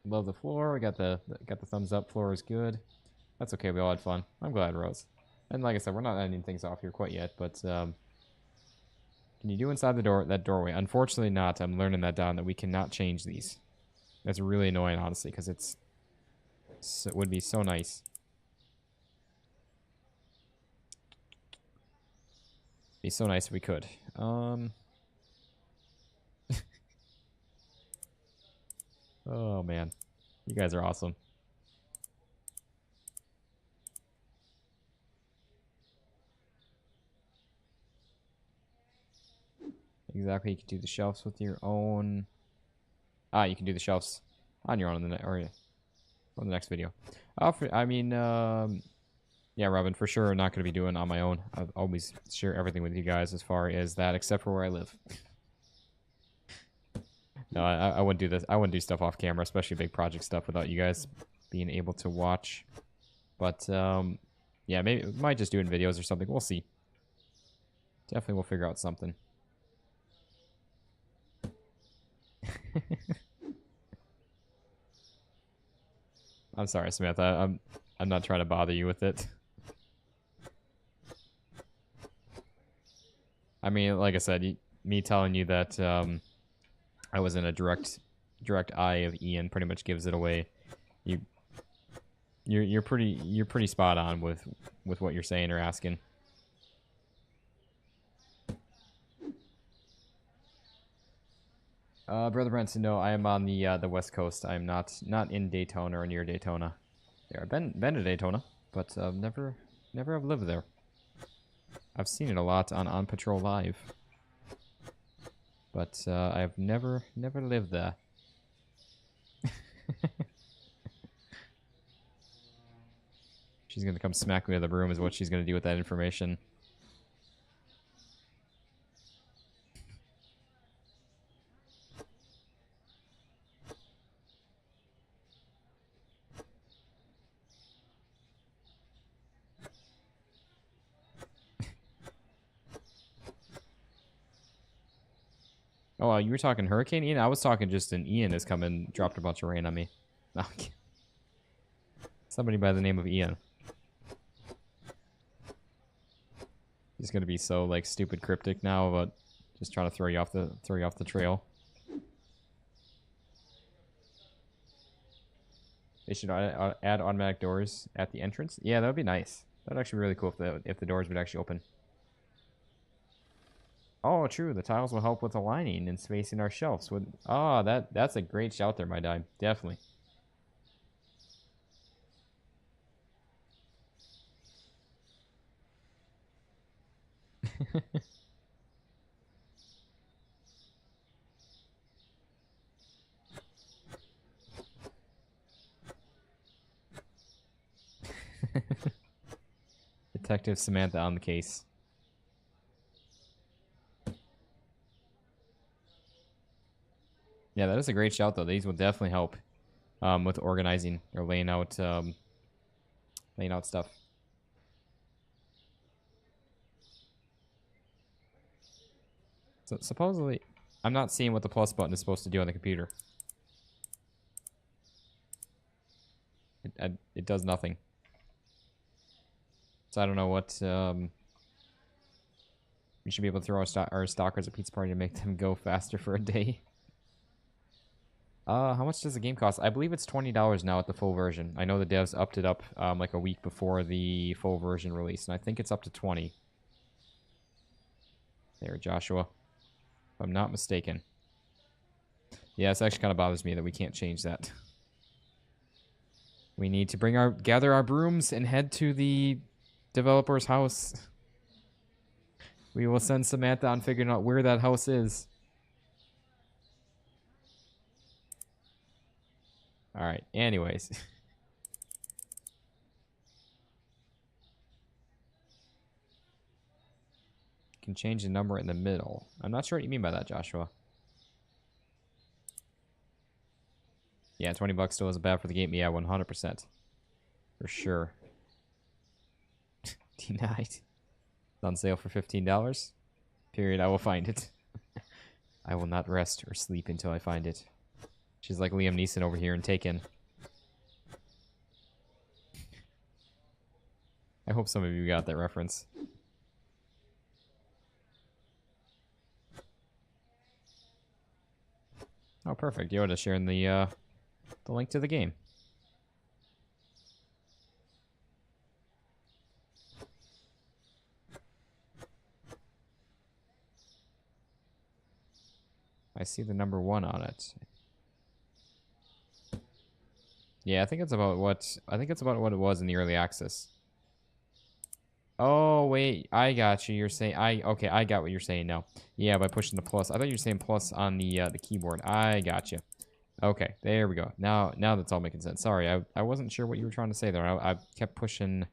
Love the floor. We got the thumbs up. Floor is good. That's okay. We all had fun. I'm glad, Rose. And like I said, we're not ending things off here quite yet, but can you do inside that doorway? Unfortunately not. I'm learning that down, that we cannot change these. That's really annoying, honestly, because it would be so nice. Be so nice if we could. Oh man, you guys are awesome. Exactly, you can do the shelves with your own. You can do the shelves on your own on the next video. Yeah, Robin, for sure, not going to be doing on my own. I'll always share everything with you guys as far as that, except for where I live. No, I wouldn't do this. I wouldn't do stuff off camera, especially big project stuff, without you guys being able to watch. But, yeah, maybe we might just do it in videos or something. We'll see. Definitely we'll figure out something. I'm sorry, Samantha. I'm not trying to bother you with it. I mean, like I said, me telling you that I was in a direct eye of Ian pretty much gives it away. You're pretty spot on with what you're saying or asking. Brother Branson, no, I am on the West Coast. I am not in Daytona or near Daytona. Yeah, I've been to Daytona, but never have lived there. I've seen it a lot on Patrol Live, but I've never lived there. She's gonna come smack me with a broom is what she's gonna do with that information. Oh, you were talking Hurricane Ian? I was talking just an Ian has come and dropped a bunch of rain on me. No, somebody by the name of Ian. He's gonna be so like stupid cryptic now, but just trying to throw you off the trail. They should add automatic doors at the entrance. Yeah, that would be nice. That'd actually be really cool if the doors would actually open. Oh, true. The tiles will help with aligning and spacing our shelves. Oh, that's a great shout there, my dime. Definitely. Detective Samantha on the case. Yeah, that is a great shout, though. These will definitely help with organizing or laying out stuff. So supposedly, I'm not seeing what the plus button is supposed to do on the computer. It does nothing. So I don't know what we should be able to throw our stalkers a pizza party to make them go faster for a day. How much does the game cost? I believe it's $20 now at the full version. I know the devs upped it up like a week before the full version release, and I think it's up to 20. There, Joshua. If I'm not mistaken. Yeah, this actually kind of bothers me that we can't change that. We need to gather our brooms and head to the developer's house. We will send Samantha on figuring out where that house is. Alright, anyways. Can change the number in the middle. I'm not sure what you mean by that, Joshua. Yeah, 20 bucks still isn't bad for the game. Yeah, 100%. For sure. Denied. It's on sale for $15. Period. I will find it. I will not rest or sleep until I find it. She's like Liam Neeson over here in Taken. I hope some of you got that reference. Oh, perfect. Yoda's sharing the link to the game. I see the number 1 on it. Yeah, I think it's about what it was in the early access. Oh wait, I got you. You're saying okay, I got what you're saying now. Yeah, by pushing the plus. I thought you were saying plus on the keyboard. I got you. Okay, there we go. Now that's all making sense. Sorry, I wasn't sure what you were trying to say there. I kept pushing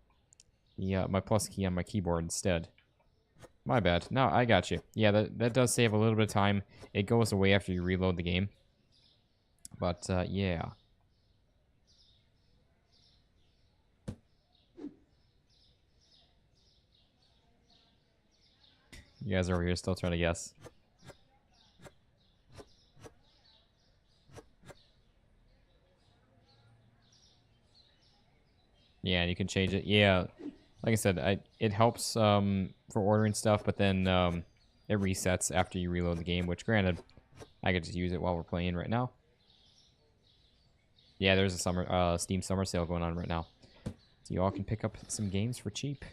the my plus key on my keyboard instead. My bad. No, I got you. Yeah, that does save a little bit of time. It goes away after you reload the game. But yeah. You guys are over here still trying to guess. Yeah, and you can change it. Yeah, like I said, it helps for ordering stuff, but then it resets after you reload the game, which granted, I could just use it while we're playing right now. Yeah, there's a Steam summer sale going on right now. So you all can pick up some games for cheap.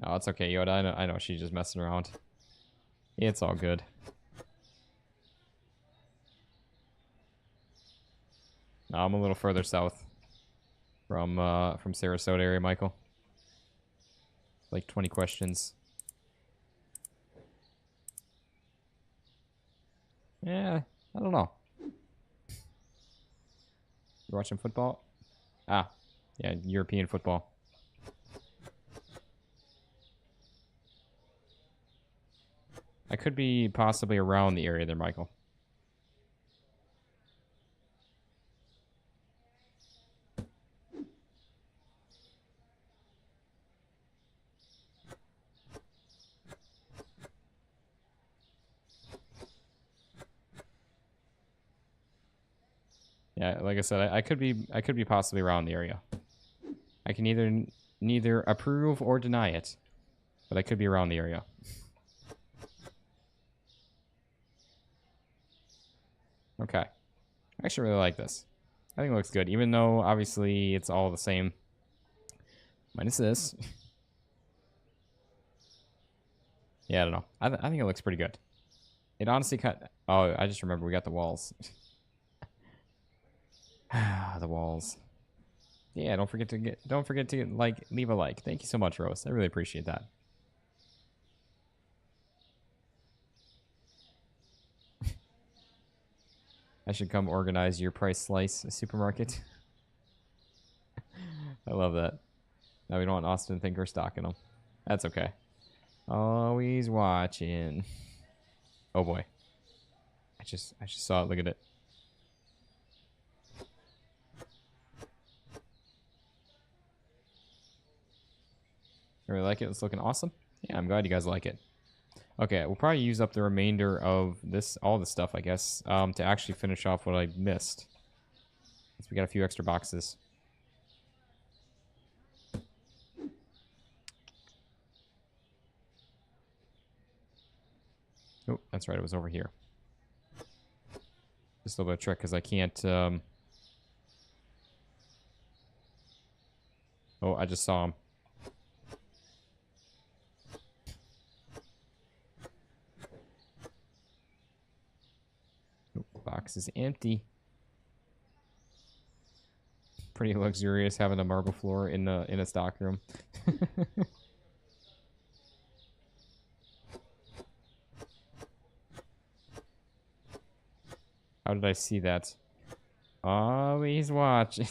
No, it's okay, Yoda. I know she's just messing around. It's all good. No, I'm a little further south from Sarasota area, Michael. Like 20 questions. Yeah, I don't know. You watching football? Ah, yeah, European football. I could be possibly around the area there, Michael. Yeah, like I said, I could be possibly around the area. I can neither approve or deny it, but I could be around the area. Okay. I actually really like this. I think it looks good, even though obviously it's all the same. Minus this. Yeah, I don't know. I think it looks pretty good. It honestly cut. Oh, I just remember we got the walls. The walls. Yeah, don't forget to like, leave a like. Thank you so much, Rose. I really appreciate that. I should come organize your price slice supermarket. I love that. Now we don't want Austin to think we're stalking them. That's okay. Always watching. Oh boy. I just saw it. Look at it. I really like it. It's looking awesome. Yeah, I'm glad you guys like it. Okay, we'll probably use up the remainder of this, all this stuff, I guess, to actually finish off what I missed. So we got a few extra boxes. Oh, that's right. It was over here. Just a little bit of trick because I can't. Oh, I just saw him. Oh, box is empty. Pretty luxurious having a marble floor in a stock room. How did I see that? Always watching.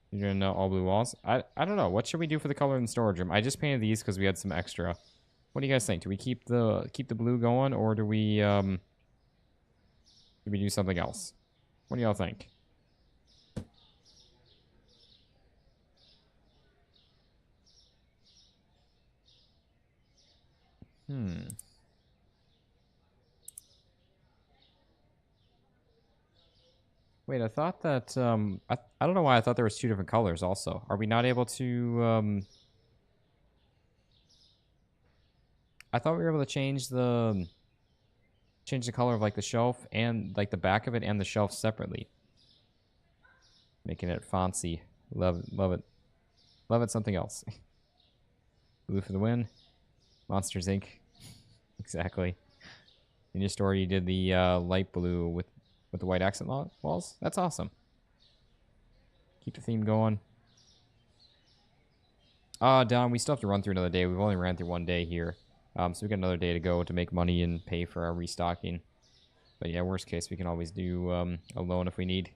You're gonna know all blue walls? I don't know. What should we do for the color in the storage room? I just painted these because we had some extra. What do you guys think? Do we keep the blue going, or do we do something else? What do y'all think? Wait, I thought that I don't know why I thought there was two different colors also. Are we not able to I thought we were able to change the color of like the shelf and like the back of it and the shelf separately. Making it fancy. Love it, love it. Love it something else. Blue for the win. Monsters Inc. Exactly. In your story you did the light blue with the white accent walls. That's awesome. Keep the theme going. Don, we still have to run through another day. We've only ran through one day here. So we got another day to go to make money and pay for our restocking. But yeah, worst case, we can always do a loan if we need.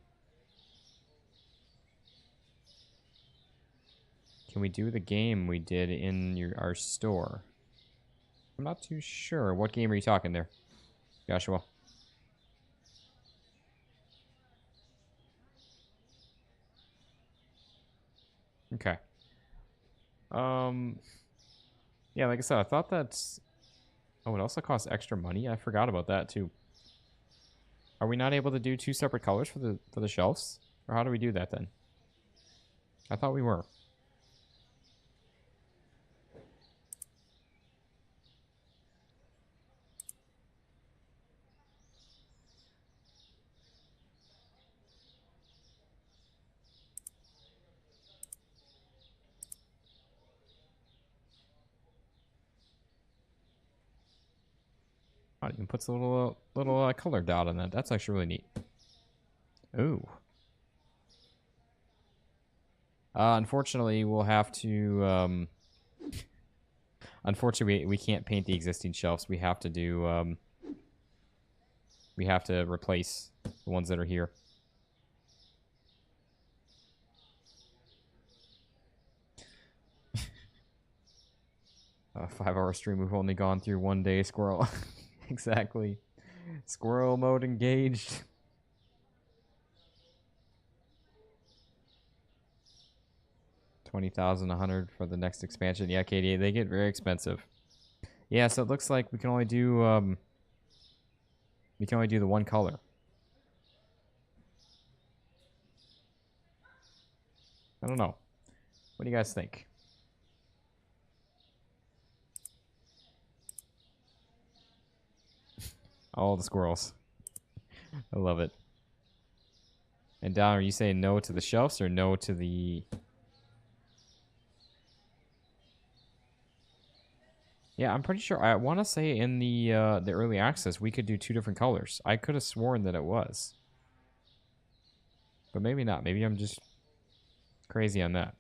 Can we do the game we did in our store? I'm not too sure. What game are you talking there, Joshua? Okay. Yeah, like I said, I thought that's... Oh, it also costs extra money? I forgot about that, too. Are we not able to do two separate colors for the shelves? Or how do we do that, then? I thought we were. Oh, it even puts a little color dot on that. That's actually really neat. Ooh. Unfortunately, we'll have to... Unfortunately, we can't paint the existing shelves. We have to do... We have to replace the ones that are here. A 5-hour stream, we've only gone through one day, squirrel. Exactly. Squirrel mode engaged. $20,100 for the next expansion. Yeah, Katie, they get very expensive. Yeah, so it looks like we can only do We can only do the one color. I don't know. What do you guys think? All the squirrels. I love it. And Don, are you saying no to the shelves or no to the... Yeah, I'm pretty sure. I want to say in the early access, we could do 2 different colors. I could have sworn that it was. But maybe not. Maybe I'm just crazy on that.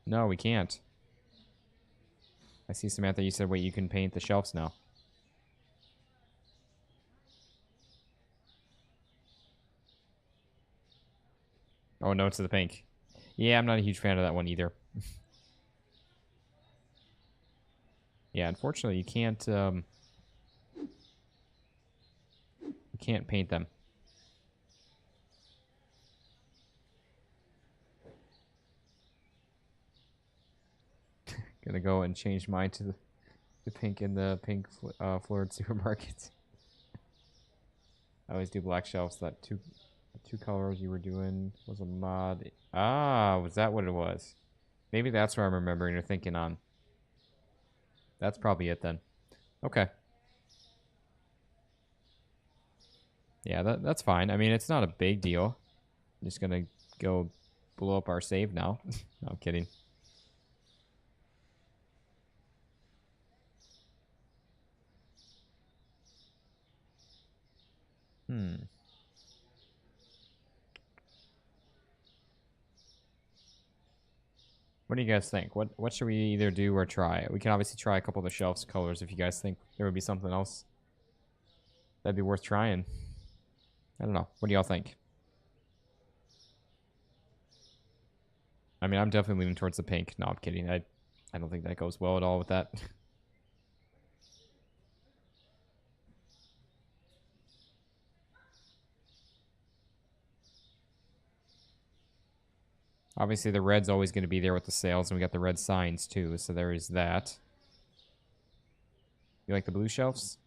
No, we can't. I see, Samantha, you said, wait, you can paint the shelves now. Oh, no to the pink. Yeah, I'm not a huge fan of that one either. Yeah, unfortunately, you can't paint them. Gonna go and change mine to the pink in the pink florid supermarket. I always do black shelves. That two colors you were doing was a mod. Ah, was that what it was? Maybe that's what I'm remembering or thinking on. That's probably it then. Okay. Yeah, that's fine. I mean, it's not a big deal. I'm just gonna go blow up our save now. No, I'm kidding. What do you guys think? What should we either do or try? We can obviously try a couple of the shelves colors if you guys think there would be something else that'd be worth trying. I don't know. What do y'all think? I mean, I'm definitely leaning towards the pink. No, I'm kidding. I don't think that goes well at all with that. Obviously, the red's always going to be there with the sales, and we got the red signs, too, so there is that. You like the blue shelves?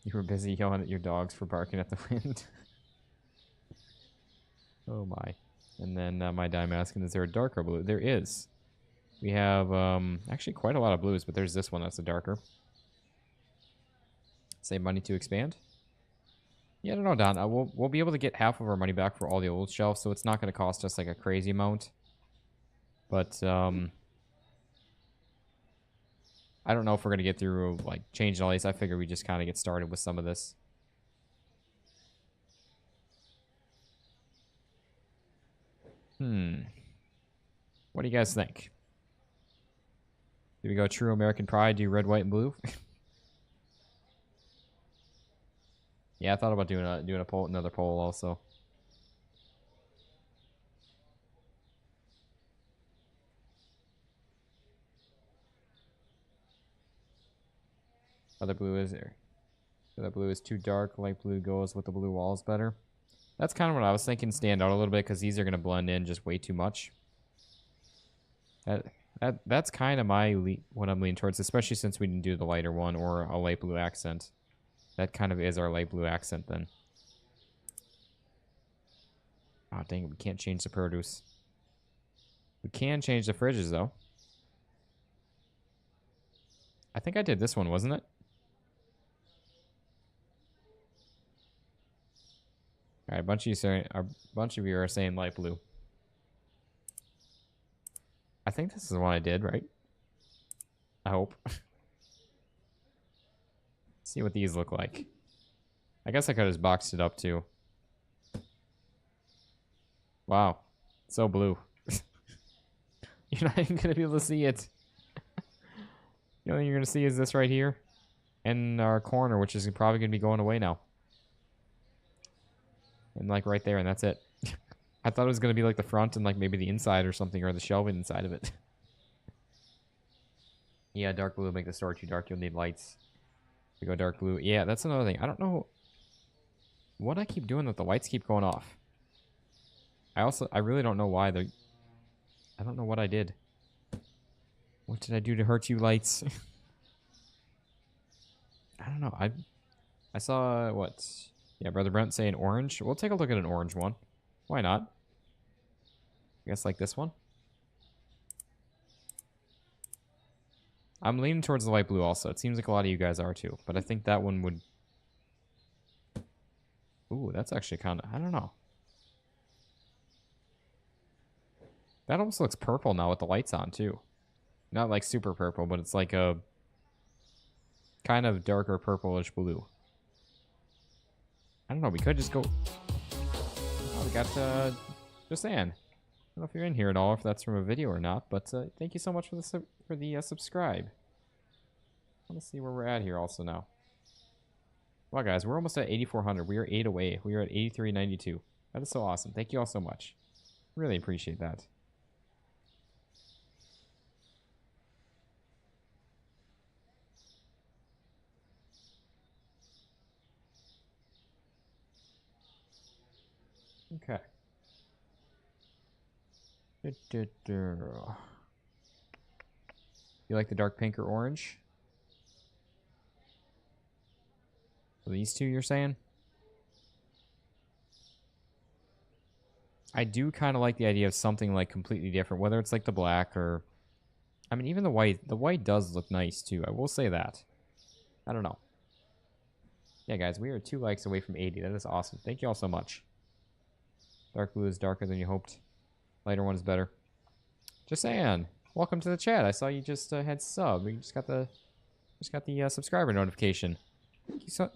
You were busy yelling at your dogs for barking at the wind. Oh, my. And then my dime asking, is there a darker blue? There is. We have actually quite a lot of blues, but there's this one that's a darker. Save money to expand? Yeah, I don't know, Don. We'll be able to get half of our money back for all the old shelves, so it's not going to cost us like a crazy amount. But I don't know if we're going to get through like changing all these. I figure we just kind of get started with some of this. What do you guys think? Do we go true American pride, do red, white, and blue? Yeah, I thought about doing a poll, another poll also. Other blue is there. Other blue is too dark. Light blue goes with the blue walls better. That's kind of what I was thinking. Stand out a little bit because these are going to blend in just way too much. That's kind of what I'm leaning towards, especially since we didn't do the lighter one or a light blue accent. That kind of is our light blue accent then. Oh, dang it. We can't change the produce. We can change the fridges, though. I think I did this one, wasn't it? All right, a bunch of you are saying light blue. I think this is the one I did, right? I hope. See what these look like. I guess I could have just boxed it up too. Wow, so blue. You're not even gonna be able to see it. The only thing you're gonna see is this right here, and our corner, which is probably gonna be going away now. And like right there, and that's it. I thought it was gonna be like the front and like maybe the inside or something, or the shelving inside of it. Yeah, dark blue will make the store too dark. You'll need lights. We go dark blue. Yeah, that's another thing. I don't know what I keep doing that the lights keep going off. I really don't know why they're... I don't know what I did. What did I do to hurt you, lights? I don't know. I saw, what? Yeah, Brother Brent saying orange. We'll take a look at an orange one. Why not? I guess like this one. I'm leaning towards the light blue also. It seems like a lot of you guys are too. But I think that one would... Ooh, that's actually kind of... I don't know. That almost looks purple now with the lights on too. Not like super purple, but it's like a... kind of darker purplish blue. I don't know. We could just go... Oh, we got, just saying. I don't know if you're in here at all, if that's from a video or not, but thank you so much for the subscribe. I want to see where we're at here also now. Well, guys, we're almost at 8,400. We are 8 away. We are at 8,392. That is so awesome. Thank you all so much. Really appreciate that. Okay. You like the dark pink or orange? So these two you're saying? I do kind of like the idea of something like completely different, whether it's like the black or... I mean, even the white. The white does look nice too. I will say that. I don't know. Yeah, guys, we are 2 likes away from 80. That is awesome. Thank you all so much. Dark blue is darker than you hoped. Lighter one is better. Just saying. Welcome to the chat. I saw you just had sub. You just got the subscriber notification.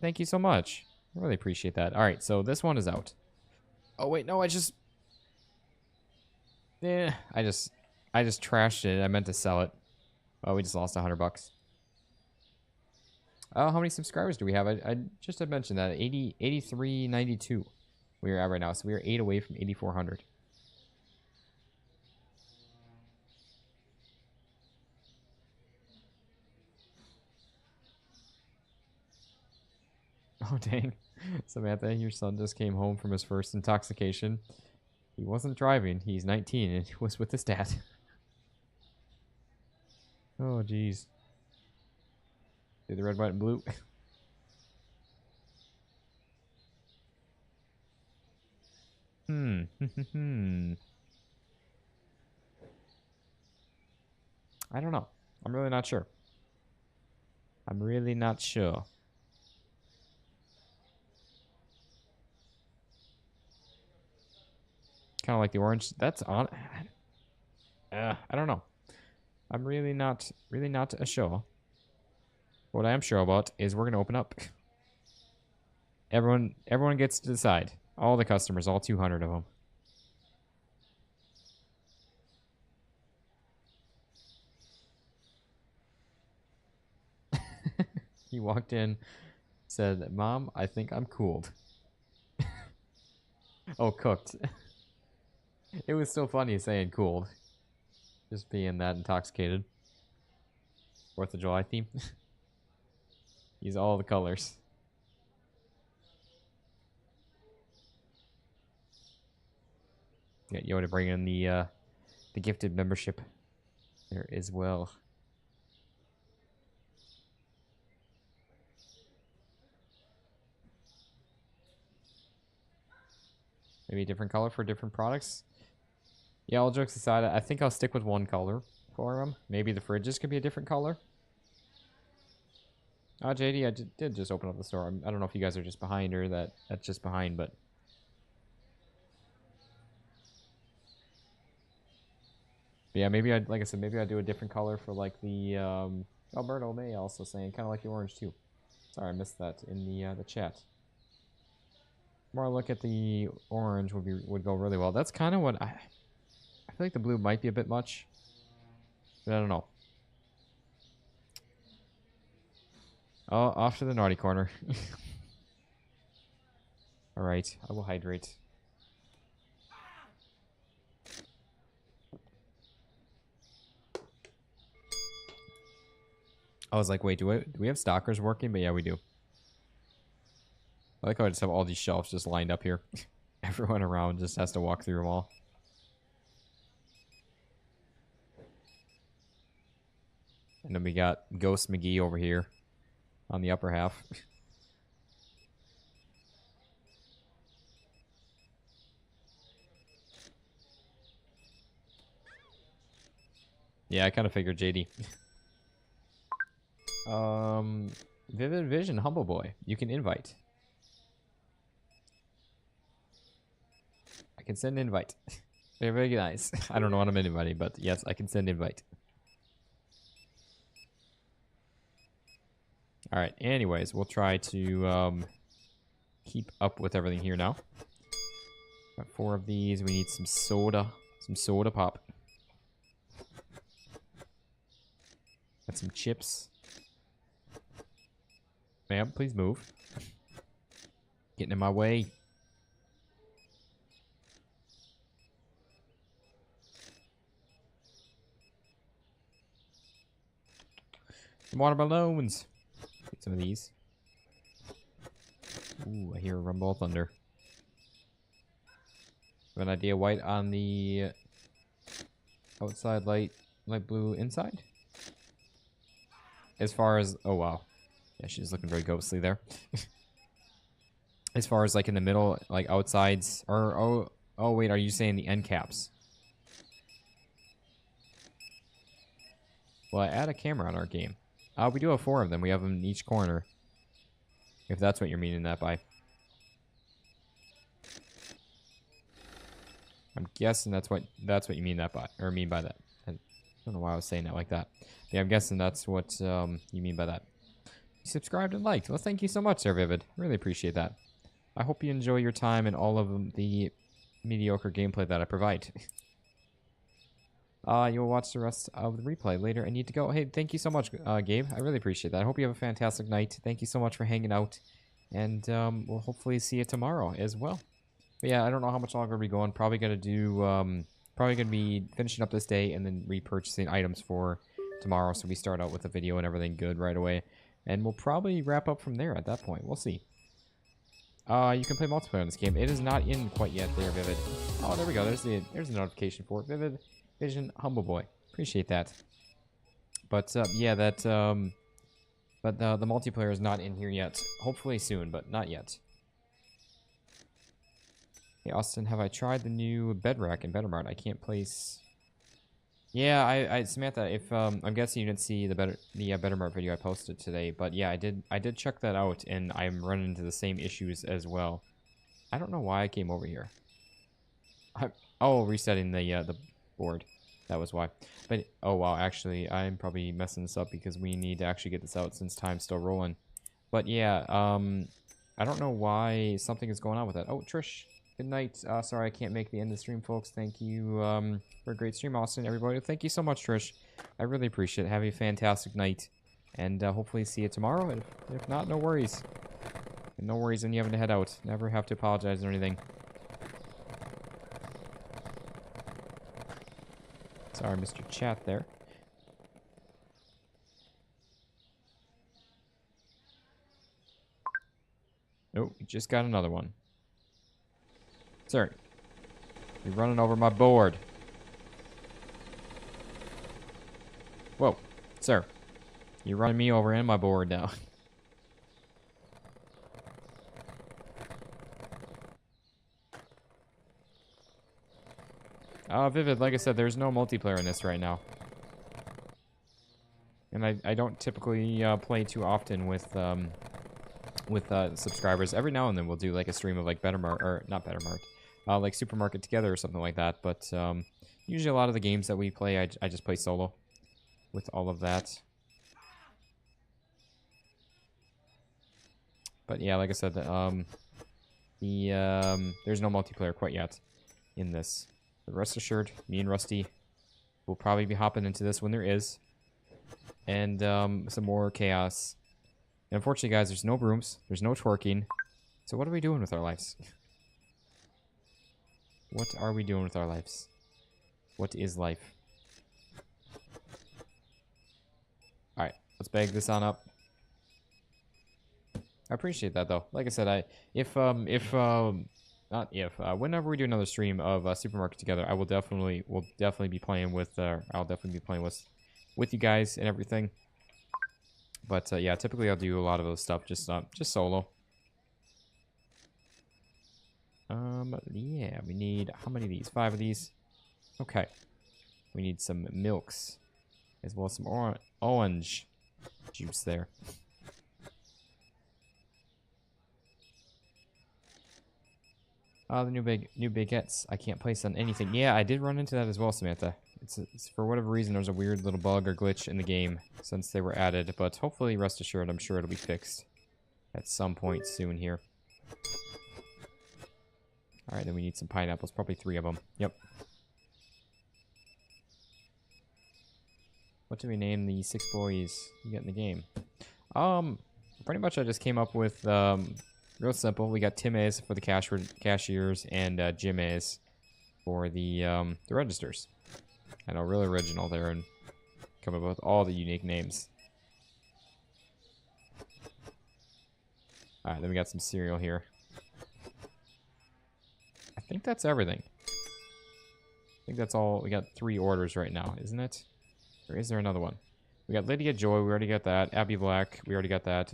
Thank you so much. I really appreciate that. All right, so this one is out. Oh wait, no, I just trashed it. I meant to sell it. Oh, we just lost $100. Oh, how many subscribers do we have? I just had mentioned that 8392 we are at right now, so we are 8 away from 8,400. Oh, dang. Samantha, your son just came home from his first intoxication. He wasn't driving. He's 19 and he was with his dad. Oh, jeez. Do the red, white, and blue. I don't know. I'm really not sure. I'm really not sure. Kind of like the orange. That's on. I don't know. I'm really not sure. What I am sure about is we're gonna open up. Everyone gets to decide. All the customers, all 200 of them. He walked in, said, "Mom, I think I'm cooled." Oh, cooked. It was still funny saying cooled. Just being that intoxicated. 4th of July theme. Use all the colors. Got Yoda bringing in the gifted membership there as well. Maybe a different color for different products. Yeah, all jokes aside, I think I'll stick with one color for them. Maybe the fridges could be a different color. JD, I did just open up the store. I don't know if you guys are just behind or that's just behind, but... Yeah, maybe like I said, maybe I'd do a different color for like the, Alberto May also saying, kind of like the orange too. Sorry, I missed that in the chat. More look at the orange would go really well. That's kind of what I feel like the blue might be a bit much, but I don't know. Oh, off to the naughty corner. All right, I will hydrate. I was like, wait, do we have stalkers working? But yeah, we do. I like how I just have all these shelves just lined up here. Everyone around just has to walk through them all. And then we got Ghost McGee over here on the upper half. Yeah, I kind of figured JD. Vivid Vision, Humble Boy. You can invite. I can send invite. Very, very nice. I don't know what I'm inviting, but yes, I can send invite. Alright, anyways, we'll try to keep up with everything here now. Got 4 of these. We need some soda. Some soda pop. Got some chips. Ma'am, please move. Getting in my way. Some water balloons. Get some of these. Ooh, I hear a rumble of thunder. Have an idea, white on the outside, light blue inside? As far as, oh wow. Yeah, she's looking very ghostly there. As far as like in the middle, like outsides, or, oh wait, are you saying the end caps? Well, I add a camera on our game. We do have 4 of them. We have them in each corner. If that's what you're meaning that by. I'm guessing that's what you mean that by, or mean by that. I don't know why I was saying that like that. Yeah, I'm guessing that's what you mean by that. You subscribed and liked. Well, thank you so much, Sir Vivid. Really appreciate that. I hope you enjoy your time and all of the mediocre gameplay that I provide. You'll watch the rest of the replay later. I need to go. Hey, thank you so much, Gabe. I really appreciate that. I hope you have a fantastic night. Thank you so much for hanging out. And we'll hopefully see you tomorrow as well. But yeah, I don't know how much longer we're going. Probably going to do... probably going to be finishing up this day and then repurchasing items for tomorrow. So we start out with a video and everything good right away. And we'll probably wrap up from there at that point. We'll see. You can play multiplayer in this game. It is not in quite yet there, Vivid. Oh, there we go. There's the notification for it. Vivid Vision Humble Boy. Appreciate that. But yeah, that but the multiplayer is not in here yet. Hopefully soon, but not yet. Hey Austin, have I tried the new bed rack in Bettermart? I can't place. Yeah, I Samantha, if I'm guessing you didn't see the Bettermart video I posted today, but yeah, I did check that out, and I'm running into the same issues as well. I don't know why I came over here. Oh, resetting the board. That was why. But oh wow, actually, I'm probably messing this up because we need to actually get this out since time's still rolling. But yeah, I don't know why something is going on with that. Oh, Trish. Good night. Sorry I can't make the end of the stream, folks. Thank you for a great stream, Austin, everybody. Thank you so much, Trish. I really appreciate it. Have a fantastic night. And hopefully see you tomorrow. And if not, no worries. And no worries when you having to head out. Never have to apologize or anything. Sorry, Mr. Chat there. Nope, we just got another one. Sir, you're running over my board. Whoa, sir. You're running me over and my board now. Vivid, like I said, there's no multiplayer in this right now. And I don't typically play too often with subscribers. Every now and then we'll do like a stream of like Bettermart, or not Bettermart, like Supermarket Together or something like that. But usually a lot of the games that we play, I just play solo with all of that. But yeah, like I said, there's no multiplayer quite yet in this. But rest assured, me and Rusty will probably be hopping into this when there is. And some more chaos. And unfortunately, guys, there's no brooms. There's no twerking. So what are we doing with our lives? What are we doing with our lives? What is life? Alright, Let's bag this on up. I appreciate that though. Like I said, whenever we do another stream of Supermarket together, will definitely be playing with. I'll definitely be playing with you guys and everything. But yeah, typically I'll do a lot of those stuff just solo. Yeah, we need how many of these? 5 of these. Okay. We need some milks, as well as some orange juice there. The new baguettes I can't place on anything. Yeah, I did run into that as well, Samantha. It's for whatever reason there's a weird little bug or glitch in the game since they were added, but hopefully, rest assured, I'm sure it'll be fixed at some point soon here. All right, then we need some pineapples, probably 3 of them. Yep. What do we name the 6 boys you get in the game? Pretty much I just came up with real simple. We got Timmy's for the cashiers and Jimmy's for the registers. I know, really original there and come up with all the unique names. All right, then we got some cereal here. I think that's everything. I think that's all. We got 3 orders right now, isn't it? Or is there another one? We got Lydia Joy, we already got that. Abby Black, we already got that.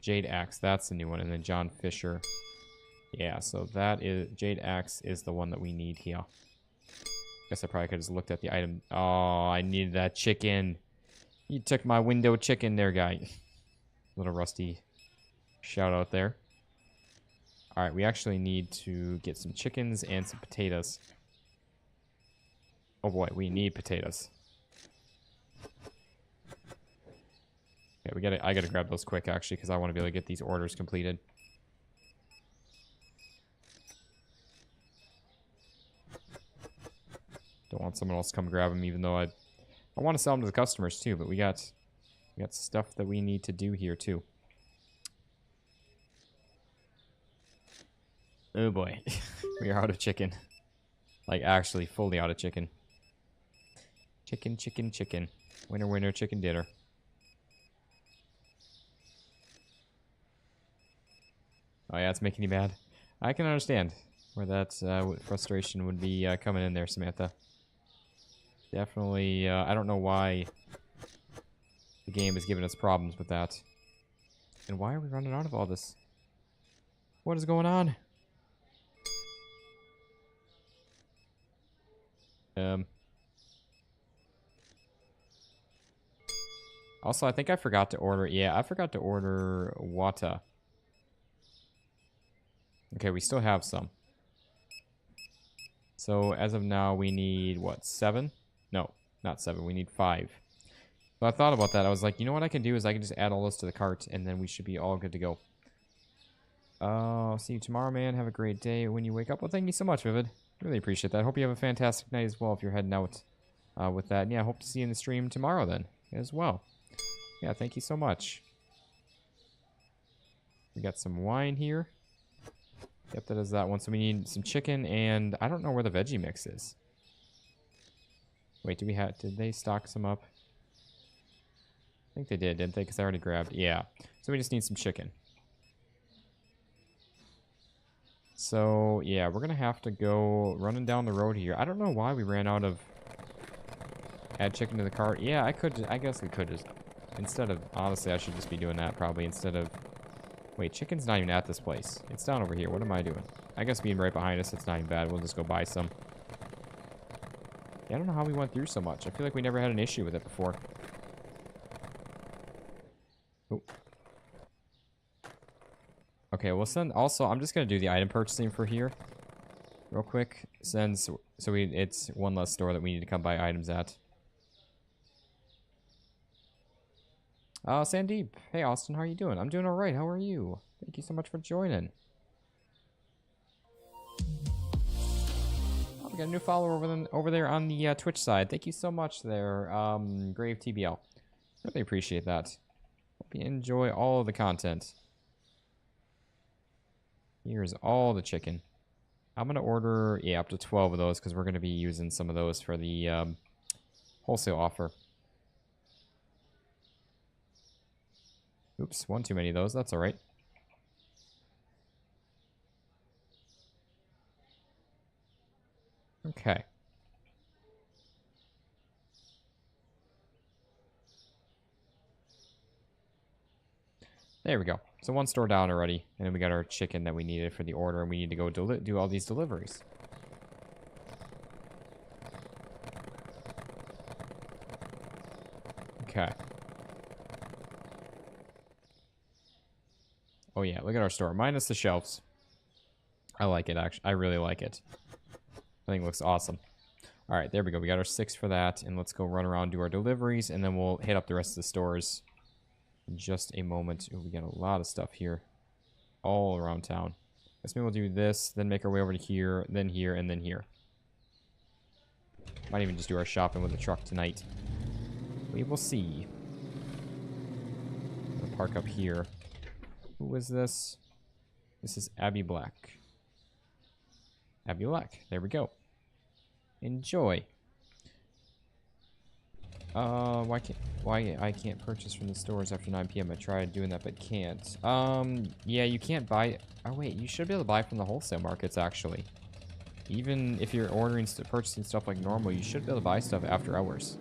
Jade Axe, that's the new one. And then John Fisher. Yeah, so that is... Jade Axe is the one that we need here. Guess I probably could have just looked at the item. Oh, I needed that chicken. You took my window chicken there, guy. Little rusty shout out there. Alright, we actually need to get some chickens and some potatoes. Oh boy, we need potatoes. Okay, I gotta grab those quick actually, because I want to be able to get these orders completed. Don't want someone else to come grab them, even though I want to sell them to the customers too. But we got stuff that we need to do here too. Oh boy, we are out of chicken. Like actually, fully out of chicken. Chicken, chicken, chicken. Winner, winner, chicken dinner. Oh yeah, it's making you mad. I can understand where that frustration would be coming in there, Samantha. Definitely, I don't know why the game is giving us problems with that. And why are we running out of all this? What is going on? Also, I think I forgot to order... Yeah, I forgot to order Wata. Okay, we still have some. So, as of now, we need, what, 7? No, not 7. We need 5. So I thought about that. I was like, you know what I can do is I can just add all those to the cart, and then we should be all good to go. I'll see you tomorrow, man. Have a great day when you wake up. Well, thank you so much, Vivid. Really appreciate that. Hope you have a fantastic night as well if you're heading out with that. And yeah, hope to see you in the stream tomorrow then as well. Yeah, thank you so much. We got some wine here. Yep, that is that one. So we need some chicken, and I don't know where the veggie mix is. Wait, did they stock some up? I think they did, didn't they? Because I already grabbed. Yeah. So we just need some chicken. So, yeah, we're going to have to go running down the road here. I don't know why we ran out of add chicken to the cart. Yeah, I guess we could just, instead of, honestly, I should just be doing that probably instead of, wait, chicken's not even at this place. It's down over here. What am I doing? I guess being right behind us, it's not even bad. We'll just go buy some. Yeah, I don't know how we went through so much. I feel like we never had an issue with it before. Oh. Okay, well, also, I'm just going to do the item purchasing for here real quick. It's one less store that we need to come buy items at. Sandeep. Hey, Austin, how are you doing? I'm doing all right. How are you? Thank you so much for joining. Oh, we got a new follower over there on the Twitch side. Thank you so much there, Grave TBL. Really appreciate that. Hope you enjoy all of the content. Here's all the chicken. I'm going to order, yeah, up to 12 of those because we're going to be using some of those for the wholesale offer. Oops, one too many of those. That's all right. Okay. There we go. So one store down already. And then we got our chicken that we needed for the order. And we need to go do all these deliveries. Okay. Oh yeah, look at our store. Minus the shelves. I like it, actually. I really like it. I think it looks awesome. Alright, there we go. We got our 6 for that. And let's go run around, do our deliveries. And then we'll hit up the rest of the stores in just a moment. Ooh, we got a lot of stuff here. All around town. Guess maybe we'll do this, then make our way over to here, and then here. Might even just do our shopping with the truck tonight. We will see. I'm gonna park up here. Who is this? This is Abby Black. Abby Black. There we go. Enjoy. Why I can't purchase from the stores after 9 p.m. I tried doing that but can't. Yeah, you can't buy. Oh wait, you should be able to buy from the wholesale markets actually. Even if you're purchasing stuff like normal, you should be able to buy stuff after hours.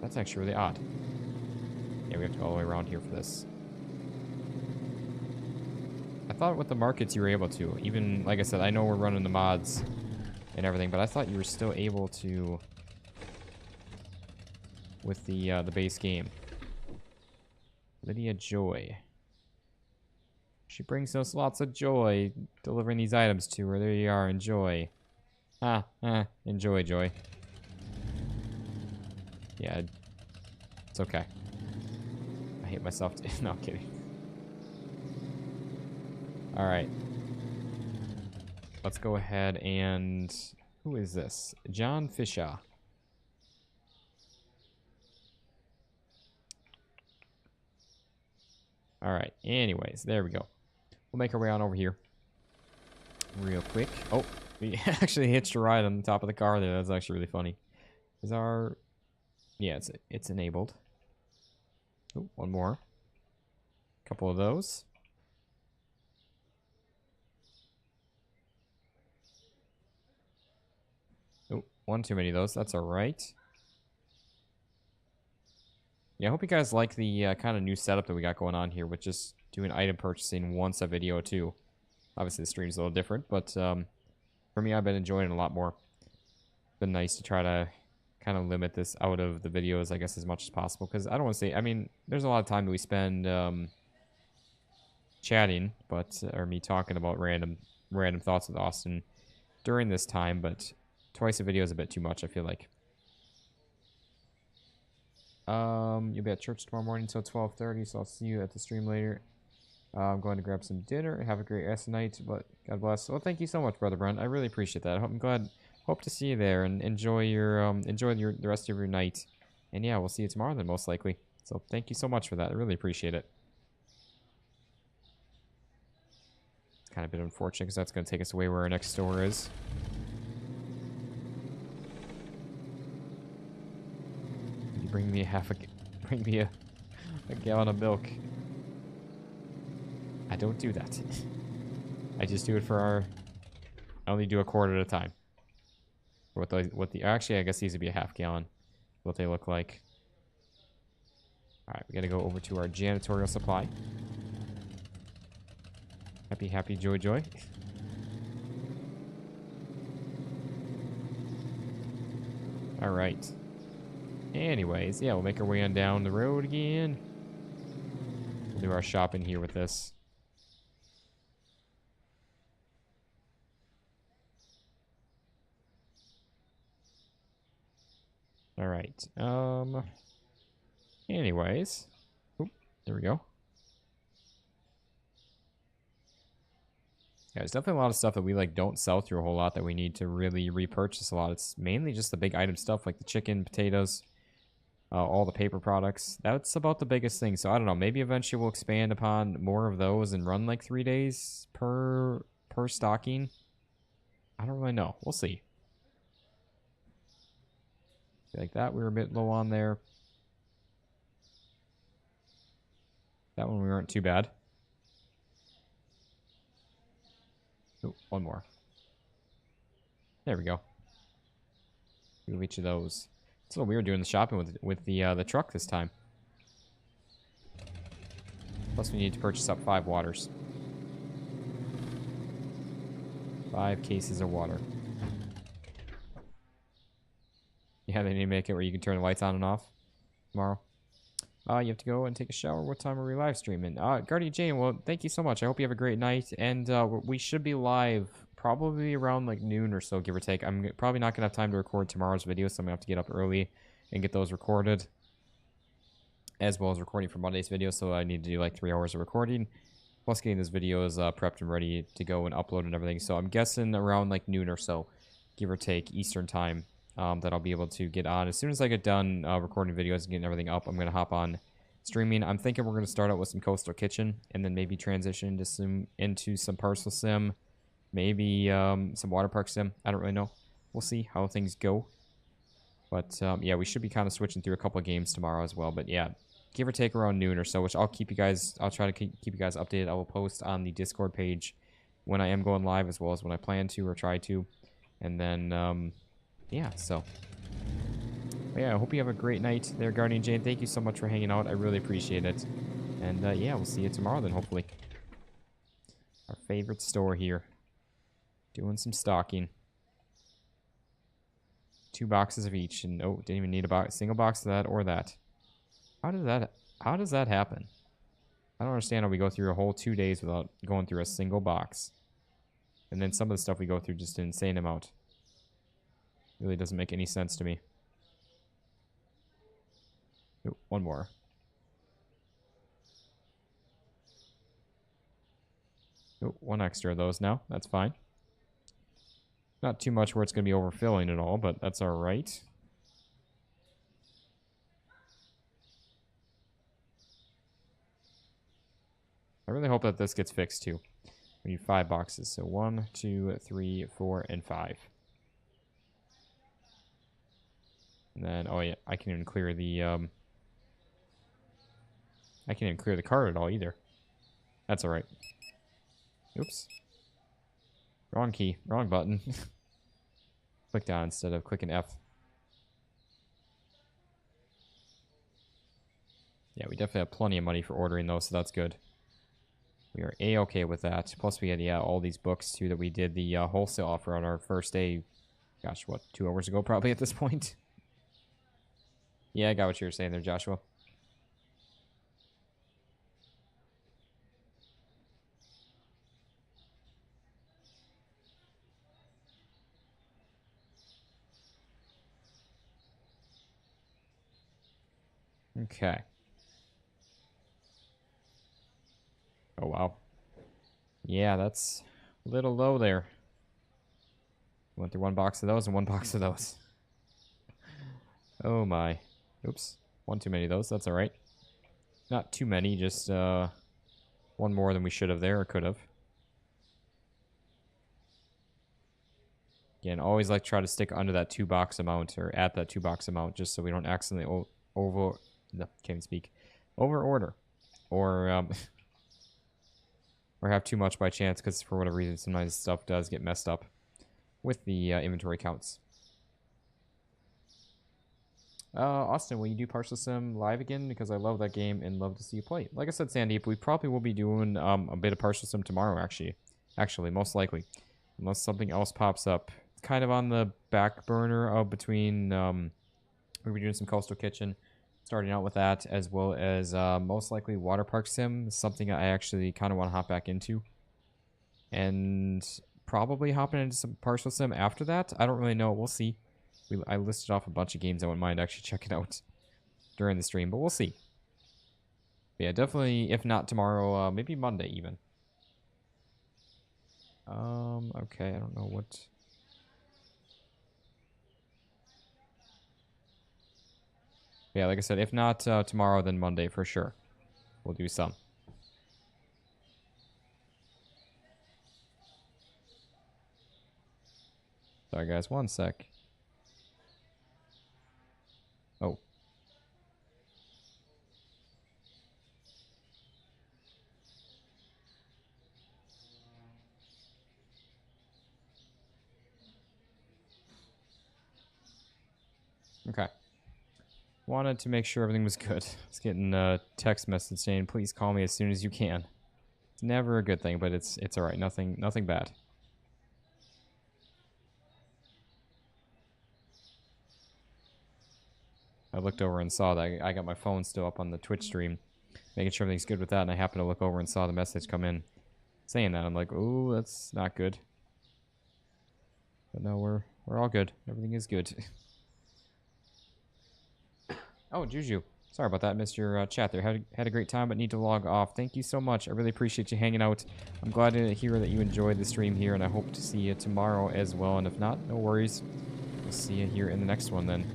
That's actually really odd. Yeah, we have to go all the way around here for this. I thought with the markets you were able to. Even, like I said, I know we're running the mods and everything, but I thought you were still able to with the base game. Lydia Joy. She brings us lots of joy delivering these items to her. There you are, enjoy. Enjoy, Joy. Yeah, it's okay. I hate myself. No, I'm kidding. Alright. Let's go ahead and... Who is this? John Fisher. Alright, anyways, there we go. We'll make our way on over here. Real quick. Oh, we actually hitched a ride on the top of the car there. That's actually really funny. Is our... Yeah, it's enabled. Oh, one more. Couple of those. Oh, one too many of those. That's alright. Yeah, I hope you guys like the kind of new setup that we got going on here with just doing item purchasing once a video too. Obviously the stream's a little different, but for me I've been enjoying it a lot more. It's been nice to try to kind of limit this out of the videos, I guess, as much as possible. Because I don't want to say, I mean, there's a lot of time that we spend chatting, but or me talking about random thoughts with Austin during this time, but twice a video is a bit too much, I feel like. You'll be at church tomorrow morning until 12:30, so I'll see you at the stream later. I'm going to grab some dinner. Have a great rest of the night, but God bless. Well, thank you so much, Brother Brent. I really appreciate that. I'm glad. Hope to see you there and enjoy the rest of your night. And yeah, we'll see you tomorrow then, most likely. So thank you so much for that. I really appreciate it. It's kind of a bit unfortunate because that's going to take us away where our next store is. Bring me a gallon of milk. I don't do that. I just do it for I only do a quart at a time. Actually, I guess these would be a half gallon. What they look like. Alright, we gotta go over to our janitorial supply. Happy, joy. Alright. Anyways, yeah, we'll make our way on down the road again. We'll do our shopping here with this. Alright, anyways. Oop, there we go. Yeah, there's definitely a lot of stuff that we, like, don't sell through a whole lot that we need to really repurchase a lot. It's mainly just the big item stuff, like the chicken, potatoes, all the paper products. That's about the biggest thing. So I don't know. Maybe eventually we'll expand upon more of those and run like 3 days per stocking. I don't really know. We'll see. Like that, we were a bit low on there. That one we weren't too bad. Oh, one more. There we go. Do each of those. It's a little weird doing the shopping with the truck this time. Plus, we need to purchase up 5 waters. 5 cases of water. Yeah, they need to make it where you can turn the lights on and off tomorrow. You have to go and take a shower. What time are we live streaming? Guardian Jane, well, thank you so much. I hope you have a great night. And we should be live probably around like noon or so, give or take. I'm probably not going to have time to record tomorrow's video, so I'm going to have to get up early and get those recorded. As well as recording for Monday's video, so I need to do like 3 hours of recording. Plus getting those videos prepped and ready to go and upload and everything. So I'm guessing around like noon or so, give or take, Eastern time. That I'll be able to get on. As soon as I get done recording videos and getting everything up, I'm going to hop on streaming. I'm thinking we're going to start out with some Coastal Kitchen and then maybe transition into some Parcel Sim, maybe some Water Park Sim. I don't really know. We'll see how things go. But yeah, we should be kind of switching through a couple of games tomorrow as well. But yeah, give or take around noon or so, which I'll keep you guys, I'll try to keep you guys updated. I will post on the Discord page when I am going live as well as when I plan to or try to. And then yeah, so yeah, I hope you have a great night there, Guardian Jane. Thank you so much for hanging out. I really appreciate it. And yeah, we'll see you tomorrow then, hopefully. Our favorite store here. Doing some stocking. 2 boxes of each. And oh, didn't even need a single box of that or that. How does that happen? I don't understand how we go through a whole 2 days without going through a single box. And then some of the stuff we go through just an insane amount. Really doesn't make any sense to me. Oh, one more. Oh, 1 extra of those now. That's fine. Not too much where it's going to be overfilling at all, but that's alright. I really hope that this gets fixed too. We need 5 boxes. So 1, 2, 3, 4, and 5. And then, oh yeah, I can't even clear the, I can't even clear the card at all either. That's alright. Oops. Wrong key. Wrong button. Click down instead of clicking F. Yeah, we definitely have plenty of money for ordering those, so that's good. We are A-okay with that. Plus we had, yeah, all these books too that we did the wholesale offer on our first day. Gosh, what, 2 hours ago probably at this point? Yeah, I got what you were saying there, Joshua. Okay. Oh, wow. Yeah, that's a little low there. Went through 1 box of those and 1 box of those. Oh, my. Oops. 1 too many of those. That's alright. Not too many, just 1 more than we should have there or could have. Again, always like to try to stick under that 2 box amount or at that 2 box amount just so we don't accidentally can't even speak. Over order. Or or have too much by chance because for whatever reason sometimes stuff does get messed up with the inventory counts. Austin, will you do Partial Sim live again? Because I love that game and love to see you play it. Like I said, Sandeep, we probably will be doing a bit of Partial Sim tomorrow, actually. Actually, most likely. Unless something else pops up. It's kind of on the back burner of between... we'll be doing some Coastal Kitchen. Starting out with that, as well as most likely Water Park Sim. Something I actually kind of want to hop back into. And probably hopping into some Partial Sim after that. I don't really know. We'll see. I listed off a bunch of games I wouldn't mind actually checking out during the stream, but we'll see. But yeah, definitely, if not tomorrow, maybe Monday even. Okay, I don't know what... Yeah, like I said, if not tomorrow, then Monday for sure. We'll do some. Sorry, guys, 1 sec. Oh. Okay. Wanted to make sure everything was good. I was getting a text message saying, please call me as soon as you can. It's never a good thing, but it's alright. Nothing bad. I looked over and saw that I got my phone still up on the Twitch stream, making sure everything's good with that, and I happened to look over and saw the message come in saying that. I'm like, ooh, that's not good. But no, we're all good. Everything is good. Oh, Juju. Sorry about that. Missed your chat there. Had a great time, but need to log off. Thank you so much. I really appreciate you hanging out. I'm glad to hear that you enjoyed the stream here, and I hope to see you tomorrow as well. And if not, no worries. We'll see you here in the next one then.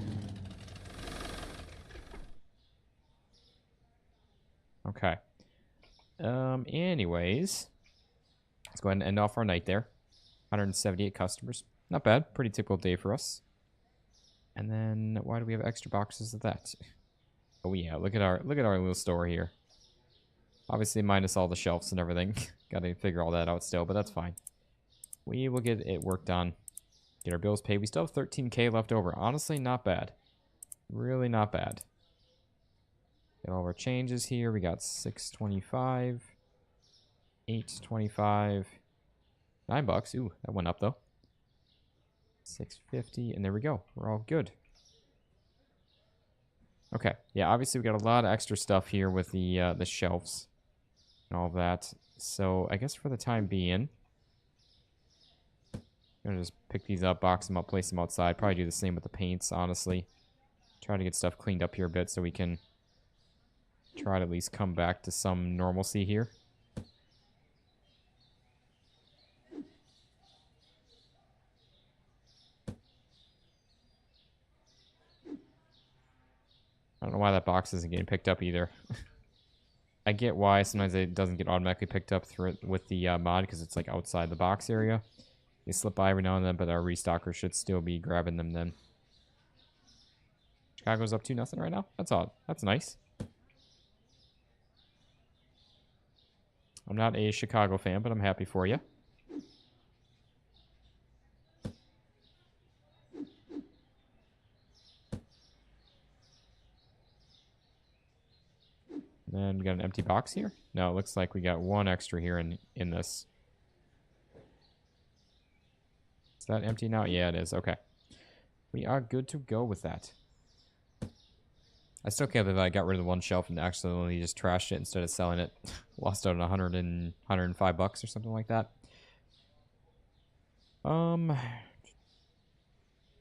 Okay. Anyways, let's go ahead and end off our night there. 178 customers. Not bad. Pretty typical day for us. And then why do we have extra boxes of that? Oh yeah, look at our little store here. Obviously minus all the shelves and everything. Gotta figure all that out still, but that's fine. We will get it worked on. Get our bills paid. We still have 13K left over. Honestly, not bad. Really not bad. Get all of our changes here. We got 625, 825, $9. Ooh, that went up though. 650, and there we go. We're all good. Okay, yeah, obviously we got a lot of extra stuff here with the shelves and all of that. So I guess for the time being, I'm gonna just pick these up, box them up, place them outside. Probably do the same with the paints, honestly. Try to get stuff cleaned up here a bit so we can try to at least come back to some normalcy here. I don't know why that box isn't getting picked up either. I get why sometimes it doesn't get automatically picked up through it with the mod because it's like outside the box area. They slip by every now and then, but our restocker should still be grabbing them then. Chicago's up 2-0 right now? That's odd. That's nice. I'm not a Chicago fan, but I'm happy for you. And we got an empty box here? No, it looks like we got one extra here in this. Is that empty now? Yeah, it is. Okay. We are good to go with that. I still can't believe I got rid of the one shelf and accidentally just trashed it instead of selling it. Lost out on $105 or something like that.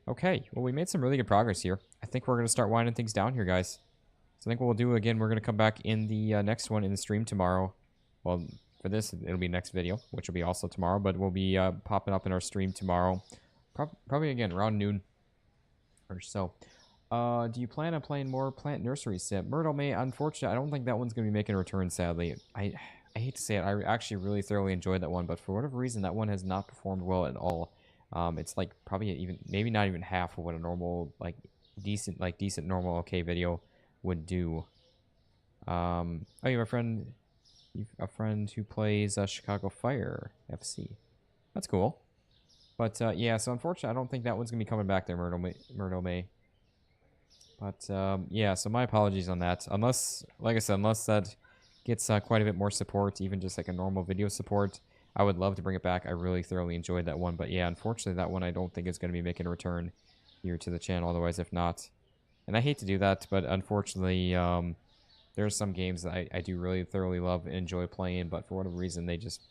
Okay. Well, we made some really good progress here. I think we're going to start winding things down here, guys. So I think what we'll do, again, we're going to come back in the next one in the stream tomorrow. Well, for this, it'll be next video, which will be also tomorrow. But we'll be popping up in our stream tomorrow. Probably, again, around noon or so. Do you plan on playing more Plant Nursery Sim? Myrtle May, unfortunately, I don't think that one's going to be making a return, sadly. I hate to say it. I actually really thoroughly enjoyed that one. But for whatever reason, that one has not performed well at all. It's like probably even, maybe not even half of what a normal, decent normal okay video would do. Oh, you have a friend who plays Chicago Fire FC. That's cool. But yeah, so unfortunately, I don't think that one's gonna be coming back there, Myrtle May. But yeah, so my apologies on that. Unless, like I said, unless that gets quite a bit more support, even just like a normal video support, I would love to bring it back. I really thoroughly enjoyed that one. But yeah, unfortunately, that one I don't think is going to be making a return here to the channel. Otherwise, if not, and I hate to do that, but unfortunately, there's some games that I do really thoroughly love and enjoy playing, but for whatever reason, they just,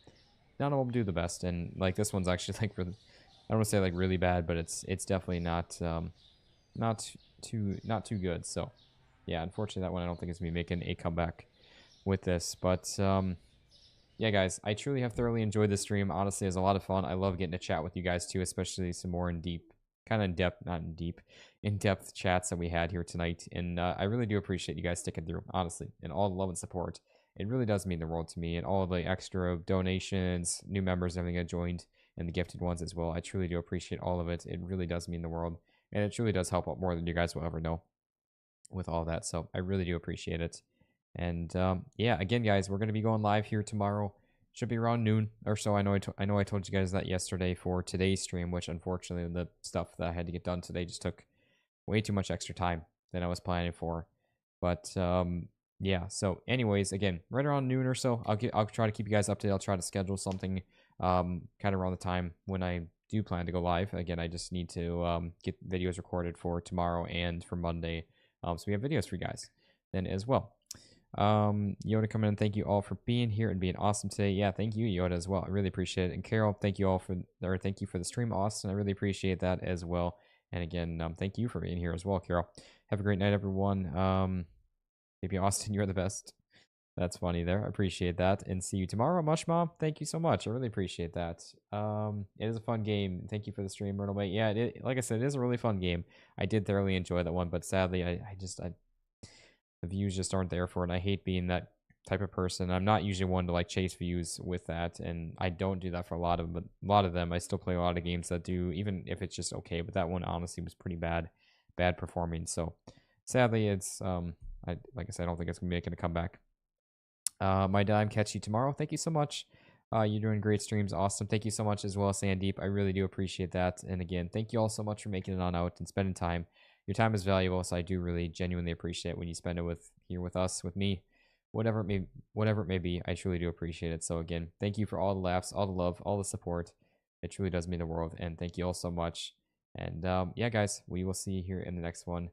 none of them do the best. And like this one's actually like really, I don't want to say like really bad, but it's definitely not not too good. So yeah, unfortunately, that one I don't think is going to be making a comeback with this. But yeah, guys, I truly have thoroughly enjoyed this stream. Honestly, it was a lot of fun. I love getting to chat with you guys too, especially some more in-depth chats that we had here tonight. And I really do appreciate you guys sticking through, honestly, and all the love and support. It really does mean the world to me, and all the extra donations, new members, everything that joined, and the gifted ones as well. I truly do appreciate all of it. It really does mean the world, and it truly does help out more than you guys will ever know with all that. So I really do appreciate it. And yeah, again, guys, we're going to be going live here tomorrow. Should be around noon or so. I know I told you guys that yesterday for today's stream, which unfortunately the stuff that I had to get done today just took way too much extra time than I was planning for. But yeah. So, anyways, again, right around noon or so, I'll try to keep you guys updated. I'll try to schedule something kind of around the time when I do plan to go live. Again, I just need to get videos recorded for tomorrow and for Monday, so we have videos for you guys then as well. Yoda coming in, thank you all for being here and being awesome today. Yeah, thank you, Yoda, as well. I really appreciate it. And Carol, thank you for the stream, Austin. I really appreciate that as well. And again, thank you for being here as well, Carol. Have a great night, everyone. Maybe Austin, you're the best. That's funny there. I appreciate that. And see you tomorrow, Mushmom. Thank you so much. I really appreciate that. It is a fun game. Thank you for the stream, Myrtle Mate. Yeah, like I said, it is a really fun game. I did thoroughly enjoy that one, but sadly, the views just aren't there for it. And I hate being that type of person. I'm not usually one to like chase views with that, and I don't do that for a lot of them. But a lot of them, I still play a lot of games that do, even if it's just okay. But that one honestly was pretty bad performing. So sadly, it's like I said, I don't think it's gonna be making a comeback. My dime, catch you tomorrow. Thank you so much. You're doing great streams. Awesome. Thank you so much as well, Sandeep. I really do appreciate that. And again, thank you all so much for making it on out and spending time. Your time is valuable, so I do really genuinely appreciate when you spend it here with us, with me, whatever it may be. I truly do appreciate it. So again, thank you for all the laughs, all the love, all the support. It truly does mean the world. And thank you all so much. And yeah, guys, we will see you here in the next one.